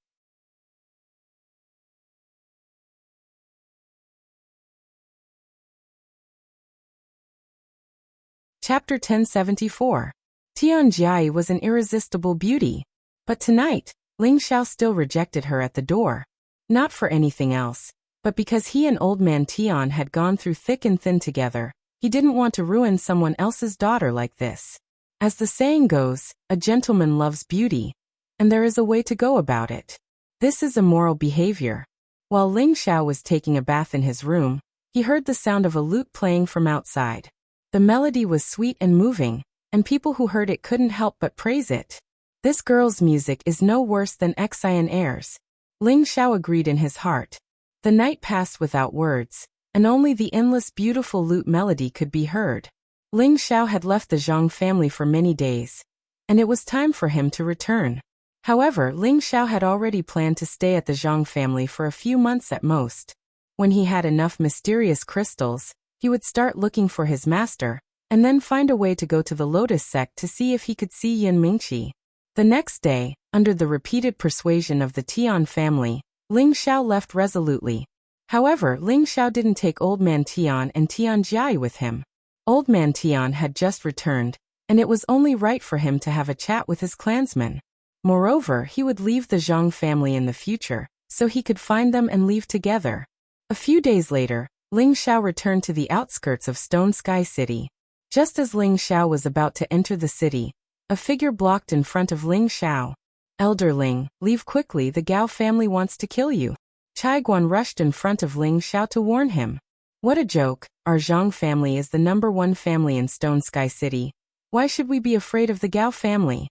Chapter 1074. Tian Jiai was an irresistible beauty. But tonight, Ling Xiao still rejected her at the door. Not for anything else, but because he and old man Tian had gone through thick and thin together. He didn't want to ruin someone else's daughter like this. As the saying goes, a gentleman loves beauty, and there is a way to go about it. This is immoral behavior. While Ling Xiao was taking a bath in his room, he heard the sound of a lute playing from outside. The melody was sweet and moving, and people who heard it couldn't help but praise it. This girl's music is no worse than Xian airs. Ling Xiao agreed in his heart. The night passed without words, and only the endless beautiful lute melody could be heard. Ling Xiao had left the Zhang family for many days, and it was time for him to return. However, Ling Xiao had already planned to stay at the Zhang family for a few months at most. When he had enough mysterious crystals, he would start looking for his master, and then find a way to go to the Lotus sect to see if he could see Yin Mingqi. The next day, under the repeated persuasion of the Tian family, Ling Xiao left resolutely. However, Ling Xiao didn't take Old Man Tian and Tian Jiai with him. Old Man Tian had just returned, and it was only right for him to have a chat with his clansmen. Moreover, he would leave the Zhang family in the future, so he could find them and leave together. A few days later, Ling Xiao returned to the outskirts of Stone Sky City. Just as Ling Xiao was about to enter the city, a figure blocked in front of Ling Xiao. Elder Ling, leave quickly, the Gao family wants to kill you. Chai Guan rushed in front of Ling Xiao to warn him. What a joke, our Zhang family is the #1 family in Stone Sky City. Why should we be afraid of the Gao family?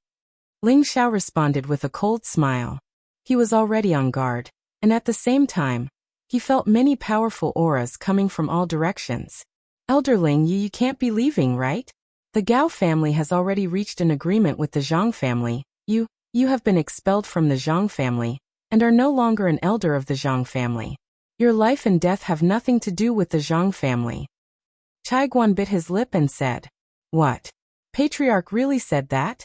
Ling Xiao responded with a cold smile. He was already on guard, and at the same time, he felt many powerful auras coming from all directions. Elder Ling, you can't be leaving, right? The Gao family has already reached an agreement with the Zhang family. You have been expelled from the Zhang family, and are no longer an elder of the Zhang family. Your life and death have nothing to do with the Zhang family. Chai Guan bit his lip and said, What? Patriarch really said that?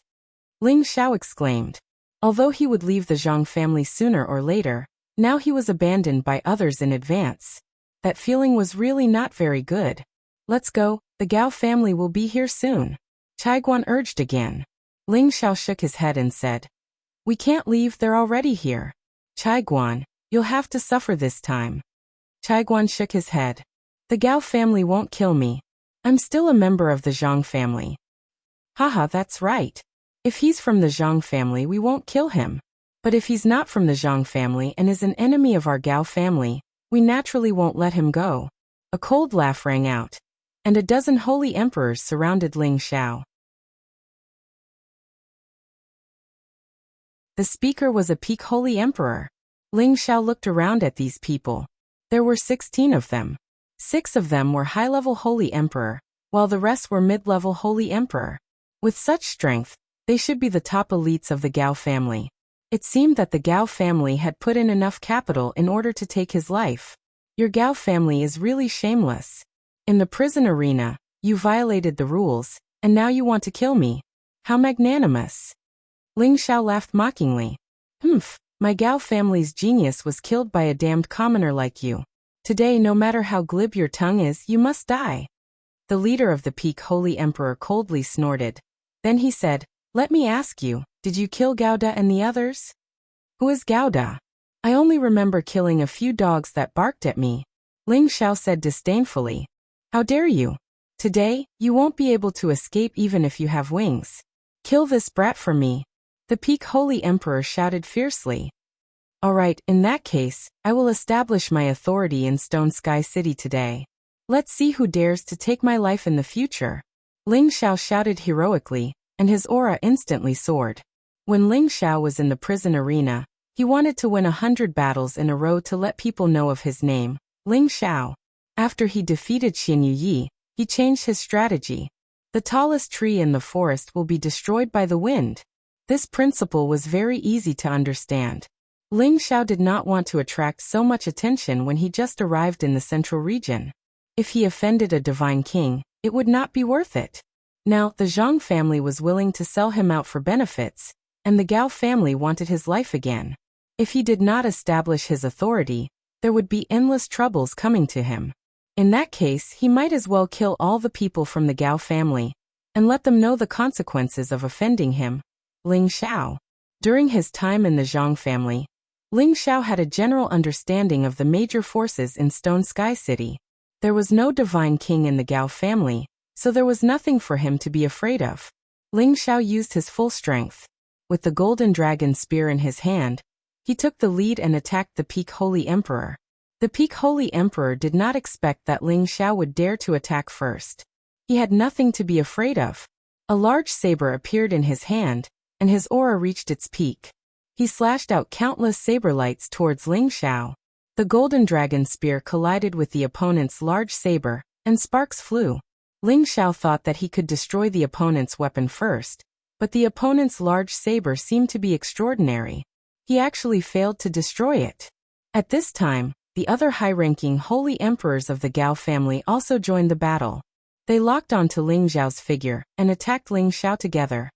Ling Xiao exclaimed. Although he would leave the Zhang family sooner or later, now he was abandoned by others in advance. That feeling was really not very good. Let's go, the Gao family will be here soon. Chai Guan urged again. Ling Xiao shook his head and said, We can't leave, they're already here. Chai Guan, you'll have to suffer this time. Chai Guan shook his head. The Gao family won't kill me. I'm still a member of the Zhang family. Haha, that's right. If he's from the Zhang family, we won't kill him. But if he's not from the Zhang family and is an enemy of our Gao family, we naturally won't let him go. A cold laugh rang out, and a dozen holy emperors surrounded Ling Xiao. The speaker was a peak holy emperor. Ling Xiao looked around at these people. There were 16 of them. 6 of them were high-level holy emperor, while the rest were mid-level holy emperor. With such strength, they should be the top elites of the Gao family. It seemed that the Gao family had put in enough capital in order to take his life. Your Gao family is really shameless. In the prison arena, you violated the rules, and now you want to kill me. How magnanimous. Ling Xiao laughed mockingly. Humph, my Gao family's genius was killed by a damned commoner like you. Today, no matter how glib your tongue is, you must die. The leader of the peak holy emperor coldly snorted. Then he said, Let me ask you, did you kill Gauda and the others? Who is Gauda? I only remember killing a few dogs that barked at me. Ling Xiao said disdainfully. How dare you? Today, you won't be able to escape even if you have wings. Kill this brat for me. The peak holy emperor shouted fiercely. Alright, in that case, I will establish my authority in Stone Sky City today. Let's see who dares to take my life in the future. Ling Xiao shouted heroically, and his aura instantly soared. When Ling Xiao was in the prison arena, he wanted to win 100 battles in a row to let people know of his name, Ling Xiao. After he defeated Xin Yi, he changed his strategy. The tallest tree in the forest will be destroyed by the wind. This principle was very easy to understand. Ling Xiao did not want to attract so much attention when he just arrived in the central region. If he offended a divine king, it would not be worth it. Now, the Zhang family was willing to sell him out for benefits, and the Gao family wanted his life again. If he did not establish his authority, there would be endless troubles coming to him. In that case, he might as well kill all the people from the Gao family, and let them know the consequences of offending him. Ling Xiao. During his time in the Zhang family, Ling Xiao had a general understanding of the major forces in Stone Sky City. There was no divine king in the Gao family, so there was nothing for him to be afraid of. Ling Xiao used his full strength. With the golden dragon spear in his hand, he took the lead and attacked the Peak Holy Emperor. The Peak Holy Emperor did not expect that Ling Xiao would dare to attack first. He had nothing to be afraid of. A large saber appeared in his hand, and his aura reached its peak. He slashed out countless saber lights towards Ling Xiao. The golden dragon spear collided with the opponent's large saber, and sparks flew. Ling Xiao thought that he could destroy the opponent's weapon first, but the opponent's large saber seemed to be extraordinary. He actually failed to destroy it. At this time, the other high-ranking holy emperors of the Gao family also joined the battle. They locked onto Ling Xiao's figure and attacked Ling Xiao together.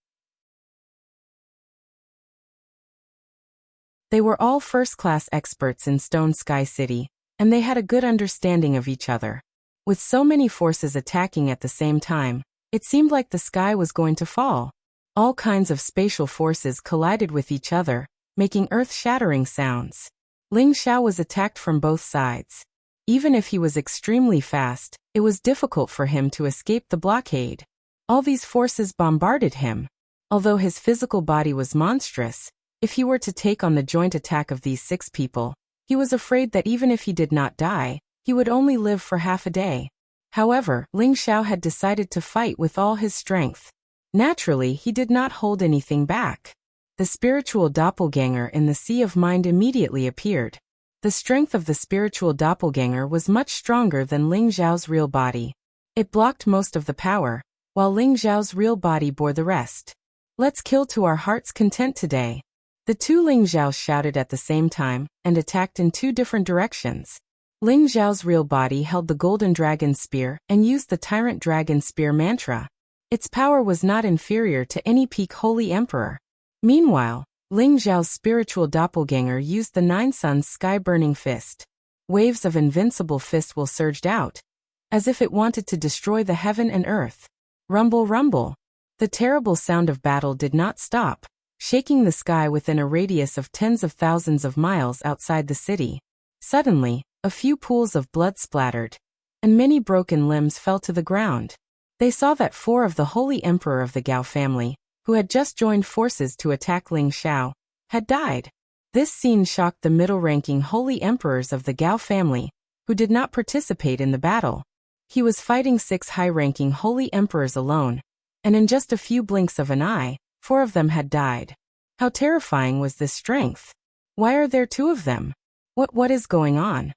They were all first-class experts in Stone Sky City, and they had a good understanding of each other. With so many forces attacking at the same time, it seemed like the sky was going to fall. All kinds of spatial forces collided with each other, making earth-shattering sounds. Ling Xiao was attacked from both sides. Even if he was extremely fast, it was difficult for him to escape the blockade. All these forces bombarded him. Although his physical body was monstrous, if he were to take on the joint attack of these 6 people, he was afraid that even if he did not die, he would only live for half a day. However, Ling Xiao had decided to fight with all his strength. Naturally, he did not hold anything back. The spiritual doppelganger in the Sea of Mind immediately appeared. The strength of the spiritual doppelganger was much stronger than Ling Xiao's real body. It blocked most of the power, while Ling Xiao's real body bore the rest. Let's kill to our heart's content today. The two Ling Xiaos shouted at the same time, and attacked in 2 different directions. Ling Xiao's real body held the golden dragon spear and used the tyrant dragon spear mantra. Its power was not inferior to any Peak Holy Emperor. Meanwhile, Ling Xiao's spiritual doppelganger used the 9 Suns sky-burning fist. Waves of invincible fist will surged out, as if it wanted to destroy the heaven and earth. Rumble, rumble. The terrible sound of battle did not stop, shaking the sky within a radius of tens of thousands of miles outside the city. Suddenly, a few pools of blood splattered, and many broken limbs fell to the ground. They saw that 4 of the Holy Emperor of the Gao family, who had just joined forces to attack Ling Xiao, had died. This scene shocked the middle-ranking Holy Emperors of the Gao family, who did not participate in the battle. He was fighting 6 high-ranking Holy Emperors alone, and in just a few blinks of an eye, 4 of them had died. How terrifying was this strength? Why are there 2 of them? What is going on?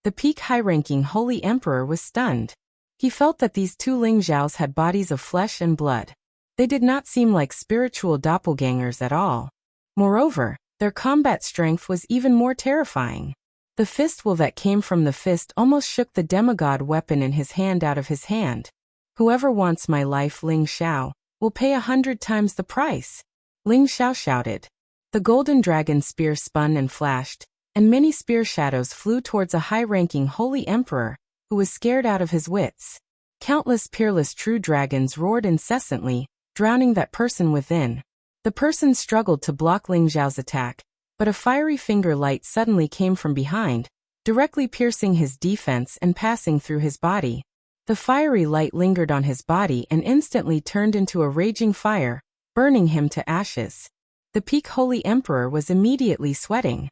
The peak high-ranking Holy Emperor was stunned. He felt that these 2 Ling Xiaos had bodies of flesh and blood. They did not seem like spiritual doppelgangers at all. Moreover, their combat strength was even more terrifying. The fistful that came from the fist almost shook the demigod weapon in his hand out of his hand. Whoever wants my life, Ling Xiao, will pay 100 times the price. Ling Xiao shouted. The golden dragon spear spun and flashed, and many spear shadows flew towards a high-ranking Holy Emperor, who was scared out of his wits. Countless peerless true dragons roared incessantly, drowning that person within. The person struggled to block Ling Xiao's attack, but a fiery finger light suddenly came from behind, directly piercing his defense and passing through his body. The fiery light lingered on his body and instantly turned into a raging fire, burning him to ashes. The Peak Holy Emperor was immediately sweating.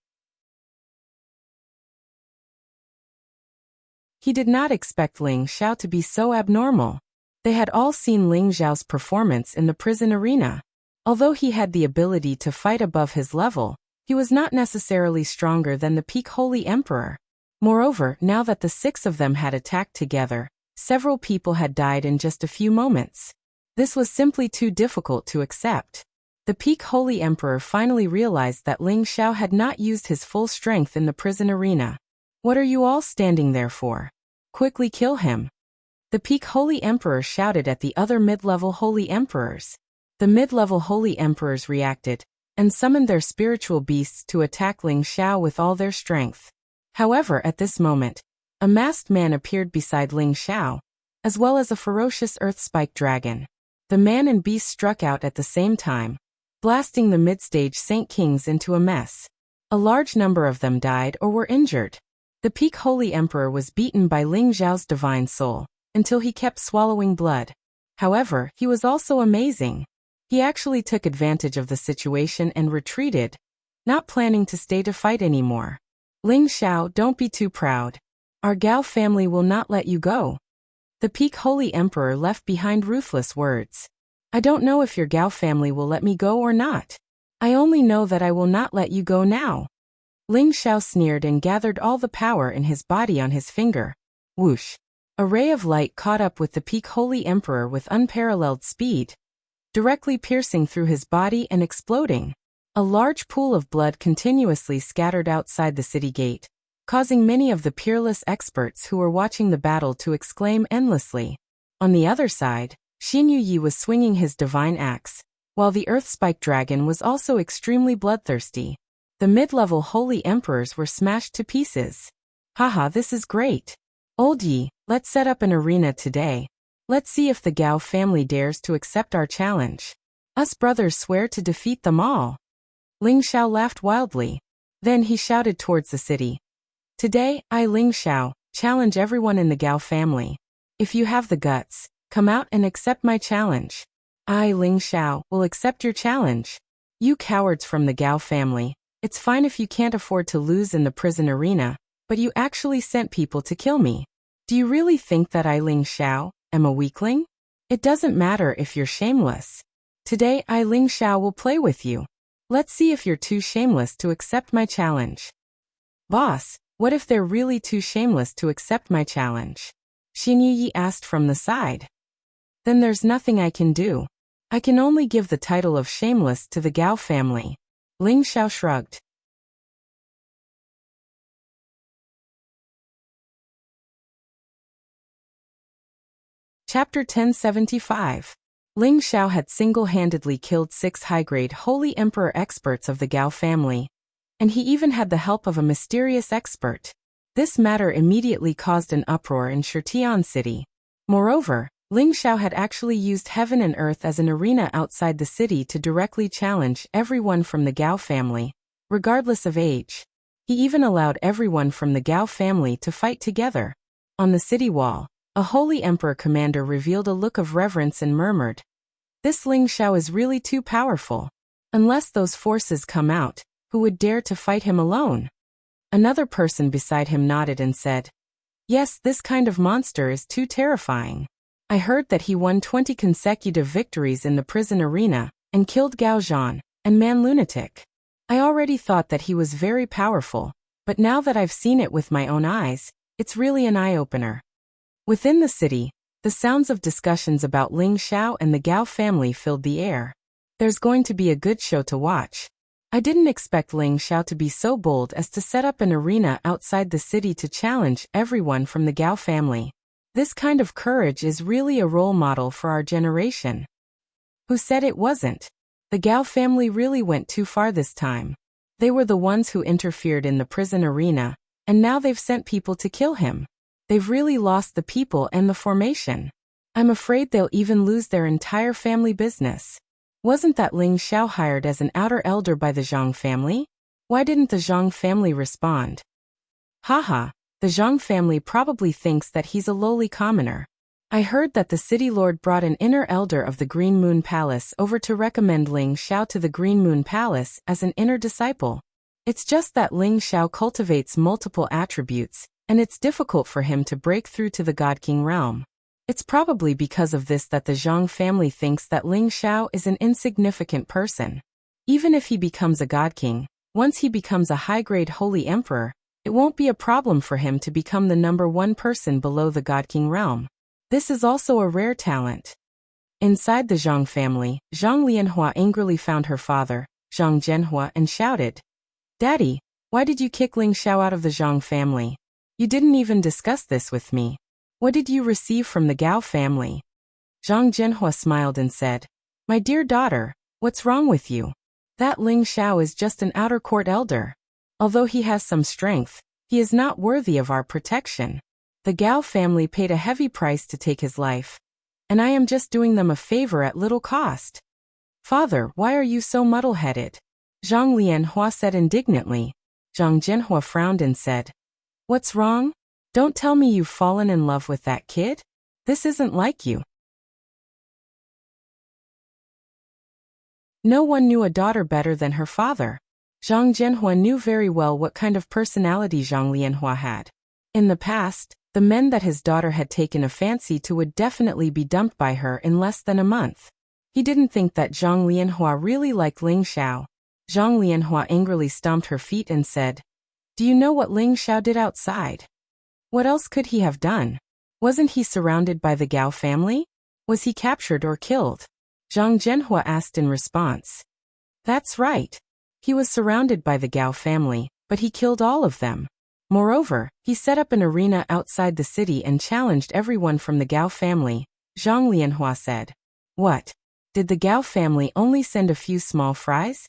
He did not expect Ling Xiao to be so abnormal. They had all seen Ling Xiao's performance in the prison arena. Although he had the ability to fight above his level, he was not necessarily stronger than the peak Holy Emperor. Moreover, now that the 6 of them had attacked together, several people had died in just a few moments. This was simply too difficult to accept. The peak Holy Emperor finally realized that Ling Xiao had not used his full strength in the prison arena. What are you all standing there for? Quickly kill him. The peak Holy Emperor shouted at the other mid-level Holy Emperors. The mid-level Holy Emperors reacted, and summoned their spiritual beasts to attack Ling Xiao with all their strength. However, at this moment, a masked man appeared beside Ling Xiao, as well as a ferocious earth-spike dragon. The man and beast struck out at the same time, blasting the mid-stage Saint Kings into a mess. A large number of them died or were injured. The peak Holy Emperor was beaten by Ling Xiao's divine soul, until he kept swallowing blood. However, he was also amazing. He actually took advantage of the situation and retreated, not planning to stay to fight anymore. Ling Xiao, don't be too proud. Our Gao family will not let you go. The peak Holy Emperor left behind ruthless words. I don't know if your Gao family will let me go or not. I only know that I will not let you go now. Ling Xiao sneered and gathered all the power in his body on his finger. Whoosh! A ray of light caught up with the peak Holy Emperor with unparalleled speed, directly piercing through his body and exploding. A large pool of blood continuously scattered outside the city gate, causing many of the peerless experts who were watching the battle to exclaim endlessly. On the other side, Xin Yuyi was swinging his divine axe, while the Earth-spike dragon was also extremely bloodthirsty. The mid-level Holy Emperors were smashed to pieces. Haha, this is great. Old Yi, let's set up an arena today. Let's see if the Gao family dares to accept our challenge. Us brothers swear to defeat them all. Ling Xiao laughed wildly. Then he shouted towards the city. Today, I, Ling Xiao, challenge everyone in the Gao family. If you have the guts, come out and accept my challenge. I, Ling Xiao, will accept your challenge. You cowards from the Gao family, it's fine if you can't afford to lose in the prison arena, but you actually sent people to kill me. Do you really think that I, Ling Xiao, am a weakling? It doesn't matter if you're shameless. Today, I, Ling Xiao, will play with you. Let's see if you're too shameless to accept my challenge. Boss, what if they're really too shameless to accept my challenge? Xin Yuyi asked from the side. Then there's nothing I can do. I can only give the title of shameless to the Gao family. Ling Xiao shrugged. Chapter 1075. Ling Xiao had single-handedly killed 6 high-grade Holy Emperor experts of the Gao family, and he even had the help of a mysterious expert. This matter immediately caused an uproar in Shirtian City. Moreover, Ling Xiao had actually used heaven and earth as an arena outside the city to directly challenge everyone from the Gao family, regardless of age. He even allowed everyone from the Gao family to fight together. On the city wall, a Holy Emperor commander revealed a look of reverence and murmured, "This Ling Xiao is really too powerful. Unless those forces come out, who would dare to fight him alone?" Another person beside him nodded and said, "Yes, this kind of monster is too terrifying. I heard that he won 20 consecutive victories in the prison arena, and killed Gao Zhan, and Man Lunatic. I already thought that he was very powerful, but now that I've seen it with my own eyes, it's really an eye-opener." Within the city, the sounds of discussions about Ling Xiao and the Gao family filled the air. There's going to be a good show to watch. I didn't expect Ling Xiao to be so bold as to set up an arena outside the city to challenge everyone from the Gao family. This kind of courage is really a role model for our generation. Who said it wasn't? The Gao family really went too far this time. They were the ones who interfered in the prison arena, and now they've sent people to kill him. They've really lost the people and the formation. I'm afraid they'll even lose their entire family business. Wasn't that Ling Xiao hired as an outer elder by the Zhang family? Why didn't the Zhang family respond? Haha, the Zhang family probably thinks that he's a lowly commoner. I heard that the city lord brought an inner elder of the Green Moon Palace over to recommend Ling Xiao to the Green Moon Palace as an inner disciple. It's just that Ling Xiao cultivates multiple attributes, and it's difficult for him to break through to the God King realm. It's probably because of this that the Zhang family thinks that Ling Xiao is an insignificant person. Even if he becomes a God King, once he becomes a high-grade Holy Emperor, it won't be a problem for him to become the #1 person below the God King realm. This is also a rare talent. Inside the Zhang family, Zhang Lianhua angrily found her father, Zhang Zhenhua, and shouted, "Daddy, why did you kick Ling Xiao out of the Zhang family? You didn't even discuss this with me. What did you receive from the Gao family?" Zhang Zhenhua smiled and said, "My dear daughter, what's wrong with you? That Ling Xiao is just an outer court elder. Although he has some strength, he is not worthy of our protection. The Gao family paid a heavy price to take his life, and I am just doing them a favor at little cost." "Father, why are you so muddle-headed?" Zhang Lianhua said indignantly. Zhang Zhenhua frowned and said, "What's wrong? Don't tell me you've fallen in love with that kid? This isn't like you." No one knew a daughter better than her father. Zhang Zhenhua knew very well what kind of personality Zhang Lianhua had. In the past, the men that his daughter had taken a fancy to would definitely be dumped by her in less than a month. He didn't think that Zhang Lianhua really liked Ling Xiao. Zhang Lianhua angrily stomped her feet and said, "Do you know what Ling Xiao did outside? What else could he have done? Wasn't he surrounded by the Gao family? Was he captured or killed?" Zhang Zhenhua asked in response. "That's right. He was surrounded by the Gao family, but he killed all of them. Moreover, he set up an arena outside the city and challenged everyone from the Gao family," Zhang Lianhua said. "What? Did the Gao family only send a few small fries?"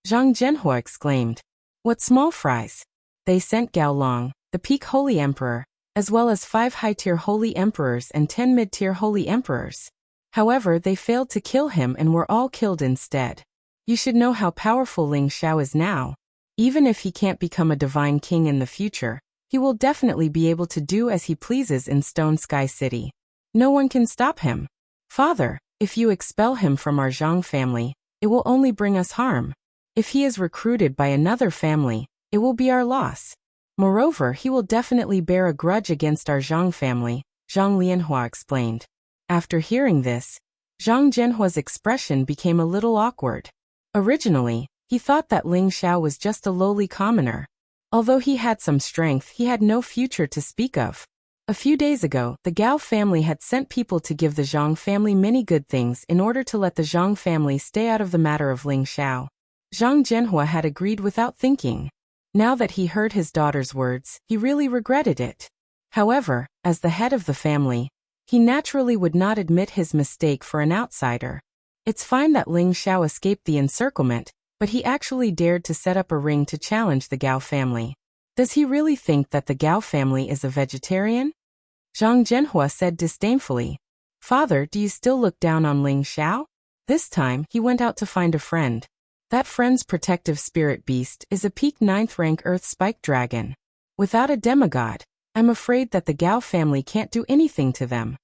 Zhang Zhenhua exclaimed. "What small fries? They sent Gao Long, the peak Holy Emperor, as well as 5 high-tier Holy Emperors and 10 mid-tier Holy Emperors. However, they failed to kill him and were all killed instead. You should know how powerful Ling Xiao is now. Even if he can't become a divine king in the future, he will definitely be able to do as he pleases in Stone Sky City. No one can stop him. Father, if you expel him from our Zhang family, it will only bring us harm. If he is recruited by another family, it will be our loss. Moreover, he will definitely bear a grudge against our Zhang family," Zhang Lianhua explained. After hearing this, Zhang Zhenhua's expression became a little awkward. Originally, he thought that Ling Xiao was just a lowly commoner. Although he had some strength, he had no future to speak of. A few days ago, the Gao family had sent people to give the Zhang family many good things in order to let the Zhang family stay out of the matter of Ling Xiao. Zhang Zhenhua had agreed without thinking. Now that he heard his daughter's words, he really regretted it. However, as the head of the family, he naturally would not admit his mistake for an outsider. It's fine that Ling Xiao escaped the encirclement, but he actually dared to set up a ring to challenge the Gao family. Does he really think that the Gao family is a vegetarian? Zhang Zhenhua said disdainfully. "Father, do you still look down on Ling Xiao?" This time, he went out to find a friend. That friend's protective spirit beast is a peak 9th rank Earth Spike Dragon. Without a demigod, I'm afraid that the Gao family can't do anything to them.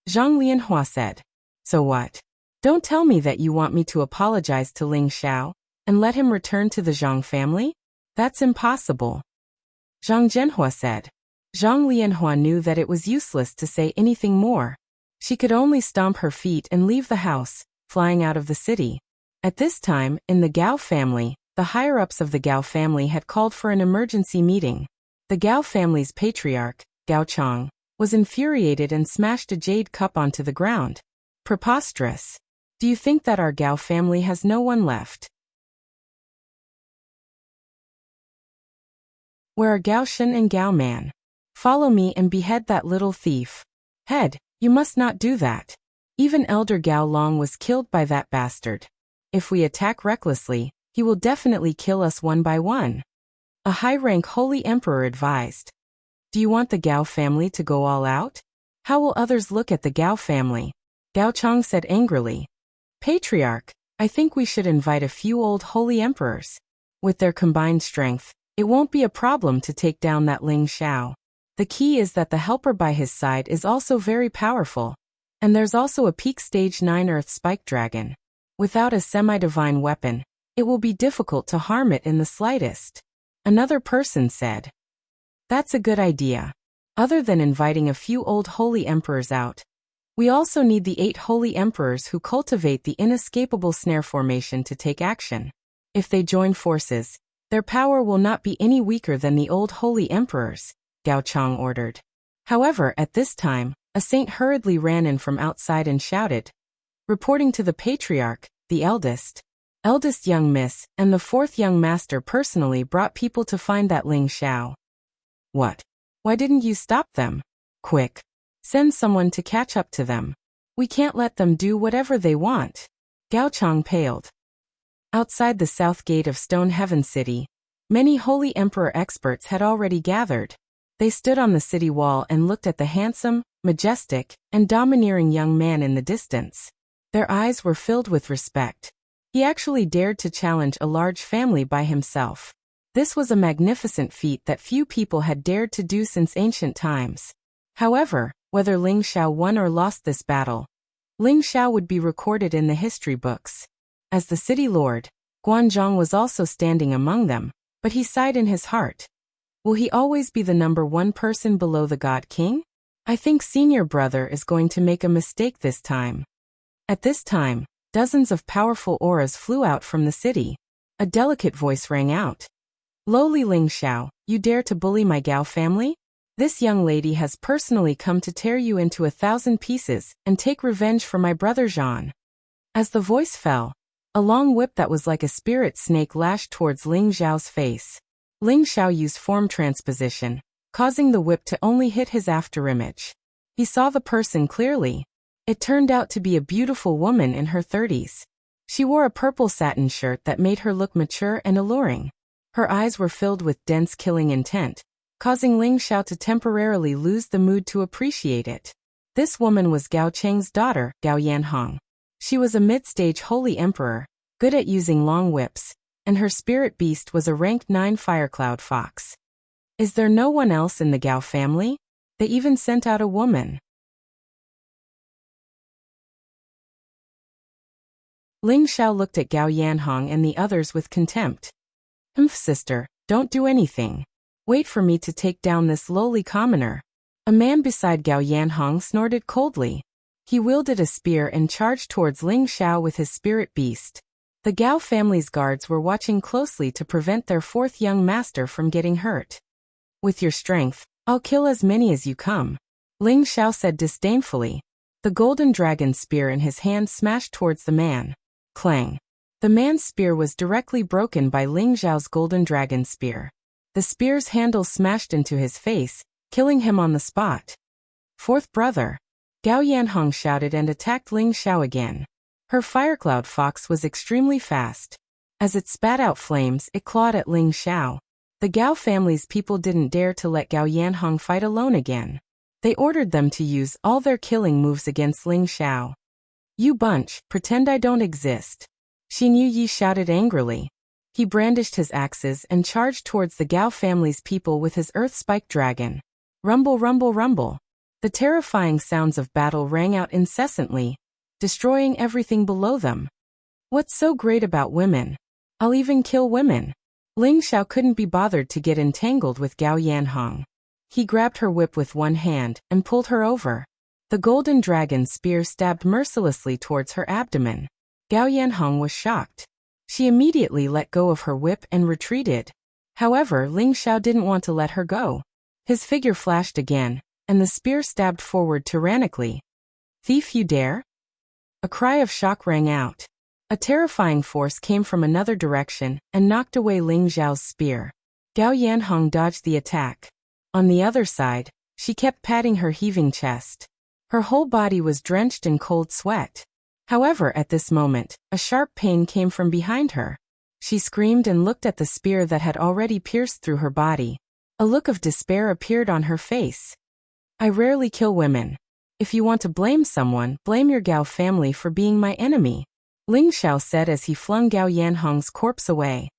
Zhang Lianhua said. "So what? Don't tell me that you want me to apologize to Ling Xiao and let him return to the Zhang family? That's impossible." Zhang Zhenhua said. Zhang Lianhua knew that it was useless to say anything more. She could only stomp her feet and leave the house, flying out of the city. At this time, in the Gao family, the higher-ups of the Gao family had called for an emergency meeting. The Gao family's patriarch, Gao Chong, was infuriated and smashed a jade cup onto the ground. "Preposterous. Do you think that our Gao family has no one left? Where are Gao Shen and Gao Man? Follow me and behead that little thief. Head, you must not do that. Even Elder Gao Long was killed by that bastard. If we attack recklessly, he will definitely kill us one by one," a high-rank Holy Emperor advised. "Do you want the Gao family to go all out? How will others look at the Gao family?" Gao Chong said angrily. "Patriarch, I think we should invite a few old Holy Emperors. With their combined strength, it won't be a problem to take down that Ling Xiao. The key is that the helper by his side is also very powerful, and there's also a peak stage 9 Earth Spike Dragon. Without a semi-divine weapon, it will be difficult to harm it in the slightest," another person said. That's a good idea. Other than inviting a few old holy emperors out, we also need the 8 holy emperors who cultivate the inescapable snare formation to take action. If they join forces, their power will not be any weaker than the old holy emperors, Gao Chang ordered. However, at this time, a saint hurriedly ran in from outside and shouted, reporting to the patriarch, the eldest young miss, and the 4th young master personally brought people to find that Ling Xiao. What? Why didn't you stop them? Quick. Send someone to catch up to them. We can't let them do whatever they want. Gao Chang paled. Outside the south gate of Stone Heaven City, many holy emperor experts had already gathered. They stood on the city wall and looked at the handsome, majestic, and domineering young man in the distance. Their eyes were filled with respect. He actually dared to challenge a large family by himself. This was a magnificent feat that few people had dared to do since ancient times. However, whether Ling Xiao won or lost this battle, Ling Xiao would be recorded in the history books. As the city lord, Guanzhong was also standing among them, but he sighed in his heart. Will he always be the number 1 person below the God King? I think senior brother is going to make a mistake this time. At this time, dozens of powerful auras flew out from the city. A delicate voice rang out. Lowly Ling Xiao, you dare to bully my Gao family? This young lady has personally come to tear you into 1,000 pieces and take revenge for my brother Zhan. As the voice fell, a long whip that was like a spirit snake lashed towards Ling Xiao's face. Ling Xiao used form transposition, causing the whip to only hit his afterimage. He saw the person clearly. It turned out to be a beautiful woman in her 30s. She wore a purple satin shirt that made her look mature and alluring. Her eyes were filled with dense killing intent, causing Ling Xiao to temporarily lose the mood to appreciate it. This woman was Gao Cheng's daughter, Gao Yanhong. She was a mid-stage holy emperor, good at using long whips, and her spirit beast was a rank 9 firecloud fox. Is there no one else in the Gao family? They even sent out a woman. Ling Xiao looked at Gao Yanhong and the others with contempt. Sister, don't do anything. Wait for me to take down this lowly commoner. A man beside Gao Yanhong snorted coldly. He wielded a spear and charged towards Ling Xiao with his spirit beast. The Gao family's guards were watching closely to prevent their 4th young master from getting hurt. With your strength, I'll kill as many as you come, Ling Xiao said disdainfully. The golden dragon spear in his hand smashed towards the man. Clang. The man's spear was directly broken by Ling Xiao's golden dragon spear. The spear's handle smashed into his face, killing him on the spot. 4th brother. Gao Yanhong shouted and attacked Ling Xiao again. Her firecloud fox was extremely fast. As it spat out flames, it clawed at Ling Xiao. The Gao family's people didn't dare to let Gao Yanhong fight alone again. They ordered them to use all their killing moves against Ling Xiao. You bunch, pretend I don't exist. Xin Yi shouted angrily. He brandished his axes and charged towards the Gao family's people with his earth-spiked dragon. Rumble, rumble, rumble. The terrifying sounds of battle rang out incessantly, destroying everything below them. What's so great about women? I'll even kill women. Ling Xiao couldn't be bothered to get entangled with Gao Yanhong. He grabbed her whip with one hand and pulled her over. The golden dragon spear stabbed mercilessly towards her abdomen. Gao Yanhong was shocked. She immediately let go of her whip and retreated. However, Ling Xiao didn't want to let her go. His figure flashed again, and the spear stabbed forward tyrannically. Thief, you dare? A cry of shock rang out. A terrifying force came from another direction and knocked away Ling Xiao's spear. Gao Yanhong dodged the attack. On the other side, she kept patting her heaving chest. Her whole body was drenched in cold sweat. However, at this moment, a sharp pain came from behind her. She screamed and looked at the spear that had already pierced through her body. A look of despair appeared on her face. I rarely kill women. If you want to blame someone, blame your Gao family for being my enemy, Ling Xiao said as he flung Gao Yanhong's corpse away.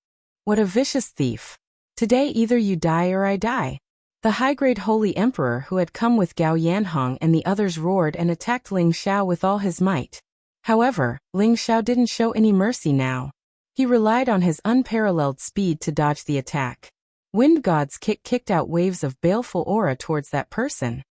What a vicious thief. Today either you die or I die. The high-grade holy emperor who had come with Gao Yanhong and the others roared and attacked Ling Xiao with all his might. However, Ling Xiao didn't show any mercy now. He relied on his unparalleled speed to dodge the attack. Wind gods kicked out waves of baleful aura towards that person.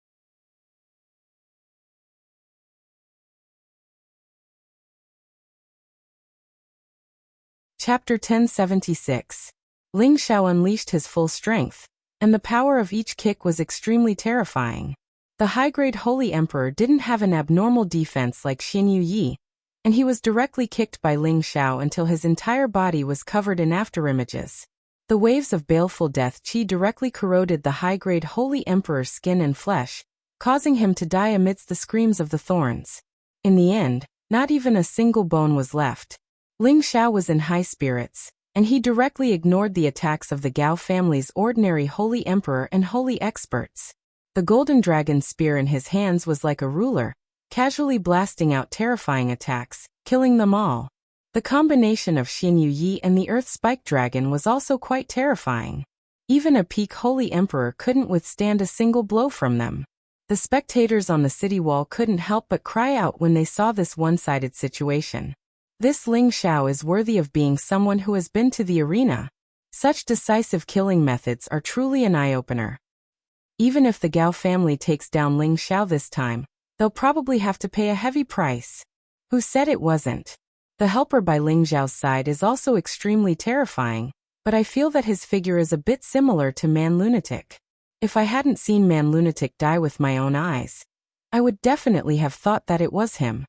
Chapter 1076. Ling Xiao unleashed his full strength, and the power of each kick was extremely terrifying. The high-grade Holy Emperor didn't have an abnormal defense like Xin Yi, and he was directly kicked by Ling Xiao until his entire body was covered in afterimages. The waves of baleful death qi directly corroded the high-grade Holy Emperor's skin and flesh, causing him to die amidst the screams of the thorns. In the end, not even a single bone was left. Ling Xiao was in high spirits, and he directly ignored the attacks of the Gao family's ordinary Holy Emperor and Holy Experts. The golden dragon spear in his hands was like a ruler, casually blasting out terrifying attacks, killing them all. The combination of Xin Yi and the Earth Spike Dragon was also quite terrifying. Even a peak Holy Emperor couldn't withstand a single blow from them. The spectators on the city wall couldn't help but cry out when they saw this one-sided situation. This Ling Xiao is worthy of being someone who has been to the arena. Such decisive killing methods are truly an eye-opener. Even if the Gao family takes down Ling Xiao this time, they'll probably have to pay a heavy price. Who said it wasn't? The helper by Ling Xiao's side is also extremely terrifying, but I feel that his figure is a bit similar to Man Lunatic. If I hadn't seen Man Lunatic die with my own eyes, I would definitely have thought that it was him.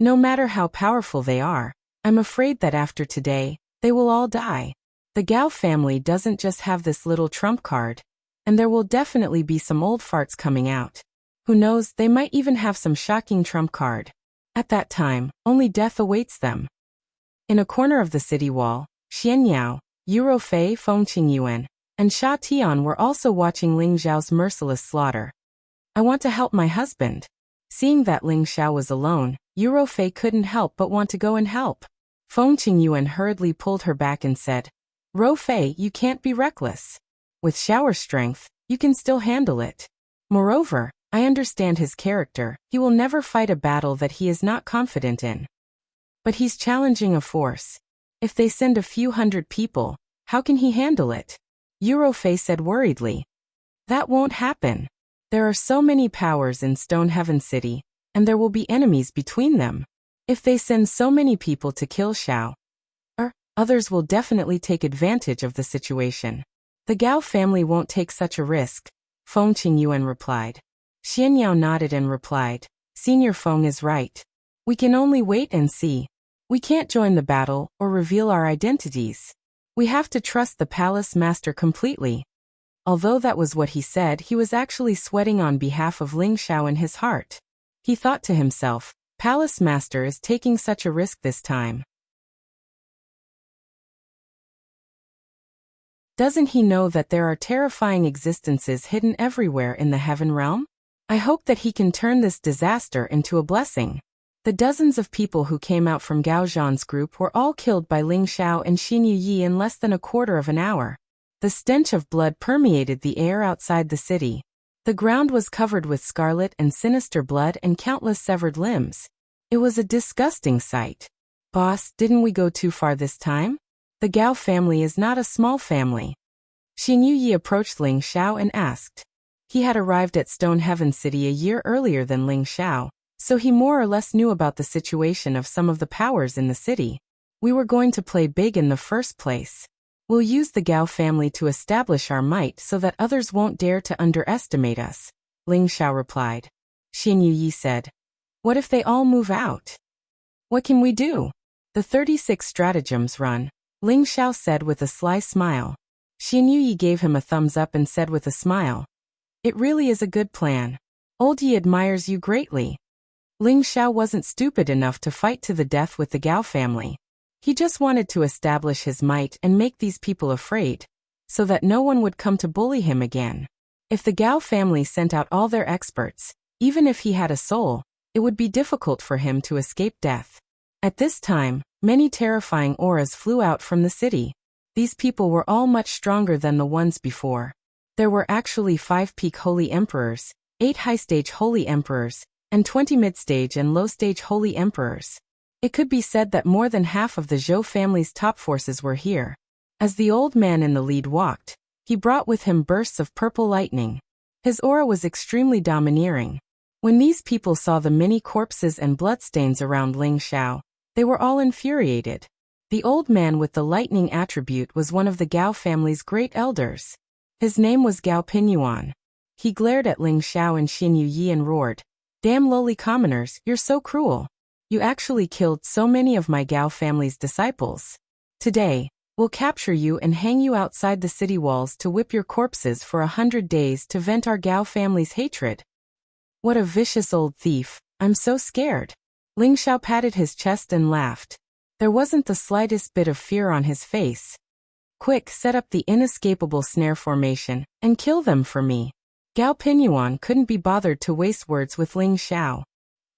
No matter how powerful they are, I'm afraid that after today, they will all die. The Gao family doesn't just have this little trump card, and there will definitely be some old farts coming out. Who knows, they might even have some shocking trump card. At that time, only death awaits them. In a corner of the city wall, Xian Yao, Yuro Fei, Feng Qingyuan, and Sha Tian were also watching Ling Xiao's merciless slaughter. I want to help my husband. Seeing that Ling Xiao was alone, Yuro Fei couldn't help but want to go and help. Feng Qingyuan hurriedly pulled her back and said, Ro Fei, you can't be reckless. With shower strength, you can still handle it. Moreover, I understand his character. He will never fight a battle that he is not confident in. But he's challenging a force. If they send a few hundred people, how can he handle it? Yuro Fei said worriedly. That won't happen. There are so many powers in Stone Heaven City, and there will be enemies between them. If they send so many people to kill Xiao, others will definitely take advantage of the situation. The Gao family won't take such a risk, Feng Qingyuan replied. Xian Yao nodded and replied, Senior Feng is right. We can only wait and see. We can't join the battle or reveal our identities. We have to trust the palace master completely. Although that was what he said, he was actually sweating on behalf of Ling Xiao in his heart. He thought to himself, Palace master is taking such a risk this time. Doesn't he know that there are terrifying existences hidden everywhere in the heaven realm? I hope that he can turn this disaster into a blessing. The dozens of people who came out from Gao Zhan's group were all killed by Ling Xiao and Xin Yi in less than a quarter of an hour. The stench of blood permeated the air outside the city. The ground was covered with scarlet and sinister blood and countless severed limbs. It was a disgusting sight. Boss, didn't we go too far this time? The Gao family is not a small family. Xin Yi approached Ling Xiao and asked. He had arrived at Stone Heaven City a year earlier than Ling Xiao, so he more or less knew about the situation of some of the powers in the city. We were going to play big in the first place. We'll use the Gao family to establish our might so that others won't dare to underestimate us, Ling Xiao replied. Xin Yi said. What if they all move out? What can we do? The 36 stratagems run, Ling Xiao said with a sly smile. Xin Yi gave him a thumbs up and said with a smile. It really is a good plan. Old Yi admires you greatly. Ling Xiao wasn't stupid enough to fight to the death with the Gao family. He just wanted to establish his might and make these people afraid, so that no one would come to bully him again. If the Gao family sent out all their experts, even if he had a soul, it would be difficult for him to escape death. At this time, many terrifying auras flew out from the city. These people were all much stronger than the ones before. There were actually 5 peak Holy Emperors, 8 high-stage Holy Emperors, and 20 mid-stage and low-stage Holy Emperors. It could be said that more than half of the Zhou family's top forces were here. As the old man in the lead walked, He brought with him bursts of purple lightning. His aura was extremely domineering. When these people saw the many corpses and bloodstains around Ling Xiao, they were all infuriated. The old man with the lightning attribute was one of the Gao family's great elders. His name was Gao Pinyuan. He glared at Ling Xiao and Xin Yuyi and roared, "Damn lowly commoners, you're so cruel. You actually killed so many of my Gao family's disciples. Today, we'll capture you and hang you outside the city walls to whip your corpses for 100 days to vent our Gao family's hatred." What a vicious old thief, I'm so scared. Ling Xiao patted his chest and laughed. There wasn't the slightest bit of fear on his face. Quick, set up the inescapable snare formation, and kill them for me. Gao Pinyuan couldn't be bothered to waste words with Ling Xiao.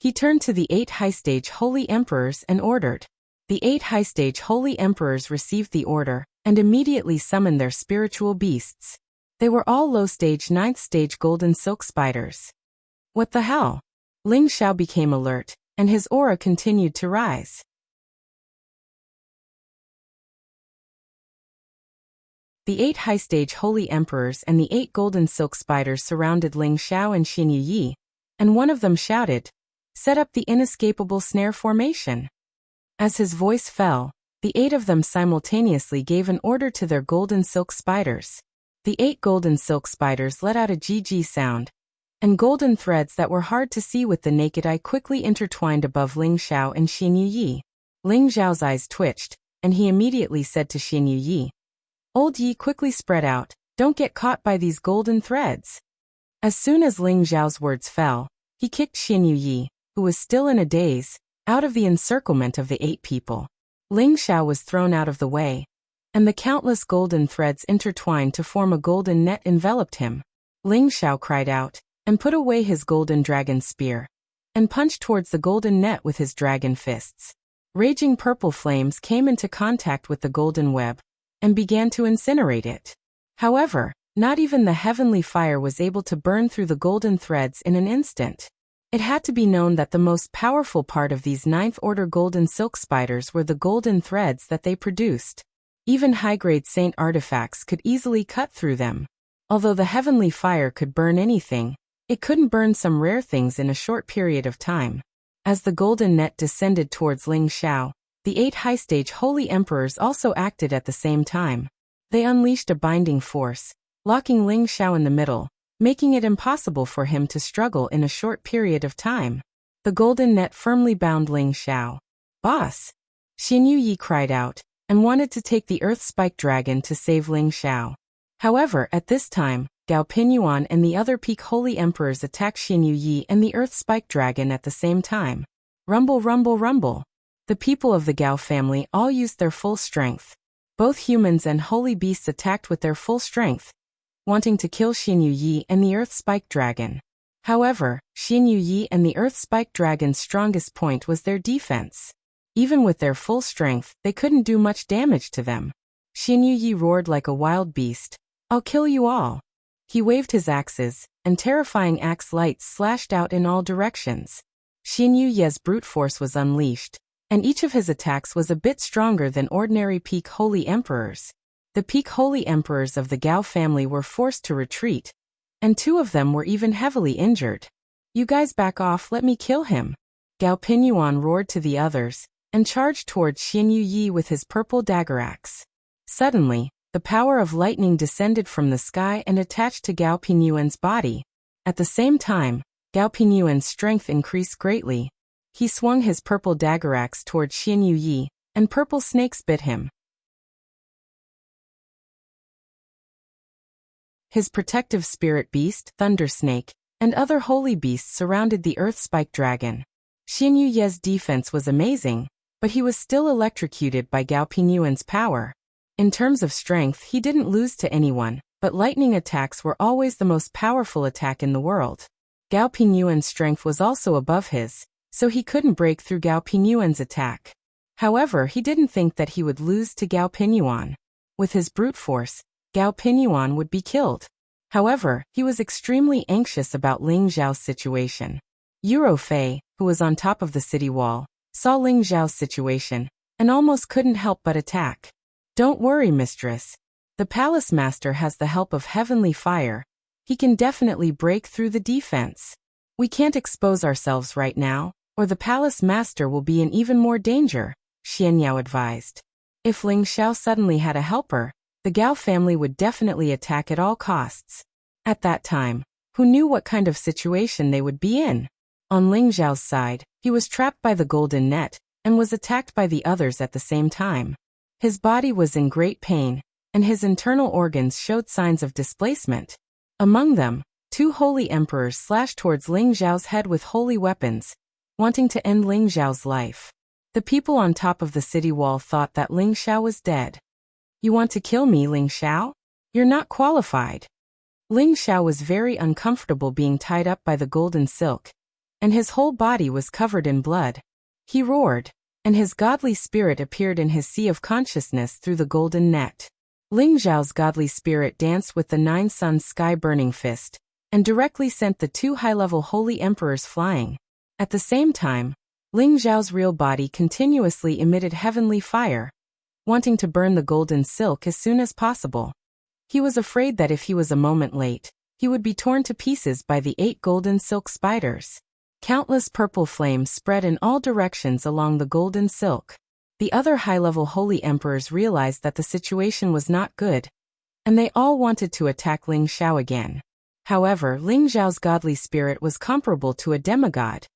He turned to the 8 high-stage holy emperors and ordered. The 8 high-stage holy emperors received the order, and immediately summoned their spiritual beasts. They were all low-stage 9th-stage golden silk spiders. What the hell? Ling Xiao became alert, and his aura continued to rise. The 8 high-stage holy emperors and the 8 golden silk spiders surrounded Ling Xiao and Xin Yuyi, and one of them shouted, "Set up the inescapable snare formation." As his voice fell, the 8 of them simultaneously gave an order to their golden silk spiders. The 8 golden silk spiders let out a GG sound, and golden threads that were hard to see with the naked eye quickly intertwined above Ling Xiao and Xin Yuyi. Ling Xiao's eyes twitched, and he immediately said to Xin Yuyi, "Old Yi, quickly spread out, don't get caught by these golden threads." As soon as Ling Xiao's words fell, he kicked Xin Yuyi, who was still in a daze, out of the encirclement of the 8 people. Ling Xiao was thrown out of the way, and the countless golden threads intertwined to form a golden net enveloped him. Ling Xiao cried out, and put away his golden dragon spear, and punched towards the golden net with his dragon fists. Raging purple flames came into contact with the golden web, and began to incinerate it. However, not even the heavenly fire was able to burn through the golden threads in an instant. It had to be known that the most powerful part of these 9th-order golden silk spiders were the golden threads that they produced. Even high-grade saint artifacts could easily cut through them. Although the heavenly fire could burn anything, it couldn't burn some rare things in a short period of time. As the golden net descended towards Ling Xiao, the 8 high-stage holy emperors also acted at the same time. They unleashed a binding force, locking Ling Xiao in the middle, making it impossible for him to struggle in a short period of time. The golden net firmly bound Ling Xiao. "Boss!" Xin Yuyi cried out, and wanted to take the Earth Spike Dragon to save Ling Xiao. However, at this time, Gao Pinyuan and the other peak holy emperors attacked Xin Yuyi and the Earth Spike Dragon at the same time. Rumble, rumble, rumble. The people of the Gao family all used their full strength. Both humans and holy beasts attacked with their full strength, wanting to kill Xin Yuyi and the Earth Spike Dragon. However, Xin Yuyi and the Earth Spike Dragon's strongest point was their defense. Even with their full strength, they couldn't do much damage to them. Xin Yuyi roared like a wild beast, "I'll kill you all." He waved his axes, and terrifying axe lights slashed out in all directions. Xin Yuyi's brute force was unleashed, and each of his attacks was a bit stronger than ordinary peak holy emperors. The peak holy emperors of the Gao family were forced to retreat, and 2 of them were even heavily injured. "You guys back off, let me kill him." Gao Pinyuan roared to the others, and charged towards Xin Yuyi with his purple dagger axe. Suddenly, the power of lightning descended from the sky and attached to Gao Pinyuan's body. At the same time, Gao Pinyuan's strength increased greatly. He swung his purple dagger axe towards Xin Yuyi, and purple snakes bit him. His protective spirit beast, Thunder Snake, and other holy beasts surrounded the Earth Spike Dragon. Xin Yuyi's defense was amazing, but he was still electrocuted by Gao Pinyuan's power. In terms of strength, he didn't lose to anyone, but lightning attacks were always the most powerful attack in the world. Gao Pinyuan's strength was also above his, so he couldn't break through Gao Pinyuan's attack. However, he didn't think that he would lose to Gao Pinyuan. With his brute force, Gao Pinyuan would be killed. However, he was extremely anxious about Ling Xiao's situation. Yuro Fei, who was on top of the city wall, saw Ling Xiao's situation, and almost couldn't help but attack. "Don't worry, mistress. The palace master has the help of heavenly fire. He can definitely break through the defense. We can't expose ourselves right now, or the palace master will be in even more danger, Xianyao advised. If Ling Xiao suddenly had a helper, the Gao family would definitely attack at all costs. At that time, who knew what kind of situation they would be in? On Ling Xiao's side, he was trapped by the golden net, and was attacked by the others at the same time. His body was in great pain, and his internal organs showed signs of displacement. Among them, 2 holy emperors slashed towards Ling Xiao's head with holy weapons, wanting to end Ling Xiao's life. The people on top of the city wall thought that Ling Xiao was dead. You want to kill me, Ling Xiao? You're not qualified. Ling Xiao was very uncomfortable being tied up by the golden silk, and his whole body was covered in blood. He roared, and his godly spirit appeared in his sea of consciousness through the golden net. Ling Xiao's godly spirit danced with the 9 suns sky-burning fist, and directly sent the 2 high-level holy emperors flying. At the same time, Ling Xiao's real body continuously emitted heavenly fire, wanting to burn the golden silk as soon as possible. He was afraid that if he was a moment late, he would be torn to pieces by the 8 golden silk spiders. Countless purple flames spread in all directions along the golden silk. The other high-level holy emperors realized that the situation was not good, and they all wanted to attack Ling Xiao again. However, Ling Xiao's godly spirit was comparable to a demigod,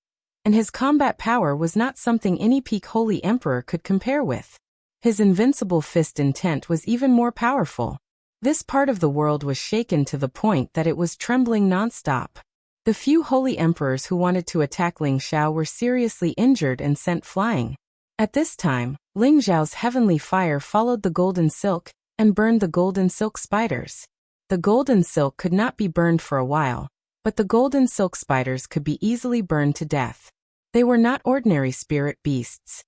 and his combat power was not something any peak holy emperor could compare with. His invincible fist intent was even more powerful. This part of the world was shaken to the point that it was trembling nonstop. The few holy emperors who wanted to attack Ling Xiao were seriously injured and sent flying. At this time, Ling Xiao's heavenly fire followed the golden silk and burned the golden silk spiders. The golden silk could not be burned for a while, but the golden silk spiders could be easily burned to death. They were not ordinary spirit beasts.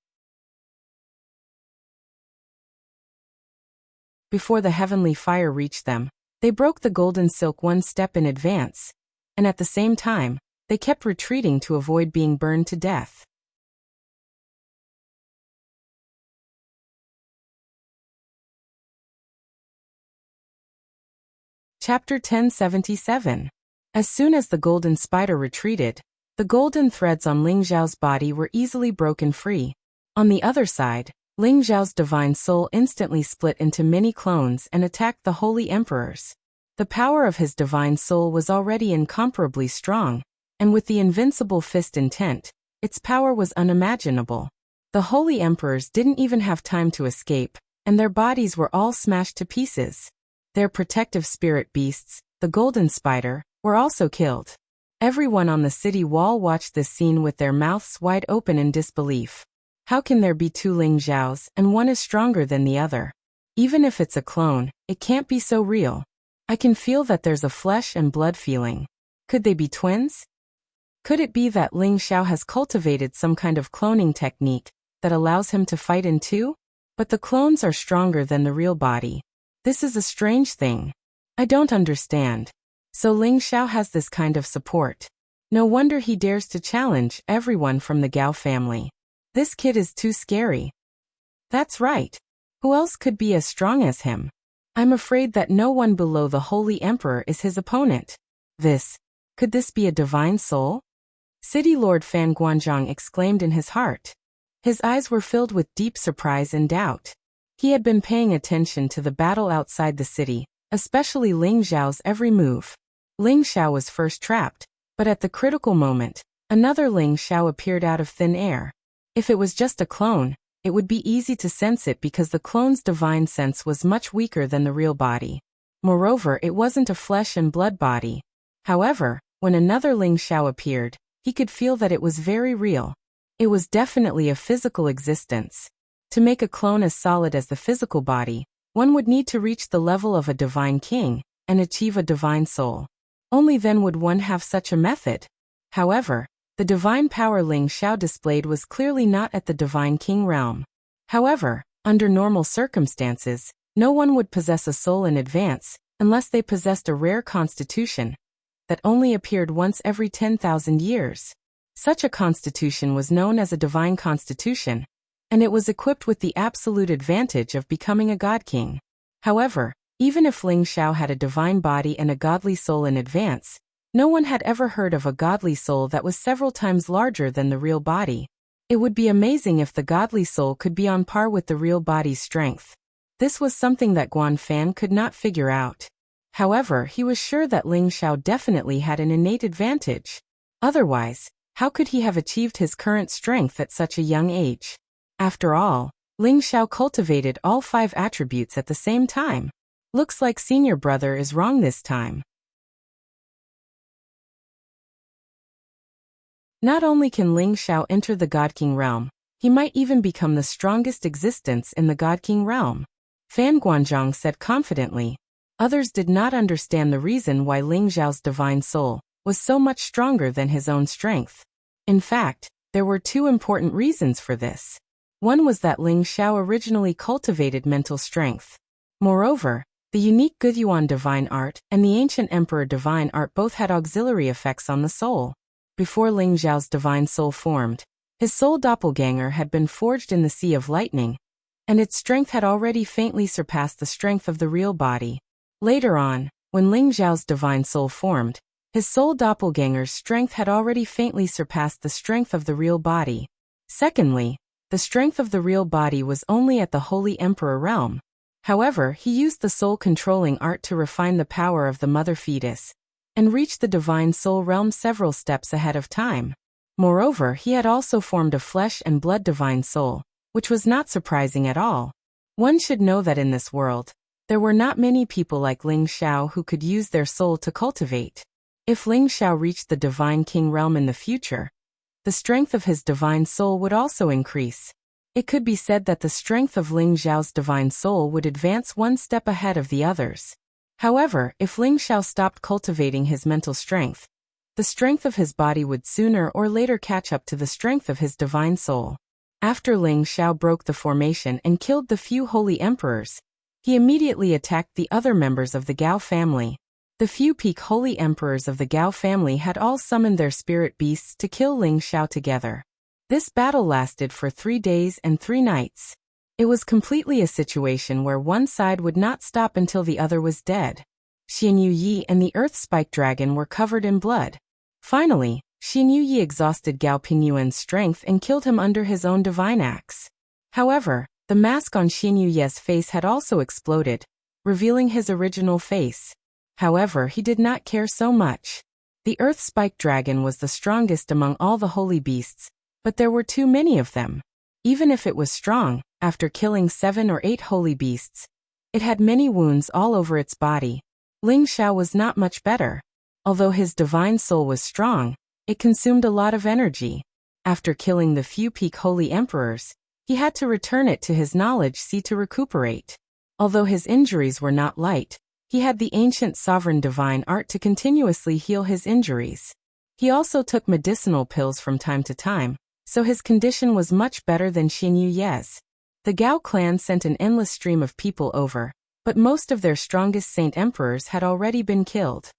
Before the heavenly fire reached them, they broke the golden silk 1 step in advance, and at the same time, they kept retreating to avoid being burned to death. Chapter 1077. As soon as the golden spider retreated, the golden threads on Ling Xiao's body were easily broken free. On the other side, Ling Xiao's divine soul instantly split into many clones and attacked the holy emperors. The power of his divine soul was already incomparably strong, and with the invincible fist intent, its power was unimaginable. The holy emperors didn't even have time to escape, and their bodies were all smashed to pieces. Their protective spirit beasts, the golden spider, were also killed. Everyone on the city wall watched this scene with their mouths wide open in disbelief. How can there be 2 Ling Xiaos and one is stronger than the other? Even if it's a clone, it can't be so real. I can feel that there's a flesh and blood feeling. Could they be twins? Could it be that Ling Xiao has cultivated some kind of cloning technique that allows him to fight in 2? But the clones are stronger than the real body. This is a strange thing. I don't understand. So Ling Xiao has this kind of support. No wonder he dares to challenge everyone from the Gao family. This kid is too scary. That's right. Who else could be as strong as him? I'm afraid that no one below the Holy Emperor is his opponent. Could this be a divine soul? City Lord Fan Guanzhong exclaimed in his heart. His eyes were filled with deep surprise and doubt. He had been paying attention to the battle outside the city, especially Ling Xiao's every move. Ling Xiao was first trapped, but at the critical moment, another Ling Xiao appeared out of thin air. If it was just a clone, it would be easy to sense it because the clone's divine sense was much weaker than the real body. Moreover, it wasn't a flesh and blood body. However, when another Ling Xiao appeared, he could feel that it was very real. It was definitely a physical existence. To make a clone as solid as the physical body, one would need to reach the level of a divine king and achieve a divine soul. Only then would one have such a method. However, the divine power Ling Xiao displayed was clearly not at the divine king realm. However, under normal circumstances, no one would possess a soul in advance unless they possessed a rare constitution that only appeared once every 10,000 years. Such a constitution was known as a divine constitution, and it was equipped with the absolute advantage of becoming a god king. However, Even if Ling Xiao had a divine body and a godly soul in advance, no one had ever heard of a godly soul that was several times larger than the real body. It would be amazing if the godly soul could be on par with the real body's strength. This was something that Guan Fan could not figure out. However, he was sure that Ling Xiao definitely had an innate advantage. Otherwise, how could he have achieved his current strength at such a young age? After all, Ling Xiao cultivated all 5 attributes at the same time. Looks like senior brother is wrong this time. Not only can Ling Xiao enter the God King realm, he might even become the strongest existence in the God King realm. Fan Guanzhong said confidently. Others did not understand the reason why Ling Xiao's divine soul was so much stronger than his own strength. In fact, there were 2 important reasons for this. One was that Ling Xiao originally cultivated mental strength. Moreover, the unique Gudyuan divine art and the ancient emperor divine art both had auxiliary effects on the soul. Before Ling Xiao's divine soul formed, his soul doppelganger had been forged in the Sea of Lightning, and its strength had already faintly surpassed the strength of the real body. Later on, when Ling Xiao's divine soul formed, his soul doppelganger's strength had already faintly surpassed the strength of the real body. Secondly, the strength of the real body was only at the Holy Emperor realm. However, he used the soul-controlling art to refine the power of the mother fetus and reach the divine soul realm several steps ahead of time. Moreover, he had also formed a flesh and blood divine soul, which was not surprising at all. One should know that in this world, there were not many people like Ling Xiao who could use their soul to cultivate. If Ling Xiao reached the divine king realm in the future, the strength of his divine soul would also increase. It could be said that the strength of Ling Xiao's divine soul would advance one step ahead of the others. However, if Ling Xiao stopped cultivating his mental strength, the strength of his body would sooner or later catch up to the strength of his divine soul. After Ling Xiao broke the formation and killed the few holy emperors, he immediately attacked the other members of the Gao family. The few peak holy emperors of the Gao family had all summoned their spirit beasts to kill Ling Xiao together. This battle lasted for 3 days and 3 nights. It was completely a situation where one side would not stop until the other was dead. Xian Yuyi and the Earth Spike Dragon were covered in blood. Finally, Xian Yuyi exhausted Gao Pingyuan's strength and killed him under his own divine axe. However, the mask on Xian Yuyi's face had also exploded, revealing his original face. However, he did not care so much. The Earth Spike Dragon was the strongest among all the holy beasts, but there were too many of them. Even if it was strong, after killing 7 or 8 holy beasts, it had many wounds all over its body. Ling Xiao was not much better. Although his divine soul was strong, it consumed a lot of energy. After killing the few peak holy emperors, he had to return it to his knowledge sea to recuperate. Although his injuries were not light, he had the ancient sovereign divine art to continuously heal his injuries. He also took medicinal pills from time to time, so his condition was much better than Xian Yuyi's. The Gao clan sent an endless stream of people over, but most of their strongest saint emperors had already been killed.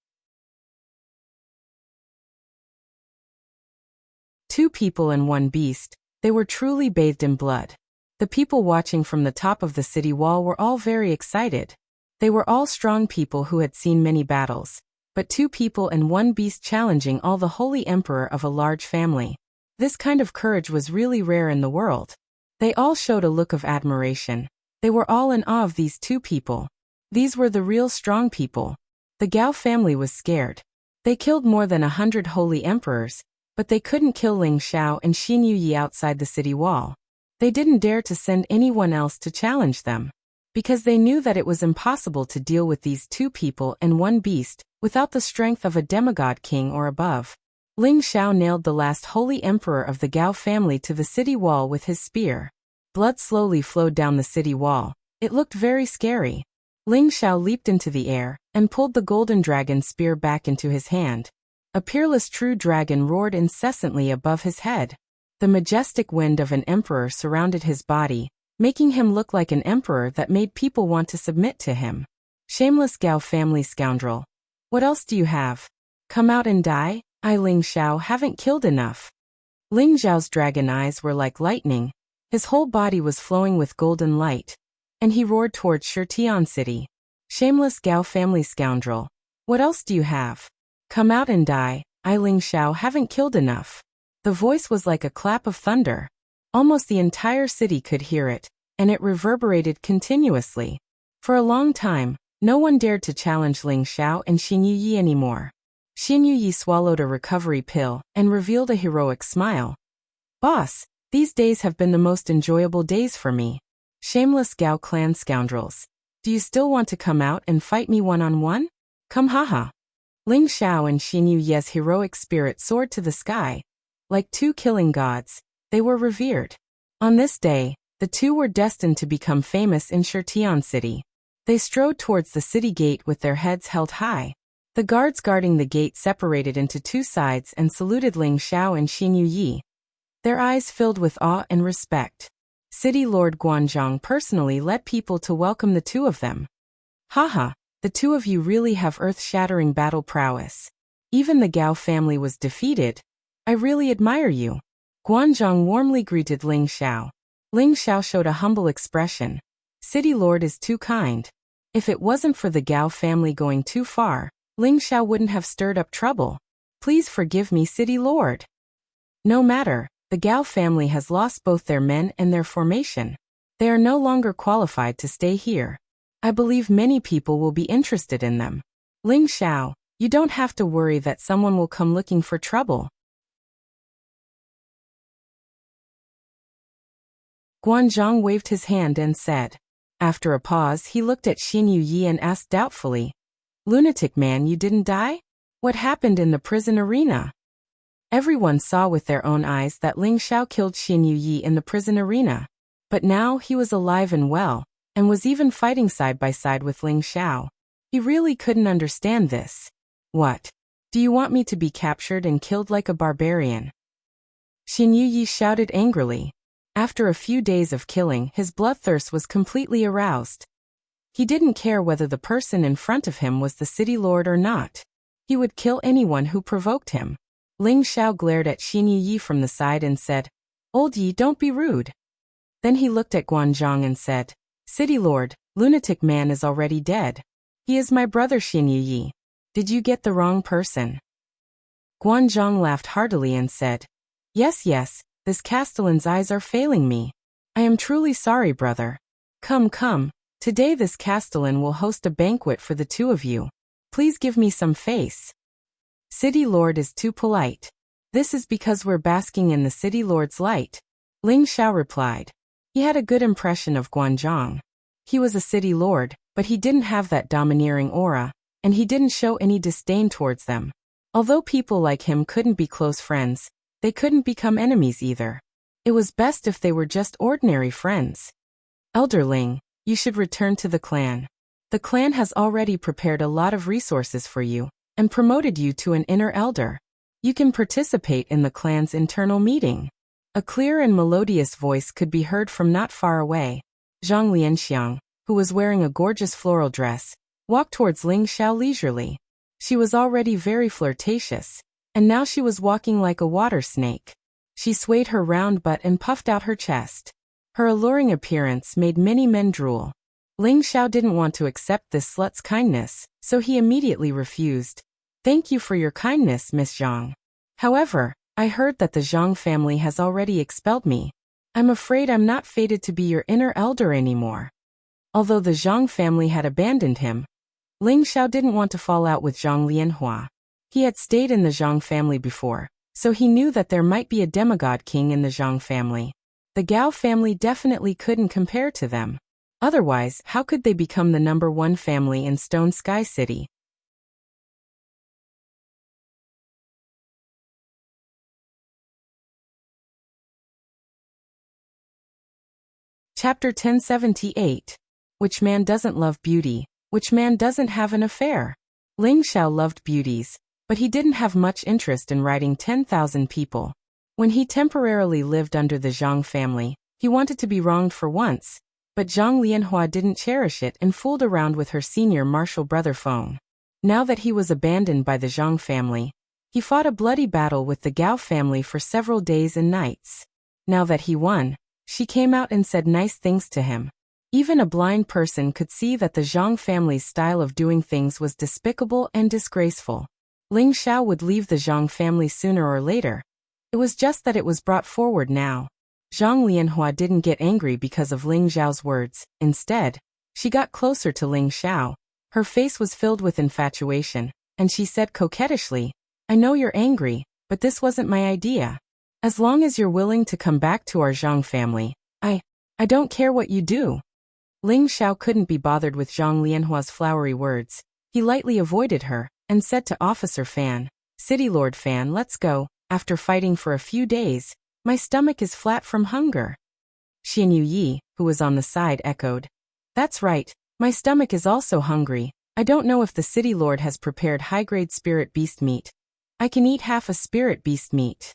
2 people and 1 beast, they were truly bathed in blood. The people watching from the top of the city wall were all very excited. They were all strong people who had seen many battles, but 2 people and 1 beast challenging all the holy emperor of a large family. This kind of courage was really rare in the world. They all showed a look of admiration. They were all in awe of these 2 people. These were the real strong people. The Gao family was scared. They killed more than 100 holy emperors, but they couldn't kill Ling Xiao and Xian Yuyi outside the city wall. They didn't dare to send anyone else to challenge them, because they knew that it was impossible to deal with these 2 people and 1 beast without the strength of a demigod king or above. Ling Xiao nailed the last holy emperor of the Gao family to the city wall with his spear. Blood slowly flowed down the city wall. It looked very scary. Ling Xiao leaped into the air and pulled the golden dragon spear back into his hand. A peerless true dragon roared incessantly above his head. The majestic wind of an emperor surrounded his body, making him look like an emperor that made people want to submit to him. Shameless Gao family scoundrel. What else do you have? Come out and die? I, Ling Xiao, haven't killed enough. Ling Xiao's dragon eyes were like lightning. His whole body was flowing with golden light, and he roared towards Shitian City. Shameless Gao family scoundrel. What else do you have? Come out and die. I Ling Xiao haven't killed enough. The voice was like a clap of thunder. Almost the entire city could hear it, and it reverberated continuously. For a long time, no one dared to challenge Ling Xiao and Xin Yuyi anymore. Xin Yuyi swallowed a recovery pill and revealed a heroic smile. Boss, these days have been the most enjoyable days for me. Shameless Gao clan scoundrels. Do you still want to come out and fight me one-on-one? Come haha. Ling Xiao and Xin Yuyi's heroic spirit soared to the sky. Like two killing gods, they were revered. On this day, the two were destined to become famous in Shirtian City. They strode towards the city gate with their heads held high. The guards guarding the gate separated into two sides and saluted Ling Xiao and Xin Yuyi. Their eyes filled with awe and respect. City Lord Guanzhong personally led people to welcome the two of them. Haha, the two of you really have earth-shattering battle prowess. Even the Gao family was defeated. I really admire you. Guanzhong warmly greeted Ling Xiao. Ling Xiao showed a humble expression. City Lord is too kind. If it wasn't for the Gao family going too far, Ling Xiao wouldn't have stirred up trouble. Please forgive me, City Lord. No matter, the Gao family has lost both their men and their formation. They are no longer qualified to stay here. I believe many people will be interested in them. Ling Xiao, you don't have to worry that someone will come looking for trouble. Guanzhong waved his hand and said. After a pause, he looked at Xin Yuyi and asked doubtfully, Lunatic man, you didn't die? What happened in the prison arena? Everyone saw with their own eyes that Ling Xiao killed Xin Yuyi in the prison arena. But now he was alive and well, and was even fighting side by side with Ling Xiao. He really couldn't understand this. What? Do you want me to be captured and killed like a barbarian? Xin Yuyi shouted angrily. After a few days of killing, his bloodthirst was completely aroused. He didn't care whether the person in front of him was the city lord or not. He would kill anyone who provoked him. Ling Xiao glared at Xin Yuyi from the side and said, Old Yi, don't be rude. Then he looked at Guanzhong and said, City Lord, Lunatic man is already dead. He is my brother Xin Yuyi. Did you get the wrong person? Guanzhong laughed heartily and said, Yes, this Castellan's eyes are failing me. I am truly sorry, brother. Come, today this Castellan will host a banquet for the two of you. Please give me some face. City Lord is too polite. This is because we're basking in the City Lord's light. Ling Xiao replied. He had a good impression of Guanzhong. He was a City Lord, but he didn't have that domineering aura, and he didn't show any disdain towards them. Although people like him couldn't be close friends, they couldn't become enemies either. It was best if they were just ordinary friends. Elder Ling, you should return to the clan. The clan has already prepared a lot of resources for you, and promoted you to an inner elder. You can participate in the clan's internal meeting. A clear and melodious voice could be heard from not far away. Zhang Lianxiang, who was wearing a gorgeous floral dress, walked towards Ling Xiao leisurely. She was already very flirtatious, and now she was walking like a water snake. She swayed her round butt and puffed out her chest. Her alluring appearance made many men drool. Ling Xiao didn't want to accept this slut's kindness, so he immediately refused. Thank you for your kindness, Miss Zhang. However, I heard that the Zhang family has already expelled me. I'm afraid I'm not fated to be your inner elder anymore. Although the Zhang family had abandoned him, Ling Xiao didn't want to fall out with Zhang Lianhua. He had stayed in the Zhang family before, so he knew that there might be a demigod king in the Zhang family. The Gao family definitely couldn't compare to them. Otherwise, how could they become the #1 family in Stone Sky City? Chapter 1078. Which man doesn't love beauty? Which man doesn't have an affair? Ling Xiao loved beauties, but he didn't have much interest in writing 10,000 people. When he temporarily lived under the Zhang family, he wanted to be wronged for once, but Zhang Lianhua didn't cherish it and fooled around with her senior martial brother Feng. Now that he was abandoned by the Zhang family, he fought a bloody battle with the Gao family for several days and nights. Now that he won, she came out and said nice things to him. Even a blind person could see that the Zhang family's style of doing things was despicable and disgraceful. Ling Xiao would leave the Zhang family sooner or later. It was just that it was brought forward now. Zhang Lianhua didn't get angry because of Ling Xiao's words. Instead, she got closer to Ling Xiao. Her face was filled with infatuation, and she said coquettishly, "I know you're angry, but this wasn't my idea. As long as you're willing to come back to our Zhang family, I don't care what you do." Ling Xiao couldn't be bothered with Zhang Lianhua's flowery words. He lightly avoided her, and said to Officer Fan, "City Lord Fan, let's go. After fighting for a few days, my stomach is flat from hunger." Xian Yi, who was on the side, echoed, "That's right, my stomach is also hungry. I don't know if the City Lord has prepared high-grade spirit beast meat. I can eat half a spirit beast meat."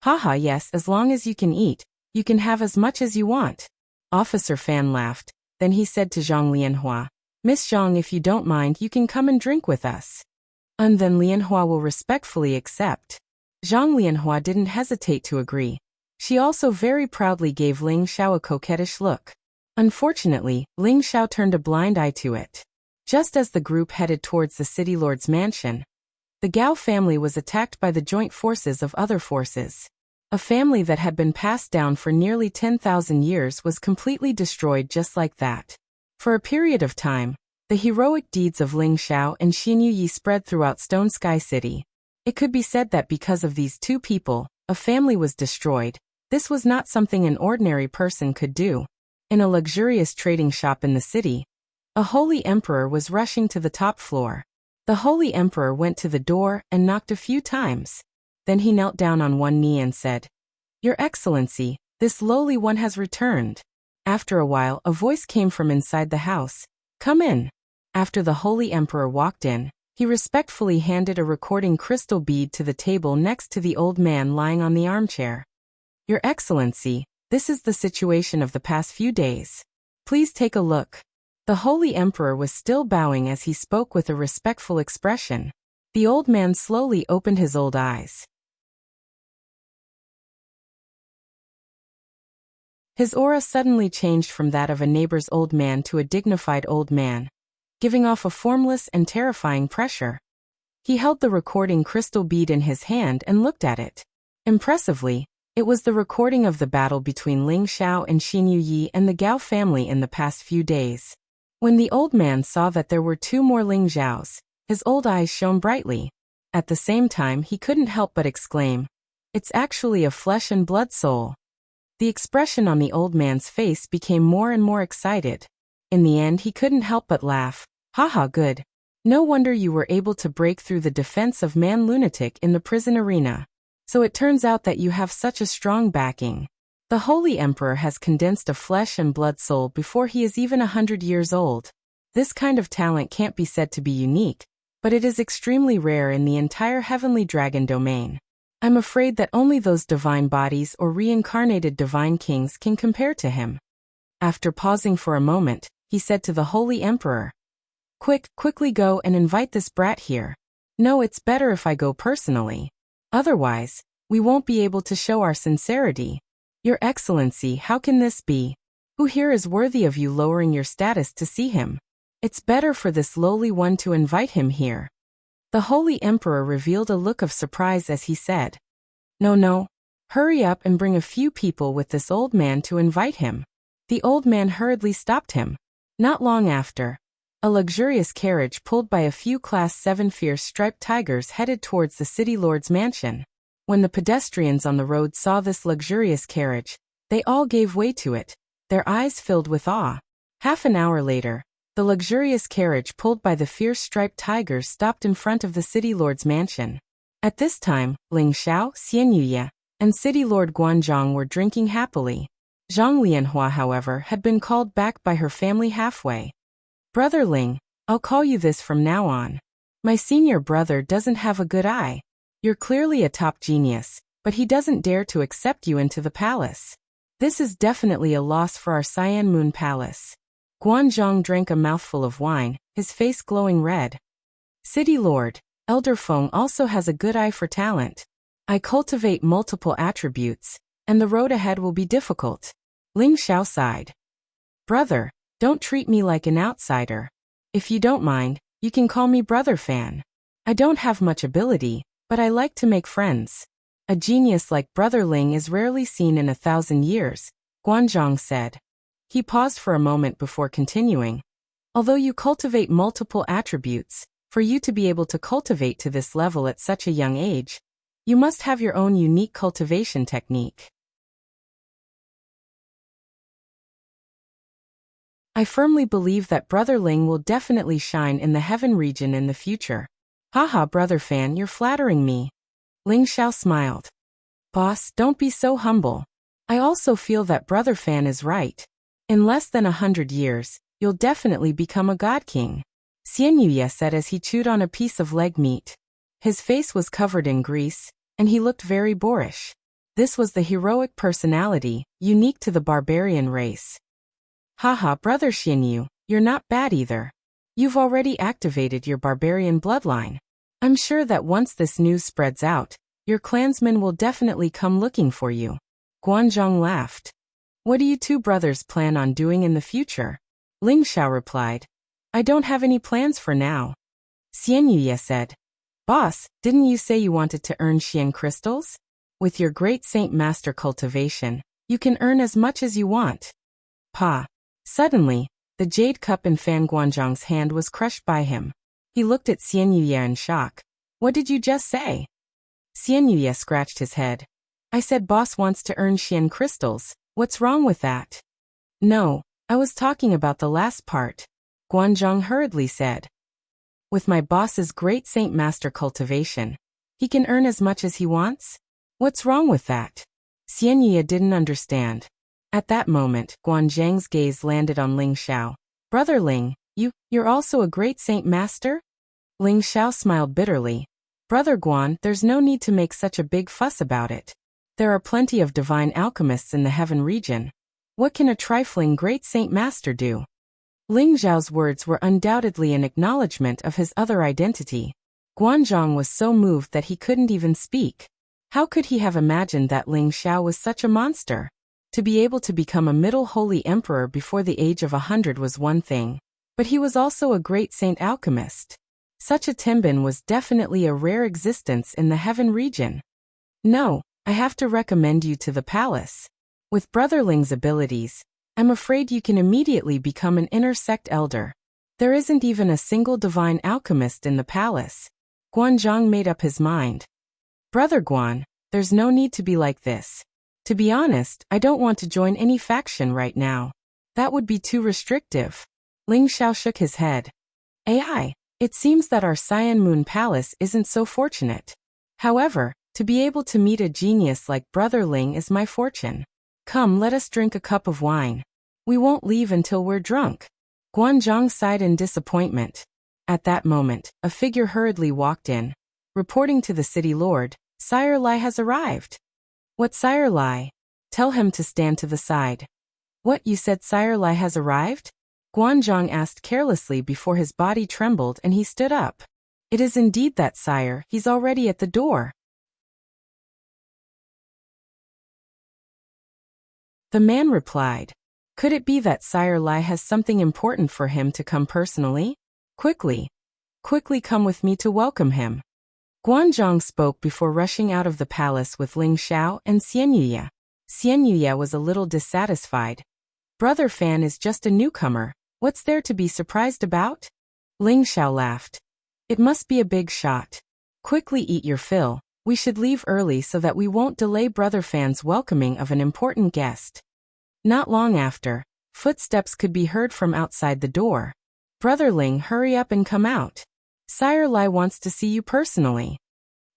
"Haha, yes, as long as you can eat, you can have as much as you want." Officer Fan laughed. Then he said to Zhang Lianhua, "Miss Zhang, if you don't mind, you can come and drink with us." And then Lianhua will respectfully accept. Zhang Lianhua didn't hesitate to agree. She also very proudly gave Ling Xiao a coquettish look. Unfortunately, Ling Xiao turned a blind eye to it. Just as the group headed towards the city lord's mansion, the Gao family was attacked by the joint forces of other forces. A family that had been passed down for nearly 10,000 years was completely destroyed just like that. For a period of time, the heroic deeds of Ling Xiao and Xin Yi spread throughout Stone Sky City. It could be said that because of these two people, a family was destroyed. This was not something an ordinary person could do. In a luxurious trading shop in the city, a holy emperor was rushing to the top floor. The holy emperor went to the door and knocked a few times. Then he knelt down on one knee and said, "Your Excellency, this lowly one has returned." After a while, a voice came from inside the house. "Come in." After the holy emperor walked in, he respectfully handed a recording crystal bead to the table next to the old man lying on the armchair. "Your Excellency, this is the situation of the past few days. Please take a look." The holy emperor was still bowing as he spoke with a respectful expression. The old man slowly opened his old eyes. His aura suddenly changed from that of a neighbor's old man to a dignified old man, giving off a formless and terrifying pressure. He held the recording crystal bead in his hand and looked at it. Impressively, it was the recording of the battle between Ling Xiao and Xin Yi and the Gao family in the past few days. When the old man saw that there were two more Ling Xiaos, his old eyes shone brightly. At the same time, he couldn't help but exclaim, "It's actually a flesh and blood soul." The expression on the old man's face became more and more excited. In the end, he couldn't help but laugh. "Haha, good. No wonder you were able to break through the defense of Man Lunatic in the prison arena. So it turns out that you have such a strong backing. The Holy Emperor has condensed a flesh and blood soul before he is even 100 years old. This kind of talent can't be said to be unique, but it is extremely rare in the entire Heavenly Dragon domain. I'm afraid that only those divine bodies or reincarnated divine kings can compare to him." After pausing for a moment, he said to the Holy Emperor, Quickly go and invite this brat here. No, it's better if I go personally. Otherwise, we won't be able to show our sincerity. Your Excellency, how can this be? Who here is worthy of you lowering your status to see him? It's better for this lowly one to invite him here." The Holy Emperor revealed a look of surprise as he said, No, hurry up and bring a few people with this old man to invite him." The old man hurriedly stopped him. Not long after, a luxurious carriage pulled by a few Class 7 fierce striped tigers headed towards the city lord's mansion. When the pedestrians on the road saw this luxurious carriage, they all gave way to it, their eyes filled with awe. Half an hour later, the luxurious carriage pulled by the fierce striped tigers stopped in front of the city lord's mansion. At this time, Ling Xiao, Xian Yuye, and city lord Guanzhong were drinking happily. Zhang Lianhua, however, had been called back by her family halfway. "Brother Ling, I'll call you this from now on. My senior brother doesn't have a good eye. You're clearly a top genius, but he doesn't dare to accept you into the palace. This is definitely a loss for our Cyan Moon Palace." Guanzhong drank a mouthful of wine, his face glowing red. "City Lord, Elder Feng also has a good eye for talent. I cultivate multiple attributes, and the road ahead will be difficult." Ling Xiao sighed. "Brother, Don't treat me like an outsider. If you don't mind, you can call me Brother Fan. I don't have much ability, but I like to make friends. A genius like Brother Ling is rarely seen in 1,000 years, Guanzhong said. He paused for a moment before continuing. Although you cultivate multiple attributes, for you to be able to cultivate to this level at such a young age, you must have your own unique cultivation technique. I firmly believe that Brother Ling will definitely shine in the heaven region in the future. Haha, Brother Fan, you're flattering me. Ling Xiao smiled. Boss, don't be so humble. I also feel that Brother Fan is right. In less than 100 years, you'll definitely become a god king. Xian Yuye said as he chewed on a piece of leg meat. His face was covered in grease, and he looked very boorish. This was the heroic personality, unique to the barbarian race. Haha, Brother Xianyu, you're not bad either. You've already activated your barbarian bloodline. I'm sure that once this news spreads out, your clansmen will definitely come looking for you. Guanzhong laughed. What do you two brothers plan on doing in the future? Ling Xiao replied. I don't have any plans for now. Xian Yuye said. Boss, didn't you say you wanted to earn Xian crystals? With your great Saint Master cultivation, you can earn as much as you want. Pa. Suddenly, the jade cup in Fan Guanzhong's hand was crushed by him. He looked at Xian Yuye in shock. What did you just say? Xian Yuye scratched his head. I said boss wants to earn Xian crystals. What's wrong with that? No, I was talking about the last part. Guanzhong hurriedly said. With my boss's great Saint Master cultivation, he can earn as much as he wants? What's wrong with that? Xian Yuye didn't understand. At that moment, Guanzhang's gaze landed on Ling Xiao. Brother Ling, you're also a great Saint Master? Ling Xiao smiled bitterly. Brother Guan, there's no need to make such a big fuss about it. There are plenty of divine alchemists in the heaven region. What can a trifling great Saint Master do? Ling Xiao's words were undoubtedly an acknowledgement of his other identity. Guanzhong was so moved that he couldn't even speak. How could he have imagined that Ling Xiao was such a monster? To be able to become a middle holy emperor before the age of 100 was one thing, but he was also a great saint alchemist. Such a Timbin was definitely a rare existence in the heaven region. No, I have to recommend you to the palace. With Brother Ling's abilities, I'm afraid you can immediately become an inner sect elder. There isn't even a single divine alchemist in the palace. Guanzhong made up his mind. Brother Guan, there's no need to be like this. To be honest, I don't want to join any faction right now. That would be too restrictive. Ling Xiao shook his head. AI, it seems that our Cyan Moon Palace isn't so fortunate. However, to be able to meet a genius like Brother Ling is my fortune. Come, let us drink a cup of wine. We won't leave until we're drunk. Guanzhong sighed in disappointment. At that moment, a figure hurriedly walked in. Reporting to the city lord, Sire Lai has arrived. What Sire Lai? Tell him to stand to the side. What, you said Sire Lai has arrived? Guanzhong asked carelessly before his body trembled and he stood up. It is indeed that, sire, he's already at the door. The man replied. Could it be that Sire Lai has something important for him to come personally? Quickly come with me to welcome him. Guanzhong spoke before rushing out of the palace with Ling Xiao and Xian Yuye. Xian Yuye was a little dissatisfied. Brother Fan is just a newcomer. What's there to be surprised about? Ling Xiao laughed. It must be a big shot. Quickly eat your fill. We should leave early so that we won't delay Brother Fan's welcoming of an important guest. Not long after, footsteps could be heard from outside the door. Brother Ling, hurry up and come out. Sire Lai wants to see you personally.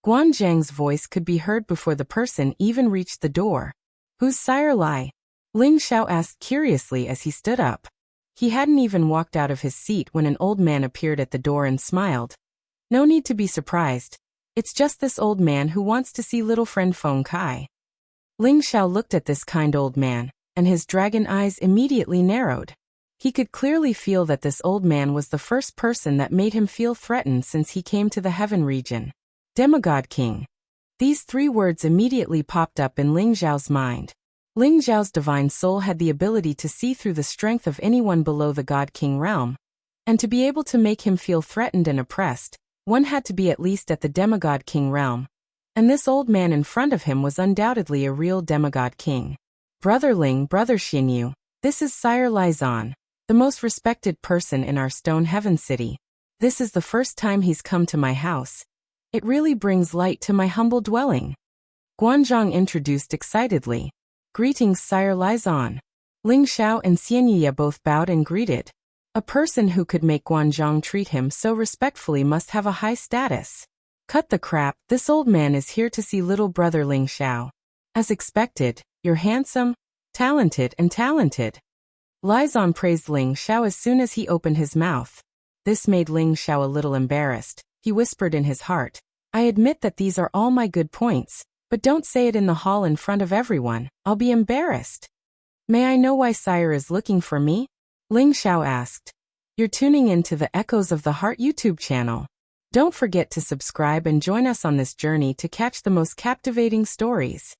Guanzhang's voice could be heard before the person even reached the door. Who's Sire Lai? Ling Xiao asked curiously as he stood up. He hadn't even walked out of his seat when an old man appeared at the door and smiled. No need to be surprised. It's just this old man who wants to see little friend Feng Kai. Ling Xiao looked at this kind old man, and his dragon eyes immediately narrowed. He could clearly feel that this old man was the first person that made him feel threatened since he came to the heaven region. Demigod King. These three words immediately popped up in Ling Xiao's mind. Ling Xiao's divine soul had the ability to see through the strength of anyone below the God-King realm, and to be able to make him feel threatened and oppressed, one had to be at least at the demigod king realm. And this old man in front of him was undoubtedly a real demigod king. Brother Ling, Brother Xinyu, this is Sire Lizan, the most respected person in our Stone Heaven city. This is the first time he's come to my house. It really brings light to my humble dwelling. Guanzhong introduced excitedly. Greetings, Sire Lizan. Ling Xiao and Xianyi both bowed and greeted. A person who could make Guanzhong treat him so respectfully must have a high status. Cut the crap, this old man is here to see little brother Ling Xiao. As expected, you're handsome, talented. Lizan praised Ling Xiao as soon as he opened his mouth. This made Ling Xiao a little embarrassed. He whispered in his heart, I admit that these are all my good points, but don't say it in the hall in front of everyone, I'll be embarrassed. May I know why Sire is looking for me? Ling Xiao asked. You're tuning in to the Echoes of the Heart YouTube channel. Don't forget to subscribe and join us on this journey to catch the most captivating stories.